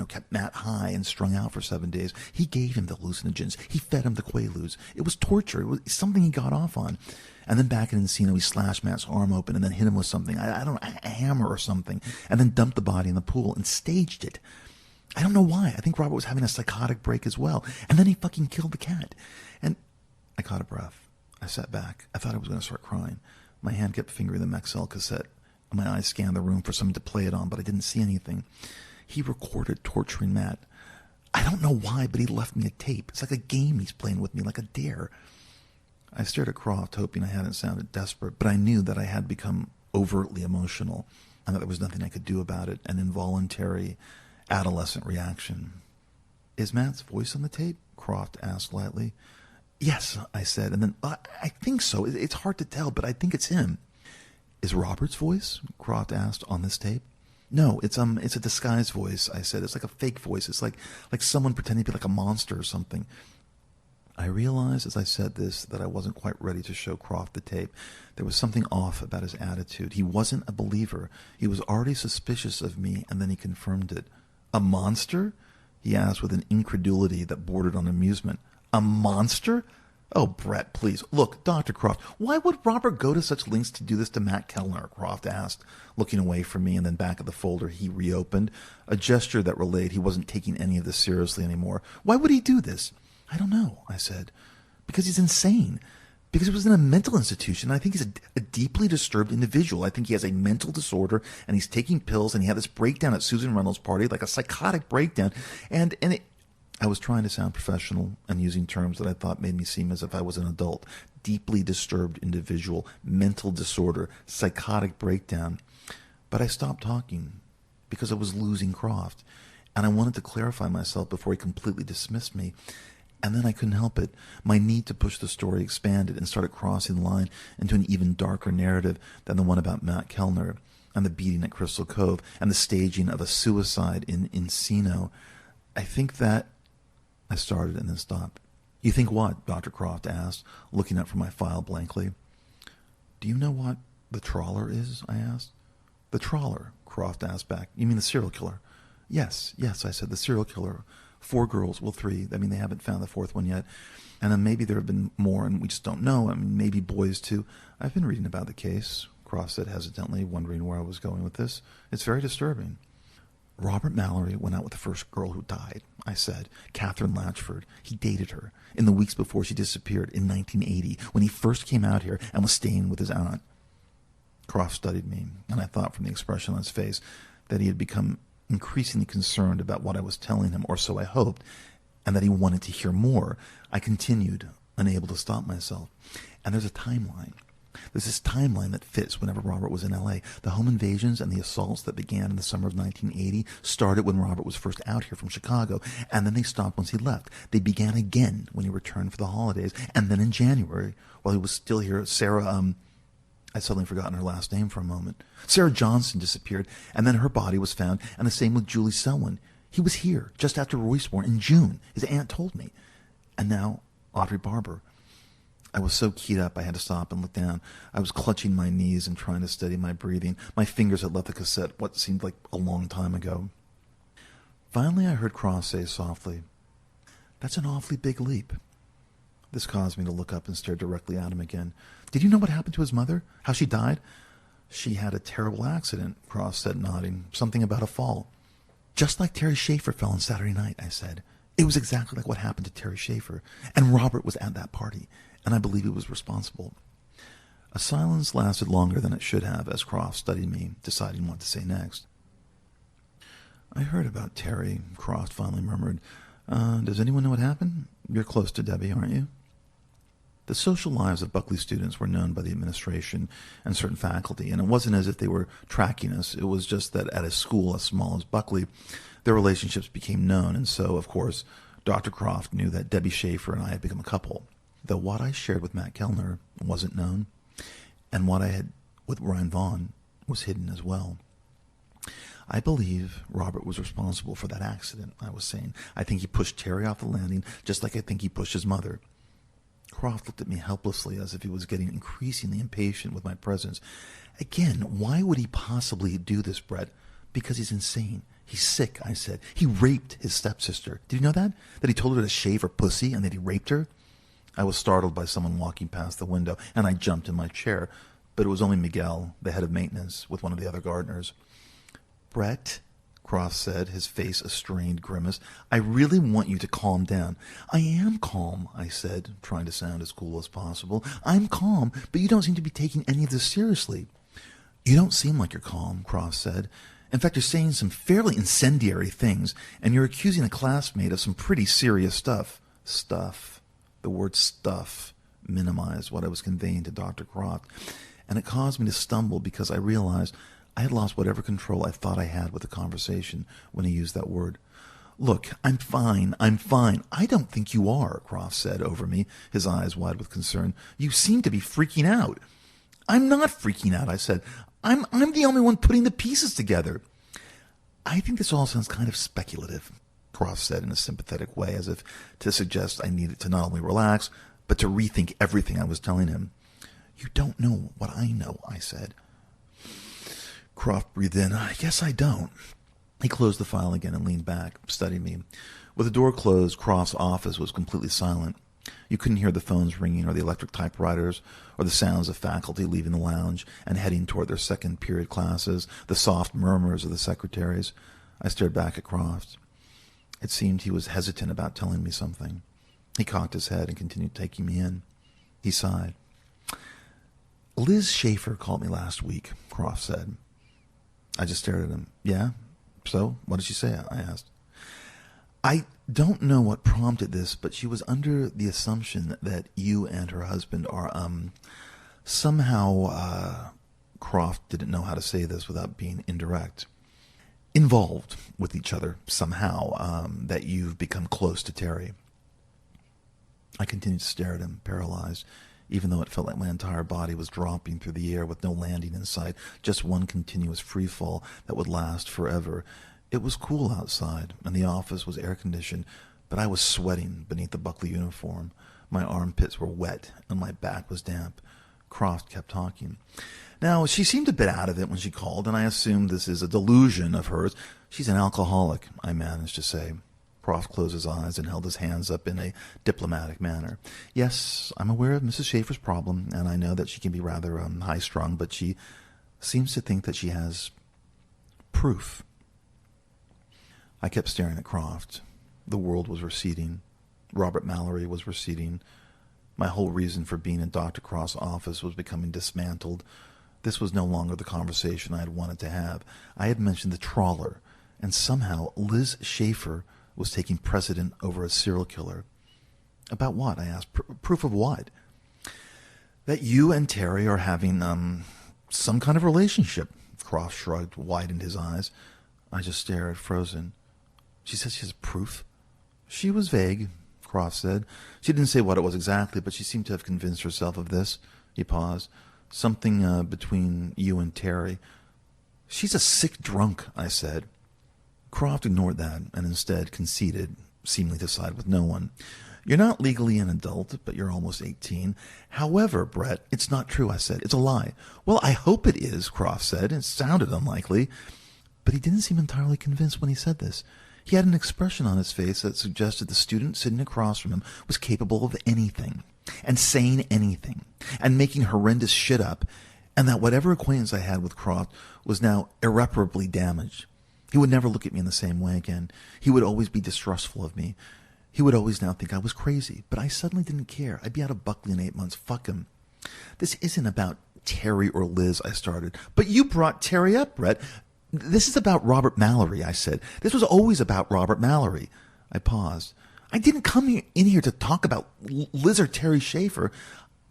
kept Matt high and strung out for 7 days. He gave him the hallucinogens. He fed him the Quaaludes. It was torture. It was something he got off on. And then back in Encino, he slashed Matt's arm open and then hit him with something, I don't know, a hammer or something, and then dumped the body in the pool and staged it. I don't know why. I think Robert was having a psychotic break as well. And then he fucking killed the cat. And I caught a breath. I sat back. I thought I was going to start crying. My hand kept fingering the Maxell cassette. My eyes scanned the room for something to play it on, but I didn't see anything. He recorded torturing Matt. I don't know why, but he left me a tape. It's like a game he's playing with me, like a dare. I stared at Croft, hoping I hadn't sounded desperate, but I knew that I had become overtly emotional and that there was nothing I could do about it, an involuntary adolescent reaction. Is Matt's voice on the tape? Croft asked lightly. Yes, I said, and then, I think so. It's hard to tell, but I think it's him. Is Robert's voice? Croft asked, on this tape? No, it's a disguised voice, I said. It's like a fake voice. It's like someone pretending to be like a monster or something. I realized as I said this that I wasn't quite ready to show Croft the tape. There was something off about his attitude. He wasn't a believer. He was already suspicious of me, and then he confirmed it. A monster? He asked with an incredulity that bordered on amusement. A monster? Oh, Brett, please. Look, Dr. Croft, why would Robert go to such lengths to do this to Matt Kellner? Croft asked, looking away from me and then back at the folder he reopened, a gesture that relayed he wasn't taking any of this seriously anymore. Why would he do this? I don't know, I said. Because he's insane. Because he was in a mental institution. I think he's a deeply disturbed individual. I think he has a mental disorder, and he's taking pills, and he had this breakdown at Susan Reynolds' party, like a psychotic breakdown. I was trying to sound professional and using terms that I thought made me seem as if I was an adult. Deeply disturbed individual, mental disorder, psychotic breakdown. But I stopped talking because I was losing Croft, and I wanted to clarify myself before he completely dismissed me. And then I couldn't help it. My need to push the story expanded and started crossing the line into an even darker narrative than the one about Matt Kellner and the beating at Crystal Cove and the staging of a suicide in Encino. I think that... I started and then stopped. You think what? Dr. Croft asked, looking up from my file blankly. Do you know what the trawler is? I asked. The trawler, Croft asked back. You mean the serial killer? Yes, I said, the serial killer. 4 girls, well, 3. I mean, they haven't found the 4th one yet. And then maybe there have been more, and we just don't know. I mean, maybe boys, too. I've been reading about the case, Croft said hesitantly, wondering where I was going with this. It's very disturbing. Robert Mallory went out with the first girl who died, I said, Catherine Latchford. He dated her in the weeks before she disappeared in 1980, when he first came out here and was staying with his aunt. Croft studied me, and I thought from the expression on his face that he had become increasingly concerned about what I was telling him, or so I hoped, and that he wanted to hear more. I continued, unable to stop myself. And there's a timeline. There's this timeline that fits whenever Robert was in L.A. The home invasions and the assaults that began in the summer of 1980 started when Robert was first out here from Chicago, and then they stopped once he left. They began again when he returned for the holidays, and then in January, while he was still here, Sarah, I'd suddenly forgotten her last name for a moment. Sarah Johnson disappeared, and then her body was found, and the same with Julie Selwyn. He was here just after Royceborn in June, his aunt told me. And now, Audrey Barber. I was so keyed up I had to stop and look down. I was clutching my knees and trying to steady my breathing. My fingers had left the cassette what seemed like a long time ago. Finally, I heard Cross say softly, "That's an awfully big leap." This caused me to look up and stare directly at him again. "Did you know what happened to his mother? How she died?" "She had a terrible accident," Cross said, nodding. "Something about a fall." "Just like Terry Schaefer fell on Saturday night," I said. "It was exactly like what happened to Terry Schaefer. And Robert was at that party, and I believe he was responsible." A silence lasted longer than it should have as Croft studied me, deciding what to say next. "I heard about Terry," Croft finally murmured. Does anyone know what happened? You're close to Debbie, aren't you?" The social lives of Buckley students were known by the administration and certain faculty, and it wasn't as if they were tracking us. It was just that at a school as small as Buckley, their relationships became known, and so, of course, Dr. Croft knew that Debbie Schaefer and I had become a couple, though what I shared with Matt Kellner wasn't known, and what I had with Ryan Vaughn was hidden as well. I believe Robert was responsible for that accident, I was saying. I think he pushed Terry off the landing, just like I think he pushed his mother. Croft looked at me helplessly as if he was getting increasingly impatient with my presence. Again, why would he possibly do this, Brett? Because he's insane. He's sick, I said. He raped his stepsister. Did you know that? That he told her to shave her pussy and that he raped her? I was startled by someone walking past the window, and I jumped in my chair. But it was only Miguel, the head of maintenance, with one of the other gardeners. Brett, Croft said, his face a strained grimace, I really want you to calm down. I am calm, I said, trying to sound as cool as possible. I'm calm, but you don't seem to be taking any of this seriously. You don't seem like you're calm, Croft said. In fact, you're saying some fairly incendiary things, and you're accusing a classmate of some pretty serious stuff. Stuff. The word stuff minimized what I was conveying to Dr. Croft, and it caused me to stumble because I realized I had lost whatever control I thought I had with the conversation when he used that word. Look, I'm fine. I don't think you are, Croft said over me, his eyes wide with concern. You seem to be freaking out. I'm not freaking out, I said. I'm the only one putting the pieces together. I think this all sounds kind of speculative, Croft said in a sympathetic way, as if to suggest I needed to not only relax, but to rethink everything I was telling him. You don't know what I know, I said. Croft breathed in. I guess I don't. He closed the file again and leaned back, studying me. With the door closed, Croft's office was completely silent. You couldn't hear the phones ringing or the electric typewriters or the sounds of faculty leaving the lounge and heading toward their second period classes, the soft murmurs of the secretaries. I stared back at Croft. It seemed he was hesitant about telling me something. He cocked his head and continued taking me in. He sighed. Liz Schaefer called me last week, Croft said. I just stared at him. Yeah? So, what did she say? I asked. I don't know what prompted this, but she was under the assumption that you and her husband are, somehow, Croft didn't know how to say this without being indirect, involved with each other somehow, that you've become close to Terry. I continued to stare at him, paralyzed, even though it felt like my entire body was dropping through the air with no landing in sight, just one continuous free fall that would last forever. It was cool outside, and the office was air-conditioned, but I was sweating beneath the Buckley uniform. My armpits were wet, and my back was damp. Croft kept talking. Now, she seemed a bit out of it when she called, and I assumed this is a delusion of hers. She's an alcoholic, I managed to say. Croft closed his eyes and held his hands up in a diplomatic manner. Yes, I'm aware of Mrs. Schaefer's problem, and I know that she can be rather high-strung, but she seems to think that she has proof. I kept staring at Croft. The world was receding. Robert Mallory was receding. My whole reason for being in Dr. Croft's office was becoming dismantled. This was no longer the conversation I had wanted to have. I had mentioned the trawler, and somehow Liz Schaefer was taking precedent over a serial killer. About what? I asked. Proof of what? That you and Terry are having, some kind of relationship. Croft shrugged, widened his eyes. I just stared, frozen. She says she has proof? She was vague, Croft said. She didn't say what it was exactly, but she seemed to have convinced herself of this. He paused. Something between you and Terry. She's a sick drunk, I said. Croft ignored that and instead conceded, seemingly to side with no one. You're not legally an adult, but you're almost 18. However, Brett, it's not true, I said. It's a lie. Well, I hope it is, Croft said. It sounded unlikely. But he didn't seem entirely convinced when he said this. He had an expression on his face that suggested the student sitting across from him was capable of anything, and saying anything, and making horrendous shit up, and that whatever acquaintance I had with Croft was now irreparably damaged. He would never look at me in the same way again. He would always be distrustful of me. He would always now think I was crazy, but I suddenly didn't care. I'd be out of Buckley in 8 months. Fuck him. This isn't about Terry or Liz, I started. But you brought Terry up, Brett. This is about Robert Mallory, I said. This was always about Robert Mallory. I paused. I didn't come in here to talk about Liz or Terry Schaefer.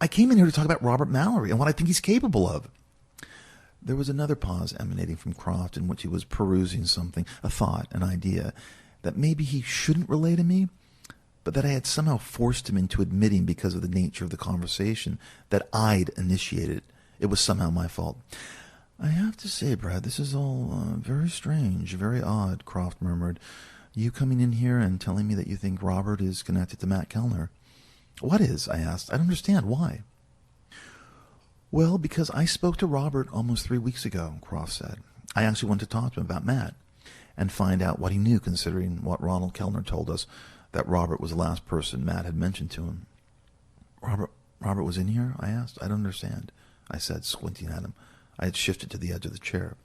I came in here to talk about Robert Mallory and what I think he's capable of. There was another pause emanating from Croft in which he was perusing something, a thought, an idea, that maybe he shouldn't relay to me, but that I had somehow forced him into admitting because of the nature of the conversation that I'd initiated it. It was somehow my fault. I have to say, Brad, this is all very strange, very odd, Croft murmured. You coming in here and telling me that you think Robert is connected to Matt Kellner. What is? I asked. I don't understand. Why? Well, because I spoke to Robert almost 3 weeks ago, Croft said. I actually wanted to talk to him about Matt and find out what he knew, considering what Ronald Kellner told us, that Robert was the last person Matt had mentioned to him. Robert was in here? I asked. I don't understand, I said, squinting at him. I had shifted to the edge of the chair.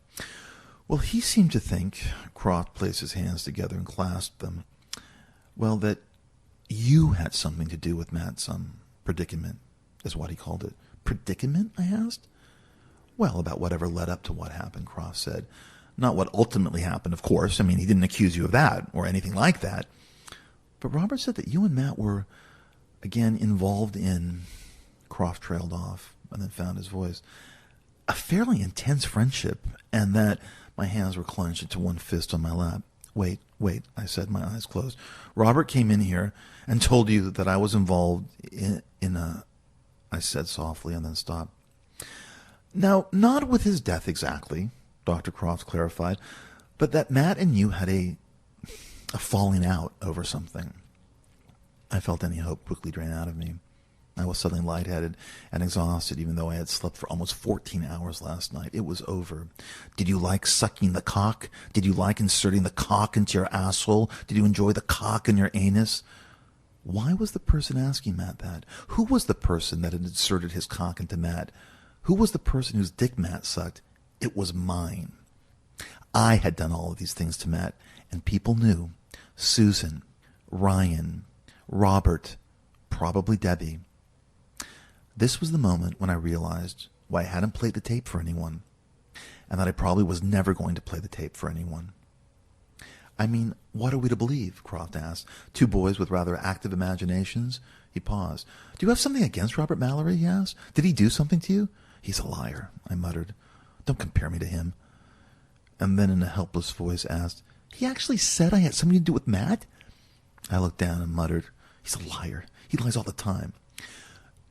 Well, he seemed to think, Croft placed his hands together and clasped them, well, that you had something to do with Matt's predicament, is what he called it. Predicament? I asked. Well, about whatever led up to what happened, Croft said. Not what ultimately happened, of course. I mean, he didn't accuse you of that or anything like that. But Robert said that you and Matt were, again, involved in, Croft trailed off and then found his voice, a fairly intense friendship, and that my hands were clenched into one fist on my lap. Wait, I said, my eyes closed. Robert came in here and told you that I was involved in a... I said softly and then stopped. Now, not with his death exactly, Dr. Croft clarified, but that Matt and you had a falling out over something. I felt any hope quickly drain out of me. I was suddenly lightheaded and exhausted, even though I had slept for almost 14 hours last night. It was over. Did you like sucking the cock? Did you like inserting the cock into your asshole? Did you enjoy the cock in your anus? Why was the person asking Matt that? Who was the person that had inserted his cock into Matt? Who was the person whose dick Matt sucked? It was mine. I had done all of these things to Matt, and people knew. Susan, Ryan, Robert, probably Debbie. This was the moment when I realized why I hadn't played the tape for anyone, and that I probably was never going to play the tape for anyone. I mean, what are we to believe? Croft asked. Two boys with rather active imaginations? He paused. Do you have something against Robert Mallory? He asked. Did he do something to you? He's a liar, I muttered. Don't compare me to him. And then in a helpless voice asked, he actually said I had something to do with Matt? I looked down and muttered, he's a liar. He lies all the time.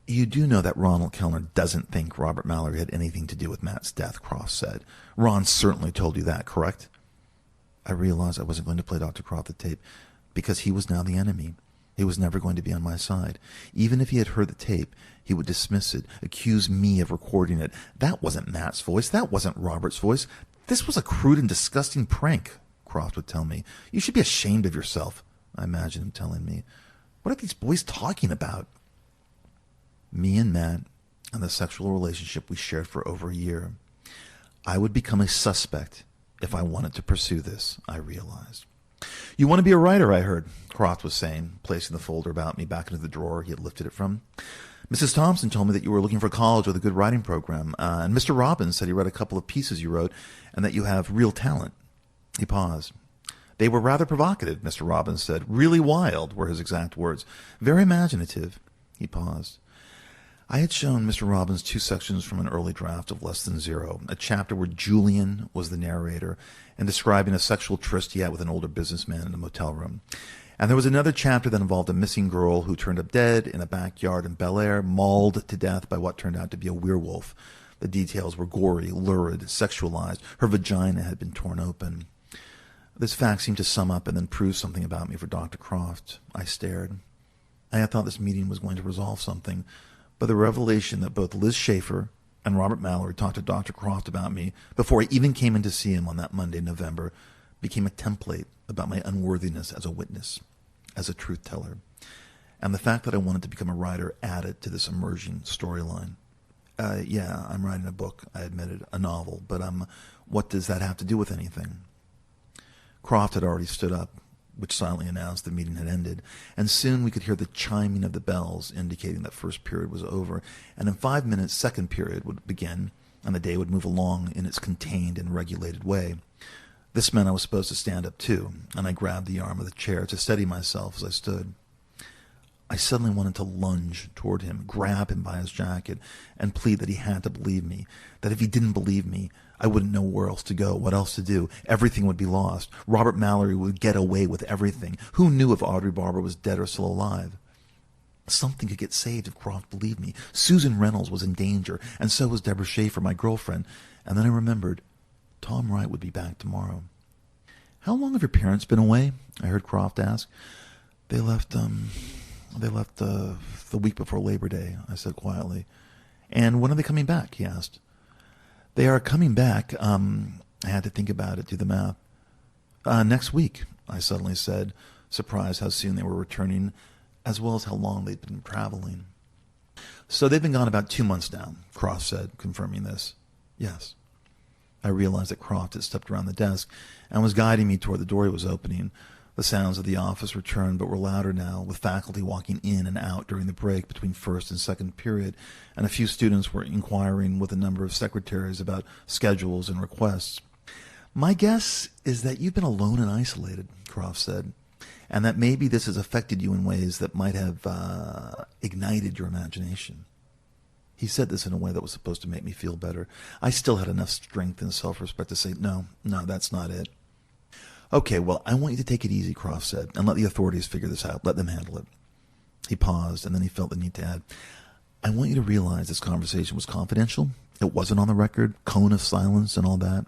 You do know that Ronald Kellner doesn't think Robert Mallory had anything to do with Matt's death, Croft said. Ron certainly told you that, correct? I realized I wasn't going to play Dr. Croft the tape because he was now the enemy. He was never going to be on my side. Even if he had heard the tape, he would dismiss it, accuse me of recording it. That wasn't Matt's voice. That wasn't Robert's voice. This was a crude and disgusting prank, Croft would tell me. You should be ashamed of yourself, I imagined him telling me. What are these boys talking about? Me and Matt and the sexual relationship we shared for over a year. I would become a suspect if I wanted to pursue this, I realized. You want to be a writer, I heard, Croft was saying, placing the folder about me back into the drawer he had lifted it from. Mrs. Thompson told me that you were looking for college with a good writing program, and Mr. Robbins said he read a couple of pieces you wrote and that you have real talent. He paused. They were rather provocative, Mr. Robbins said. Really wild, were his exact words. Very imaginative. He paused. I had shown Mr. Robbins 2 sections from an early draft of Less Than Zero, a chapter where Julian was the narrator and describing a sexual tryst he had with an older businessman in a motel room. And there was another chapter that involved a missing girl who turned up dead in a backyard in Bel Air, mauled to death by what turned out to be a werewolf. The details were gory, lurid, sexualized. Her vagina had been torn open. This fact seemed to sum up and then prove something about me for Dr. Croft. I stared. I had thought this meeting was going to resolve something, but the revelation that both Liz Schaefer and Robert Mallory talked to Dr. Croft about me before I even came in to see him on that Monday in November became a template about my unworthiness as a witness, as a truth teller. And the fact that I wanted to become a writer added to this emerging storyline. Yeah, I'm writing a book, I admitted, a novel, but what does that have to do with anything? Croft had already stood up, which silently announced the meeting had ended, and soon we could hear the chiming of the bells indicating that first period was over, and in 5 minutes second period would begin, and the day would move along in its contained and regulated way. This meant I was supposed to stand up too, and I grabbed the arm of the chair to steady myself as I stood. I suddenly wanted to lunge toward him, grab him by his jacket, and plead that he had to believe me, that if he didn't believe me, I wouldn't know where else to go, what else to do. Everything would be lost. Robert Mallory would get away with everything. Who knew if Audrey Barber was dead or still alive? Something could get saved if Croft believed me. Susan Reynolds was in danger, and so was Deborah Schaefer, my girlfriend. And then I remembered Tom Wright would be back tomorrow. How long have your parents been away? I heard Croft ask. They left the week before Labor Day, I said quietly. And when are they coming back? He asked. They are coming back. I had to think about it, do the math. Next week, I suddenly said, surprised how soon they were returning, as well as how long they'd been traveling. So they've been gone about 2 months now, Croft said, confirming this. Yes. I realized that Croft had stepped around the desk and was guiding me toward the door he was opening. The sounds of the office returned, but were louder now, with faculty walking in and out during the break between first and second period, and a few students were inquiring with a number of secretaries about schedules and requests. My guess is that you've been alone and isolated, Croft said, and that maybe this has affected you in ways that might have ignited your imagination. He said this in a way that was supposed to make me feel better. I still had enough strength and self-respect to say, no, that's not it. Okay, well, I want you to take it easy, Croft said, and let the authorities figure this out. Let them handle it. He paused, and then he felt the need to add, I want you to realize this conversation was confidential. It wasn't on the record, cone of silence and all that.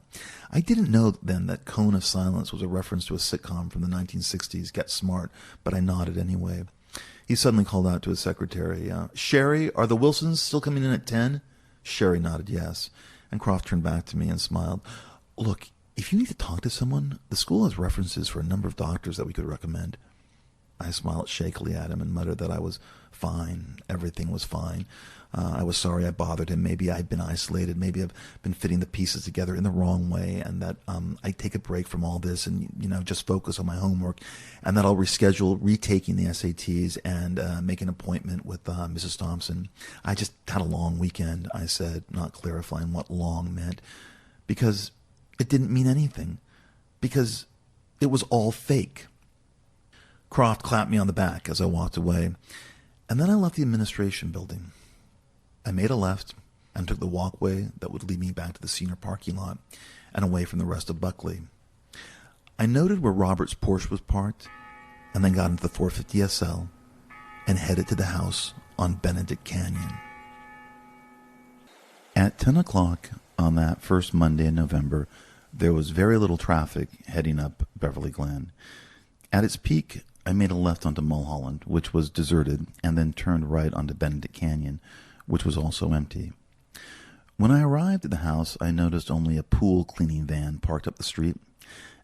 I didn't know then that cone of silence was a reference to a sitcom from the 1960s, Get Smart, but I nodded anyway. He suddenly called out to his secretary, Sherry, are the Wilsons still coming in at 10? Sherry nodded yes, and Croft turned back to me and smiled. Look, if you need to talk to someone, the school has references for a number of doctors that we could recommend. I smiled shakily at him and muttered that I was fine. Everything was fine. I was sorry I bothered him. Maybe I'd been isolated. Maybe I've been fitting the pieces together in the wrong way, and that I'd take a break from all this and, just focus on my homework, and that I'll reschedule retaking the SATs and make an appointment with Mrs. Thompson. I just had a long weekend, I said, not clarifying what long meant, because it didn't mean anything, because it was all fake. Croft clapped me on the back as I walked away, and then I left the administration building. I made a left and took the walkway that would lead me back to the senior parking lot and away from the rest of Buckley. I noted where Robert's Porsche was parked and then got into the 450 SL and headed to the house on Benedict Canyon. At 10 o'clock on that first Monday in November, there was very little traffic heading up Beverly Glen. At its peak, I made a left onto Mulholland, which was deserted, and then turned right onto Benedict Canyon, which was also empty. When I arrived at the house, I noticed only a pool cleaning van parked up the street,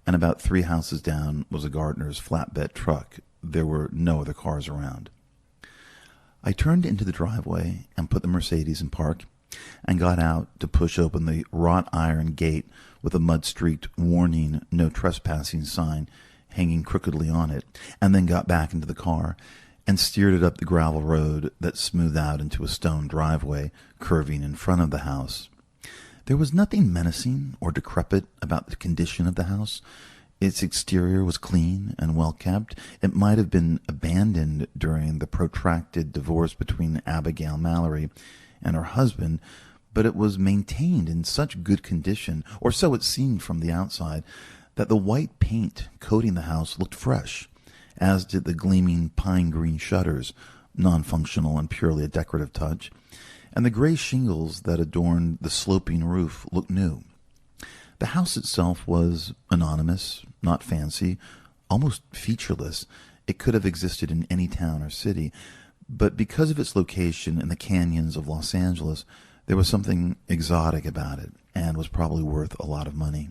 and about 3 houses down was a gardener's flatbed truck. There were no other cars around. I turned into the driveway and put the Mercedes in park, and got out to push open the wrought iron gate with a mud-streaked warning no trespassing sign hanging crookedly on it, and then got back into the car and steered it up the gravel road that smoothed out into a stone driveway curving in front of the house. There was nothing menacing or decrepit about the condition of the house. Its exterior was clean and well kept. It might have been abandoned during the protracted divorce between Abigail Mallory and her husband, but it was maintained in such good condition, or so it seemed from the outside, that the white paint coating the house looked fresh, as did the gleaming pine-green shutters, non-functional and purely a decorative touch, and the gray shingles that adorned the sloping roof looked new. The house itself was anonymous, not fancy, almost featureless. It could have existed in any town or city, but because of its location in the canyons of Los Angeles, there was something exotic about it, and was probably worth a lot of money.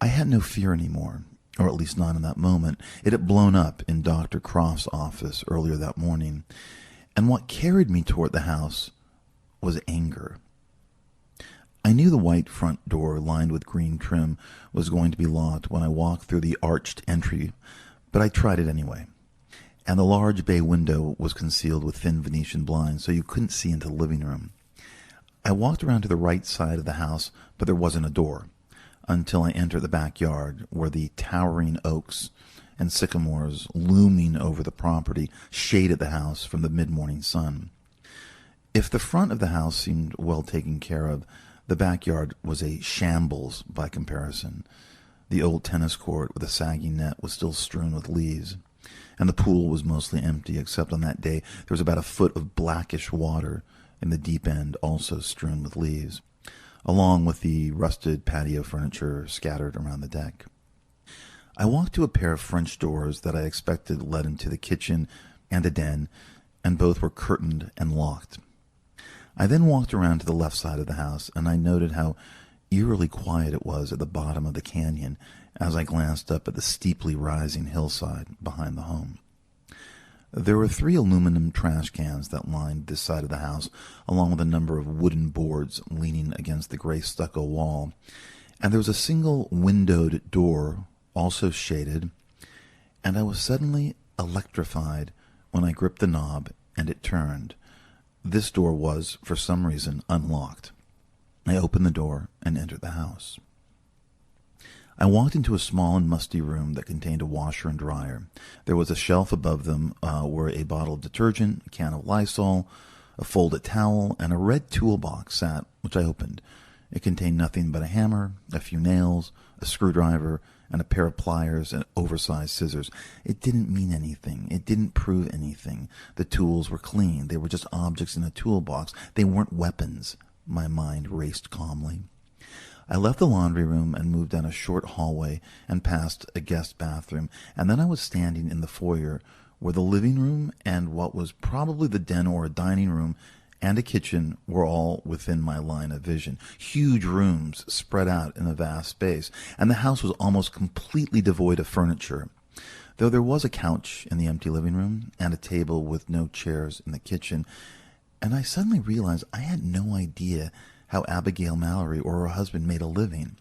I had no fear anymore, or at least not in that moment. It had blown up in Dr. Croft's office earlier that morning, and what carried me toward the house was anger. I knew the white front door lined with green trim was going to be locked when I walked through the arched entry, but I tried it anyway. And the large bay window was concealed with thin Venetian blinds, so you couldn't see into the living room. I walked around to the right side of the house, but there wasn't a door, until I entered the backyard, where the towering oaks and sycamores looming over the property shaded the house from the mid-morning sun. If the front of the house seemed well taken care of, the backyard was a shambles by comparison. The old tennis court with a sagging net was still strewn with leaves, and the pool was mostly empty, except on that day there was about a foot of blackish water in the deep end, also strewn with leaves. along with the rusted patio furniture scattered around the deck. I walked to a pair of French doors that I expected led into the kitchen and a den, and both were curtained and locked. I then walked around to the left side of the house, and I noted how eerily quiet it was at the bottom of the canyon as I glanced up at the steeply rising hillside behind the home. There were 3 aluminum trash cans that lined this side of the house, along with a number of wooden boards leaning against the gray stucco wall, and there was a single windowed door, also shaded, and I was suddenly electrified when I gripped the knob and it turned. This door was, for some reason, unlocked. I opened the door and entered the house. I walked into a small and musty room that contained a washer and dryer. There was a shelf above them where a bottle of detergent, a can of Lysol, a folded towel, and a red toolbox sat, which I opened. It contained nothing but a hammer, a few nails, a screwdriver, and a pair of pliers and oversized scissors. It didn't mean anything. It didn't prove anything. The tools were clean. They were just objects in a toolbox. They weren't weapons. My mind raced calmly. I left the laundry room and moved down a short hallway and past a guest bathroom, and then I was standing in the foyer where the living room and what was probably the den or a dining room and a kitchen were all within my line of vision. Huge rooms spread out in a vast space, and the house was almost completely devoid of furniture, though there was a couch in the empty living room and a table with no chairs in the kitchen. And I suddenly realized I had no idea how Abigail Mallory or her husband made a living,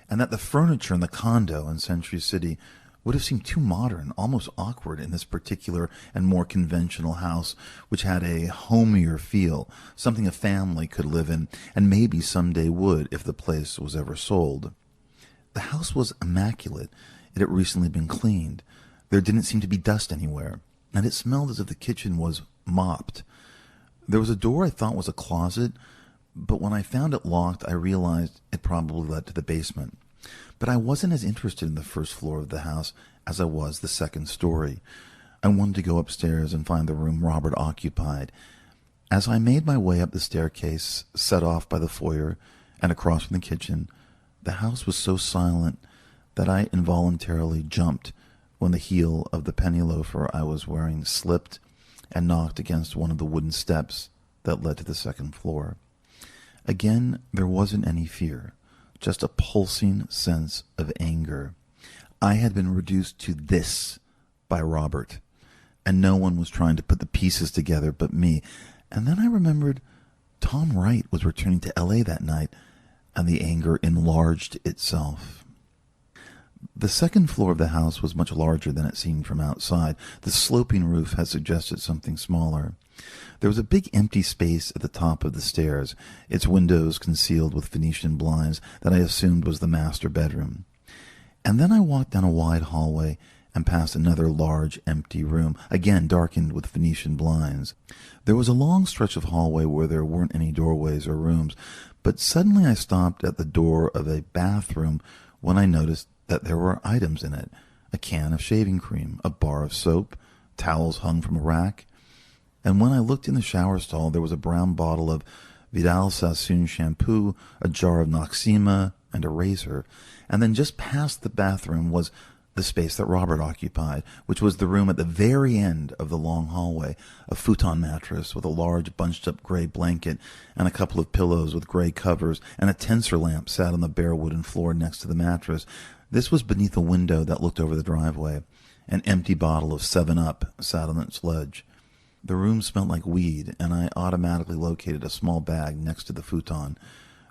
and that the furniture in the condo in Century City would have seemed too modern, almost awkward in this particular and more conventional house, which had a homier feel, something a family could live in, and maybe someday would if the place was ever sold. The house was immaculate. It had recently been cleaned. There didn't seem to be dust anywhere, and it smelled as if the kitchen was mopped. There was a door I thought was a closet, but when I found it locked, I realized it probably led to the basement. But I wasn't as interested in the first floor of the house as I was the second story. I wanted to go upstairs and find the room Robert occupied. As I made my way up the staircase, set off by the foyer and across from the kitchen, the house was so silent that I involuntarily jumped when the heel of the penny loafer I was wearing slipped and knocked against one of the wooden steps that led to the second floor. Again, there wasn't any fear, just a pulsing sense of anger. I had been reduced to this by Robert, and no one was trying to put the pieces together but me. And then I remembered Tom Wright was returning to L.A. that night, and the anger enlarged itself. The second floor of the house was much larger than it seemed from outside. The sloping roof had suggested something smaller. There was a big empty space at the top of the stairs, its windows concealed with Venetian blinds that I assumed was the master bedroom. And then I walked down a wide hallway and past another large empty room, again darkened with Venetian blinds. There was a long stretch of hallway where there weren't any doorways or rooms, but suddenly I stopped at the door of a bathroom when I noticed that there were items in it: a can of shaving cream, a bar of soap, towels hung from a rack. And when I looked in the shower stall, there was a brown bottle of Vidal Sassoon shampoo, a jar of Noxzema, and a razor. And then just past the bathroom was the space that Robert occupied, which was the room at the very end of the long hallway, a futon mattress with a large bunched-up gray blanket and a couple of pillows with gray covers, and a tensor lamp sat on the bare wooden floor next to the mattress. This was beneath a window that looked over the driveway. An empty bottle of 7-Up sat on its ledge. The room smelled like weed, and I automatically located a small bag next to the futon.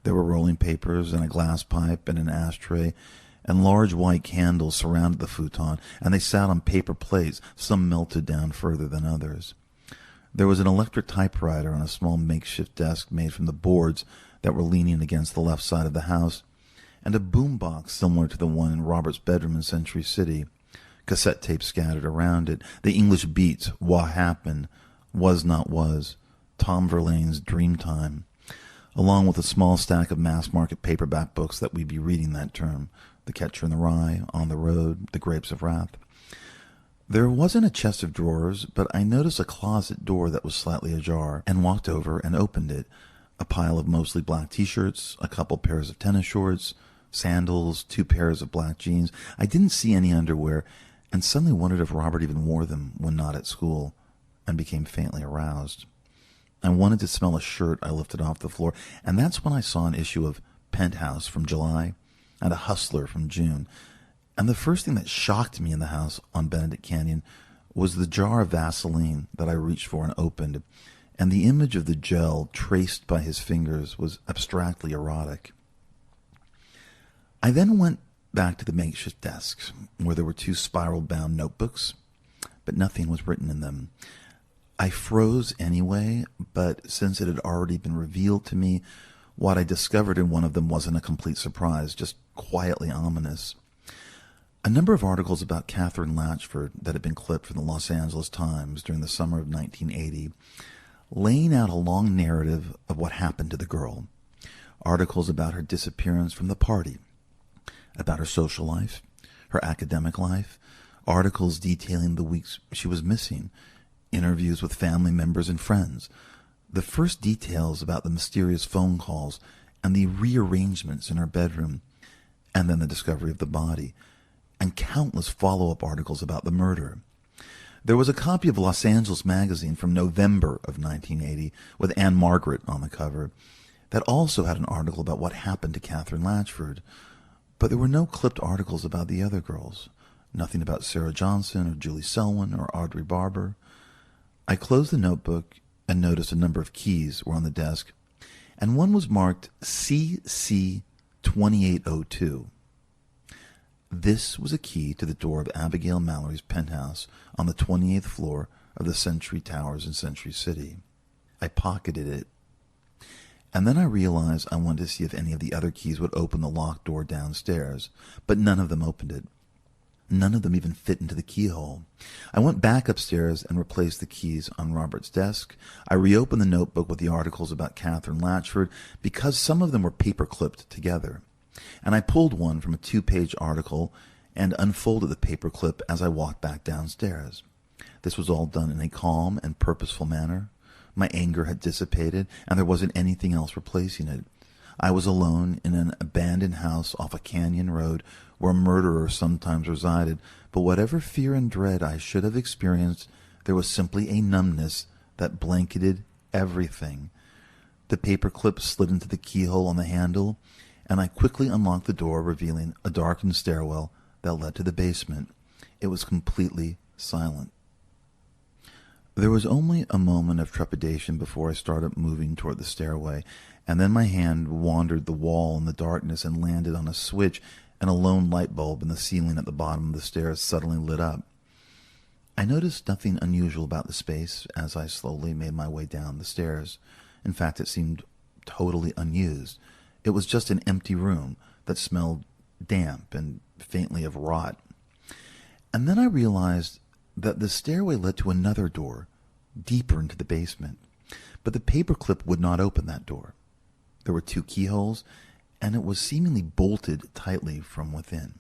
There were rolling papers and a glass pipe and an ashtray, and large white candles surrounded the futon, and they sat on paper plates, some melted down further than others. There was an electric typewriter on a small makeshift desk made from the boards that were leaning against the left side of the house, and a boom box similar to the one in Robert's bedroom in Century City. Cassette tapes scattered around it, the English beats, What Happened, Was Not Was, Tom Verlaine's Dreamtime, along with a small stack of mass-market paperback books that we'd be reading that term: The Catcher in the Rye, On the Road, The Grapes of Wrath. There wasn't a chest of drawers, but I noticed a closet door that was slightly ajar, and walked over and opened it. a pile of mostly black t-shirts, a couple pairs of tennis shorts, sandals, 2 pairs of black jeans. I didn't see any underwear, and suddenly wondered if Robert even wore them when not at school, and became faintly aroused. I wanted to smell a shirt I lifted off the floor, and that's when I saw an issue of Penthouse from July and a Hustler from June. And the first thing that shocked me in the house on Benedict Canyon was the jar of Vaseline that I reached for and opened, and the image of the gel traced by his fingers was abstractly erotic. I then went back to the makeshift desks, where there were 2 spiral-bound notebooks, but nothing was written in them. I froze anyway, but since it had already been revealed to me, what I discovered in one of them wasn't a complete surprise, just quietly ominous. A number of articles about Catherine Latchford that had been clipped from the Los Angeles Times during the summer of 1980, laying out a long narrative of what happened to the girl. Articles about her disappearance from the party, about her social life, her academic life, articles detailing the weeks she was missing, interviews with family members and friends, the first details about the mysterious phone calls and the rearrangements in her bedroom, and then the discovery of the body, and countless follow-up articles about the murder. There was a copy of Los Angeles Magazine from November of 1980 with Anne Margaret on the cover that also had an article about what happened to Catherine Latchford, but there were no clipped articles about the other girls, nothing about Sarah Johnson or Julie Selwyn or Audrey Barber. I closed the notebook and noticed a number of keys were on the desk, and one was marked CC 2802. This was a key to the door of Abigail Mallory's penthouse on the 28th floor of the Century Towers in Century City. I pocketed it, and then I realized I wanted to see if any of the other keys would open the locked door downstairs, but none of them opened it. None of them even fit into the keyhole. I went back upstairs and replaced the keys on Robert's desk. I reopened the notebook with the articles about Catherine Latchford because some of them were paper-clipped together. And I pulled one from a 2-page article and unfolded the paperclip as I walked back downstairs. This was all done in a calm and purposeful manner. My anger had dissipated, and there wasn't anything else replacing it. I was alone in an abandoned house off a canyon road where murderers sometimes resided, but whatever fear and dread I should have experienced, there was simply a numbness that blanketed everything. The paperclip slid into the keyhole on the handle, and I quickly unlocked the door, revealing a darkened stairwell that led to the basement. It was completely silent. There was only a moment of trepidation before I started moving toward the stairway, and then my hand wandered the wall in the darkness and landed on a switch, and a lone light bulb in the ceiling at the bottom of the stairs suddenly lit up. I noticed nothing unusual about the space as I slowly made my way down the stairs. In fact, it seemed totally unused. It was just an empty room that smelled damp and faintly of rot. And then I realized that the stairway led to another door, deeper into the basement. But the paperclip would not open that door. There were 2 keyholes, and it was seemingly bolted tightly from within.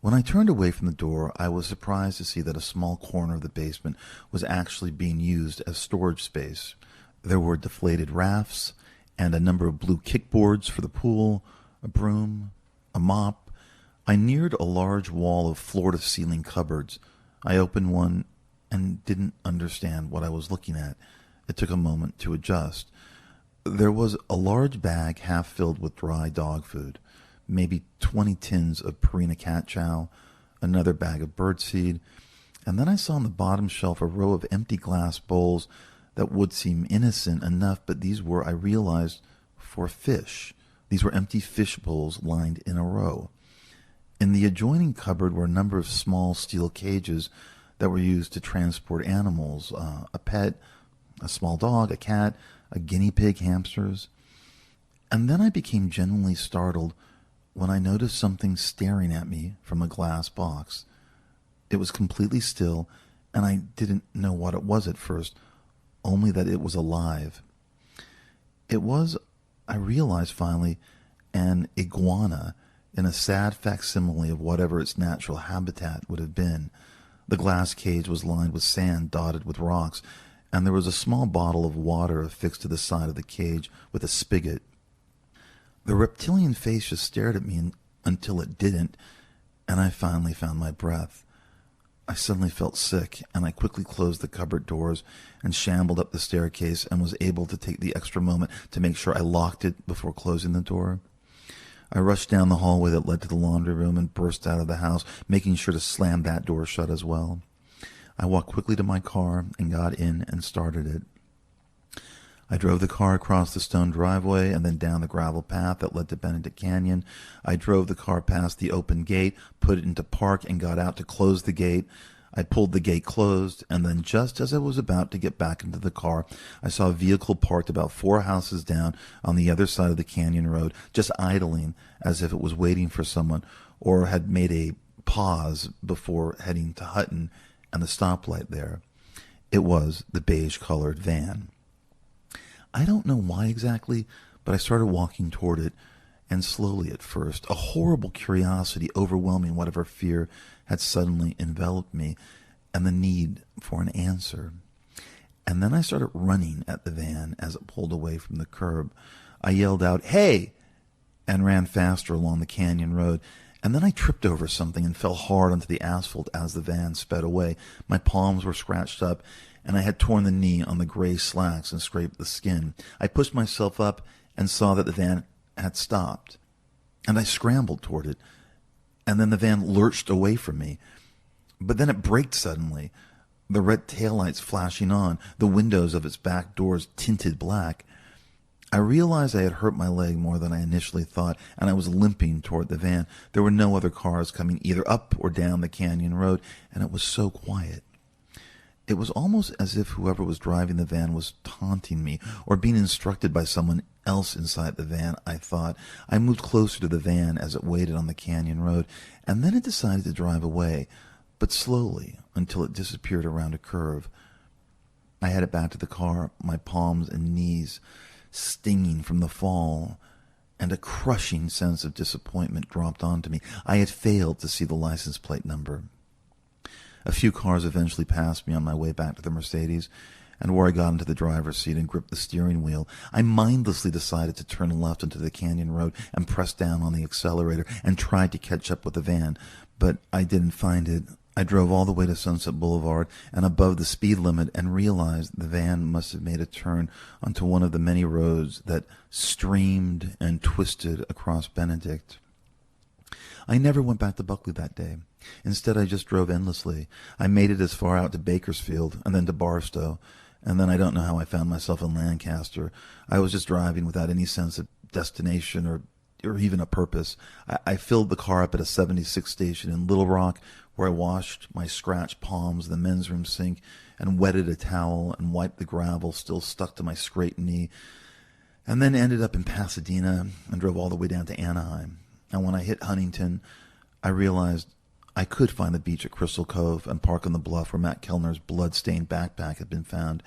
When I turned away from the door, I was surprised to see that a small corner of the basement was actually being used as storage space. There were deflated rafts, and a number of blue kickboards for the pool, a broom, a mop. I neared a large wall of floor-to-ceiling cupboards. I opened one and didn't understand what I was looking at. It took a moment to adjust. There was a large bag half filled with dry dog food, maybe 20 tins of Purina cat chow, another bag of birdseed, and then I saw on the bottom shelf a row of empty glass bowls that would seem innocent enough, but these were, I realized, for fish. These were empty fish bowls lined in a row. In the adjoining cupboard were a number of small steel cages that were used to transport animals, a pet, a small dog, a cat, a guinea pig, hamsters. And then I became genuinely startled when I noticed something staring at me from a glass box. It was completely still, and I didn't know what it was at first, only that it was alive. It was, I realized finally, an iguana in a sad facsimile of whatever its natural habitat would have been. The glass cage was lined with sand dotted with rocks, and there was a small bottle of water affixed to the side of the cage with a spigot. The reptilian face just stared at me until it didn't, and I finally found my breath. I suddenly felt sick, and I quickly closed the cupboard doors and shambled up the staircase and was able to take the extra moment to make sure I locked it before closing the door. I rushed down the hallway that led to the laundry room and burst out of the house, making sure to slam that door shut as well. I walked quickly to my car and got in and started it. I drove the car across the stone driveway and then down the gravel path that led to Benedict Canyon. I drove the car past the open gate, put it into park, and got out to close the gate. I pulled the gate closed, and then just as I was about to get back into the car, I saw a vehicle parked about 4 houses down on the other side of the canyon road, just idling as if it was waiting for someone or had made a pause before heading to Hutton and the stoplight there. It was the beige-colored van. I don't know why exactly, but I started walking toward it, and slowly at first, a horrible curiosity overwhelming whatever fear had suddenly enveloped me, and the need for an answer. And then I started running at the van as it pulled away from the curb. I yelled out, "Hey!" and ran faster along the canyon road, and then I tripped over something and fell hard onto the asphalt as the van sped away. My palms were scratched up, and I had torn the knee on the gray slacks and scraped the skin. I pushed myself up and saw that the van had stopped, and I scrambled toward it, and then the van lurched away from me. But then it braked suddenly, the red taillights flashing on, the windows of its back doors tinted black. I realized I had hurt my leg more than I initially thought, and I was limping toward the van. There were no other cars coming either up or down the canyon road, and it was so quiet. It was almost as if whoever was driving the van was taunting me or being instructed by someone else inside the van, I thought. I moved closer to the van as it waited on the canyon road, and then it decided to drive away, but slowly until it disappeared around a curve. I headed back to the car, my palms and knees stinging from the fall, and a crushing sense of disappointment dropped onto me. I had failed to see the license plate number. A few cars eventually passed me on my way back to the Mercedes, and where I got into the driver's seat and gripped the steering wheel, I mindlessly decided to turn left into the canyon road and press down on the accelerator and tried to catch up with the van, but I didn't find it. I drove all the way to Sunset Boulevard and above the speed limit and realized the van must have made a turn onto one of the many roads that streamed and twisted across Benedict. I never went back to Buckley that day. Instead, I just drove endlessly. I made it as far out to Bakersfield and then to Barstow, and then I don't know how I found myself in Lancaster. I was just driving without any sense of destination or even a purpose. I filled the car up at a 76 station in Little Rock, where I washed my scratched palms in the men's room sink and wetted a towel and wiped the gravel still stuck to my scraped knee, and then ended up in Pasadena and drove all the way down to Anaheim. And when I hit Huntington, I realized I could find the beach at Crystal Cove and park on the bluff where Matt Kellner's blood-stained backpack had been found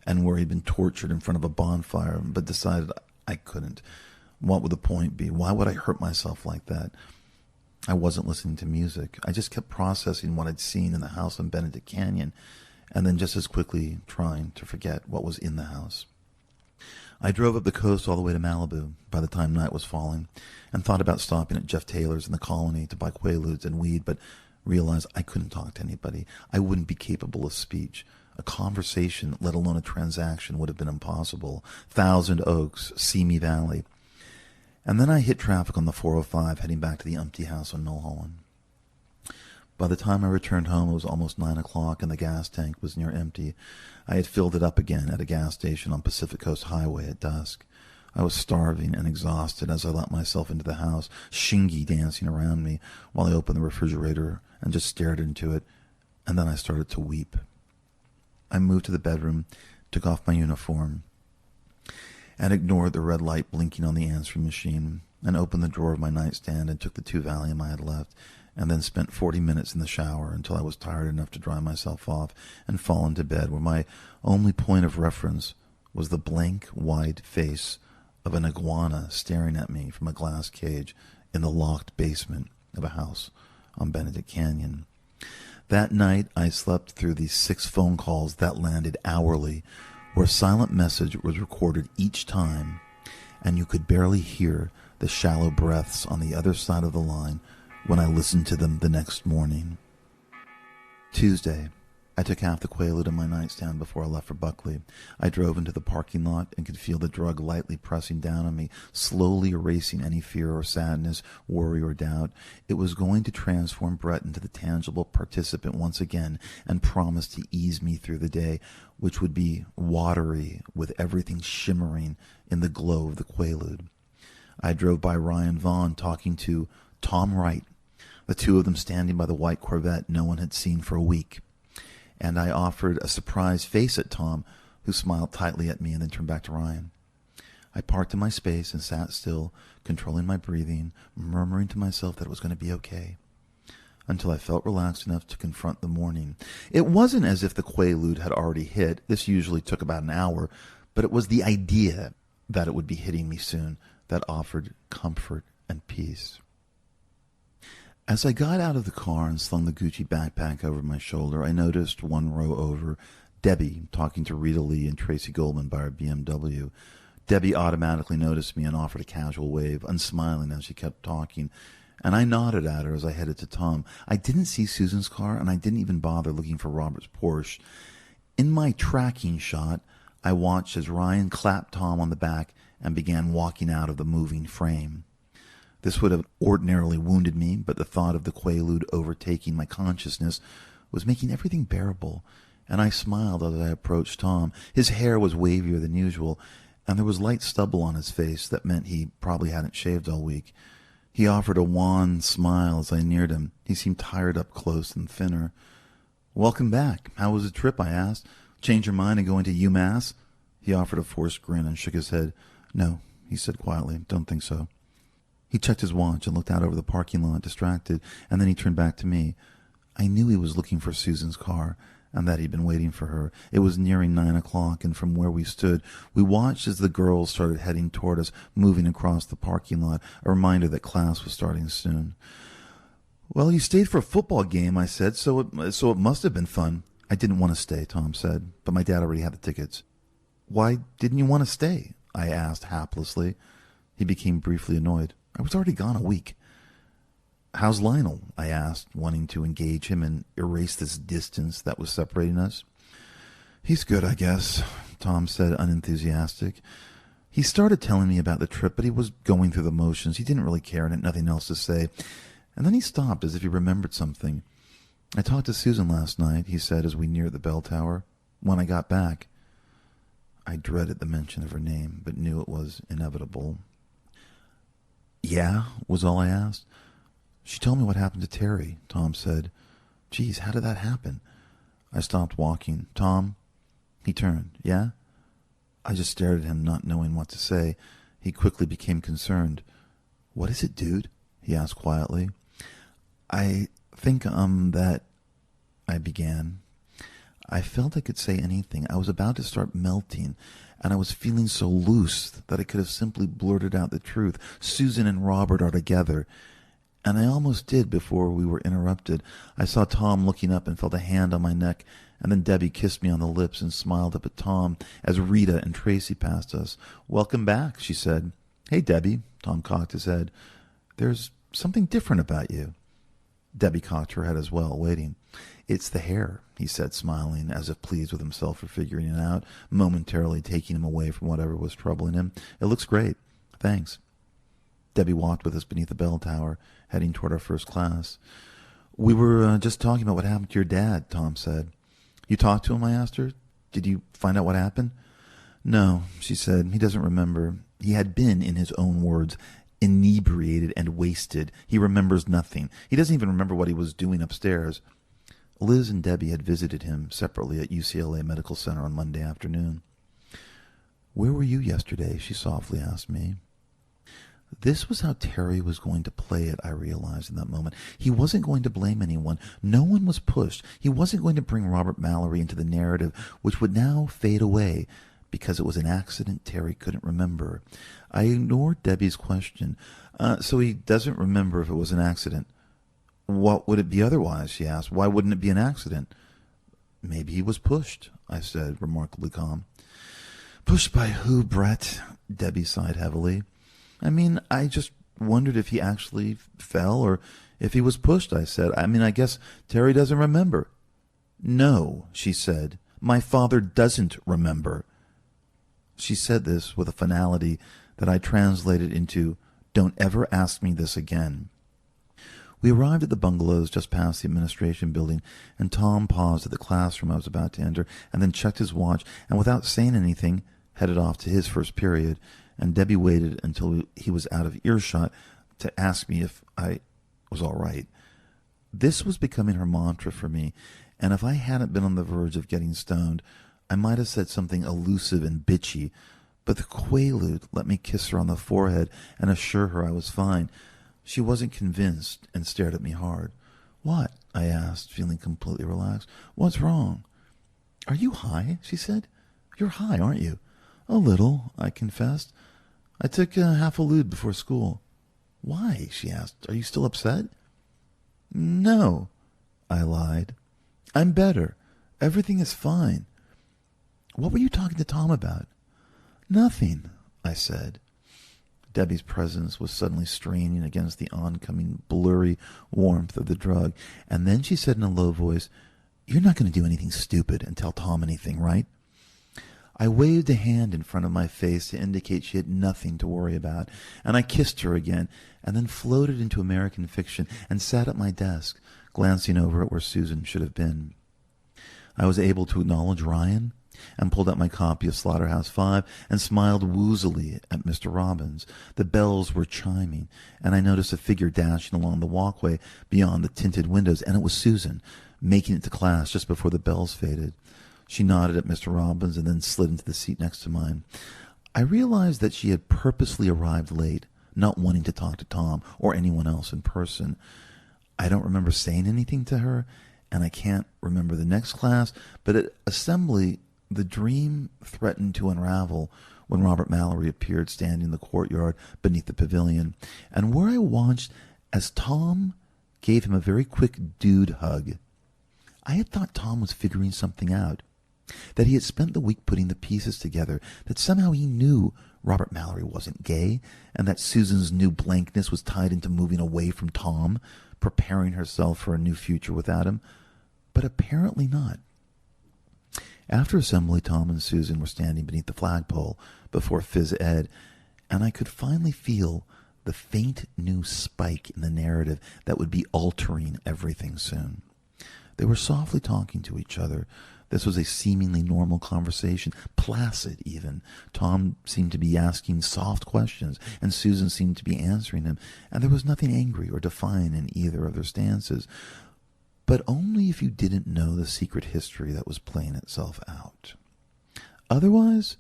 and where he'd been tortured in front of a bonfire, but decided I couldn't. What would the point be? Why would I hurt myself like that? I wasn't listening to music. I just kept processing what I'd seen in the house on Benedict Canyon, and then just as quickly trying to forget what was in the house. I drove up the coast all the way to Malibu by the time night was falling, and thought about stopping at Jeff Taylor's in the Colony to buy Quaaludes and weed, but realized I couldn't talk to anybody. I wouldn't be capable of speech. A conversation, let alone a transaction, would have been impossible. Thousand Oaks, Simi Valley. And then I hit traffic on the 405 heading back to the empty house on Mulholland. By the time I returned home, it was almost 9 o'clock and the gas tank was near empty. I had filled it up again at a gas station on Pacific Coast Highway at dusk. I was starving and exhausted as I let myself into the house, Shingy dancing around me while I opened the refrigerator and just stared into it, and then I started to weep. I moved to the bedroom, took off my uniform, and ignored the red light blinking on the answering machine, and opened the drawer of my nightstand and took the 2 Valium I had left, and then spent 40 minutes in the shower until I was tired enough to dry myself off and fall into bed, where my only point of reference was the blank, white face of an iguana staring at me from a glass cage in the locked basement of a house on Benedict Canyon. That night, I slept through the 6 phone calls that landed hourly, where a silent message was recorded each time, and you could barely hear the shallow breaths on the other side of the line when I listened to them the next morning. Tuesday, I took half the Quaalude in my nightstand before I left for Buckley. I drove into the parking lot and could feel the drug lightly pressing down on me, slowly erasing any fear or sadness, worry or doubt. It was going to transform Brett into the tangible participant once again and promise to ease me through the day, which would be watery with everything shimmering in the glow of the Quaalude. I drove by Ryan Vaughn talking to Tom Wright, the two of them standing by the white Corvette no one had seen for a week. And I offered a surprised face at Tom, who smiled tightly at me and then turned back to Ryan. I parked in my space and sat still, controlling my breathing, murmuring to myself that it was going to be okay, until I felt relaxed enough to confront the morning. It wasn't as if the Quaalude had already hit. This usually took about an hour, but it was the idea that it would be hitting me soon that offered comfort and peace. As I got out of the car and slung the Gucci backpack over my shoulder, I noticed one row over Debbie talking to Rita Lee and Tracy Goldman by her BMW. Debbie automatically noticed me and offered a casual wave, unsmiling as she kept talking, and I nodded at her as I headed to Tom. I didn't see Susan's car, and I didn't even bother looking for Robert's Porsche. In my tracking shot, I watched as Ryan clapped Tom on the back and began walking out of the moving frame. This would have ordinarily wounded me, but the thought of the Quaalude overtaking my consciousness was making everything bearable, and I smiled as I approached Tom. His hair was wavier than usual, and there was light stubble on his face that meant he probably hadn't shaved all week. He offered a wan smile as I neared him. He seemed tired up close and thinner. "Welcome back. How was the trip?" I asked. "Change your mind and go into UMass?" He offered a forced grin and shook his head. "No," he said quietly. "Don't think so." He checked his watch and looked out over the parking lot, distracted, and then he turned back to me. I knew he was looking for Susan's car, and that he'd been waiting for her. It was nearing 9 o'clock, and from where we stood, we watched as the girls started heading toward us, moving across the parking lot, a reminder that class was starting soon. "Well, you stayed for a football game," I said, so it must have been fun. "I didn't want to stay," Tom said, "but my dad already had the tickets." "Why didn't you want to stay?" I asked haplessly. He became briefly annoyed. "I was already gone a week." "How's Lionel?" I asked, wanting to engage him and erase this distance that was separating us. "He's good, I guess," Tom said, unenthusiastic. He started telling me about the trip, but he was going through the motions. He didn't really care and had nothing else to say. And then he stopped as if he remembered something. "I talked to Susan last night," he said as we neared the bell tower. "When I got back." I dreaded the mention of her name, but knew it was inevitable. "Yeah?" was all I asked. "She told me what happened to Terry," Tom said. "Geez, how did that happen?" I stopped walking. "Tom?" He turned. "Yeah?" I just stared at him, not knowing what to say. He quickly became concerned. "What is it, dude?" he asked quietly. "I think, that..." I began. I felt I could say anything. I was about to start melting, and I was feeling so loose that I could have simply blurted out the truth. "Susan and Robert are together." And I almost did before we were interrupted. I saw Tom looking up and felt a hand on my neck, and then Debbie kissed me on the lips and smiled up at Tom as Rita and Tracy passed us. "Welcome back," she said. "Hey, Debbie." Tom cocked his head. "There's something different about you." Debbie cocked her head as well, waiting. "It's the hair," he said, smiling, as if pleased with himself for figuring it out, momentarily taking him away from whatever was troubling him. "It looks great. Thanks." Debbie walked with us beneath the bell tower, heading toward our first class. "We were just talking about what happened to your dad," Tom said. "You talked to him?" I asked her. "Did you find out what happened?" "No," she said. "He doesn't remember. He had been, in his own words, inebriated and wasted. He remembers nothing. He doesn't even remember what he was doing upstairs." Liz and Debbie had visited him separately at UCLA Medical Center on Monday afternoon. "Where were you yesterday?" she softly asked me. This was how Terry was going to play it, I realized in that moment. He wasn't going to blame anyone. No one was pushed. He wasn't going to bring Robert Mallory into the narrative, which would now fade away because it was an accident Terry couldn't remember. I ignored Debbie's question. So he doesn't remember if it was an accident. What would it be otherwise, she asked. Why wouldn't it be an accident? Maybe he was pushed, I said, remarkably calm. Pushed by who, Brett? Debbie sighed heavily. I mean, I just wondered if he actually fell or if he was pushed, I said. I guess Terry doesn't remember. No, she said. My father doesn't remember. She said this with a finality that I translated into, don't ever ask me this again. We arrived at the bungalows just past the administration building, and Tom paused at the classroom I was about to enter, and then checked his watch, and without saying anything, headed off to his first period, and Debbie waited until he was out of earshot to ask me if I was all right. This was becoming her mantra for me, and if I hadn't been on the verge of getting stoned, I might have said something elusive and bitchy, but the Quaalude let me kiss her on the forehead and assure her I was fine. She wasn't convinced and stared at me hard. What? I asked, feeling completely relaxed. What's wrong? Are you high? She said. You're high, aren't you? A little, I confessed. I took half a lude before school. Why? She asked. Are you still upset? No, I lied. I'm better. Everything is fine. What were you talking to Tom about? Nothing, I said. Debbie's presence was suddenly straining against the oncoming blurry warmth of the drug, and then she said in a low voice, You're not going to do anything stupid and tell Tom anything, right? I waved a hand in front of my face to indicate she had nothing to worry about, and I kissed her again, and then floated into American Fiction and sat at my desk, glancing over at where Susan should have been. I was able to acknowledge Ryan, and pulled out my copy of Slaughterhouse-5 and smiled woozily at Mr. Robbins. The bells were chiming, and I noticed a figure dashing along the walkway beyond the tinted windows, and it was Susan, making it to class just before the bells faded. She nodded at Mr. Robbins and then slid into the seat next to mine. I realized that she had purposely arrived late, not wanting to talk to Tom or anyone else in person. I don't remember saying anything to her, and I can't remember the next class, but at assembly the dream threatened to unravel when Robert Mallory appeared standing in the courtyard beneath the pavilion, and where I watched as Tom gave him a very quick dude hug. I had thought Tom was figuring something out, that he had spent the week putting the pieces together, that somehow he knew Robert Mallory wasn't gay, and that Susan's new blankness was tied into moving away from Tom, preparing herself for a new future without him. But apparently not. After assembly, Tom and Susan were standing beneath the flagpole before phys ed, and I could finally feel the faint new spike in the narrative that would be altering everything soon. They were softly talking to each other. This was a seemingly normal conversation, placid even. Tom seemed to be asking soft questions, and Susan seemed to be answering him, and there was nothing angry or defiant in either of their stances. But only if you didn't know the secret history that was playing itself out. Otherwise,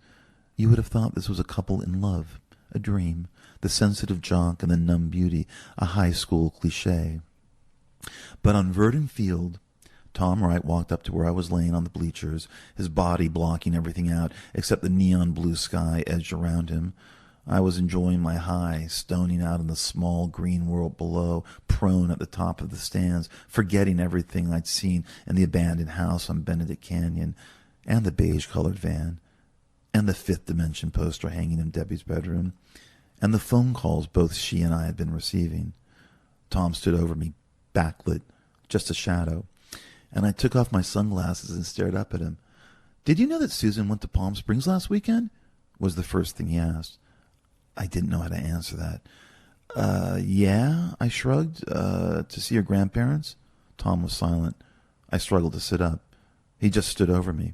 you would have thought this was a couple in love, a dream, the sensitive jock and the numb beauty, a high school cliché. But on Verdon Field, Tom Wright walked up to where I was laying on the bleachers, his body blocking everything out except the neon blue sky edged around him. I was enjoying my high, stoning out in the small green world below, prone at the top of the stands, forgetting everything I'd seen in the abandoned house on Benedict Canyon, and the beige-colored van, and the Fifth Dimension poster hanging in Debbie's bedroom, and the phone calls both she and I had been receiving. Tom stood over me, backlit, just a shadow, and I took off my sunglasses and stared up at him. "Did you know that Susan went to Palm Springs last weekend?" was the first thing he asked. I didn't know how to answer that. Yeah, I shrugged. To see your grandparents? Tom was silent. I struggled to sit up. He just stood over me.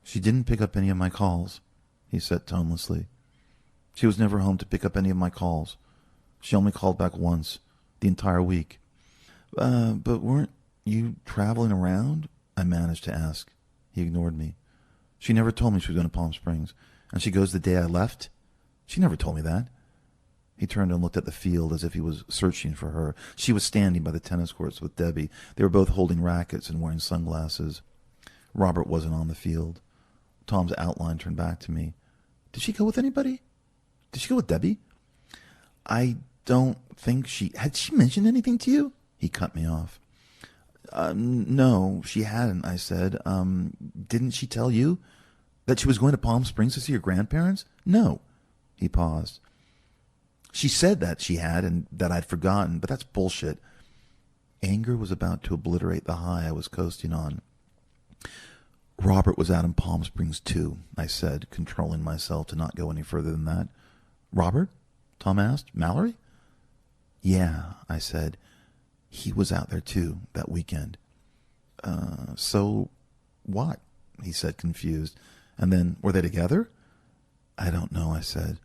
"She didn't pick up any of my calls," he said tonelessly. "She was never home to pick up any of my calls. She only called back once, the entire week." But weren't you traveling around?" I managed to ask. He ignored me. "She never told me she was going to Palm Springs. And she goes the day I left? She never told me that." He turned and looked at the field as if he was searching for her. She was standing by the tennis courts with Debbie. They were both holding rackets and wearing sunglasses. Robert wasn't on the field. Tom's outline turned back to me. "Did she go with anybody? Did she go with Debbie?" "I don't think she... Had she mentioned anything to you?" He cut me off. No, she hadn't, I said. Didn't she tell you that she was going to Palm Springs to see her grandparents? No. He paused. She said that she had and that I'd forgotten, but that's bullshit. Anger was about to obliterate the high I was coasting on. Robert was out in Palm Springs too, I said, controlling myself to not go any further than that. Robert? Tom asked. Mallory? Yeah, I said. He was out there too, that weekend. So what? He said, confused. And then, were they together? I don't know, I said.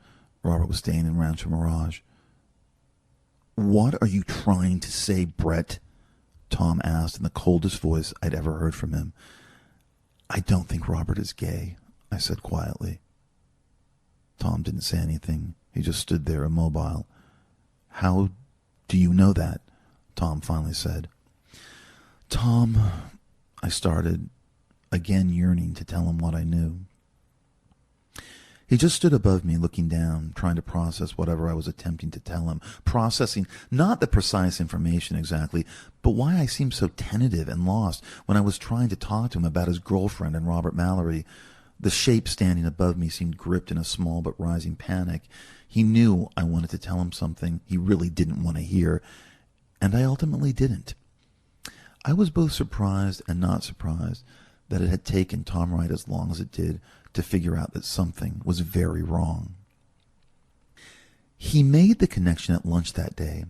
Robert was staying in Rancho Mirage. What are you trying to say, Brett? Tom asked in the coldest voice I'd ever heard from him. I don't think Robert is gay, I said quietly. Tom didn't say anything. He just stood there immobile. How do you know that? Tom finally said. Tom, I started, again yearning to tell him what I knew. He just stood above me, looking down, trying to process whatever I was attempting to tell him, processing not the precise information exactly, but why I seemed so tentative and lost when I was trying to talk to him about his girlfriend and Robert Mallory. The shape standing above me seemed gripped in a small but rising panic. He knew I wanted to tell him something he really didn't want to hear, and I ultimately didn't. I was both surprised and not surprised that it had taken Tom Wright as long as it did to figure out that something was very wrong. He made the connection at lunch that day,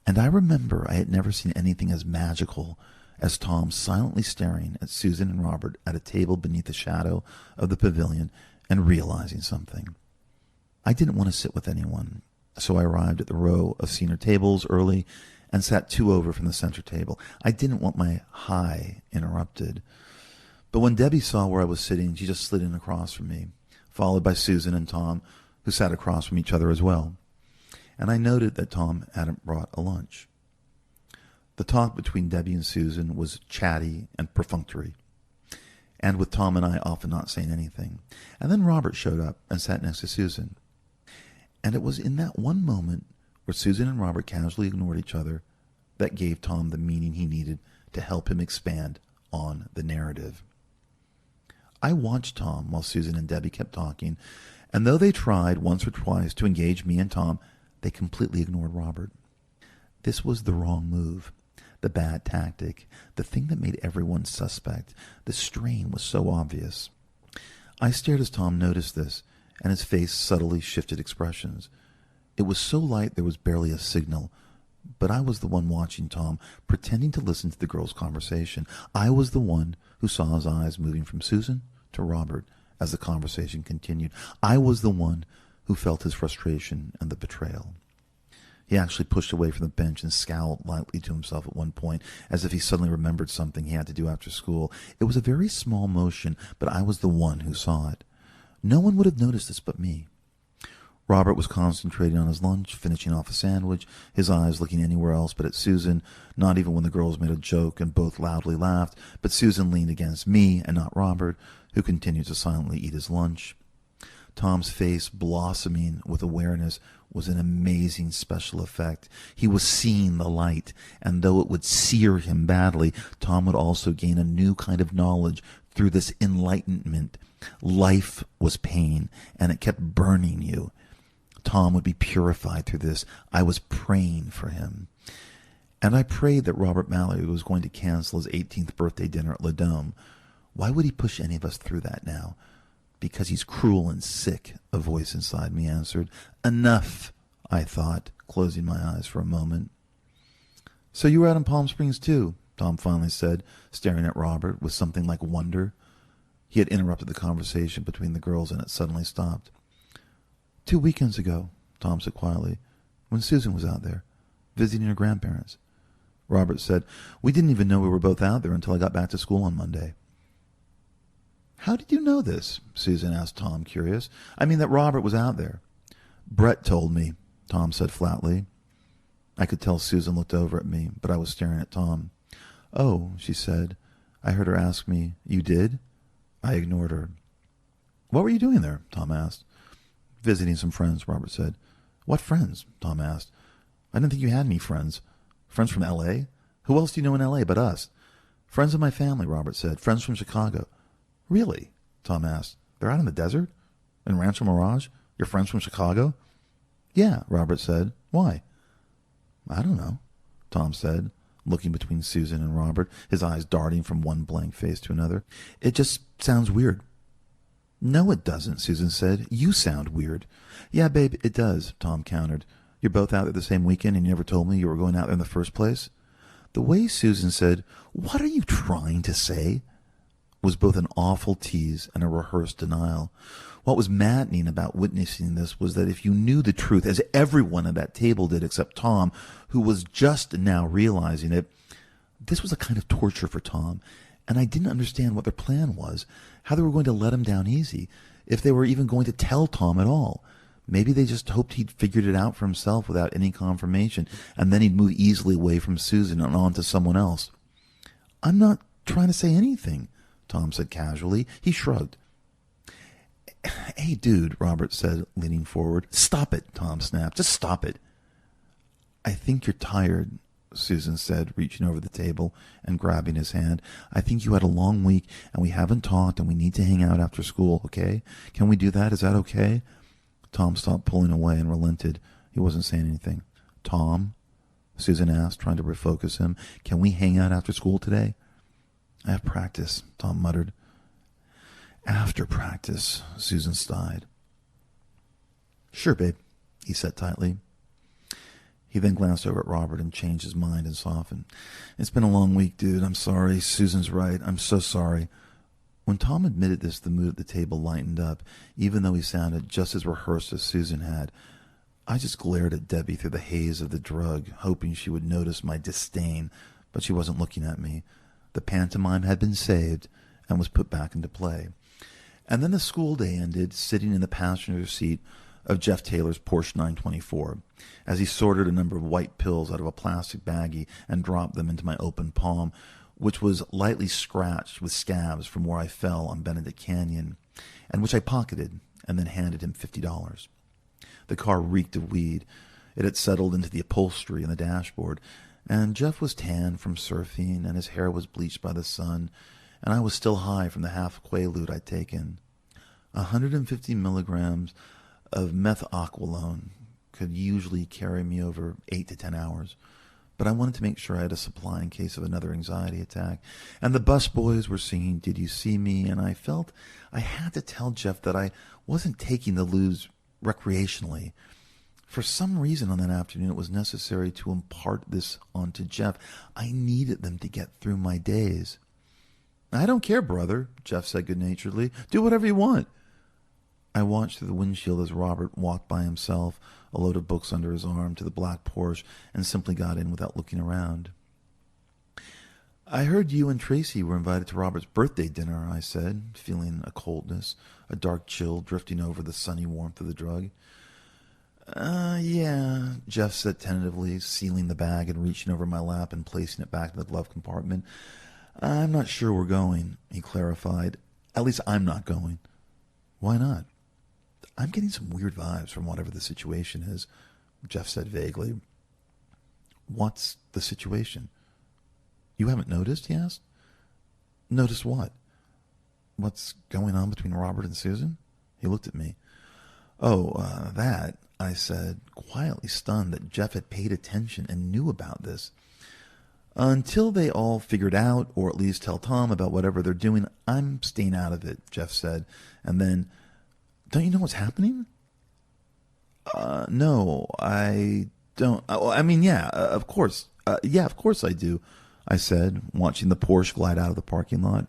and I remember I had never seen anything as magical as Tom silently staring at Susan and Robert at a table beneath the shadow of the pavilion and realizing something. I didn't want to sit with anyone, so I arrived at the row of senior tables early and sat 2 over from the center table. I didn't want my high interrupted. But when Debbie saw where I was sitting, she just slid in across from me, followed by Susan and Tom, who sat across from each other as well. And I noted that Tom hadn't brought a lunch. The talk between Debbie and Susan was chatty and perfunctory, and with Tom and I often not saying anything. And then Robert showed up and sat next to Susan. And it was in that one moment where Susan and Robert casually ignored each other that gave Tom the meaning he needed to help him expand on the narrative. I watched Tom while Susan and Debbie kept talking, and though they tried once or twice to engage me and Tom, they completely ignored Robert. This was the wrong move, the bad tactic, the thing that made everyone suspect. The strain was so obvious. I stared as Tom noticed this, and his face subtly shifted expressions. It was so light there was barely a signal, but I was the one watching Tom, pretending to listen to the girls' conversation. I was the one who saw his eyes moving from Susan to Robert as the conversation continued. I was the one who felt his frustration and the betrayal. He actually pushed away from the bench and scowled lightly to himself at one point, as if he suddenly remembered something he had to do after school. It was a very small motion, but I was the one who saw it. No one would have noticed this but me. Robert was concentrating on his lunch, finishing off a sandwich, his eyes looking anywhere else but at Susan, not even when the girls made a joke and both loudly laughed, but Susan leaned against me and not Robert, who continued to silently eat his lunch. Tom's face blossoming with awareness was an amazing special effect. He was seeing the light, and though it would sear him badly, Tom would also gain a new kind of knowledge through this enlightenment. Life was pain, and it kept burning you. Tom would be purified through this. I was praying for him. And I prayed that Robert Mallory was going to cancel his 18th birthday dinner at Le Dome. Why would he push any of us through that now? Because he's cruel and sick, a voice inside me answered. Enough, I thought, closing my eyes for a moment. So you were out in Palm Springs too, Tom finally said, staring at Robert with something like wonder. He had interrupted the conversation between the girls and it suddenly stopped. 2 weekends ago, Tom said quietly, when Susan was out there, visiting her grandparents. Robert said, we didn't even know we were both out there until I got back to school on Monday. How did you know this? Susan asked Tom, curious. I mean that Robert was out there. Brett told me, Tom said flatly. I could tell Susan looked over at me, but I was staring at Tom. Oh, she said. I heard her ask me, you did? I ignored her. What were you doing there? Tom asked. Visiting some friends, Robert said. What friends? Tom asked. I didn't think you had any friends. Friends from L.A.? Who else do you know in L.A. but us? Friends of my family, Robert said. Friends from Chicago. Really? Tom asked. They're out in the desert? In Rancho Mirage? Your friends from Chicago? Yeah, Robert said. Why? I don't know, Tom said, looking between Susan and Robert, his eyes darting from one blank face to another. It just sounds weird. No, it doesn't, Susan said. You sound weird. Yeah, babe, it does, Tom countered. You're both out there the same weekend and you never told me you were going out there in the first place? The way Susan said, "What are you trying to say?" was both an awful tease and a rehearsed denial. What was maddening about witnessing this was that if you knew the truth, as everyone at that table did except Tom, who was just now realizing it, this was a kind of torture for Tom, and I didn't understand what their plan was, how they were going to let him down easy, if they were even going to tell Tom at all. Maybe they just hoped he'd figured it out for himself without any confirmation, and then he'd move easily away from Susan and on to someone else. I'm not trying to say anything, Tom said casually. He shrugged. Hey, dude, Robert said, leaning forward. Stop it, Tom snapped. Just stop it. I think you're tired, Susan said, reaching over the table and grabbing his hand. I think you had a long week, and we haven't talked, and we need to hang out after school, okay? Can we do that? Is that okay? Tom stopped pulling away and relented. He wasn't saying anything. Tom, Susan asked, trying to refocus him, can we hang out after school today? I have practice, Tom muttered. After practice, Susan sighed. Sure, babe, he said tightly. He then glanced over at Robert and changed his mind and softened. It's been a long week, dude. I'm sorry. Susan's right. I'm so sorry. When Tom admitted this, the mood at the table lightened up, even though he sounded just as rehearsed as Susan had. I just glared at Debbie through the haze of the drug, hoping she would notice my disdain, but she wasn't looking at me. The pantomime had been saved and was put back into play. And then the school day ended, sitting in the passenger seat of Jeff Taylor's Porsche 924, as he sorted a number of white pills out of a plastic baggie and dropped them into my open palm, which was lightly scratched with scabs from where I fell on Benedict Canyon, and which I pocketed and then handed him $50. The car reeked of weed. It had settled into the upholstery and the dashboard, and Jeff was tan from surfing, and his hair was bleached by the sun, and I was still high from the half Quaalude I'd taken. 150 milligrams of methaqualone could usually carry me over 8 to 10 hours, but I wanted to make sure I had a supply in case of another anxiety attack. And the bus boys were singing Did You See Me? And I felt I had to tell Jeff that I wasn't taking the lewd recreationally. For some reason on that afternoon, it was necessary to impart this onto Jeff. I needed them to get through my days. I don't care, brother, Jeff said good-naturedly. Do whatever you want. I watched through the windshield as Robert walked by himself, a load of books under his arm, to the black Porsche, and simply got in without looking around. I heard you and Tracy were invited to Robert's birthday dinner, I said, feeling a coldness, a dark chill drifting over the sunny warmth of the drug. Yeah, Jeff said tentatively, sealing the bag and reaching over my lap and placing it back in the glove compartment. I'm not sure we're going, he clarified. At least I'm not going. Why not? I'm getting some weird vibes from whatever the situation is, Jeff said vaguely. What's the situation? You haven't noticed, he asked. Noticed what? What's going on between Robert and Susan? He looked at me. That, I said, quietly stunned that Jeff had paid attention and knew about this. Until they all figured out, or at least tell Tom about whatever they're doing, I'm staying out of it, Jeff said. And then, don't you know what's happening? No, I don't. Of course. Of course I do, I said, watching the Porsche glide out of the parking lot.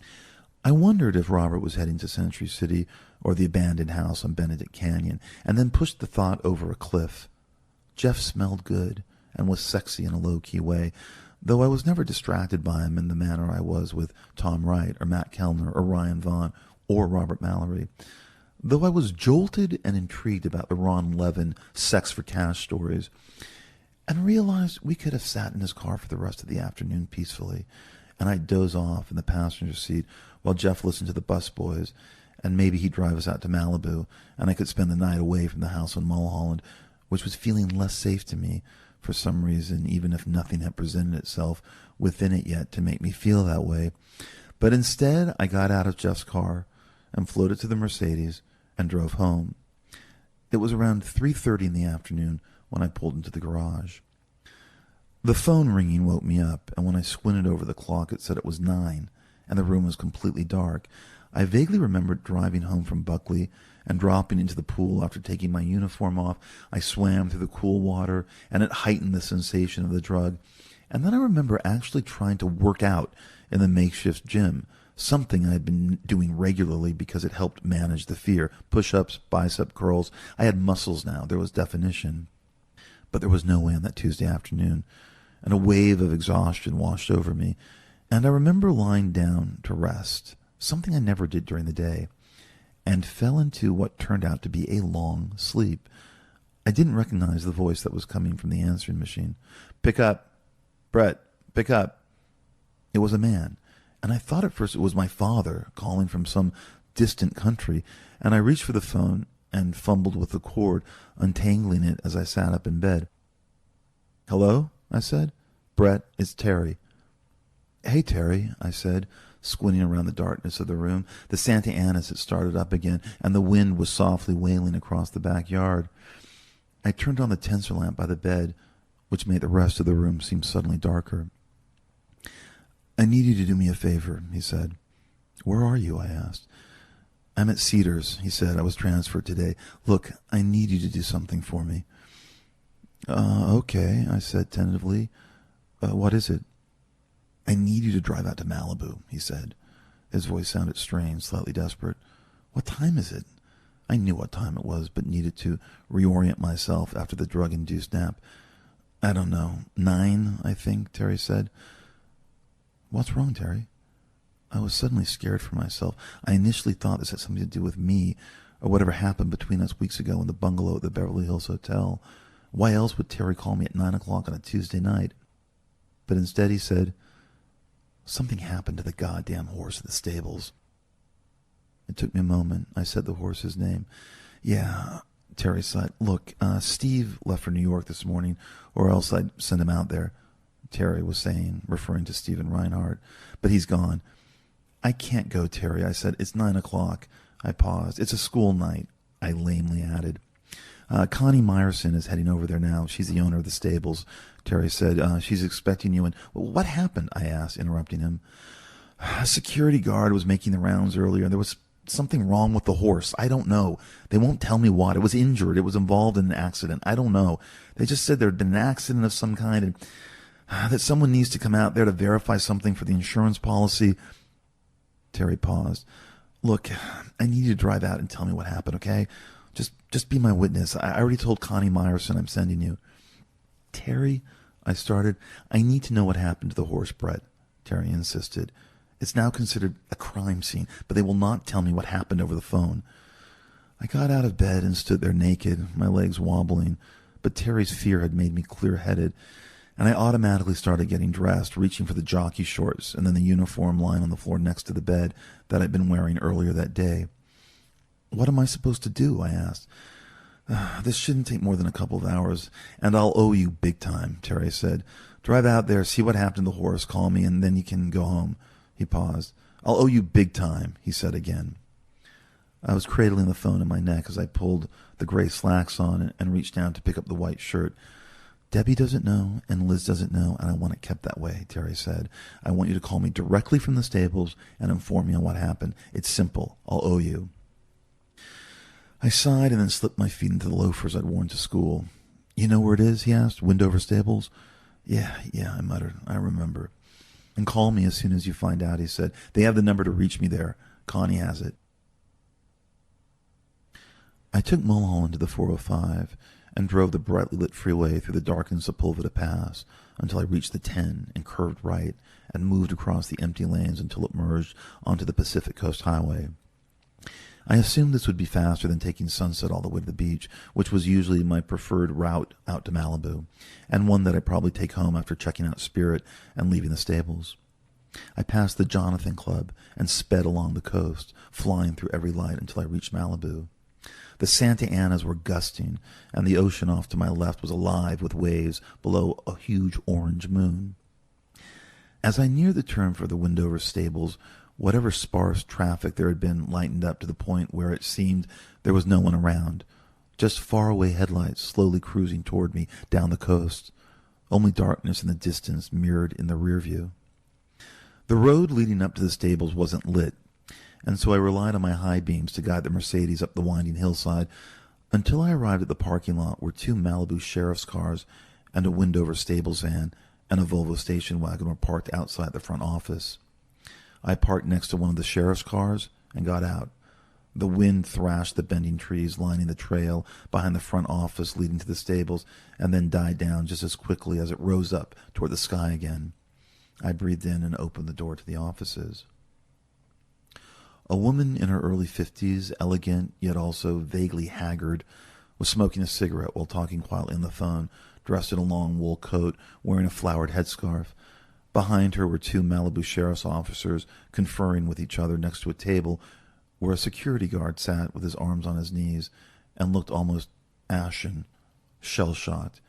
I wondered if Robert was heading to Century City or the abandoned house on Benedict Canyon, and then pushed the thought over a cliff. Jeff smelled good and was sexy in a low-key way, though I was never distracted by him in the manner I was with Tom Wright or Matt Kellner or Ryan Vaughn or Robert Mallory. Though I was jolted and intrigued about the Ron Levin sex for cash stories, and realized we could have sat in his car for the rest of the afternoon peacefully, and I'd doze off in the passenger seat while Jeff listened to the busboys, and maybe he'd drive us out to Malibu, and I could spend the night away from the house on Mulholland, which was feeling less safe to me for some reason, even if nothing had presented itself within it yet to make me feel that way. But instead, I got out of Jeff's car and floated to the Mercedes and drove home. It was around 3:30 in the afternoon when I pulled into the garage. The phone ringing woke me up, and when I squinted over the clock, it said it was 9, and the room was completely dark. I vaguely remembered driving home from Buckley and dropping into the pool after taking my uniform off. I swam through the cool water, and it heightened the sensation of the drug. And then I remember actually trying to work out in the makeshift gym, something I had been doing regularly because it helped manage the fear. Push-ups, bicep curls. I had muscles now. There was definition. But there was no way on that Tuesday afternoon, and a wave of exhaustion washed over me. And I remember lying down to rest, something I never did during the day, and fell into what turned out to be a long sleep. I didn't recognize the voice that was coming from the answering machine. "Pick up. Brett, pick up." It was a man, and I thought at first it was my father calling from some distant country, and I reached for the phone and fumbled with the cord, untangling it as I sat up in bed. "Hello?" I said. "Brett, it's Terry." "Hey, Terry," I said, squinting around the darkness of the room. The Santa Anas had started up again, and the wind was softly wailing across the backyard. I turned on the tensor lamp by the bed, which made the rest of the room seem suddenly darker. "I need you to do me a favor," he said. "Where are you?" I asked. "I'm at Cedars," he said. "I was transferred today. Look, I need you to do something for me." Okay, I said tentatively. What is it?" "I need you to drive out to Malibu," he said. His voice sounded strange, slightly desperate. "What time is it?" I knew what time it was, but needed to reorient myself after the drug-induced nap. "I don't know. 9, I think," Terry said. "What's wrong, Terry?" I was suddenly scared for myself. I initially thought this had something to do with me, or whatever happened between us weeks ago in the bungalow at the Beverly Hills Hotel. Why else would Terry call me at 9 o'clock on a Tuesday night? But instead he said, "Something happened to the goddamn horse at the stables." It took me a moment. I said the horse's name. "Yeah," Terry sighed. "Look, Steve left for New York this morning, or else I'd send him out there," Terry was saying, referring to Stephen Reinhardt. "But he's gone." "I can't go, Terry," I said. "It's 9 o'clock. I paused. "It's a school night," I lamely added. "Connie Meyerson is heading over there now. She's the owner of the stables," Terry said. "She's expecting you." And "What happened?" I asked, interrupting him. "A security guard was making the rounds earlier, and there was something wrong with the horse. I don't know. They won't tell me what. It was injured. It was involved in an accident. I don't know. They just said there had been an accident of some kind, and that someone needs to come out there to verify something for the insurance policy." Terry paused. "Look, I need you to drive out and tell me what happened, okay? Just be my witness. I already told Connie Meyerson I'm sending you." "Terry," I started. "I need to know what happened to the horse, Brett," Terry insisted. "It's now considered a crime scene, but they will not tell me what happened over the phone." I got out of bed and stood there naked, my legs wobbling, but Terry's fear had made me clear-headed, and I automatically started getting dressed, reaching for the jockey shorts and then the uniform lying on the floor next to the bed that I'd been wearing earlier that day. "What am I supposed to do?" I asked. "This shouldn't take more than a couple of hours, and I'll owe you big time," Terry said. "Drive out there, see what happened to the horse, call me, and then you can go home." He paused. "I'll owe you big time," he said again. I was cradling the phone in my neck as I pulled the gray slacks on and reached down to pick up the white shirt. "Debbie doesn't know, and Liz doesn't know, and I want it kept that way," Terry said. "I want you to call me directly from the stables and inform me on what happened. It's simple. I'll owe you." I sighed and then slipped my feet into the loafers I'd worn to school. "You know where it is?" he asked. "Windover Stables?" Yeah, I muttered. "I remember." "And call me as soon as you find out," he said. "They have the number to reach me there. Connie has it." I took Mulholland to the 405 and drove the brightly lit freeway through the darkened Sepulveda Pass until I reached the 10 and curved right and moved across the empty lanes until it merged onto the Pacific Coast Highway. I assumed this would be faster than taking Sunset all the way to the beach, which was usually my preferred route out to Malibu, and one that I'd probably take home after checking out Spirit and leaving the stables. I passed the Jonathan Club and sped along the coast, flying through every light until I reached Malibu. The Santa Anas were gusting, and the ocean off to my left was alive with waves below a huge orange moon. As I neared the turn for the Wendover stables, whatever sparse traffic there had been lightened up to the point where it seemed there was no one around, just faraway headlights slowly cruising toward me down the coast, only darkness in the distance mirrored in the rear view. The road leading up to the stables wasn't lit, and so I relied on my high beams to guide the Mercedes up the winding hillside until I arrived at the parking lot where 2 Malibu sheriff's cars and a Wendover stables van and a Volvo station wagon were parked outside the front office. I parked next to one of the sheriff's cars and got out. The wind thrashed the bending trees lining the trail behind the front office leading to the stables and then died down just as quickly as it rose up toward the sky again. I breathed in and opened the door to the offices. A woman in her early 50s, elegant yet also vaguely haggard, was smoking a cigarette while talking quietly on the phone, dressed in a long wool coat, wearing a flowered headscarf. Behind her were 2 Malibu sheriff's officers conferring with each other next to a table where a security guard sat with his arms on his knees and looked almost ashen, shell-shocked,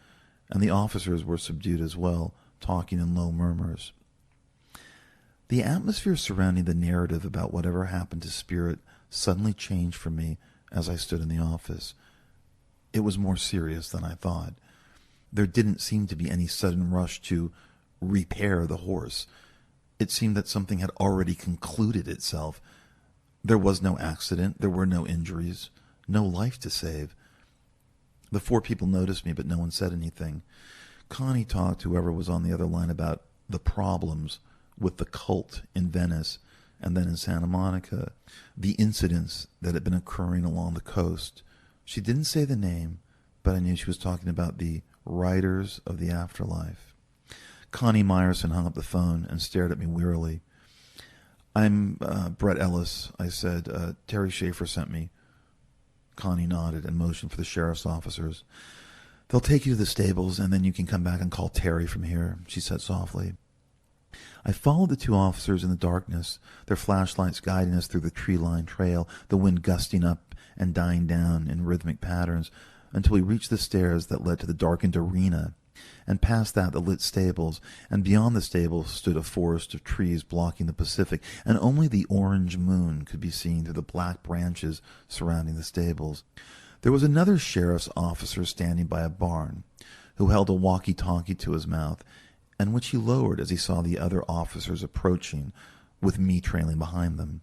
and the officers were subdued as well, talking in low murmurs. The atmosphere surrounding the narrative about whatever happened to Spirit suddenly changed for me as I stood in the office. It was more serious than I thought. There didn't seem to be any sudden rush to repair the horse. It seemed that something had already concluded itself. There was no accident, there were no injuries, no life to save. The 4 people noticed me, but no one said anything. Connie talked to whoever was on the other line about the problems with the cult in Venice and then in Santa Monica, the incidents that had been occurring along the coast. She didn't say the name, but I knew she was talking about the Riders of the Afterlife. Connie Meyerson hung up the phone and stared at me wearily. "I'm Brett Ellis," I said. "Terry Schaefer sent me." Connie nodded and motioned for the sheriff's officers. "They'll take you to the stables, and then you can come back and call Terry from here," she said softly. I followed the 2 officers in the darkness, their flashlights guiding us through the tree-lined trail, the wind gusting up and dying down in rhythmic patterns, until we reached the stairs that led to the darkened arena, and past that the lit stables, and beyond the stables stood a forest of trees blocking the Pacific, and only the orange moon could be seen through the black branches surrounding the stables. There was another sheriff's officer standing by a barn, who held a walkie-talkie to his mouth, and which he lowered as he saw the other officers approaching, with me trailing behind them.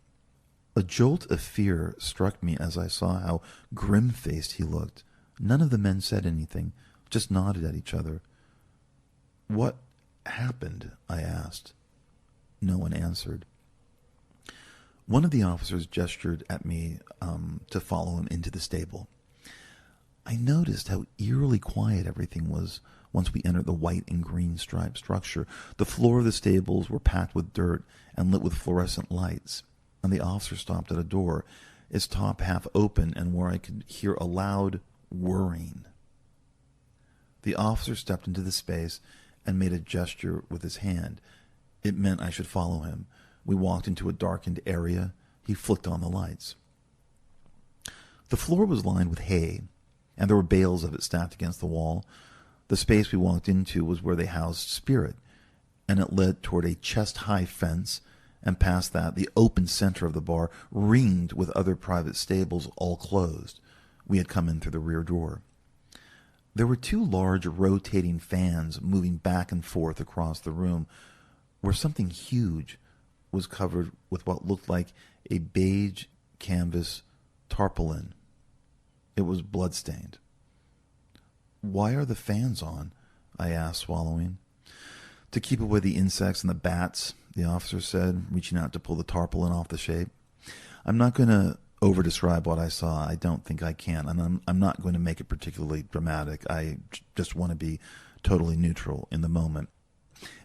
A jolt of fear struck me as I saw how grim-faced he looked. None of the men said anything, just nodded at each other. "What happened?" I asked. No one answered. One of the officers gestured at me to follow him into the stable. I noticed how eerily quiet everything was once we entered the white and green striped structure. The floor of the stables were packed with dirt and lit with fluorescent lights, and the officer stopped at a door, its top half open and where I could hear a loud whirring. The officer stepped into the space and made a gesture with his hand. It meant I should follow him. We walked into a darkened area. He flicked on the lights. The floor was lined with hay, and there were bales of it stacked against the wall. The space we walked into was where they housed Spirit, and it led toward a chest-high fence, and past that the open center of the bar ringed with other private stables, all closed. We had come in through the rear door. There were 2 large rotating fans moving back and forth across the room, where something huge was covered with what looked like a beige canvas tarpaulin. It was blood-stained. "Why are the fans on?" I asked, swallowing. "To keep away the insects and the bats," the officer said, reaching out to pull the tarpaulin off the shape. "I'm not going to over-describe what I saw. I don't think I can, and I'm not going to make it particularly dramatic. I just want to be totally neutral in the moment.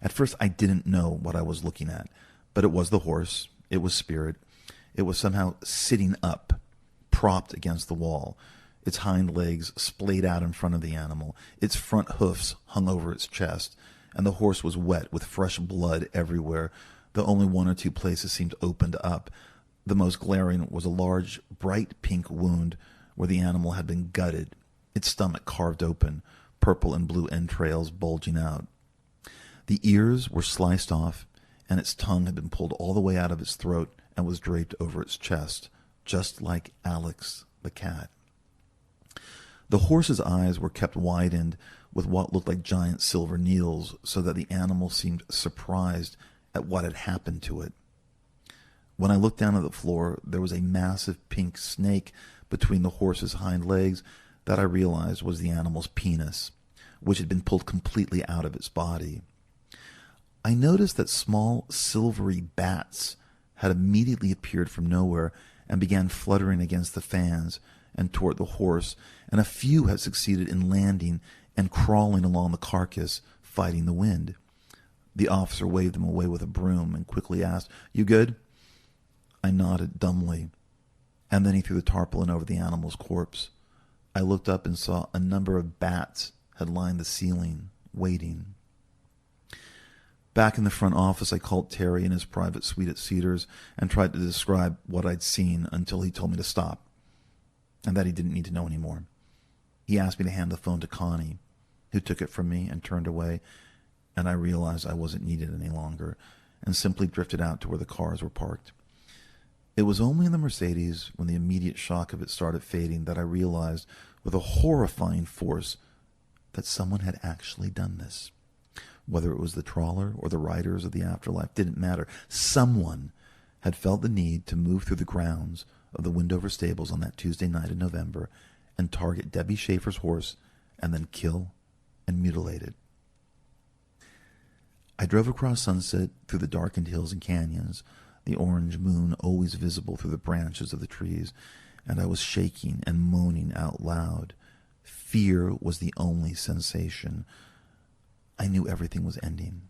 At first, I didn't know what I was looking at, but it was the horse. It was Spirit. It was somehow sitting up, propped against the wall. Its hind legs splayed out in front of the animal. Its front hoofs hung over its chest, and the horse was wet with fresh blood everywhere, though only 1 or 2 places seemed opened up. The most glaring was a large, bright pink wound where the animal had been gutted, its stomach carved open, purple and blue entrails bulging out. The ears were sliced off, and its tongue had been pulled all the way out of its throat and was draped over its chest, just like Alex the cat. The horse's eyes were kept widened with what looked like giant silver needles, so that the animal seemed surprised at what had happened to it. When I looked down at the floor, there was a massive pink snake between the horse's hind legs that I realized was the animal's penis, which had been pulled completely out of its body. I noticed that small silvery bats had immediately appeared from nowhere and began fluttering against the fans and toward the horse, and a few had succeeded in landing and crawling along the carcass, fighting the wind. The officer waved them away with a broom and quickly asked, "You good?" I nodded dumbly, and then he threw the tarpaulin over the animal's corpse. I looked up and saw a number of bats had lined the ceiling, waiting. Back in the front office, I called Terry in his private suite at Cedars and tried to describe what I'd seen until he told me to stop, and that he didn't need to know anymore. He asked me to hand the phone to Connie, who took it from me and turned away, and I realized I wasn't needed any longer and simply drifted out to where the cars were parked. It was only in the Mercedes, when the immediate shock of it started fading, that I realized with a horrifying force that someone had actually done this. Whether it was the trawler or the riders of the afterlife didn't matter. Someone had felt the need to move through the grounds of the Windover stables on that Tuesday night in November and target Debbie Schaefer's horse and then kill and mutilate it. I drove across Sunset through the darkened hills and canyons, the orange moon always visible through the branches of the trees, and I was shaking and moaning out loud. Fear was the only sensation. I knew everything was ending,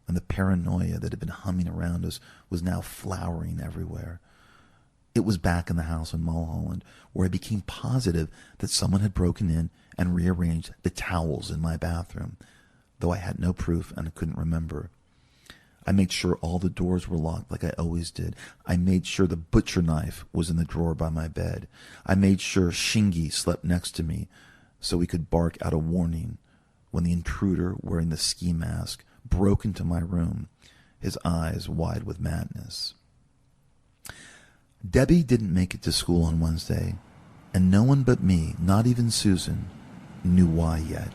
and the paranoia that had been humming around us was now flowering everywhere. It was back in the house in Mulholland, where I became positive that someone had broken in and rearranged the towels in my bathroom, though I had no proof and I couldn't remember. I made sure all the doors were locked like I always did. I made sure the butcher knife was in the drawer by my bed. I made sure Shingy slept next to me so we could bark out a warning when the intruder wearing the ski mask broke into my room, his eyes wide with madness. Debbie didn't make it to school on Wednesday, and no one but me, not even Susan, knew why yet.